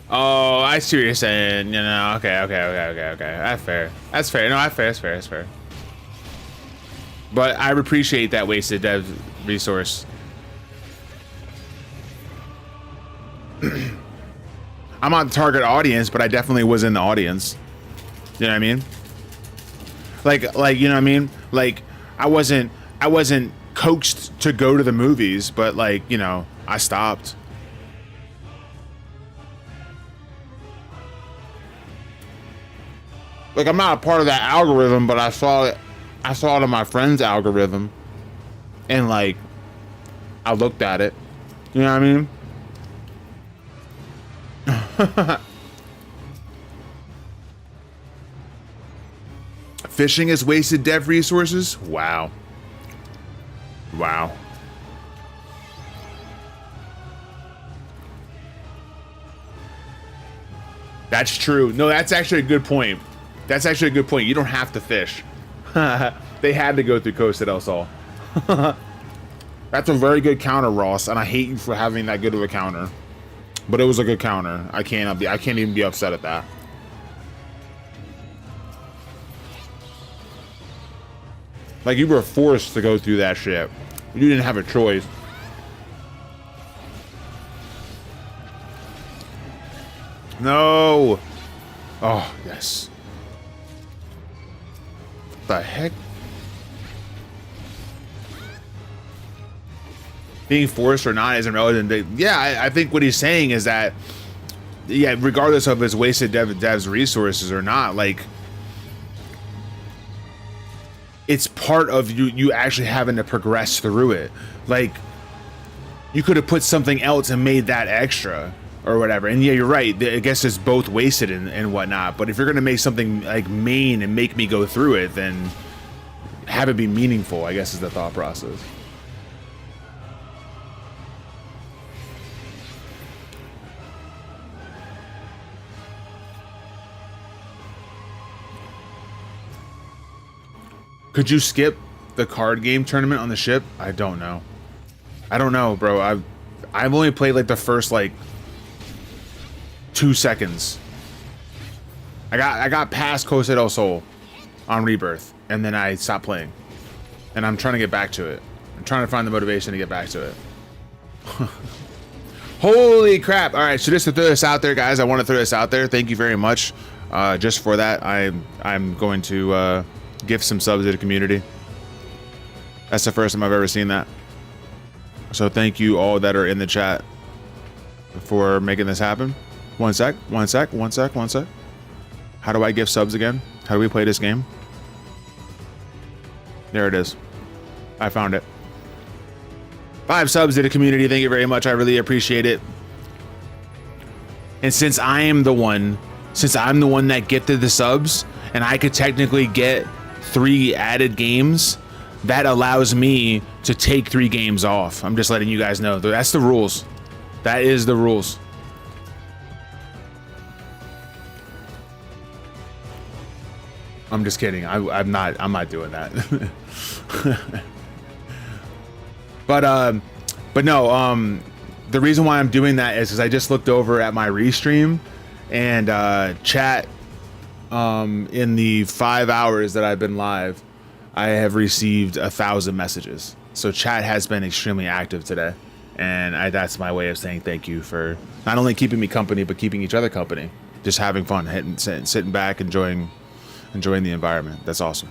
Oh, I see what you're saying. You know, okay. That's fair. That's fair. No, that's fair. But I appreciate that wasted dev resource. I'm not the target audience, but I definitely was in the audience. You know what I mean? Like, you know what I mean? Like, I wasn't coaxed to go to the movies, but, like, you know, I stopped. Like, I'm not a part of that algorithm, but I saw it on my friend's algorithm, and, like, I looked at it. You know what I mean? Fishing is wasted dev resources? Wow. That's true. No, that's actually a good point. You don't have to fish. They had to go through Costa del Sol. That's a very good counter, Ross, and I hate you for having that good of a counter. But it was a good counter. I can't even be upset at that. Like, you were forced to go through that shit. You didn't have a choice. No. Oh, yes. What the heck? Being forced or not isn't relevant. Yeah, I think what he's saying is that, yeah, regardless of his wasted dev's resources or not, like, it's part of you actually having to progress through it. Like, you could have put something else and made that extra or whatever. And yeah, you're right. I guess it's both wasted and whatnot. But if you're gonna make something like main and make me go through it, then have it be meaningful, I guess, is the thought process. Could you skip the card game tournament on the ship? I don't know. I don't know, bro. I've only played like the first like 2 seconds. I got past Costa del Sol on Rebirth, and then I stopped playing. And I'm trying to get back to it. I'm trying to find the motivation to get back to it. Holy crap. All right, so just to throw this out there, guys, I want to throw this out there. Thank you very much. Just for that, I'm going to gift some subs to the community. That's the first time I've ever seen that. So thank you all that are in the chat for making this happen. One sec. How do I gift subs again? How do we play this game? There it is. I found it. 5 subs to the community. Thank you very much. I really appreciate it. And since I'm the one that gifted the subs, and I could technically get 3 added games, that allows me to take 3 games off. I'm just letting you guys know. That's the rules. That is the rules. I'm just kidding. I'm not doing that. But no, the reason why I'm doing that is because I just looked over at my restream, and chat, in the 5 hours that I've been live, I have received 1,000 messages. So chat has been extremely active today, and that's my way of saying thank you for not only keeping me company, but keeping each other company, just having fun, sitting back, enjoying the environment. That's awesome.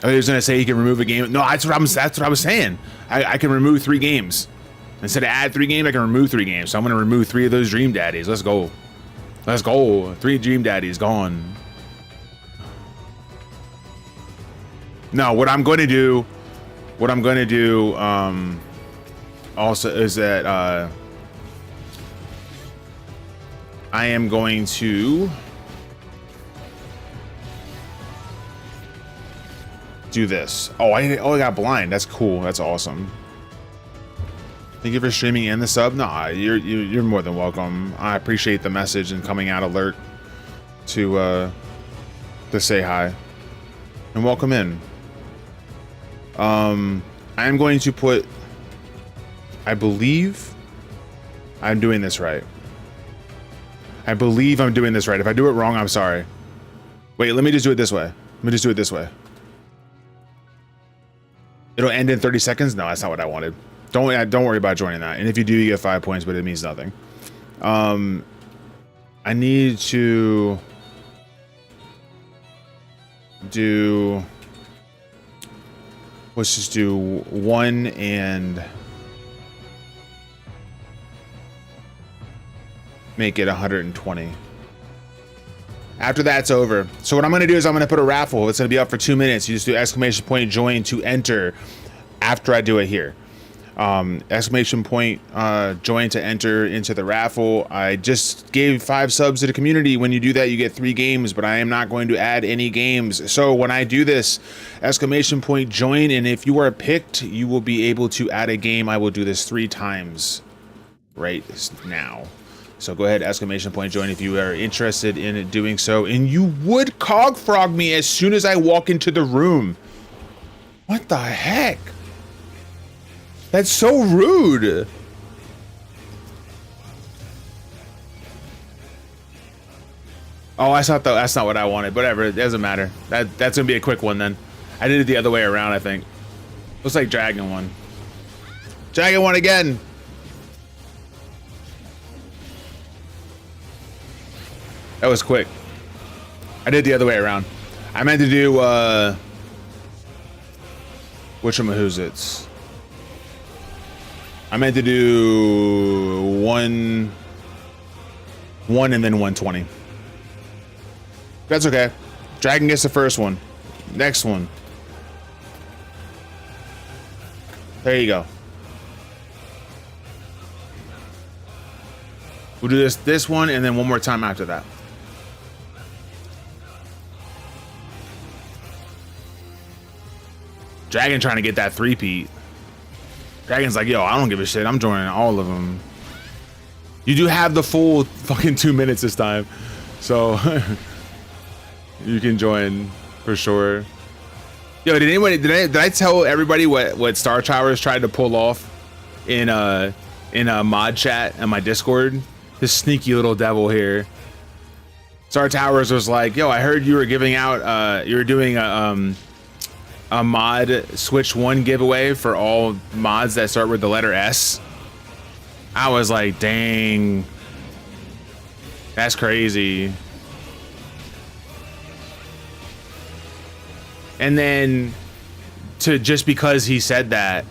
I was gonna say he can remove a game. No, that's what I was saying. I can remove 3 games. Instead of add 3 games, I can remove 3 games. So I'm gonna remove 3 of those Dream Daddies. Let's go. 3 Dream Daddies gone. No, what I'm gonna do also is that I am going to do this. Oh, I got blind. That's cool. That's awesome. Thank you for streaming and the sub. Nah, you're more than welcome. I appreciate the message and coming out alert to say hi and welcome in. I am going to put, I believe I'm doing this right. I believe I'm doing this right. If I do it wrong, I'm sorry. Wait, let me just do it this way. It'll end in 30 seconds? No, that's not what I wanted. Don't worry about joining that. And if you do, you get 5 points, but it means nothing. I need to do, let's just do 1 and make it 120. After that's over. So what I'm going to do is I'm going to put a raffle. It's going to be up for 2 minutes. You just do exclamation point join to enter after I do it here. Exclamation point join to enter into the raffle. I just gave 5 subs to the community. When you do that, you get 3 games, but I am not going to add any games. So when I do this, exclamation point join, and if you are picked, you will be able to add a game. I will do this 3 times right now. So go ahead, exclamation point join if you are interested in doing so. And you would cog frog me as soon as I walk into the room. What the heck? That's so rude. Oh, that's not what I wanted. Whatever, it doesn't matter. That's gonna be a quick one then. I did it the other way around, I think. Looks like Dragon won. Dragon won again. That was quick. I did the other way around. I meant to do whatchamahoots. I meant to do one and then 120. That's okay. Dragon gets the first one. Next one. There you go. We'll do this one and then one more time after that. Dragon trying to get that 3-peat. Dragon's like, yo, I don't give a shit. I'm joining all of them. You do have the full fucking 2 minutes this time. So you can join for sure. Yo, did I tell everybody what Star Towers tried to pull off in a mod chat and my Discord? This sneaky little devil here. Star Towers was like, yo, I heard you were giving out you were doing a a mod Switch 1 giveaway for all mods that start with the letter S. I was like, dang, that's crazy. And then just because he said that,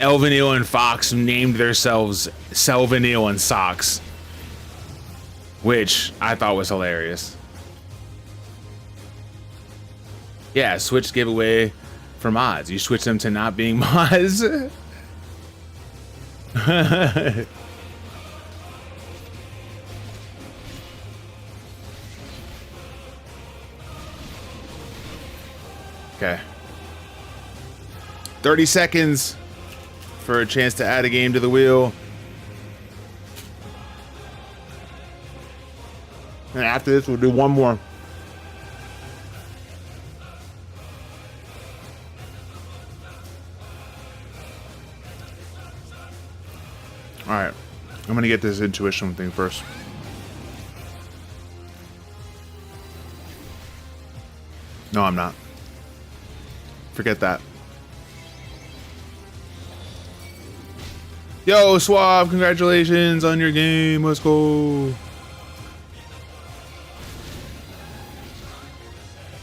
Elvanil and Fox named themselves Selvanil and Socks, which I thought was hilarious. Yeah, Switch giveaway for mods. You switch them to not being mods. Okay. 30 seconds for a chance to add a game to the wheel. And after this, we'll do one more. All right. I'm going to get this intuition thing first. No, I'm not. Forget that. Yo, Swab, congratulations on your game. Let's go.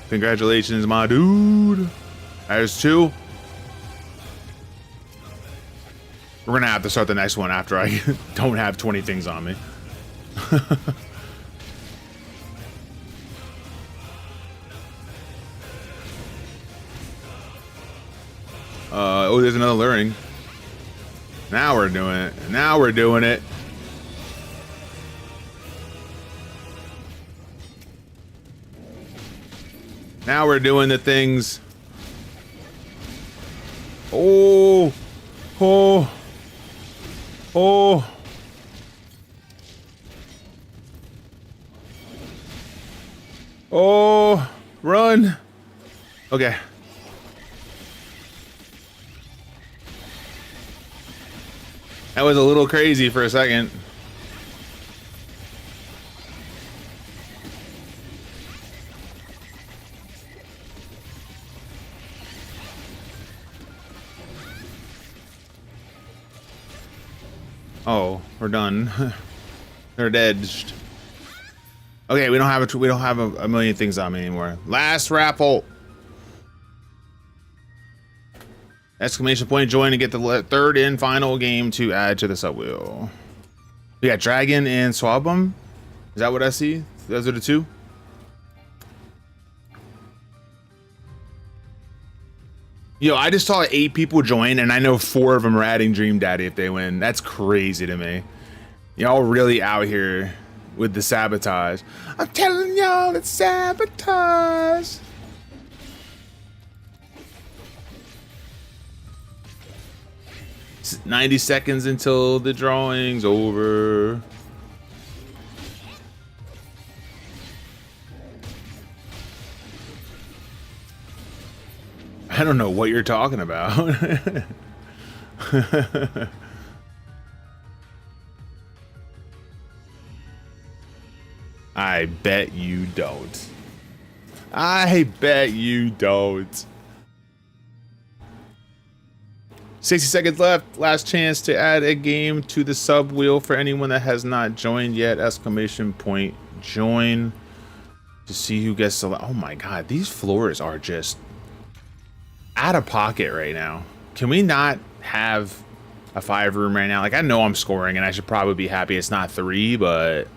Congratulations, my dude. There's 2. We're gonna have to start the next one after I don't have 20 things on me. Oh, there's another luring. Now we're doing it. Now we're doing it. Now we're doing the things. Oh. Oh. Oh. Oh. Run. Okay. That was a little crazy for a second. Oh, we're done. They're dead. Okay, we don't have a million things on me anymore. Last raffle. Exclamation point, join to get the third and final game to add to the subwheel. We got Dragon and Swabum. Is that what I see? Those are the 2. Yo, I just saw 8 people join, and I know 4 of them are adding Dream Daddy if they win. That's crazy to me. Y'all really out here with the sabotage. I'm telling y'all, it's sabotage. It's 90 seconds until the drawing's over. I don't know what you're talking about. I bet you don't. I bet you don't. 60 seconds left. Last chance to add a game to the sub wheel for anyone that has not joined yet. Exclamation point join to see who gets select. Oh my god, these floors are just out of pocket right now. Can we not have a 5 room right now? Like, I know I'm scoring and I should probably be happy it's not 3, but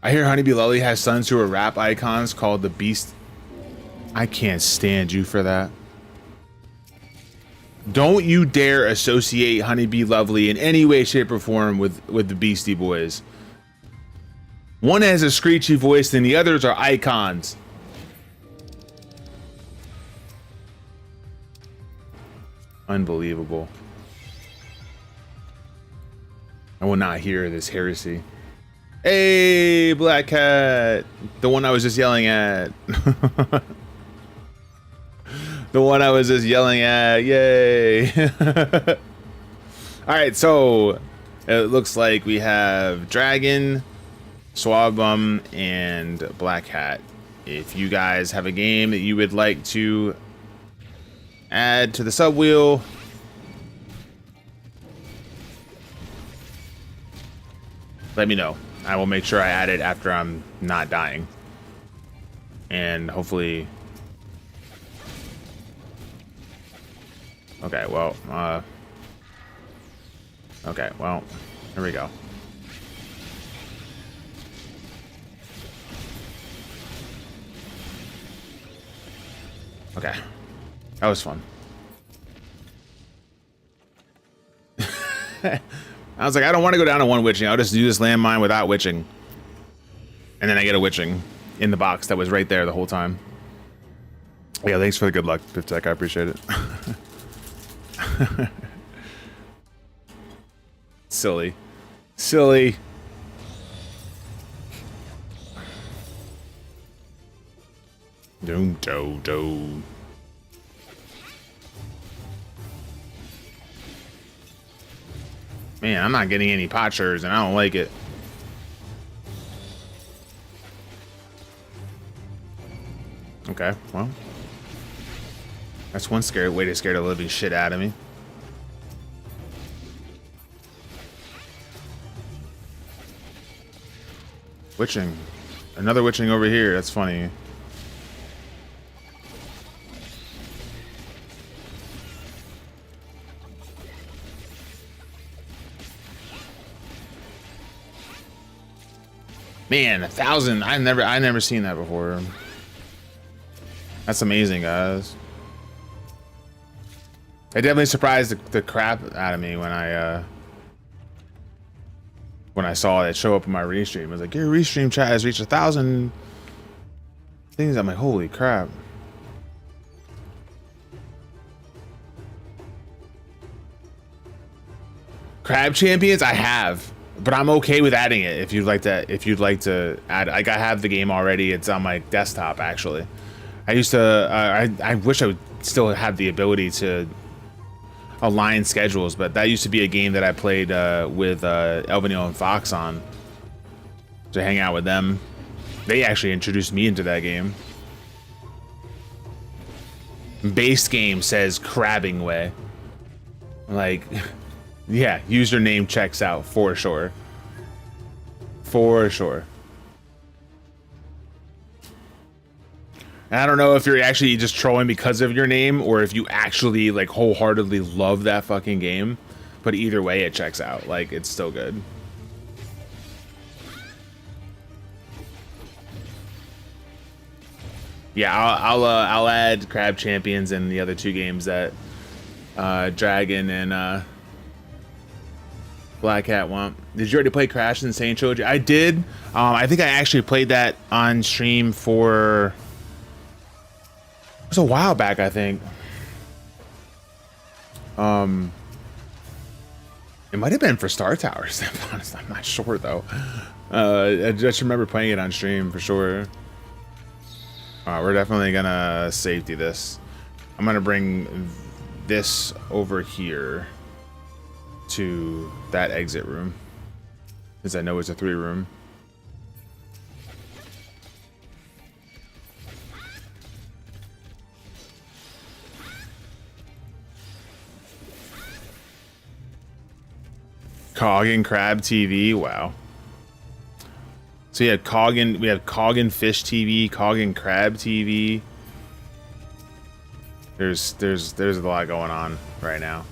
I hear Honeybee Lully has sons who are rap icons called the Beast. I can't stand you for that. Don't you dare associate Honeybee Lovely in any way, shape, or form with the Beastie Boys. One has a screechy voice and the others are icons. Unbelievable. I will not hear this heresy. Hey, Black Cat. The one I was just yelling at. The one I was just yelling at. Yay. Alright, so it looks like we have Dragon, Swabum, and Black Hat. If you guys have a game that you would like to add to the sub wheel, let me know. I will make sure I add it after I'm not dying. And hopefully... Okay, well, okay, well, here we go. Okay, that was fun. I was like, I don't want to go down to one witching. I'll just do this landmine without witching. And then I get a witching in the box that was right there the whole time. Yeah, thanks for the good luck, Piftech. I appreciate it. Silly. Silly. Do. Man, I'm not getting any potchers and I don't like it. Okay, well. That's one way to scare the living shit out of me. Witching. Another witching over here. That's funny. Man, 1,000. I never seen that before. That's amazing, guys. It definitely surprised the crap out of me when I saw it show up in my restream. I was like, your restream chat has reached 1,000 things. I'm like, holy crap. Crab champions, I have, but I'm okay with adding it if you'd like to. If you'd like to add, like I have the game already. It's on my desktop actually. I used to. I wish I would still have the ability to align schedules, but that used to be a game that I played with Elvenil and Fox on to hang out with them. They actually introduced me into that game. Base game says crabbing way. Like, yeah, username checks out for sure. For sure. And I don't know if you're actually just trolling because of your name or if you actually like wholeheartedly love that fucking game, but either way it checks out. Like, it's still good. Yeah, I'll add Crab Champions in the other two games that Dragon and Black Hat want. Did you already play Crash Insane Trilogy? I did. I think I actually played that on stream for... It was a while back, I think. It might have been for Star Towers. I'm not sure though. I just remember playing it on stream for sure. We're definitely gonna safety this. I'm gonna bring this over here to that exit room, because I know it's a 3-room. Cog and Crab TV, wow. So we have Cog and Fish TV, Cog and Crab TV. There's a lot going on right now.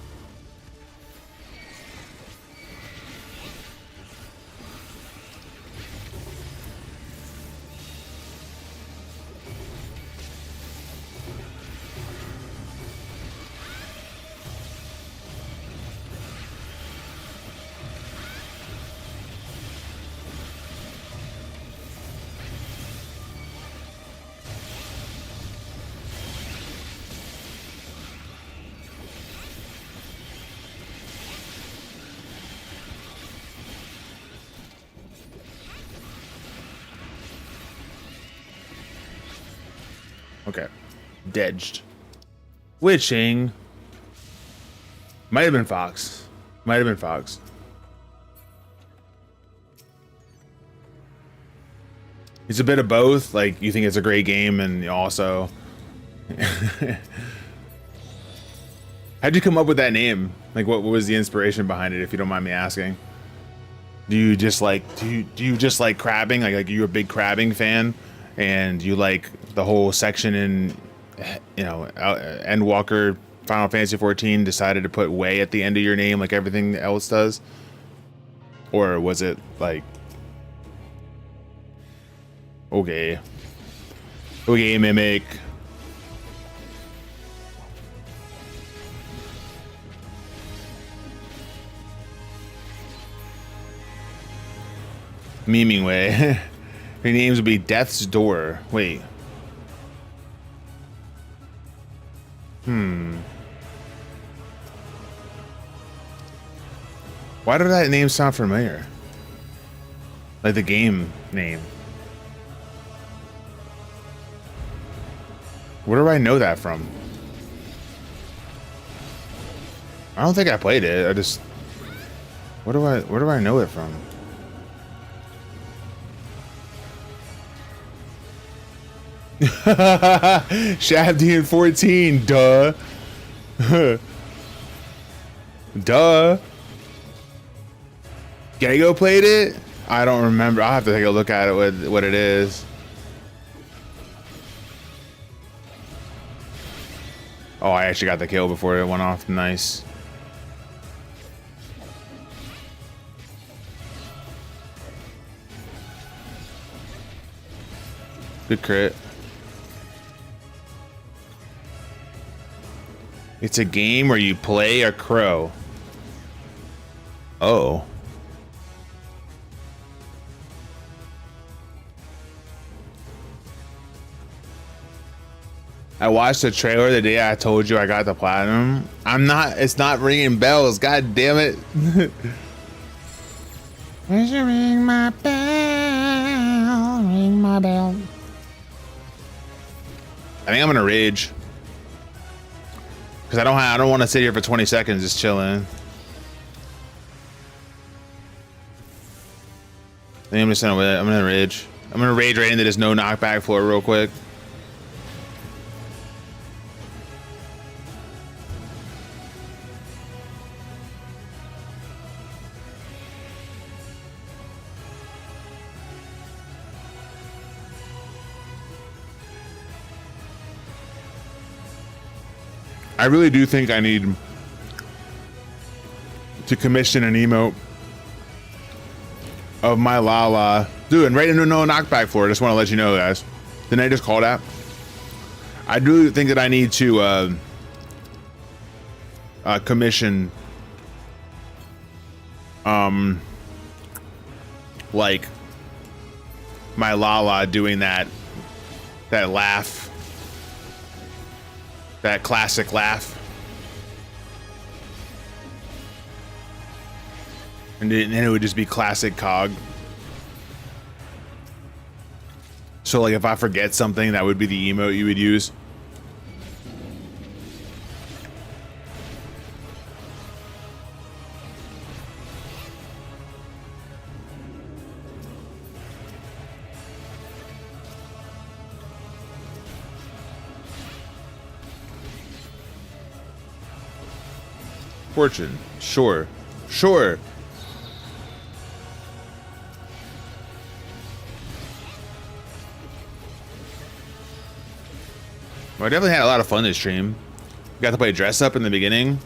Okay, dedged. Witching. Might have been Fox. Might have been Fox. It's a bit of both. Like, you think it's a great game, and also... How'd you come up with that name? Like, what was the inspiration behind it, if you don't mind me asking? Do you just like crabbing? Like you're a big crabbing fan, and you like the whole section in, you know, Endwalker Final Fantasy 14 decided to put way at the end of your name like everything else does? Or was it like, okay, Mimic. Memeing way. Her names would be Death's Door. Wait. Why did that name sound familiar? Like the game name. Where do I know that from? I don't think I played it. I just... where do I know it from? Shabdian 14, duh. Duh. Gago played it? I don't remember. I'll have to take a look at it, what it is. Oh, I actually got the kill before it went off. Nice. Good crit. It's a game where you play a crow. Oh. I watched the trailer the day I told you I got the platinum. It's not ringing bells. God damn it. Where's your ring my bell? Ring my bell. I think I'm gonna rage. Cause I don't want to sit here for 20 seconds just chilling. I think I'm just gonna I'm gonna rage. I'm gonna rage right into this no knockback floor real quick. I really do think I need to commission an emote of my Lala. Dude, and right into no knockback for it. I just want to let you know, guys. Didn't I just call that? I do think that I need to commission like my Lala doing that laugh. That classic laugh. And then it would just be classic COG. So like if I forget something, that would be the emote you would use. Fortune. Sure. Sure. Well, I definitely had a lot of fun this stream. Got to play dress up in the beginning.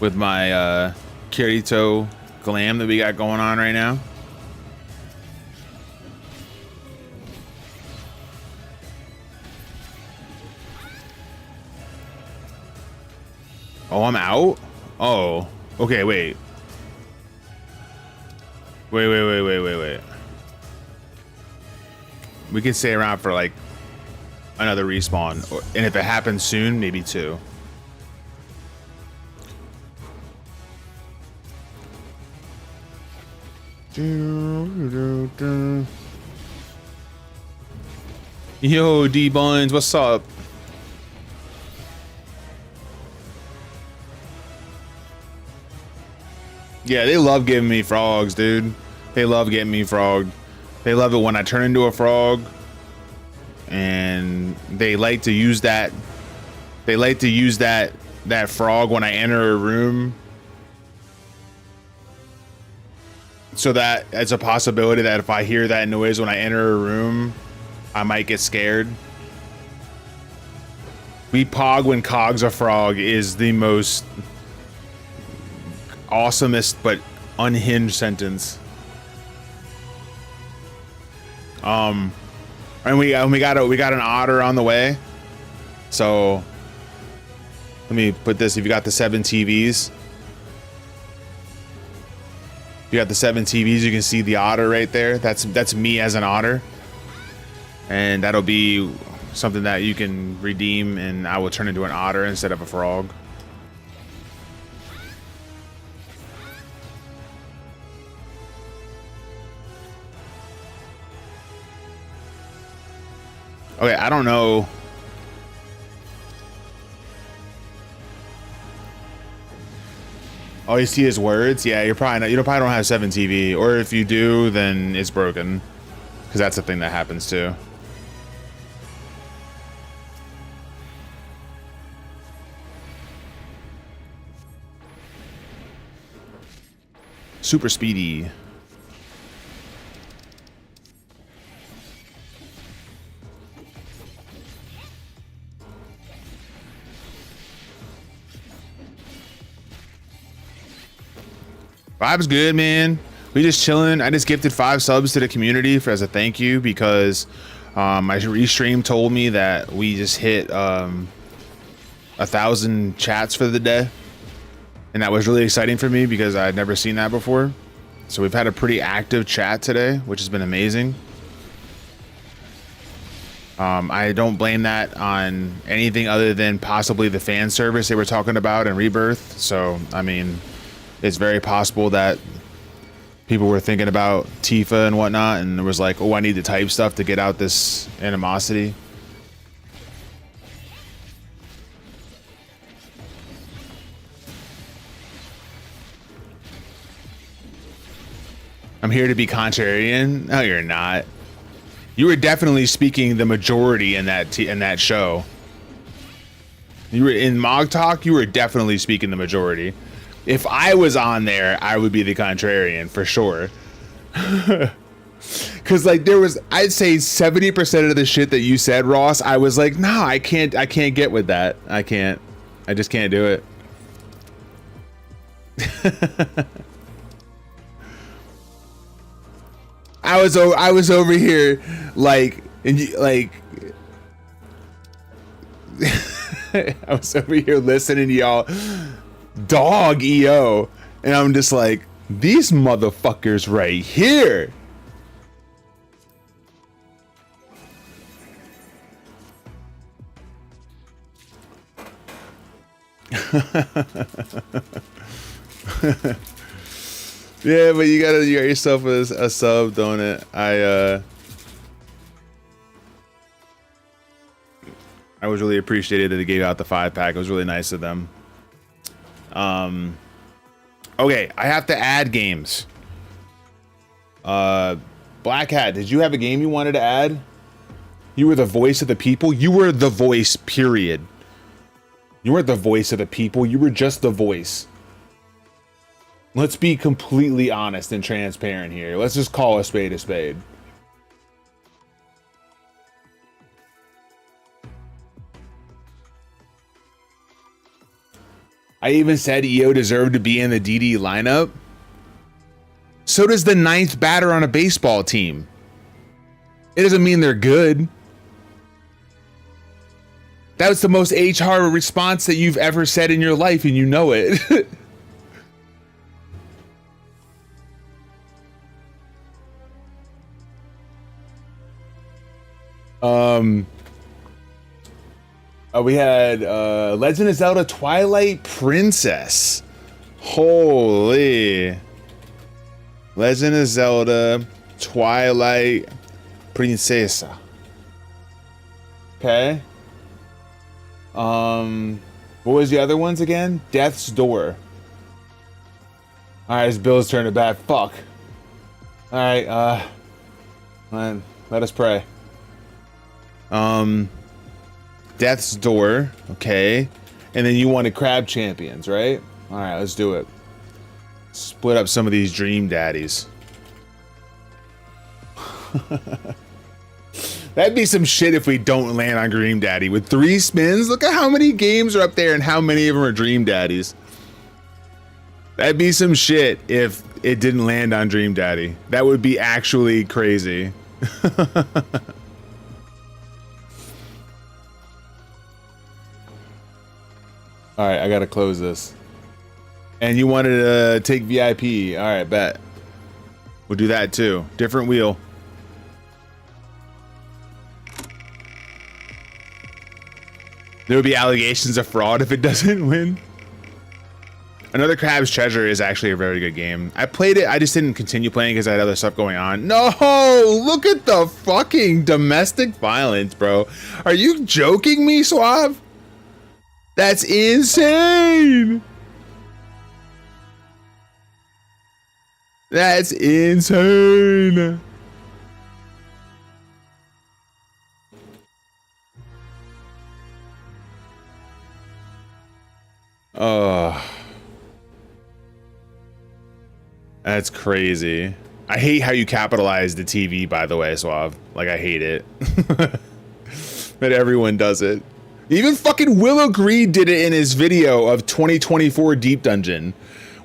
With my Kirito glam that we got going on right now. Oh, I'm out? Oh. Okay, wait. Wait. We can stay around for like another respawn. And if it happens soon, maybe two. Yo, D Buns, what's up? Yeah, they love giving me frogs, dude. They love getting me frogged. They love it when I turn into a frog. And they like to use that. They like to use that frog when I enter a room. So that it's a possibility that if I hear that noise when I enter a room, I might get scared. We pog when Cog's a frog is the most awesomest but unhinged sentence. And we got an otter on the way. So let me put this. If you got the 7 TVs, you got the 7 TVs, you can see the otter right there. That's me as an otter, and that'll be something that you can redeem, and I will turn into an otter instead of a frog. Okay, I don't know. Oh, you see his words? Yeah, you're probably not, you probably don't have 7 TV, or if you do, then it's broken, because that's the thing that happens too. Super speedy. Vibe's good, man. We just chilling. I just gifted 5 subs to the community as a thank you because my restream told me that we just hit 1,000 chats for the day, and that was really exciting for me because I'd never seen that before. So we've had a pretty active chat today, which has been amazing. I don't blame that on anything other than possibly the fan service they were talking about in Rebirth. So I mean, it's very possible that people were thinking about Tifa and whatnot, and it was like, oh, I need to type stuff to get out this animosity. I'm here to be contrarian. No, you're not. You were definitely speaking the majority in that show. You were in Mog Talk. You were definitely speaking the majority. If I was on there, I would be the contrarian for sure. Cause like there was, I'd say 70% of the shit that you said, Ross, I was like, no, I can't get with that. I just can't do it. I was over here like, and you, like, I was over here listening to y'all dog EO, and I'm just like, these motherfuckers right here. Yeah, but you got yourself a sub, don't it? I was really appreciated that they gave out the 5-pack. It was really nice of them. Okay, I have to add games. Black Hat, did you have a game you wanted to add? You were the voice of the people. You were the voice, period. You weren't the voice of the people. You were just the voice. Let's be completely honest and transparent here. Let's just call a spade a spade. I even said EO deserved to be in the DD lineup. So does the 9th batter on a baseball team. It doesn't mean they're good. That was the most HR response that you've ever said in your life, and you know it. We had Legend of Zelda Twilight Princess. Holy. Legend of Zelda Twilight Princesa. Okay. What was the other ones again? Death's Door. Alright, it's Bill's turn to bat. Fuck. Alright, man, let us pray. Death's Door. Okay. And then you wanted Crab Champions, right? Alright, let's do it. Split up some of these Dream Daddies. That'd be some shit if we don't land on Dream Daddy. With 3 spins, look at how many games are up there and how many of them are Dream Daddies. That'd be some shit if it didn't land on Dream Daddy. That would be actually crazy. Alright, I gotta close this. And you wanted to take VIP. Alright, bet. We'll do that too. Different wheel. There would be allegations of fraud if it doesn't win. Another Crab's Treasure is actually a very good game. I played it, I just didn't continue playing because I had other stuff going on. No! Look at the fucking domestic violence, bro. Are you joking me, Suave? That's insane! That's insane! Oh, that's crazy. I hate how you capitalize the TV, by the way, Suave. Like, I hate it. But everyone does it. Even fucking Willow Greed did it in his video of 2024 Deep Dungeon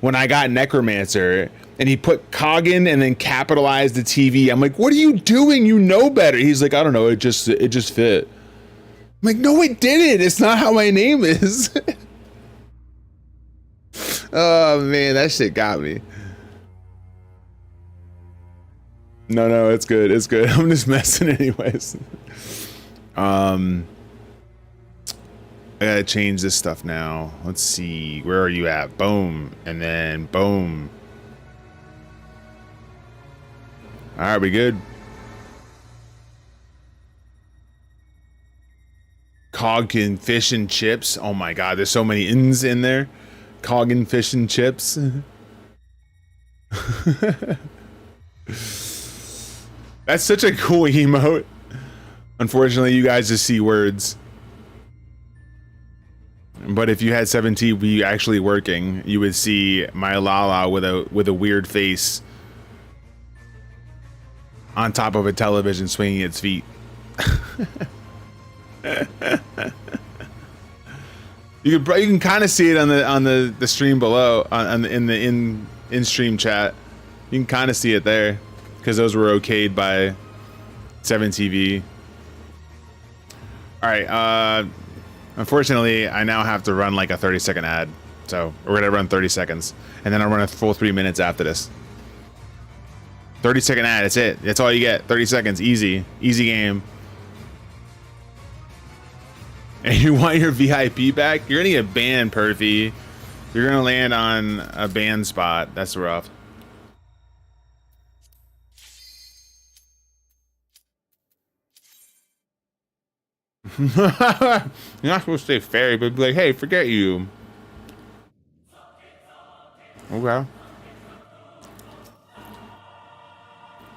when I got Necromancer, and he put Coggin and then capitalized the TV. I'm like, what are you doing? You know better. He's like, I don't know. It just fit. I'm like, no, it didn't. It's not how my name is. Oh man, that shit got me. No, it's good. It's good. I'm just messing anyways. I gotta change this stuff now. Let's see. Where are you at? Boom. And then boom. Alright, we good. Coggin fish and chips. Oh my god, there's so many ins in there. Coggin fish and chips. That's such a cool emote. Unfortunately, you guys just see words. But if you had 7TV actually working, you would see my Lala with a weird face on top of a television swinging its feet. You can kind of see it on the stream below in the in-stream chat. You can kind of see it there because those were okayed by 7TV. All right. Unfortunately, I now have to run like a 30-second ad, so we're gonna run 30 seconds, and then I'll run a full 3 minutes after this. 30-second ad. That's it. That's all you get. 30 seconds. Easy game. And you want your VIP back? You're gonna get banned, Perfy. You're gonna land on a ban spot. That's rough. You're not supposed to say fairy, but be like, hey, forget you. Okay.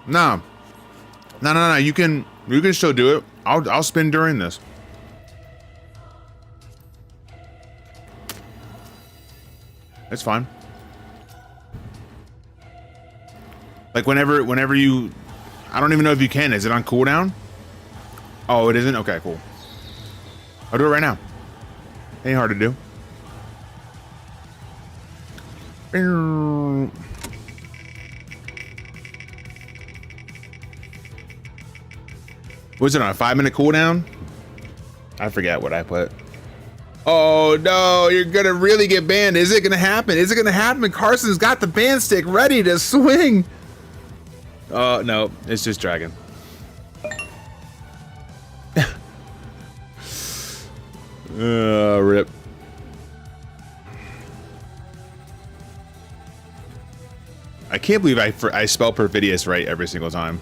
No. You can still do it. I'll spin during this. It's fine. Like whenever you, I don't even know if you can. Is it on cooldown? Oh, it isn't? Okay, cool. I'll do it right now. Ain't hard to do. Was it on a 5-minute cooldown? I forget what I put. Oh no, you're gonna really get banned. Is it gonna happen? Is it gonna happen? Carson's got the ban stick ready to swing. Oh no, it's just dragon. Rip. I can't believe I spell perfidious right every single time.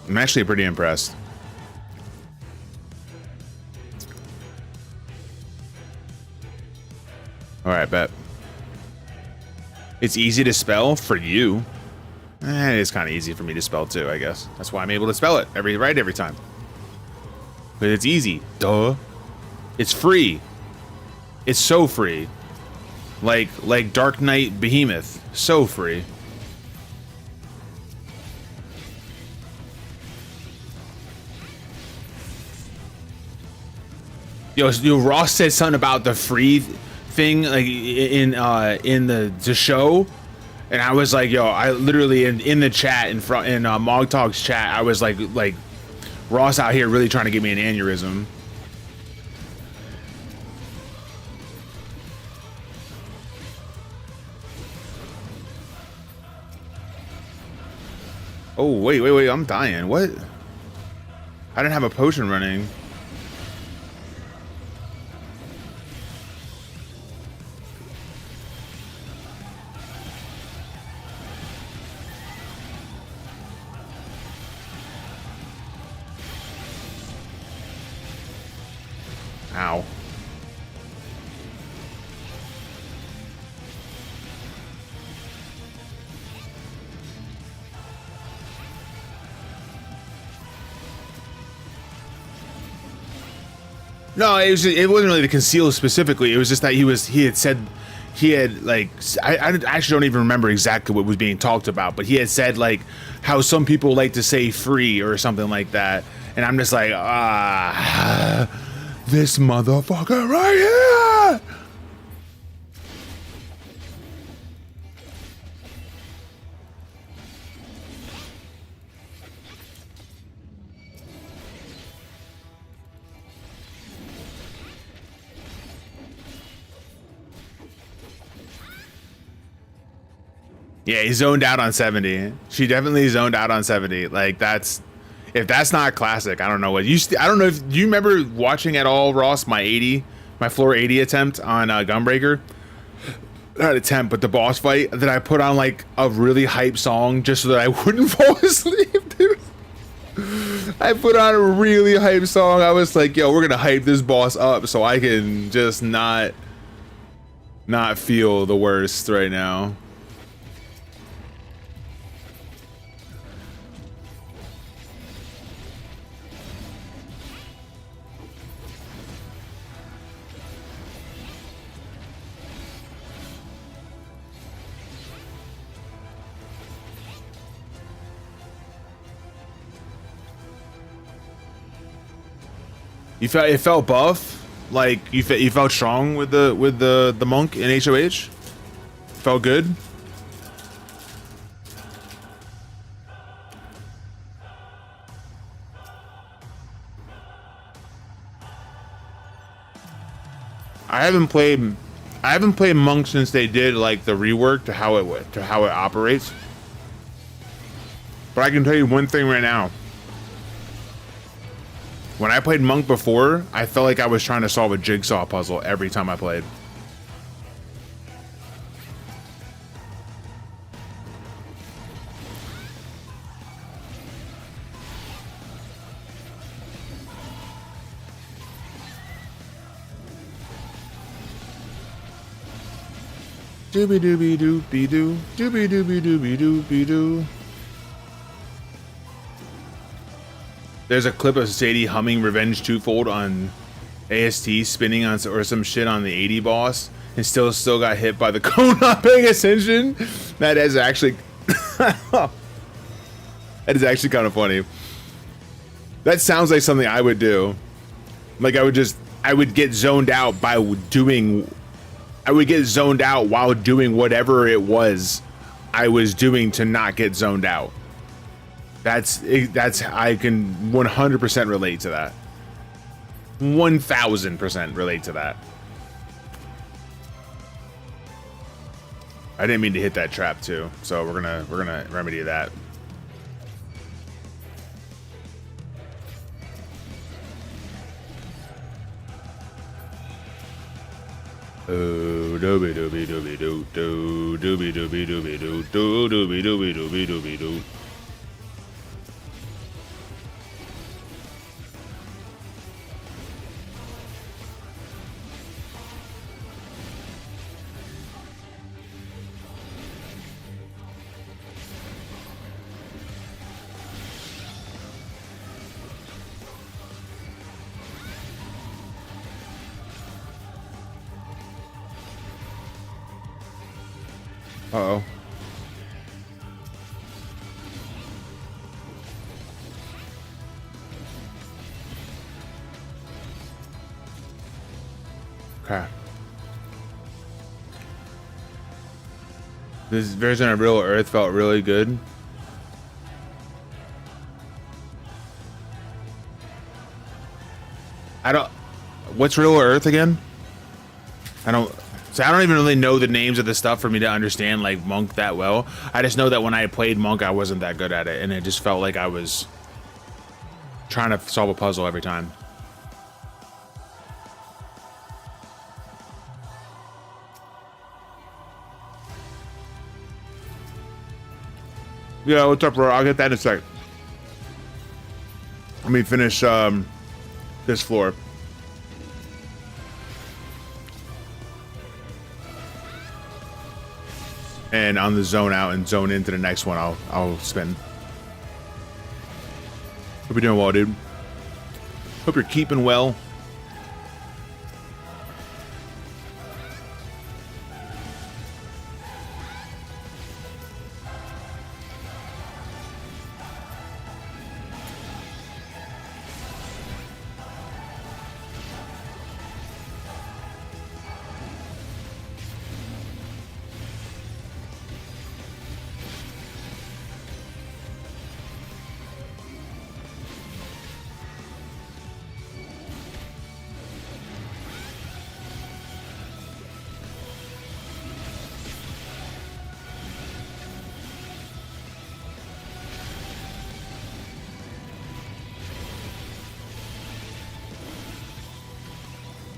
I'm actually pretty impressed. All right, bet. It's easy to spell for you. It is kind of easy for me to spell too, I guess. That's why I'm able to spell it every time. But it's easy. Duh. It's free. It's so free. Like Dark Knight Behemoth. So free. Yo, Ross said something about the free thing, like in the show, and I was like, yo, I literally in the chat in Mog Talk's chat, I was like Ross out here really trying to give me an aneurysm. Oh wait, I'm dying. What? I didn't have a potion running. Ow. No, it wasn't really to conceal specifically. It was just that he had like, I actually don't even remember exactly what was being talked about, but he had said like how some people like to say free or something like that, and I'm just like, this motherfucker right here. Yeah, he zoned out on 70. She definitely zoned out on 70. Like if that's not classic, I don't know what I don't know if you remember watching at all, Ross, my floor 80 attempt on Gunbreaker. Not attempt, but the boss fight that I put on like a really hype song just so that I wouldn't fall asleep, dude. I put on a really hype song. I was like, yo, we're gonna hype this boss up so I can just not feel the worst right now. It felt buff, like you felt strong with the monk in HOH. Felt good. I haven't played monk since they did like the rework to how it operates. But I can tell you one thing right now. When I played monk before, I felt like I was trying to solve a jigsaw puzzle every time I played. Doobie doobie doobie doo, doobie doobie doobie doobie doo. There's a clip of Sadie humming Revenge Twofold on AST, spinning on or some shit on the 80 boss, and still got hit by the cone not paying attention. That is actually that is actually kind of funny. That sounds like something I would do. Like I would get zoned out by doing. I would get zoned out while doing whatever it was I was doing to not get zoned out. That's I can 100% relate to that. 1000% relate to that. I didn't mean to hit that trap too, so we're gonna remedy that. Oh, doobie doobie doobie doo doo doobie doobie doobie doo doo doobie doobie doobie doobie doo. Uh-oh. Okay. This version of Real Earth felt really good. What's Real Earth again? I don't even really know the names of the stuff for me to understand like Monk that well. I just know that when I played Monk, I wasn't that good at it, and it just felt like I was trying to solve a puzzle every time. Yeah, what's up, bro? I'll get that in a sec. Let me finish this floor. And on the zone out and zone into the next one, I'll spin. Hope you're doing well, dude. Hope you're keeping well.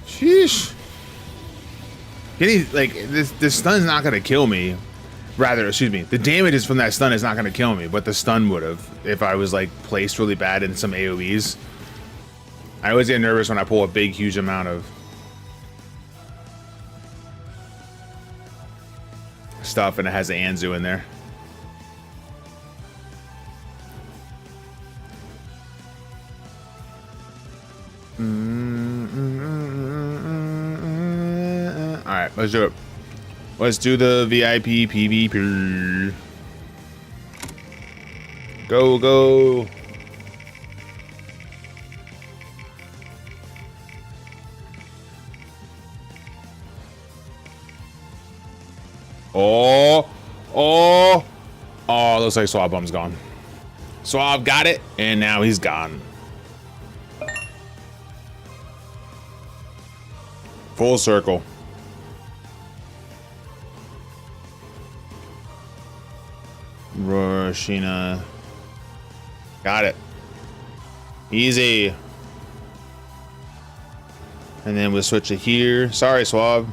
Sheesh. Getting like this stun's not gonna kill me. Rather, excuse me, the damages from that stun is not gonna kill me, but the stun would have if I was like placed really bad in some AoEs. I always get nervous when I pull a big, huge amount of stuff and it has Anzu in there. Alright, let's do it. Let's do the VIP PvP. Go, go. Oh, looks like Swab Bum's gone. Swab got it, and now he's gone. Full circle. Rorschina. Got it. Easy. And then we'll switch it here. Sorry, Swab.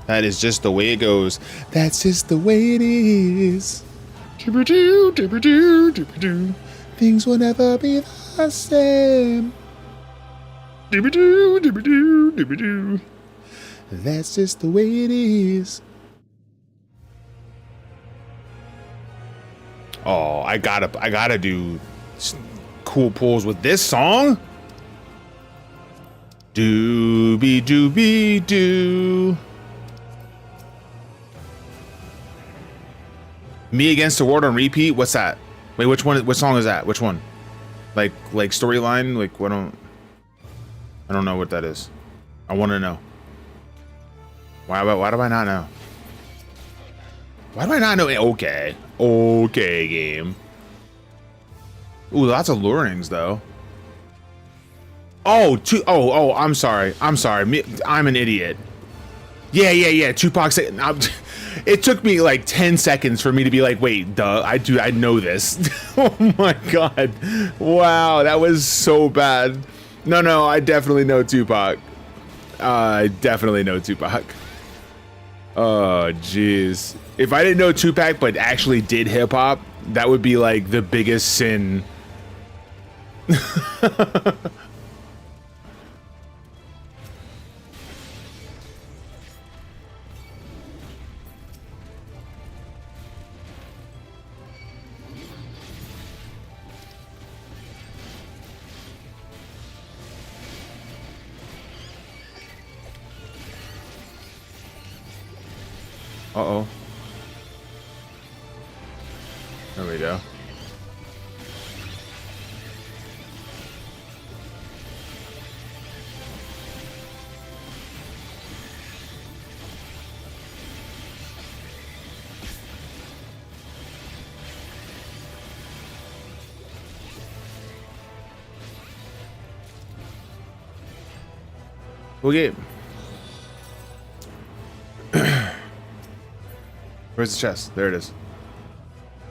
That is just the way it goes. That's just the way it is. Things will never be the same. That's just the way it is. Oh, I gotta do cool pulls with this song. Doobie doobie doo. Me Against the World on repeat. What's that? Wait, which one? What song is that? Which one? Like storyline? Like what? I don't know what that is. I want to know. Why do I not know? Why do I not know? Okay. Okay, game. Ooh, lots of lurings, though. Oh, I'm sorry. I'm an idiot. Yeah. Tupac said... It took me like 10 seconds for me to be like, wait, duh, I know this. Oh my god. Wow, that was so bad. No, I definitely know Tupac. I definitely know Tupac. Oh, jeez. If I didn't know Tupac but actually did hip hop, that would be like the biggest sin. Uh-oh. There we go. Okay. Where's the chest? There it is.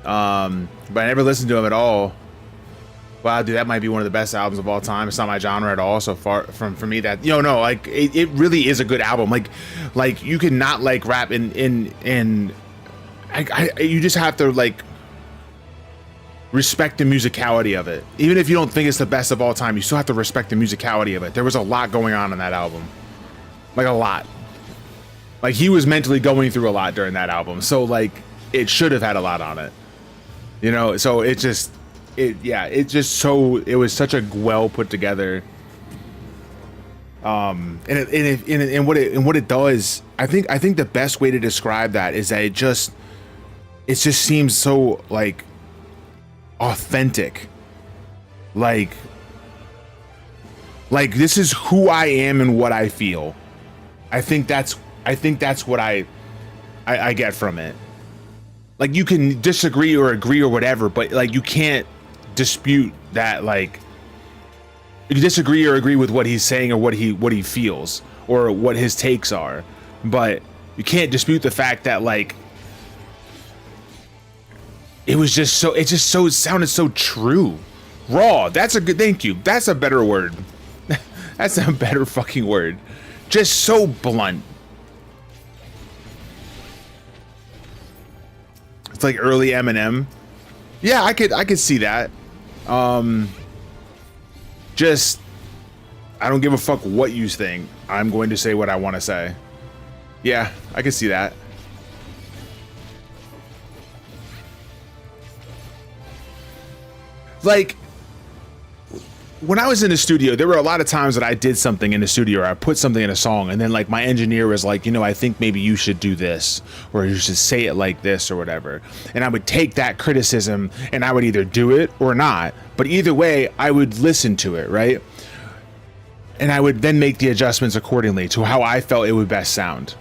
But I never listened to him at all. Wow, dude, that might be one of the best albums of all time. It's not my genre at all. So far from for me, that no, like it really is a good album. Like you can not like rap you just have to like respect the musicality of it. Even if you don't think it's the best of all time, you still have to respect the musicality of it. There was a lot going on in that album. Like a lot. Like he was mentally going through a lot during that album. So like it should have had a lot on it. You know, so it was such a well put together and what it does, I think the best way to describe that is that it just seems so like authentic, like this is who I am and what I feel. I think that's what I get from it. Like you can disagree or agree or whatever, but like you can't dispute that. Like you can disagree or agree with what he's saying or what he feels or what his takes are, but you can't dispute the fact that like it sounded so true. Raw. That's a good, thank you. That's a better word. That's a better fucking word. Just so blunt. It's like early Eminem. Yeah, I could see that. Just I don't give a fuck what you think. I'm going to say what I want to say. Yeah, I can see that. Like when I was in the studio, there were a lot of times that I did something in the studio or I put something in a song and then like my engineer was like, you know, I think maybe you should do this or you should say it like this or whatever. And I would take that criticism and I would either do it or not. But either way, I would listen to it, right? And I would then make the adjustments accordingly to how I felt it would best sound.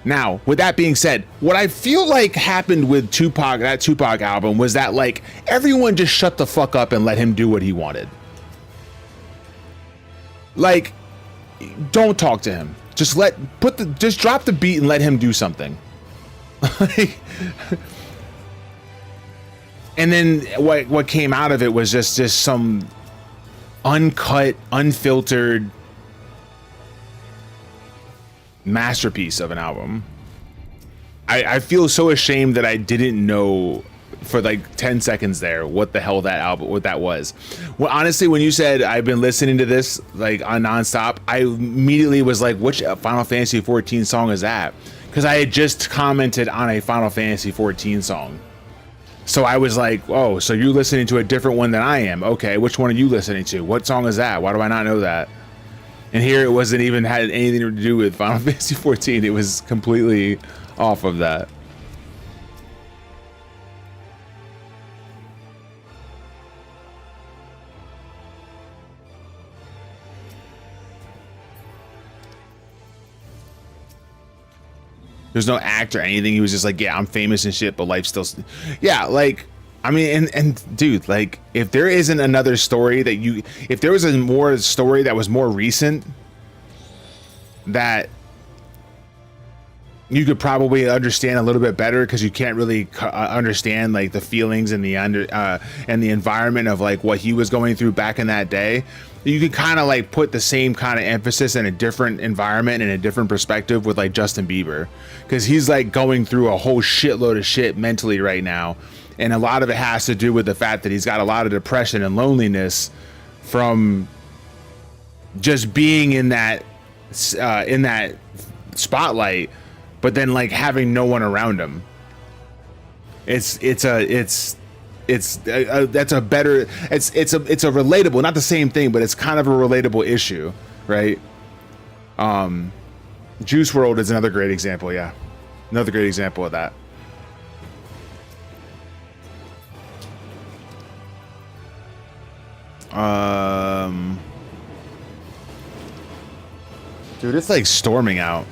Now, with that being said, what I feel like happened with Tupac, that Tupac album, was that like everyone just shut the fuck up and let him do what he wanted. Like, don't talk to him. Just drop the beat and let him do something. And then what came out of it was just some uncut, unfiltered masterpiece of an album. I feel so ashamed that I didn't know for like 10 seconds there what the hell what that was. Well, honestly, when you said I've been listening to this like on nonstop, I immediately was like, which Final Fantasy 14 song is that? Because I had just commented on a Final Fantasy 14 song. So I was like, oh, so you're listening to a different one than I am. Okay, which one are you listening to? What song is that? Why do I not know that? And here it wasn't even had anything to do with Final Fantasy 14. It was completely off of that. There's no act or anything. He was just like, yeah, I'm famous and shit, but life still. Yeah, like, I mean, and dude, like, if there isn't another story that if there was a more story that was more recent, that you could probably understand a little bit better, because you can't really understand like the feelings and the and the environment of like what he was going through back in that day. You could kind of like put the same kind of emphasis in a different environment and a different perspective with like Justin Bieber, because he's like going through a whole shitload of shit mentally right now, and a lot of it has to do with the fact that he's got a lot of depression and loneliness from just being in that spotlight, but then like having no one around him. That's a better, it's a relatable, not the same thing, but it's kind of a relatable issue, right? Juice WRLD is another great example. Yeah, another great example of that. Dude, it's like storming out.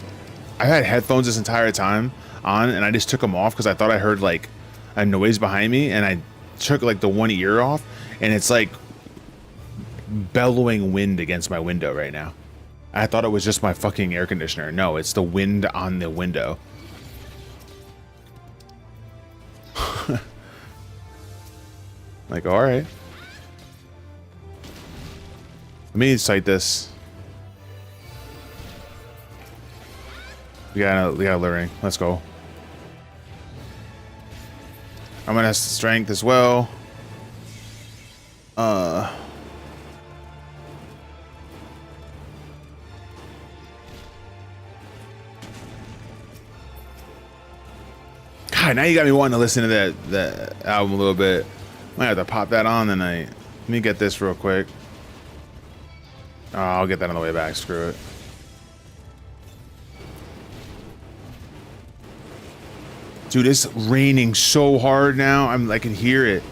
I had headphones this entire time on, and I just took them off because I thought I heard like a noise behind me, and I took like the one ear off, and it's like bellowing wind against my window right now. I thought it was just my fucking air conditioner. No, it's the wind on the window. Like, all right. Let me cite this. We got a Luring. Let's go. I'm gonna have strength as well. God, now you got me wanting to listen to that album a little bit. Might have to pop that on tonight. Let me get this real quick. Oh, I'll get that on the way back. Screw it. Dude, it's raining so hard now. I can hear it.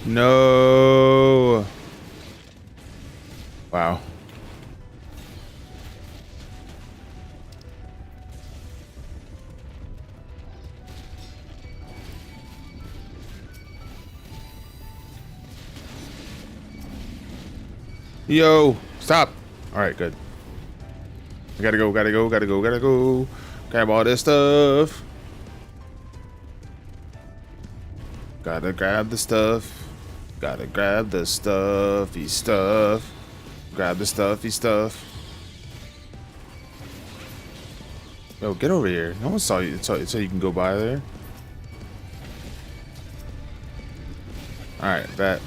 No. Wow. Yo, stop. All right, good. I gotta go. Grab all this stuff. Gotta grab the stuff. Gotta grab the stuffy stuff. Grab the stuffy stuff. Yo, get over here. No one saw you, so you can go by there. All right, bet.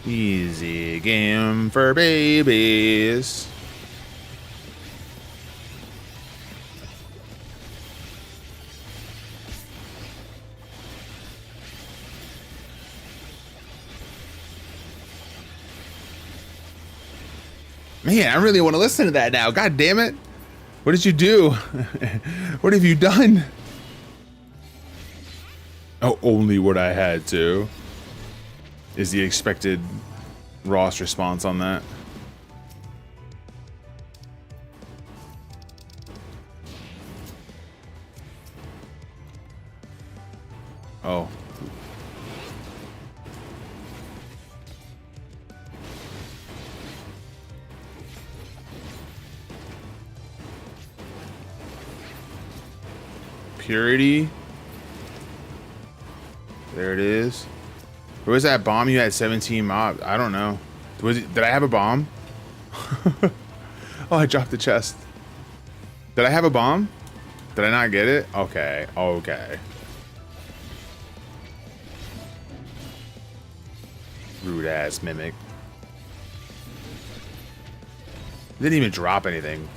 Easy game for babies. Man, I really want to listen to that now. God damn it. What did you do? What have you done? Oh, only what I had to. Is the expected Ross response on that. Oh. Purity. There it is. Where was that bomb? You had 17 mobs. I don't know. Did I have a bomb? Oh, I dropped the chest. Did I have a bomb? Did I not get it? Okay. Okay. Rude ass mimic. Didn't even drop anything.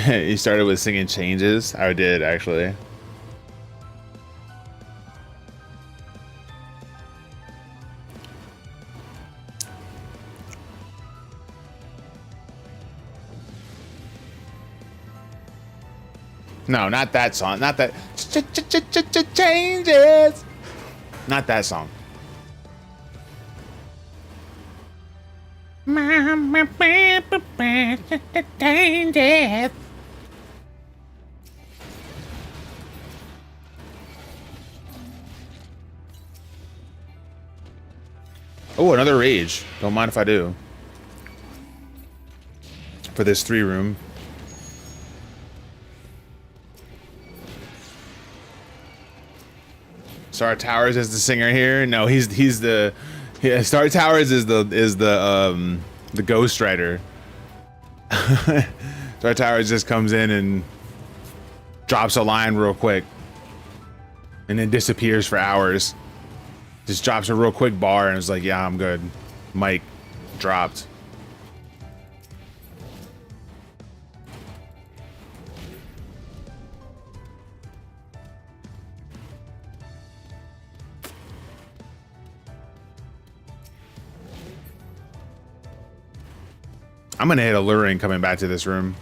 You started with singing Changes? I did, actually. No, not that song. Not that. Changes. Not that song. Changes. Oh, another rage. Don't mind if I do. For this 3-room. Star Towers is the singer here. No, he's the Star Towers is the Ghost Rider. Star Towers just comes in and drops a line real quick, and then disappears for hours. Just drops a real quick bar and is like, "Yeah, I'm good." Mic dropped. I'm gonna hit Alluring coming back to this room.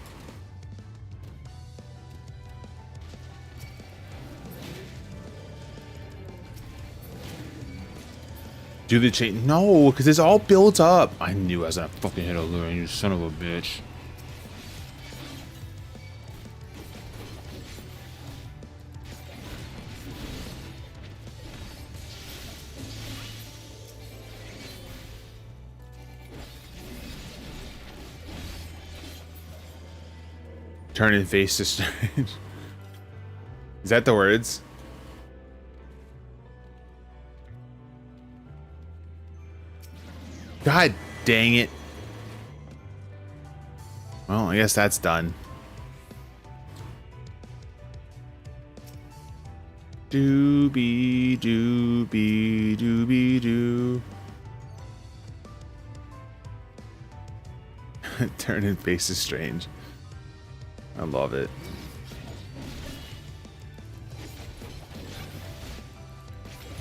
Do the chain? No, because it's all built up. I knew I was gonna fucking hit Alluring, you son of a bitch. Turning face to strange. Is that the words? God dang it. Well, I guess that's done. Doobie doobie doobie doo. Turning face is strange. I love it.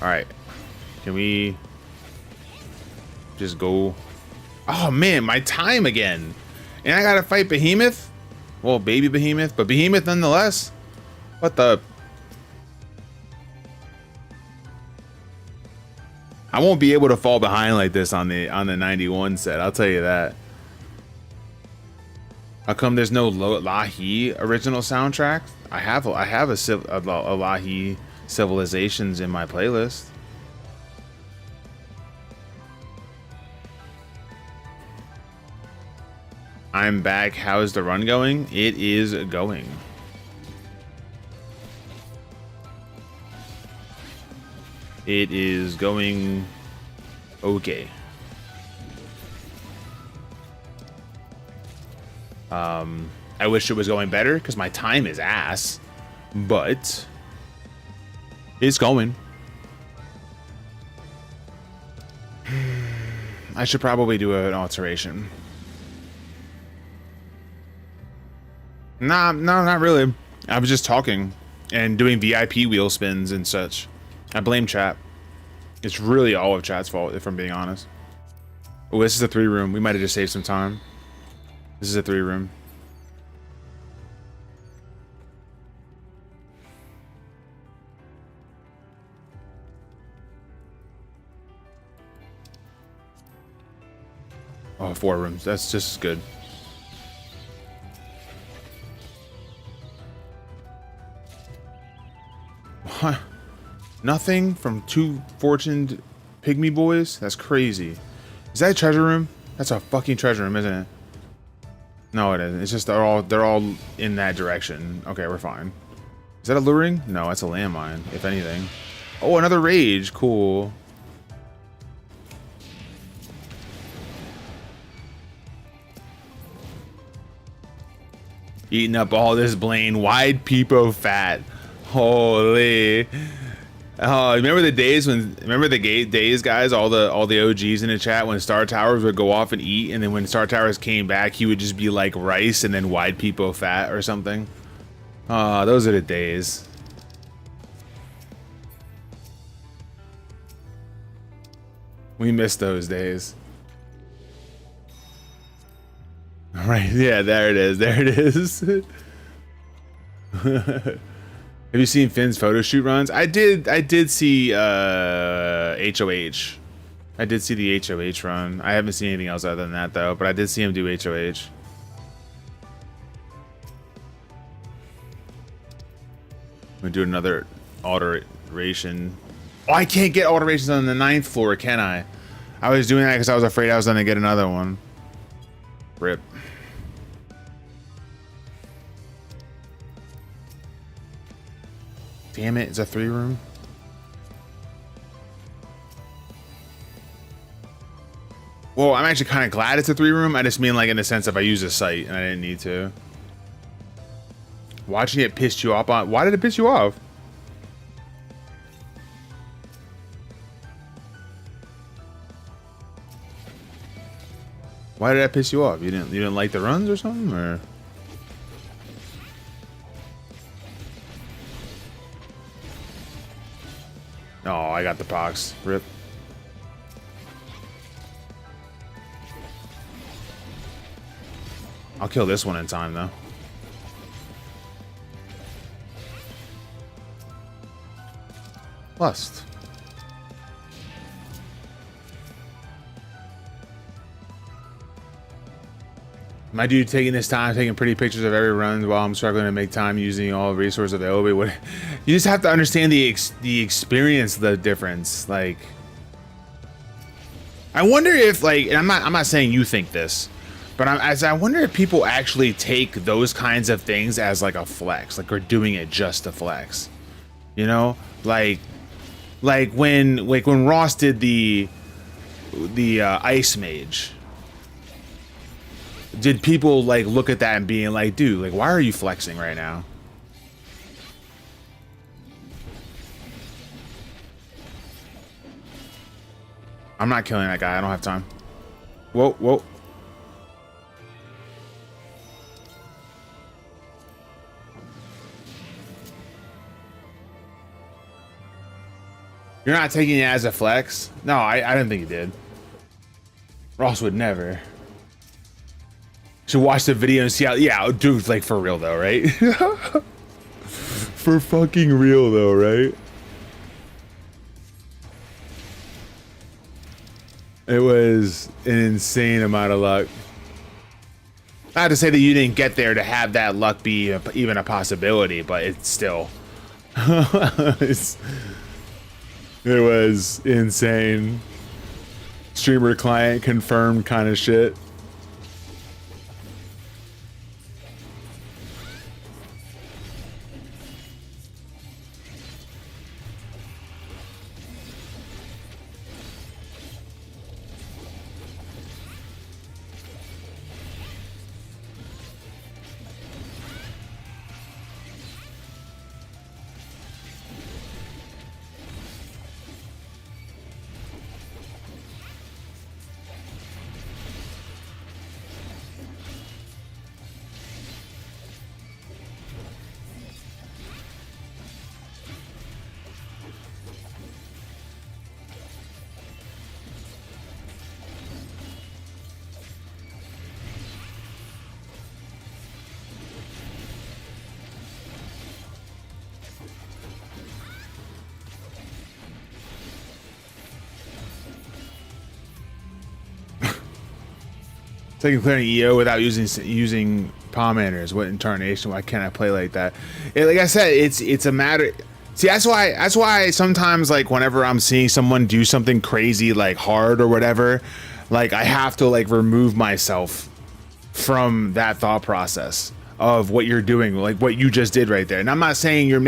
Alright. Can we just go? Oh man, my time again. And I gotta fight Behemoth? Well, baby Behemoth, but Behemoth nonetheless. What the? I won't be able to fall behind like this on the 91 set, I'll tell you that. How come there's no Lahi original soundtrack? I have a Lahi Civilizations in my playlist. I'm back. How's the run going? It is going. It is going okay. I wish it was going better because my time is ass, but it's going. I should probably do an alteration. Nah, no, not really. I was just talking and doing VIP wheel spins and such. I blame chat. It's really all of chat's fault, if I'm being honest. Oh, this is a 3-room. We might have just saved some time. This is a 3-room. Oh, 4 rooms. That's just good. What? Nothing from 2 fortuned pygmy boys? That's crazy. Is that a treasure room? That's a fucking treasure room, isn't it? No, it isn't. It's just they're all in that direction. Okay, we're fine. Is that alluring? No, that's a landmine, if anything. Oh, another rage. Cool. Eating up all this Blaine. Wide peepo fat. Holy. Oh, remember the days when? Remember the days, guys? All the OGs in the chat when Star Towers would go off and eat, and then when Star Towers came back, he would just be like rice and then wide peepo fat or something. Oh, those are the days. We miss those days. All right, yeah, there it is. There it is. Have you seen Finn's photo shoot runs? I did see HOH. I did see the HOH run. I haven't seen anything else other than that though, but I did see him do HOH. I'm gonna do another alteration. Oh, I can't get alterations on the 9th floor, can I? I was doing that because I was afraid I was gonna get another one. Rip. Damn it, it's a 3-room. Well, I'm actually kind of glad it's a 3-room. I just mean like in the sense of I used a site and I didn't need to. Watching it pissed you off on. Why did it piss you off? Why did that piss you off? You didn't like the runs or something, or? Oh, I got the pox. Rip. I'll kill this one in time though. Lust. My dude taking this time, taking pretty pictures of every run while I'm struggling to make time using all resources available. What, you just have to understand the experience, the difference. Like, I wonder if, like, and I'm not saying you think this, but I wonder if people actually take those kinds of things as like a flex, like, or doing it just to flex. You know, like when Ross did the Ice Mage. Did people like look at that and being like, dude, like, why are you flexing right now? I'm not killing that guy. I don't have time. Whoa, whoa. You're not taking it as a flex? No, I didn't think you did. Ross would never. Should watch the video and see how. Yeah, dude, like, for real though, right? For fucking real though, right? It was an insane amount of luck. Not to say that you didn't get there to have that luck be even a possibility, but it's still. It was insane. Streamer client confirmed kind of shit. Taking clearing EO without using Palmanders. What incarnation? Why can't I play like that? Like I said, it's a matter. See, that's why sometimes, like, whenever I'm seeing someone do something crazy, like hard or whatever, like, I have to like remove myself from that thought process of what you're doing, like what you just did right there. And I'm not saying you're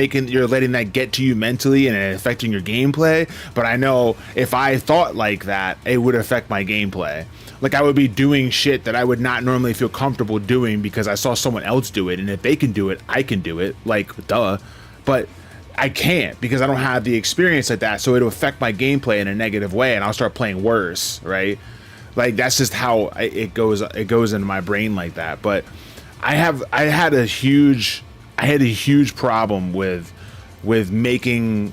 letting that get to you mentally and affecting your gameplay, but I know if I thought like that, it would affect my gameplay. Like, I would be doing shit that I would not normally feel comfortable doing because I saw someone else do it, and if they can do it, I can do it. Like, duh. But I can't because I don't have the experience like that, so it'll affect my gameplay in a negative way, and I'll start playing worse, right? Like, that's just how it goes into my brain like that. But I had a huge problem with making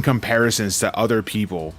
comparisons to other people.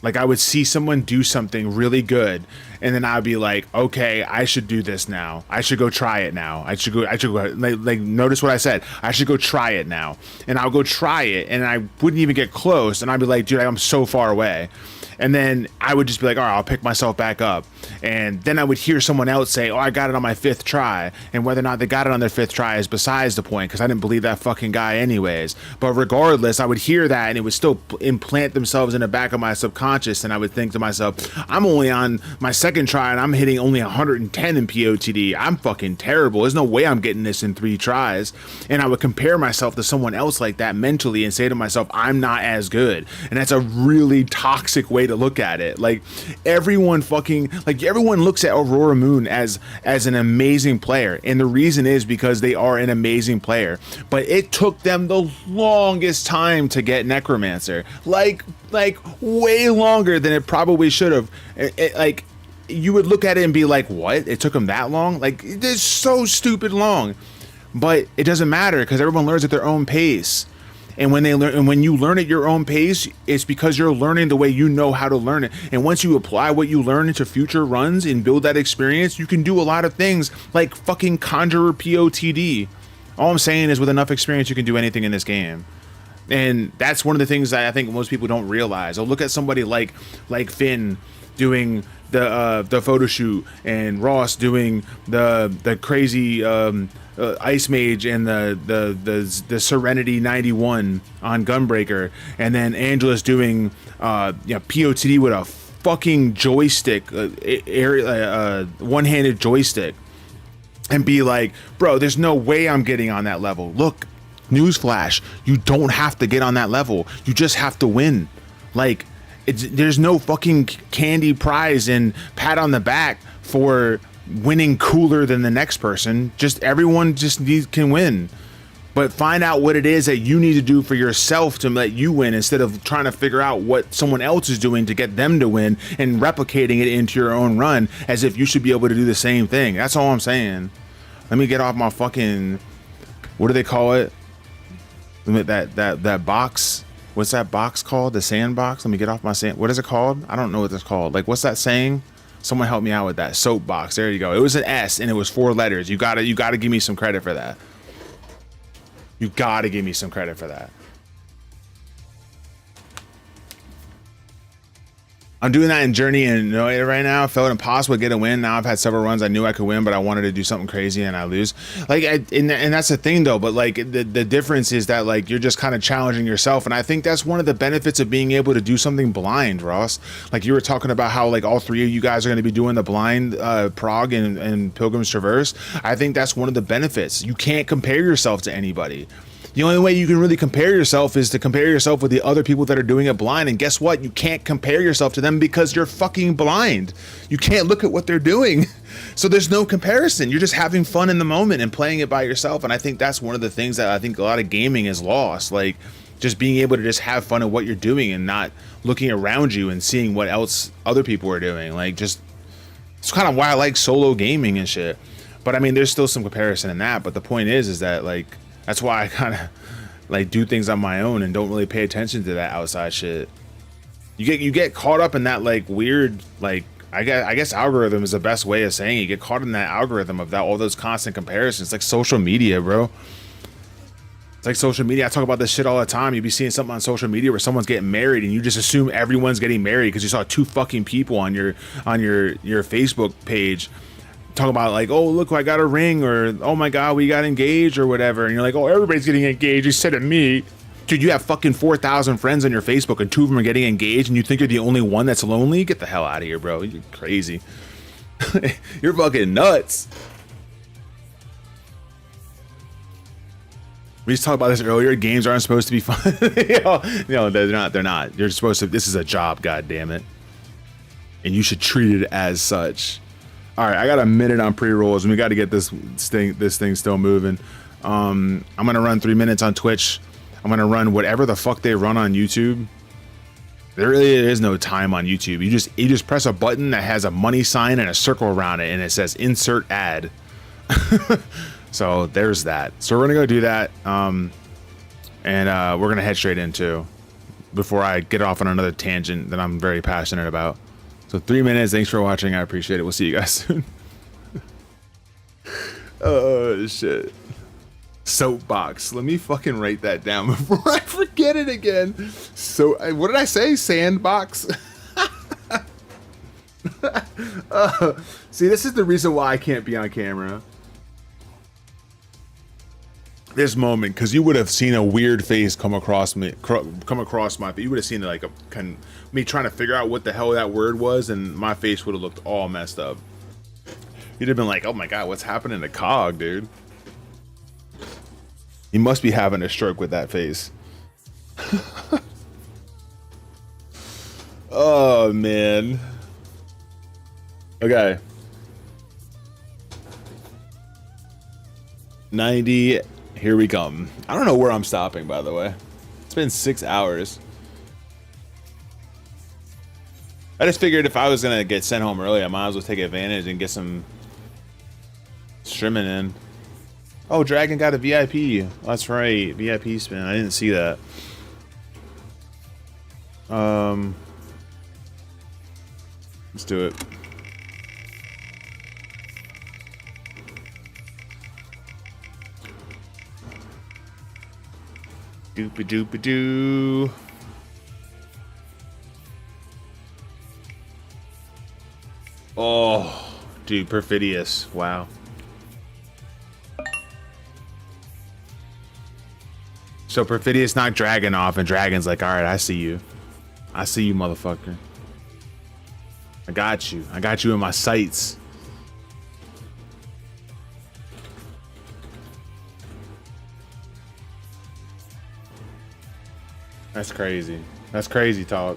Like, I would see someone do something really good, and then I'd be like, okay, I should do this now. I should go try it now. I should go, like, notice what I said. I should go try it now. And I'll go try it, and I wouldn't even get close, and I'd be like, dude, I'm so far away. And then I would just be like, all right, I'll pick myself back up. And then I would hear someone else say, oh, I got it on my 5th try. And whether or not they got it on their 5th try is besides the point, because I didn't believe that fucking guy anyways. But regardless, I would hear that, and it would still implant themselves in the back of my subconscious. And I would think to myself, I'm only on my 2nd try, and I'm hitting only 110 in POTD. I'm fucking terrible. There's no way I'm getting this in 3 tries. And I would compare myself to someone else like that mentally and say to myself, I'm not as good. And that's a really toxic way to look at it. Like, everyone looks at Aurora Moon as an amazing player, and the reason is because they are an amazing player, but it took them the longest time to get Necromancer, like way longer than it probably should have. Like, you would look at it and be like, what, it took them that long? Like, it's so stupid long. But it doesn't matter because everyone learns at their own pace. And when they learn, and when you learn at your own pace, it's because you're learning the way you know how to learn it. And once you apply what you learn into future runs and build that experience, you can do a lot of things like fucking Conjurer POTD. All I'm saying is with enough experience, you can do anything in this game. And that's one of the things that I think most people don't realize. I'll look at somebody like Finn doing the photo shoot, and Ross doing the crazy Ice Mage and the Serenity 91 on Gunbreaker, and then Angela's doing POTD with a fucking joystick, one-handed joystick, and be like, bro, there's no way I'm getting on that level. Look, newsflash, you don't have to get on that level. You just have to win. Like, there's no fucking candy prize and pat on the back for winning cooler than the next person. Just everyone just can win. But find out what it is that you need to do for yourself to let you win, instead of trying to figure out what someone else is doing to get them to win and replicating it into your own run as if you should be able to do the same thing. That's all I'm saying. Let me get off my fucking, what do they call it? That box. What's that box called? The sandbox? Let me get off my sand. What is it called? I don't know what it's called. Like, what's that saying? Someone help me out with that. Soapbox. There you go. It was an S and it was 4 letters. You gotta give me some credit for that. You gotta give me some credit for that. I'm doing that in Journey and Noia right now. It felt impossible to get a win. Now I've had several runs I knew I could win, but I wanted to do something crazy and I lose. Like, and that's the thing though. But like the difference is that like you're just kind of challenging yourself, and I think that's one of the benefits of being able to do something blind, Ross. Like you were talking about how like all 3 of you guys are going to be doing the blind Prague and Pilgrim's Traverse. I think that's one of the benefits. You can't compare yourself to anybody. The only way you can really compare yourself is to compare yourself with the other people that are doing it blind. And guess what? You can't compare yourself to them because you're fucking blind. You can't look at what they're doing. So there's no comparison. You're just having fun in the moment and playing it by yourself. And I think that's one of the things that I think a lot of gaming is lost. Like just being able to just have fun at what you're doing and not looking around you and seeing what else other people are doing. Like just, it's kind of why I like solo gaming and shit. But I mean, there's still some comparison in that. But the point is that like, that's why I kind of like do things on my own and don't really pay attention to that outside shit. You get caught up in that like weird, like I guess algorithm is the best way of saying it. You get caught in that algorithm of that, all those constant comparisons. It's like social media, bro. It's like social media. I talk about this shit all the time. You be seeing something on social media where someone's getting married and you just assume everyone's getting married because you saw 2 fucking people on your Facebook page talking about like, oh look, I got a ring, or oh my god, we got engaged or whatever, and you're like, oh, everybody's getting engaged instead of me. Dude, you have fucking 4,000 friends on your Facebook and 2 of them are getting engaged and you think you're the only one that's lonely? Get the hell out of here, bro. You're crazy. You're fucking nuts. We just talked about this earlier. Games aren't supposed to be fun. No, they're not. You're supposed to, this is a job, god damn it. And you should treat it as such. All right, I got a minute on pre-rolls and we got to get this thing still moving. I'm going to run 3 minutes on Twitch. I'm going to run whatever the fuck they run on YouTube. There really is no time on YouTube. You just press a button that has a money sign and a circle around it and it says insert ad. So there's that. So we're going to go do that. And we're going to head straight into, before I get off on another tangent that I'm very passionate about. So 3 minutes. Thanks for watching. I appreciate it. We'll see you guys soon. Oh, shit. Soapbox. Let me fucking write that down before I forget it again. So, what did I say? Sandbox? See, this is the reason why I can't be on camera. This moment, because you would have seen a weird face come across my you would have seen like me trying to figure out what the hell that word was, and my face would have looked all messed up. You'd have been like, oh my god, what's happening to Cog, dude? You must be having a stroke with that face. Oh man. Okay. 90. Here we come. I don't know where I'm stopping, by the way. It's been 6 hours. I just figured if I was gonna get sent home early, I might as well take advantage and get some streaming in. Oh, Dragon got a VIP. That's right, VIP spin. I didn't see that. Let's do it. Doopy doopy doo. Oh, dude, Perfidious. Wow. So Perfidious knocked Dragon off, and Dragon's like, all right, I see you. I see you, motherfucker. I got you. I got you in my sights. That's crazy. That's crazy talk.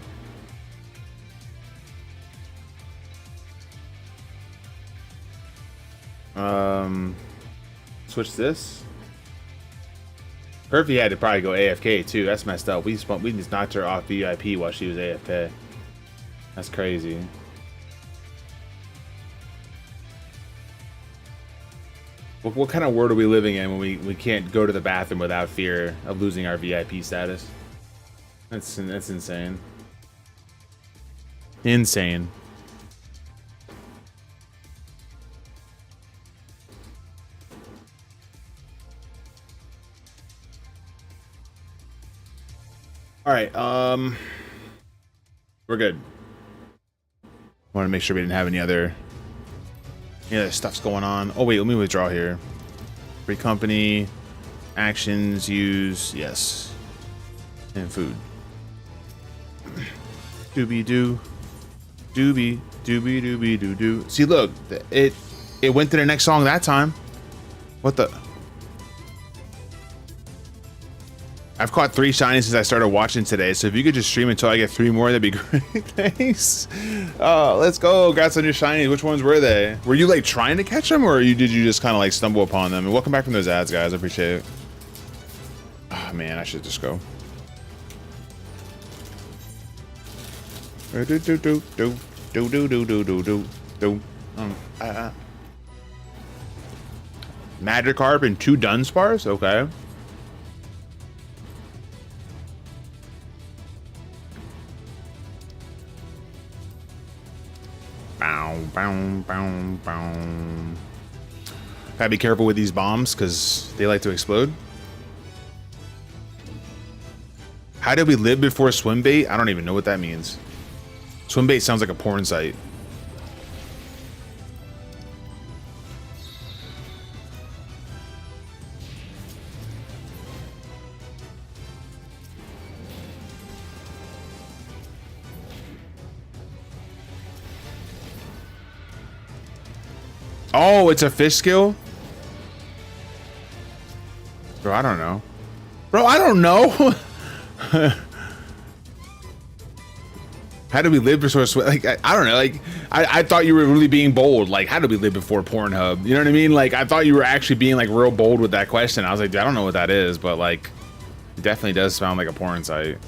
Switch this. Perfy had to probably go AFK too. That's messed up. We just knocked her off VIP while she was AFK. That's crazy. What kind of world are we living in when we can't go to the bathroom without fear of losing our VIP status? That's insane. Insane. All right, we're good. Want to make sure we didn't have any other stuff's going on. Oh wait, let me withdraw here. Free company, actions, use, yes, and food. Doobie doo, doobie doobie doobie doo doo. See, look, it went to the next song that time. What the? I've caught 3 shinies since I started watching today, so if you could just stream until I get 3 more, that'd be great. Thanks. Oh, let's go. Congrats on your shinies. Which ones were they? Were you like trying to catch them, or did you just kind of like stumble upon them? And welcome back from those ads, guys. I appreciate it. Oh man, I should just go. Do do do do do do do do do do do. Magikarp and 2 Dunsparce. Okay. Gotta be careful with these bombs because they like to explode. How did we live before Swimbait? I don't even know what that means. Swimbait sounds like a porn site. Oh, it's a fish skill? Bro, I don't know. Bro, I don't know. How did we live before like I don't know, like I thought you were really being bold. Like, how did we live before Pornhub? You know what I mean? Like, I thought you were actually being like real bold with that question. I was like, dude, I don't know what that is, but like it definitely does sound like a porn site.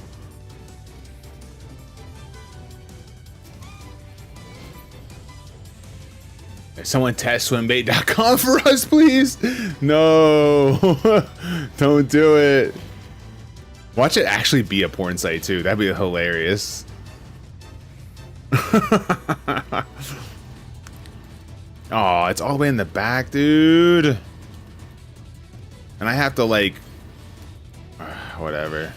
Someone test swimbait.com for us, please. No, don't do it. Watch it actually be a porn site too. That'd be hilarious. Oh, it's all the way in the back, dude. And I have to like, whatever.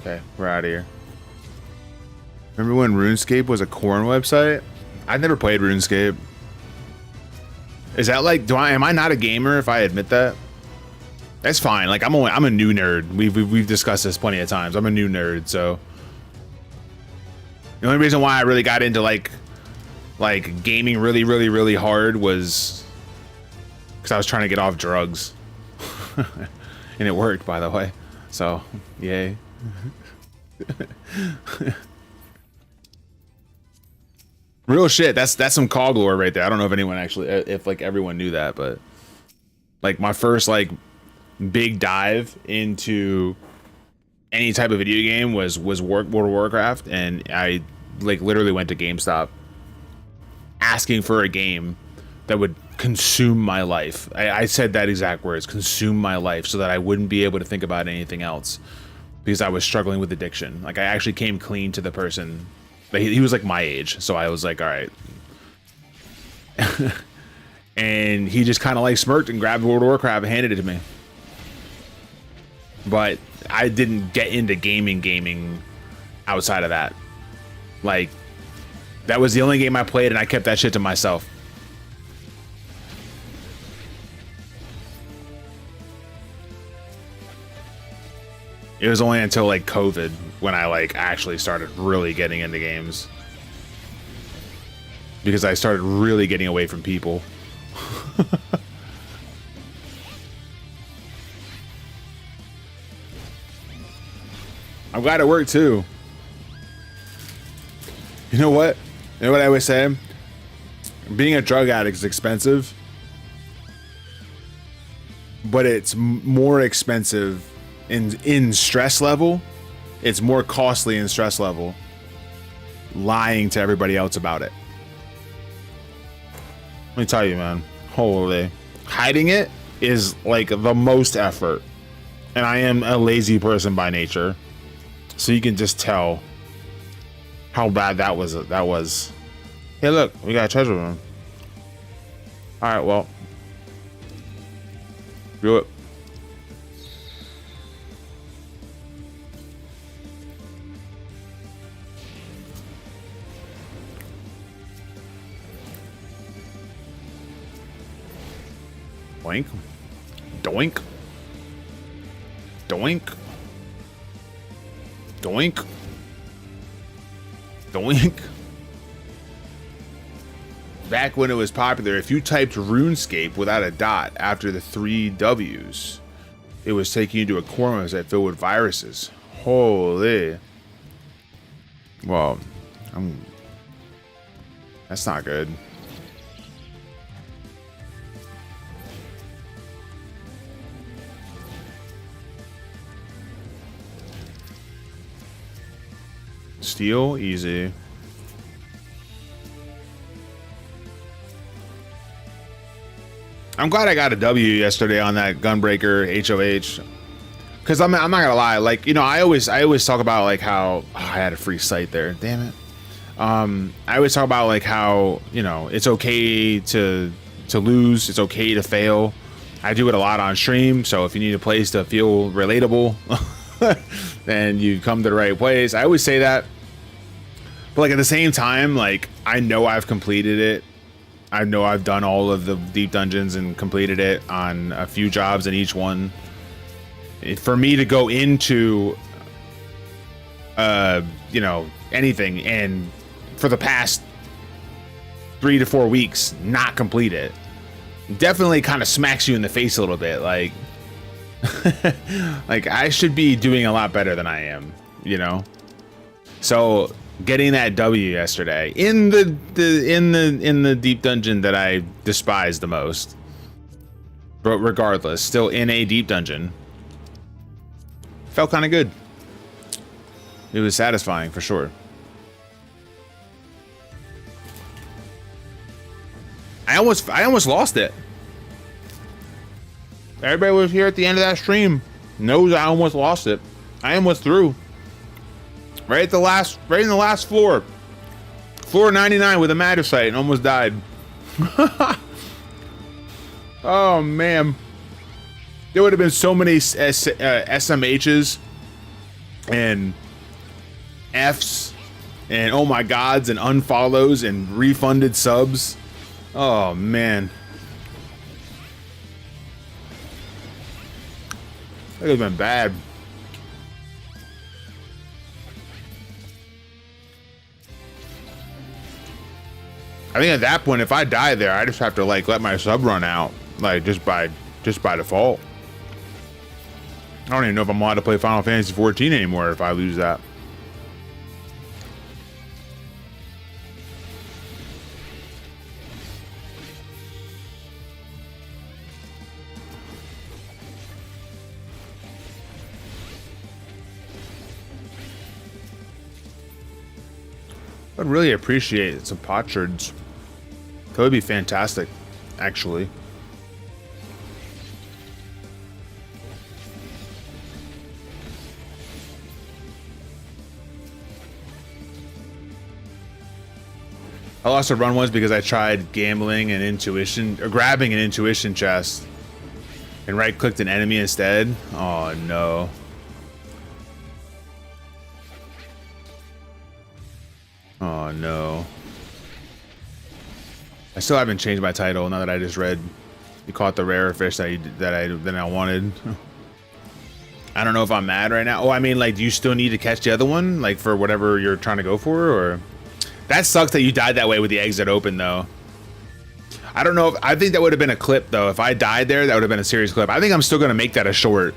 Okay, we're out of here. Remember when RuneScape was a corn website? I've never played RuneScape. Is that like, am I not a gamer if I admit that? That's fine. Like, I'm a new nerd. We've discussed this plenty of times. I'm a new nerd, so the only reason why I really got into like gaming really hard was because I was trying to get off drugs. And it worked, by the way. So, yay. Real shit. That's some cog lore right there. I don't know if anyone actually, if like everyone knew that, but like my first like big dive into any type of video game was World of Warcraft, and I like literally went to GameStop asking for a game that would consume my life. I said that exact words, consume my life, so that I wouldn't be able to think about anything else, because I was struggling with addiction. Like, I actually came clean to the person. He was like my age, so I was like, all right. And he just kind of like smirked and grabbed World of Warcraft and handed it to me. But I didn't get into gaming outside of that. Like, that was the only game I played, and I kept that shit to myself. It was only until like COVID when I like actually started really getting into games, because I started really getting away from people. I'm glad it worked too. You know what? You know what I always say? Being a drug addict is expensive, but it's more expensive in stress level. It's more costly in stress level lying to everybody else about it. Let me tell you, man. Holy. Hiding it is like the most effort. And I am a lazy person by nature. So you can just tell how bad that was. Hey, look, we got a treasure room. All right, well, do it. Doink. Doink. Doink. Doink. Doink. Back when it was popular, if you typed RuneScape without a dot after the 3 W's, it was taking you to a corner that filled with viruses. Holy. Well, that's not good. Steal, easy. I'm glad I got a W yesterday on that Gunbreaker HOH, because I'm not gonna lie, like, you know, I always talk about like how I had a free site there. Damn it. I always talk about like how, you know, it's okay to lose, it's okay to fail. I do it a lot on stream, so if you need a place to feel relatable, then you come to the right place. I always say that. But like at the same time, like, I know I've completed it. I know I've done all of the deep dungeons and completed it on a few jobs in each one. For me to go into, you know, anything, and for the past 3 to 4 weeks not complete it, definitely kind of smacks you in the face a little bit. Like, like I should be doing a lot better than I am, you know? So getting that W yesterday in the deep dungeon that I despise the most, but regardless, still in a deep dungeon, felt kind of good. It was satisfying for sure. I almost lost it. Everybody was here at the end of that stream knows I almost lost it. I almost threw. Right in the last floor. Floor 99 with a Magicite and almost died. Oh man. There would have been so many SMHs and Fs and oh my gods and unfollows and refunded subs. Oh man. That would have been bad. I think at that point, if I die there, I just have to like let my sub run out, like just by default. I don't even know if I'm allowed to play Final Fantasy 14 anymore if I lose that. I'd really appreciate some potsherds. That would be fantastic, actually. I lost a run once because I tried gambling and intuition, or grabbing an intuition chest, and right-clicked an enemy instead. Oh no. Oh no. I still haven't changed my title now that I just read you caught the rarer fish that I wanted. I don't know if I'm mad right now. Oh, I mean, like, do you still need to catch the other one, like, for whatever you're trying to go for, or? That sucks that you died that way with the exit open, though. I don't know if I think that would have been a clip, though. If I died there, that would have been a serious clip. I think I'm still gonna make that a short.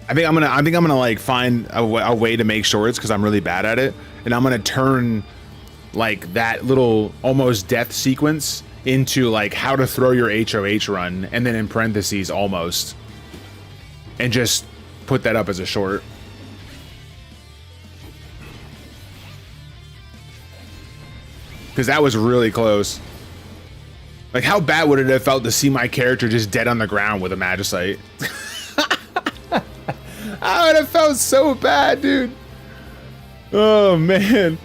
I think I'm gonna like find a way to make shorts because I'm really bad at it, and I'm gonna turn like that little almost death sequence into like how to throw your HOH run, and then in parentheses almost, and just put that up as a short. Because that was really close. Like, how bad would it have felt to see my character just dead on the ground with a Magicite? I would have felt so bad, dude. Oh, man.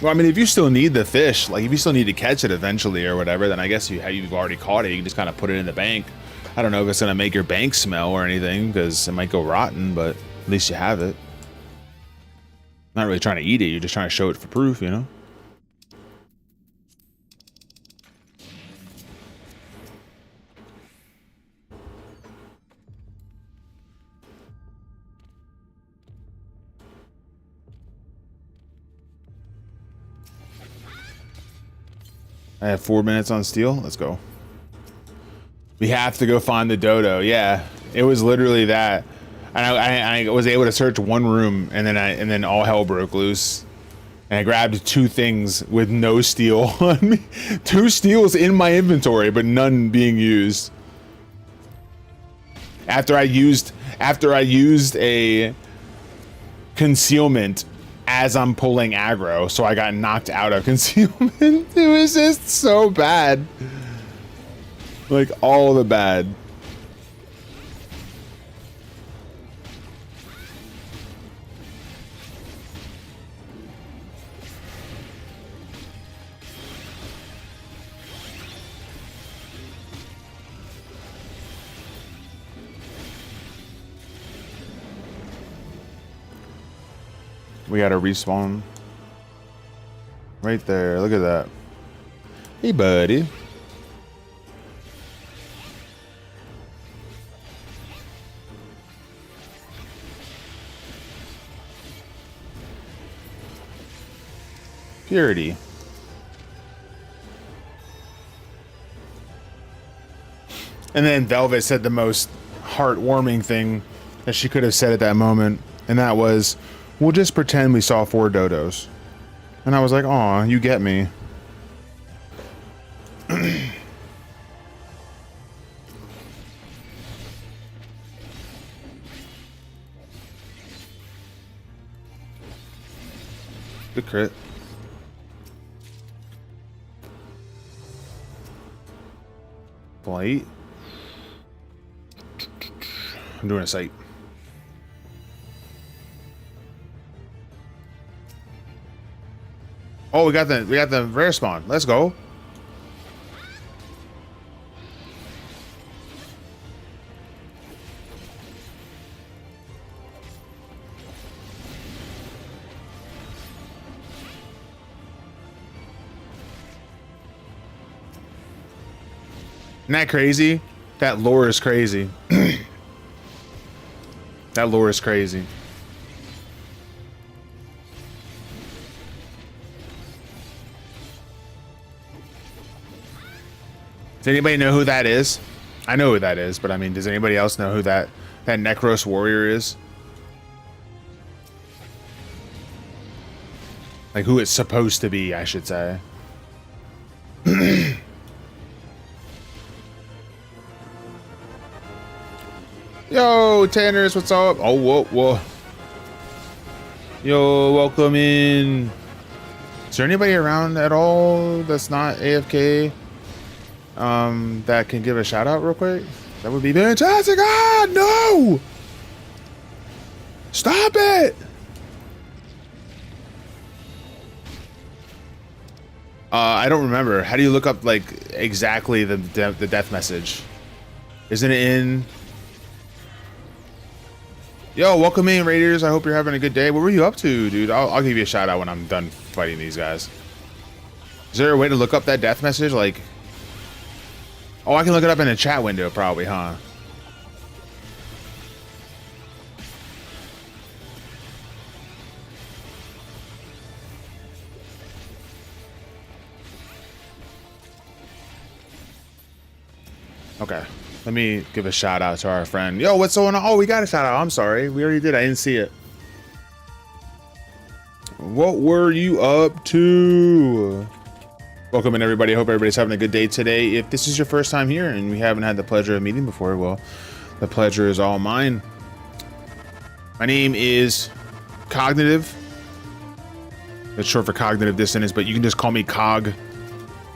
Well, I mean, if you still need the fish, like, if you still need to catch it eventually or whatever, then I guess you've already caught it. You can just kind of put it in the bank. I don't know if it's going to make your bank smell or anything, because it might go rotten, but at least you have it. Not really trying to eat it, you're just trying to show it for proof, you know? I have 4 minutes on steel. Let's go. We have to go find the dodo. Yeah, it was literally that. And I was able to search one room, and then all hell broke loose. And I grabbed 2 things with no steel on me. 2 steels in my inventory, but none being used. After I used a concealment as I'm pulling aggro, so I got knocked out of concealment. It was just so bad. Like, all the bad. We gotta respawn. Right there, look at that. Hey, buddy. Purity. And then Velvet said the most heartwarming thing that she could have said at that moment, and that was, we'll just pretend we saw 4 dodos. And I was like, aw, you get me. Good crit. Blight. I'm doing a sight. Oh, we got the rare spawn. Let's go. Isn't that crazy? That lore is crazy. That lore is crazy. Does anybody know who that is? I know who that is, but I mean, does anybody else know who that Necros warrior is? Like, who it's supposed to be, I should say. Yo, Tanners, what's up? Oh, whoa, whoa. Yo, welcome in. Is there anybody around at all that's not AFK that can give a shout out real quick? That would be fantastic. Ah, no! Stop it! I don't remember. How do you look up like exactly the death message? Isn't it in? Yo, welcome in, Raiders. I hope you're having a good day. What were you up to, dude? I'll give you a shout out when I'm done fighting these guys. Is there a way to look up that death message? Like, oh, I can look it up in the chat window, probably, huh? Okay, let me give a shout out to our friend. Yo, what's going on? Oh, we got a shout out. I'm sorry. We already did. I didn't see it. What were you up to? Welcome in, everybody. I hope everybody's having a good day today. If this is your first time here and we haven't had the pleasure of meeting before, well, the pleasure is all mine. My name is Cognitive. That's short for cognitive dissonance, but you can just call me Cog.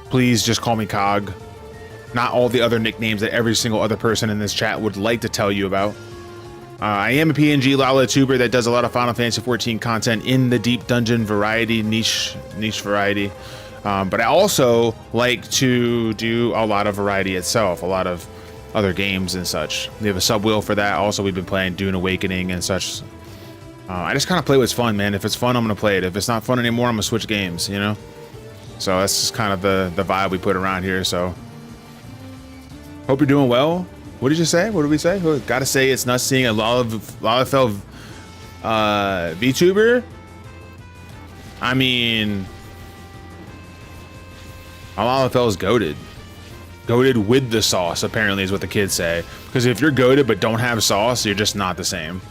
Please just call me Cog. Not all the other nicknames that every single other person in this chat would like to tell you about. I am a PNG Lala tuber that does a lot of Final Fantasy 14 content in the deep dungeon variety, niche variety. But I also like to do a lot of variety itself, a lot of other games and such. We have a sub-wheel for that. Also, we've been playing Dune Awakening and such. I just kind of play what's fun, man. If it's fun, I'm going to play it. If it's not fun anymore, I'm going to switch games, you know? So that's just kind of the vibe we put around here, so... Hope you're doing well. What did you say? What did we say? Gotta say it's nuts seeing a Lalafell VTuber. I mean, Lalafell's goated. Goated with the sauce, apparently, is what the kids say. Because if you're goated but don't have sauce, you're just not the same.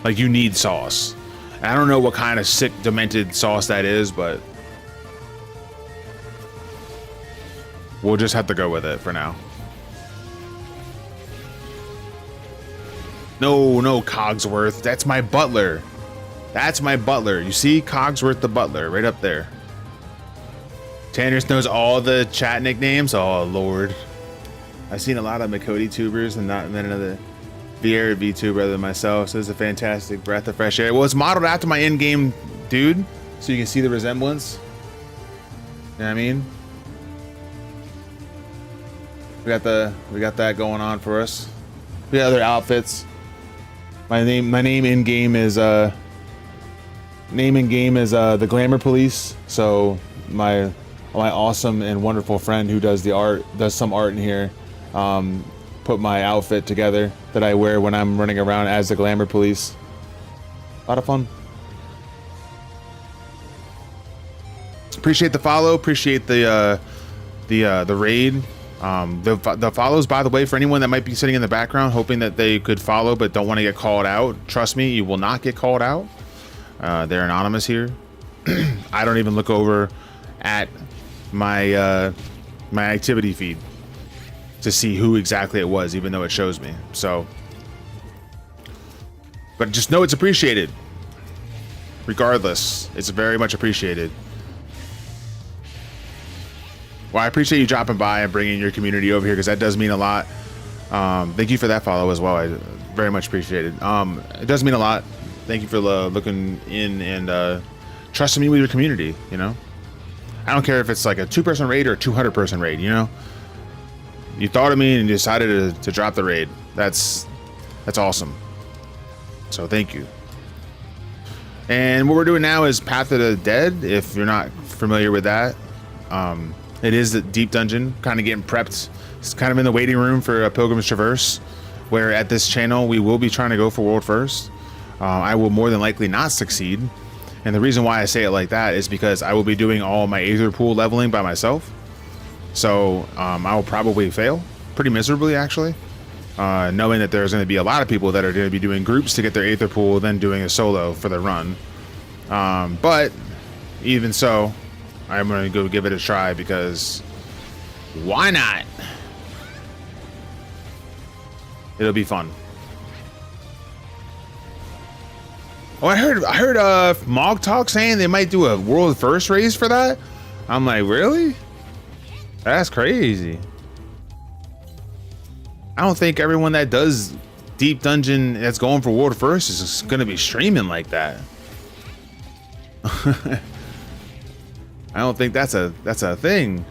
Like, you need sauce. And I don't know what kind of sick, demented sauce that is, but... we'll just have to go with it for now. No, Cogsworth. That's my butler. That's my butler. You see? Cogsworth the butler. Right up there. Tanners knows all the chat nicknames. Oh, Lord. I've seen a lot of Makoti tubers and not another Vieira VTuber than myself. So it's a fantastic breath of fresh air. Well, it's modeled after my in-game dude. So you can see the resemblance. You know what I mean? We got that going on for us. We got other outfits. My name in game is the Glamour Police. So my awesome and wonderful friend who does some art in here, put my outfit together that I wear when I'm running around as the Glamour Police. A lot of fun. Appreciate the follow. Appreciate the raid. The follows, by the way, for anyone that might be sitting in the background hoping that they could follow but don't want to get called out, trust me, you will not get called out. They're anonymous here. I don't even look over at my my activity feed to see who exactly it was, even though it shows me. So, but just know it's appreciated. Regardless, it's very much appreciated. Well, I appreciate you dropping by and bringing your community over here, because that does mean a lot. Thank you for that follow as well. I very much appreciate it. It does mean a lot. Thank you for looking in and trusting me with your community, you know? I don't care if it's like a 2-person raid or a 200-person raid, you know? You thought of me and you decided to drop the raid. That's awesome. So thank you. And what we're doing now is Path of the Dead, if you're not familiar with that. It is the deep dungeon, kind of getting prepped. It's kind of in the waiting room for a Pilgrim's Traverse, where at this channel we will be trying to go for world first. I will more than likely not succeed, and the reason why I say it like that is because I will be doing all my Aether Pool leveling by myself. So I will probably fail pretty miserably, actually, knowing that there's going to be a lot of people that are going to be doing groups to get their Aether Pool, then doing a solo for the run. But even so, I'm going to go give it a try, because why not? It'll be fun. Oh, I heard Mog Talk saying they might do a world first race for that. I'm like, really? That's crazy. I don't think everyone that does Deep Dungeon that's going for world first is gonna be streaming like that. I don't think that's a thing.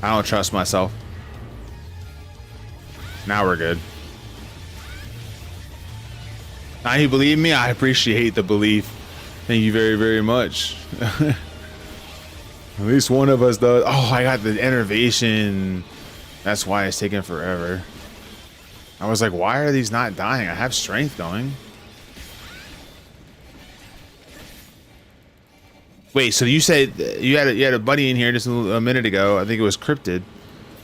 I don't trust myself. Now we're good. Now you believe me? I appreciate the belief. Thank you very, very much. At least one of us does. Oh, I got the innervation. That's why it's taking forever. I was like, why are these not dying? I have strength going. Wait, so you said you had a buddy in here just a minute ago. I think it was Cryptid.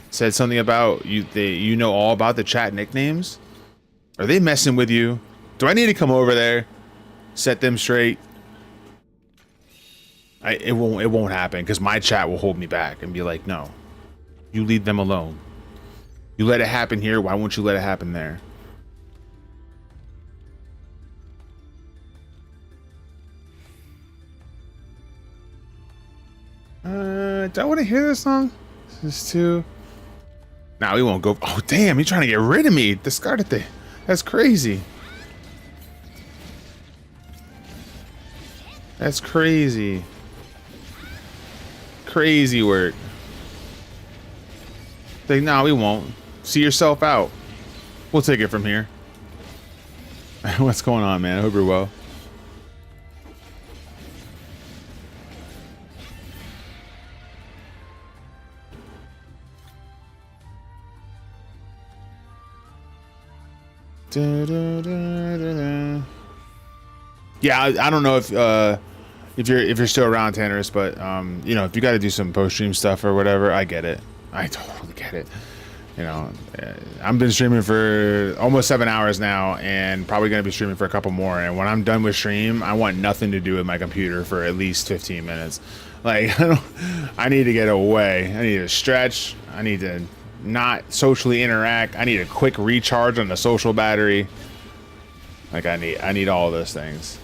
Said something about you know all about the chat nicknames. Are they messing with you? Do I need to come over there, set them straight? It won't happen because my chat will hold me back and be like, no, you leave them alone. You let it happen here. Why won't you let it happen there? Do I want to hear this song? This is too. Nah, we won't go. Oh, damn. He's trying to get rid of me. Discarded it. That's crazy. That's crazy. Crazy work. Like, nah, we won't. See yourself out. We'll take it from here. What's going on, man? I hope you're well. Yeah, I don't know if you're still around, Tannerus, but you know, if you got to do some post stream stuff or whatever, I get it. I totally get it. You know, I've been streaming for almost 7 hours now, and probably gonna be streaming for a couple more. And when I'm done with stream, I want nothing to do with my computer for at least 15 minutes. Like, I need to get away. I need to stretch. I need to not socially interact. I need a quick recharge on the social battery. Like, I need all those things.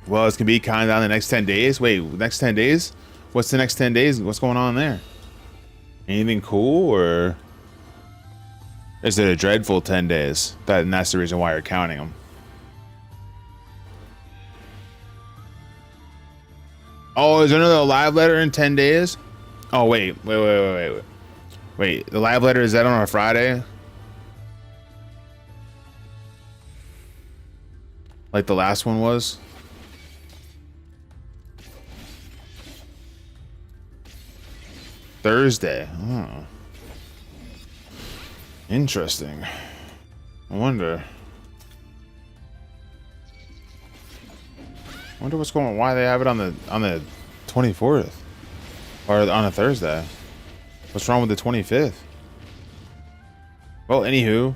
Well, it's gonna be kind of down the next 10 days. Wait, next 10 days? What's the next 10 days? What's going on there? Anything cool, or is it a dreadful 10 days? And that's the reason why you're counting them. Oh, is there another live letter in 10 days? Oh, wait. Wait, the live letter, is that on a Friday? Like the last one was? Thursday. Oh. Interesting. I wonder what's going on. Why they have it on the 24th or on a Thursday. What's wrong with the 25th? Well, anywho,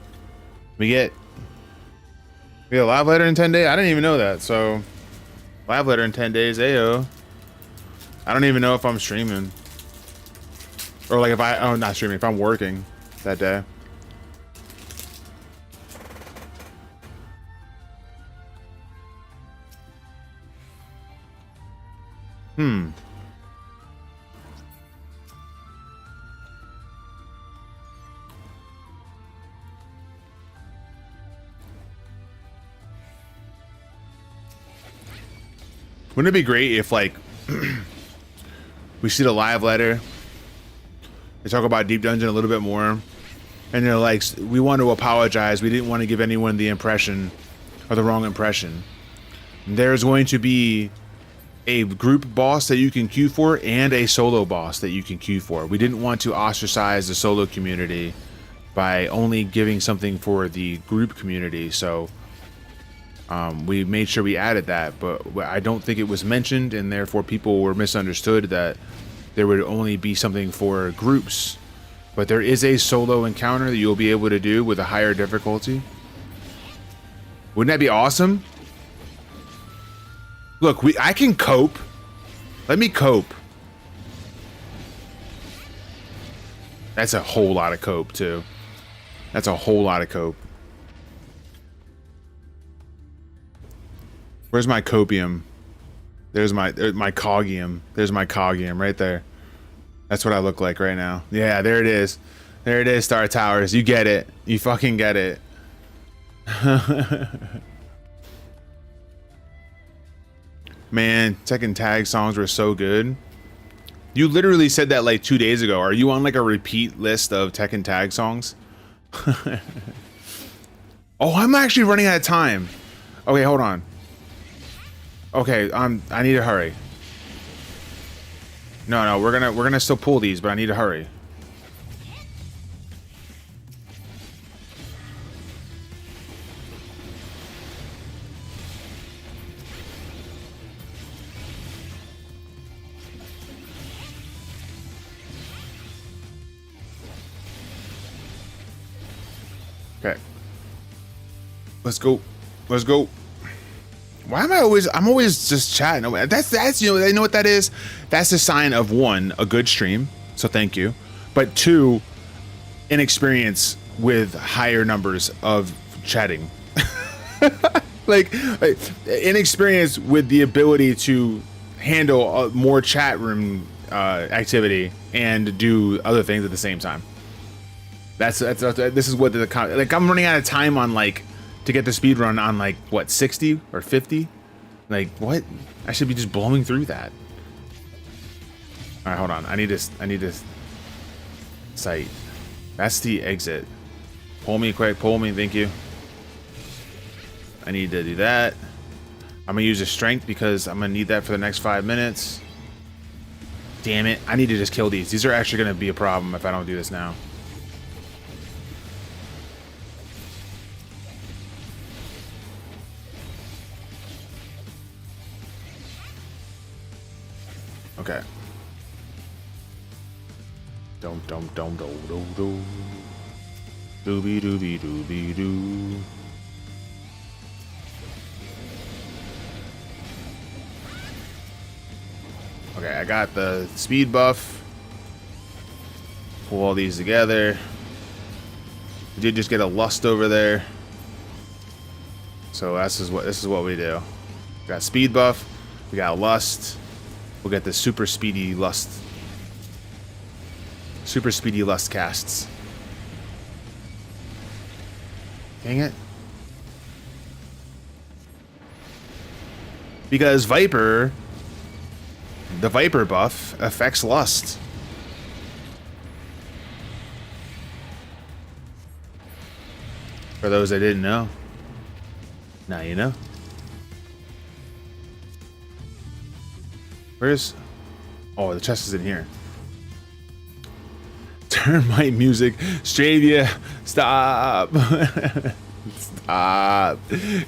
we get a live letter in 10 days. I didn't even know that. So live letter in 10 days. Ayo. I don't even know if I'm streaming. Or like not streaming, if I'm working that day. Wouldn't it be great if, like, we see the live letter, they talk about Deep Dungeon a little bit more, and they're like, we want to apologize. We didn't want to give anyone the impression or the wrong impression. There's going to be a group boss that you can queue for and a solo boss that you can queue for. We didn't want to ostracize the solo community by only giving something for the group community. So we made sure we added that, but I don't think it was mentioned, and therefore people were misunderstood that there would only be something for groups. But there is a solo encounter that you'll be able to do with a higher difficulty. Wouldn't that be awesome? Look, I can cope Let me cope. That's a whole lot of cope, too. That's a whole lot of cope. Where's my copium? There's my cogium. There's my cogium right there. That's what I look like right now. Yeah, there it is. There it is, Star Towers. You get it. You fucking get it. Man, Tekken Tag songs were so good. You literally said that like 2 days ago. Are you on like a repeat list of Tekken Tag songs? Oh, I'm actually running out of time. Okay, hold on. Okay, I need to hurry. No, we're gonna still pull these, but I need to hurry. Okay. Let's go. Let's go. Why am I'm always just chatting. That's you know what that is? That's a sign of one, a good stream. So thank you. But two, inexperience with higher numbers of chatting. like inexperience with the ability to handle more chat room activity and do other things at the same time. This is what like I'm running out of time on like to get the speed run on like what 60 or 50. Like what? I should be just blowing through that. All right, hold on. I need to sight. That's the exit. Pull me quick. Pull me. Thank you. I need to do that. I'm gonna use a strength because I'm gonna need that for the next 5 minutes. Damn it! I need to just kill these. These are actually gonna be a problem if I don't do this now. Okay. Dum dum dum do do do. Doobie doobie doobie doo. Okay, I got the speed buff. Pull all these together. We did just get a lust over there. So this is what we do. We got speed buff. We got lust. We'll get the super speedy lust. Super speedy lust casts. Dang it. Because Viper, the Viper buff affects lust. For those that didn't know. Now you know. Where's... Oh, the chest is in here. Termite music. Stravia, stop. Stop.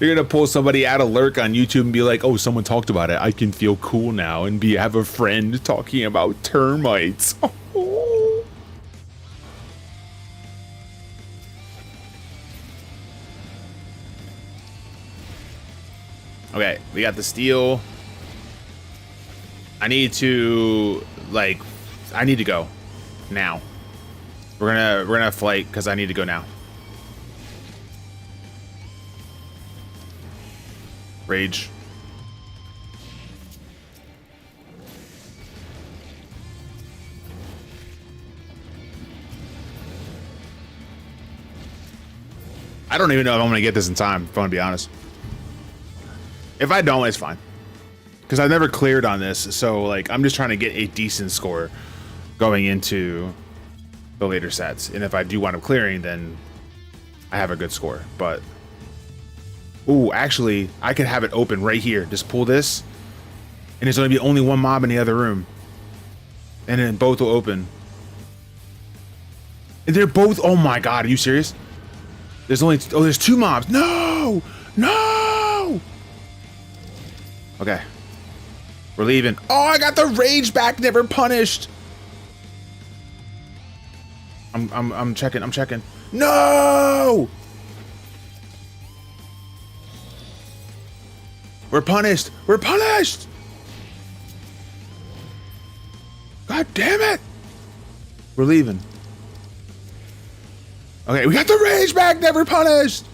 You're gonna pull somebody out of lurk on YouTube and be like, oh, someone talked about it. I can feel cool now and have a friend talking about termites. Oh. Okay, we got the steel. I need to I need to go now. We're gonna flight because I need to go now. Rage. I don't even know if I'm gonna get this in time, if I'm gonna be honest. If I don't, it's fine. Because I've never cleared on this, so like I'm just trying to get a decent score going into the later sets. And if I do wind up clearing, then I have a good score. But ooh, actually, I could have it open right here. Just pull this, and there's gonna be only one mob in the other room, and then both will open. And they're both. Oh my god, are you serious? There's only. Oh, there's two mobs. No, no. Okay. We're leaving. Oh, I got the rage back, never punished. I'm checking. I'm checking. No! We're punished. We're punished. God damn it! We're leaving. Okay, we got the rage back, never punished!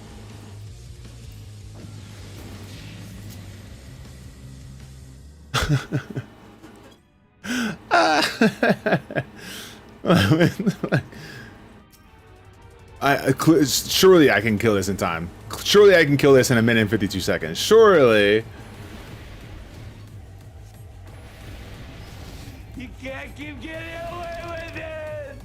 Surely I can kill this in time. Surely I can kill this in a minute and 52 seconds. Surely. You can't keep getting away with it!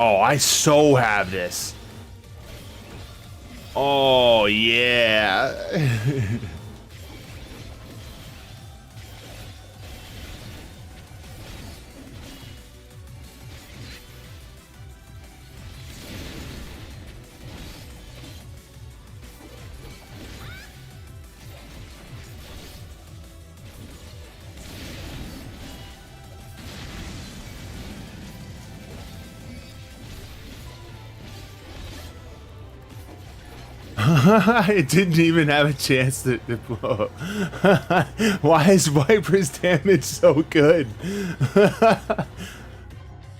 Oh, I so have this. Oh, yeah. It didn't even have a chance to blow up. Why is Viper's damage so good?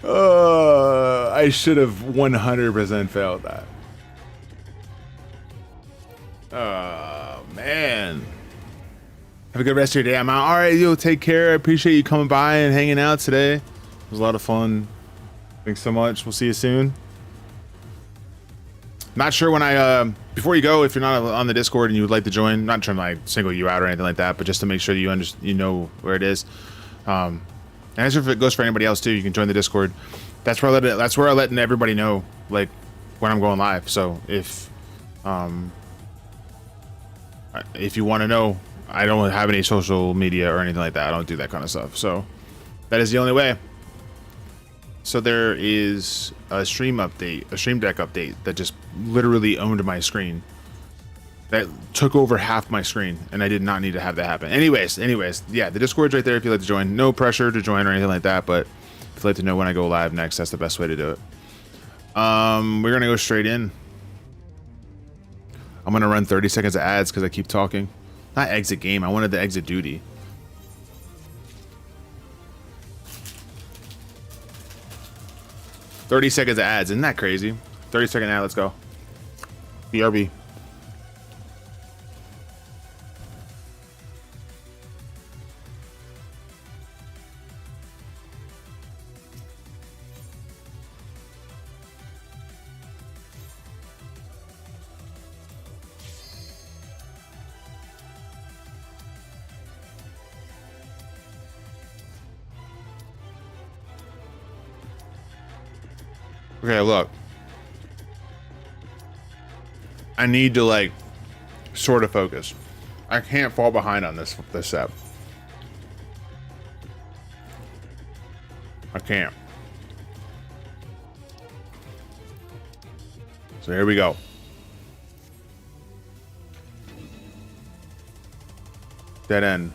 I should have 100% failed that. Oh, man. Have a good rest of your day. I'm out. All right, yo, take care. I appreciate you coming by and hanging out today. It was a lot of fun. Thanks so much. We'll see you soon. Not sure when before you go, if you're not on the Discord and you would like to join, not trying to like single you out or anything like that, but just to make sure that you know where it is. And as if it goes for anybody else too, you can join the Discord. That's where I let everybody know like when I'm going live. So if you want to know, I don't have any social media or anything like that. I don't do that kind of stuff. So that is the only way. So there is a stream deck update that just literally owned my screen. That took over half my screen, and I did not need to have that happen. Anyways, yeah, the Discord's right there if you'd like to join. No pressure to join or anything like that, but if you'd like to know when I go live next, that's the best way to do it. We're gonna go straight in. I'm gonna run 30 seconds of ads because I keep talking. Not exit game, I wanted the exit duty. "30 seconds of ads, isn't that crazy? 30-second ad, let's go. BRB. Okay, look. I need to like sort of focus. I can't fall behind on this step. I can't. So here we go. Dead end.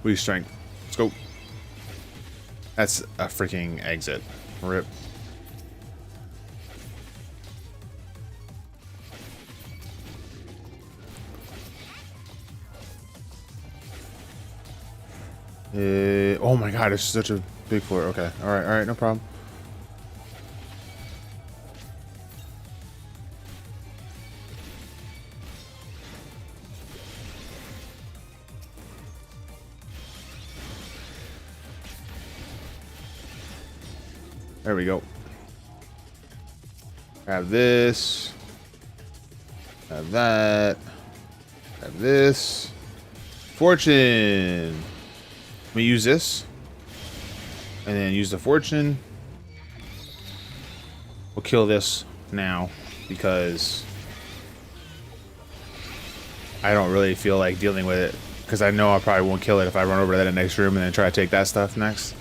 We strength. Let's go. That's a freaking exit. Rip. Oh my god, it's such a big floor. Okay, all right, no problem. There we go. Have this. Have that. Have this. Fortune. Let me use this. And then use the fortune. We'll kill this now because I don't really feel like dealing with it, because I know I probably won't kill it if I run over to that next room and then try to take that stuff next.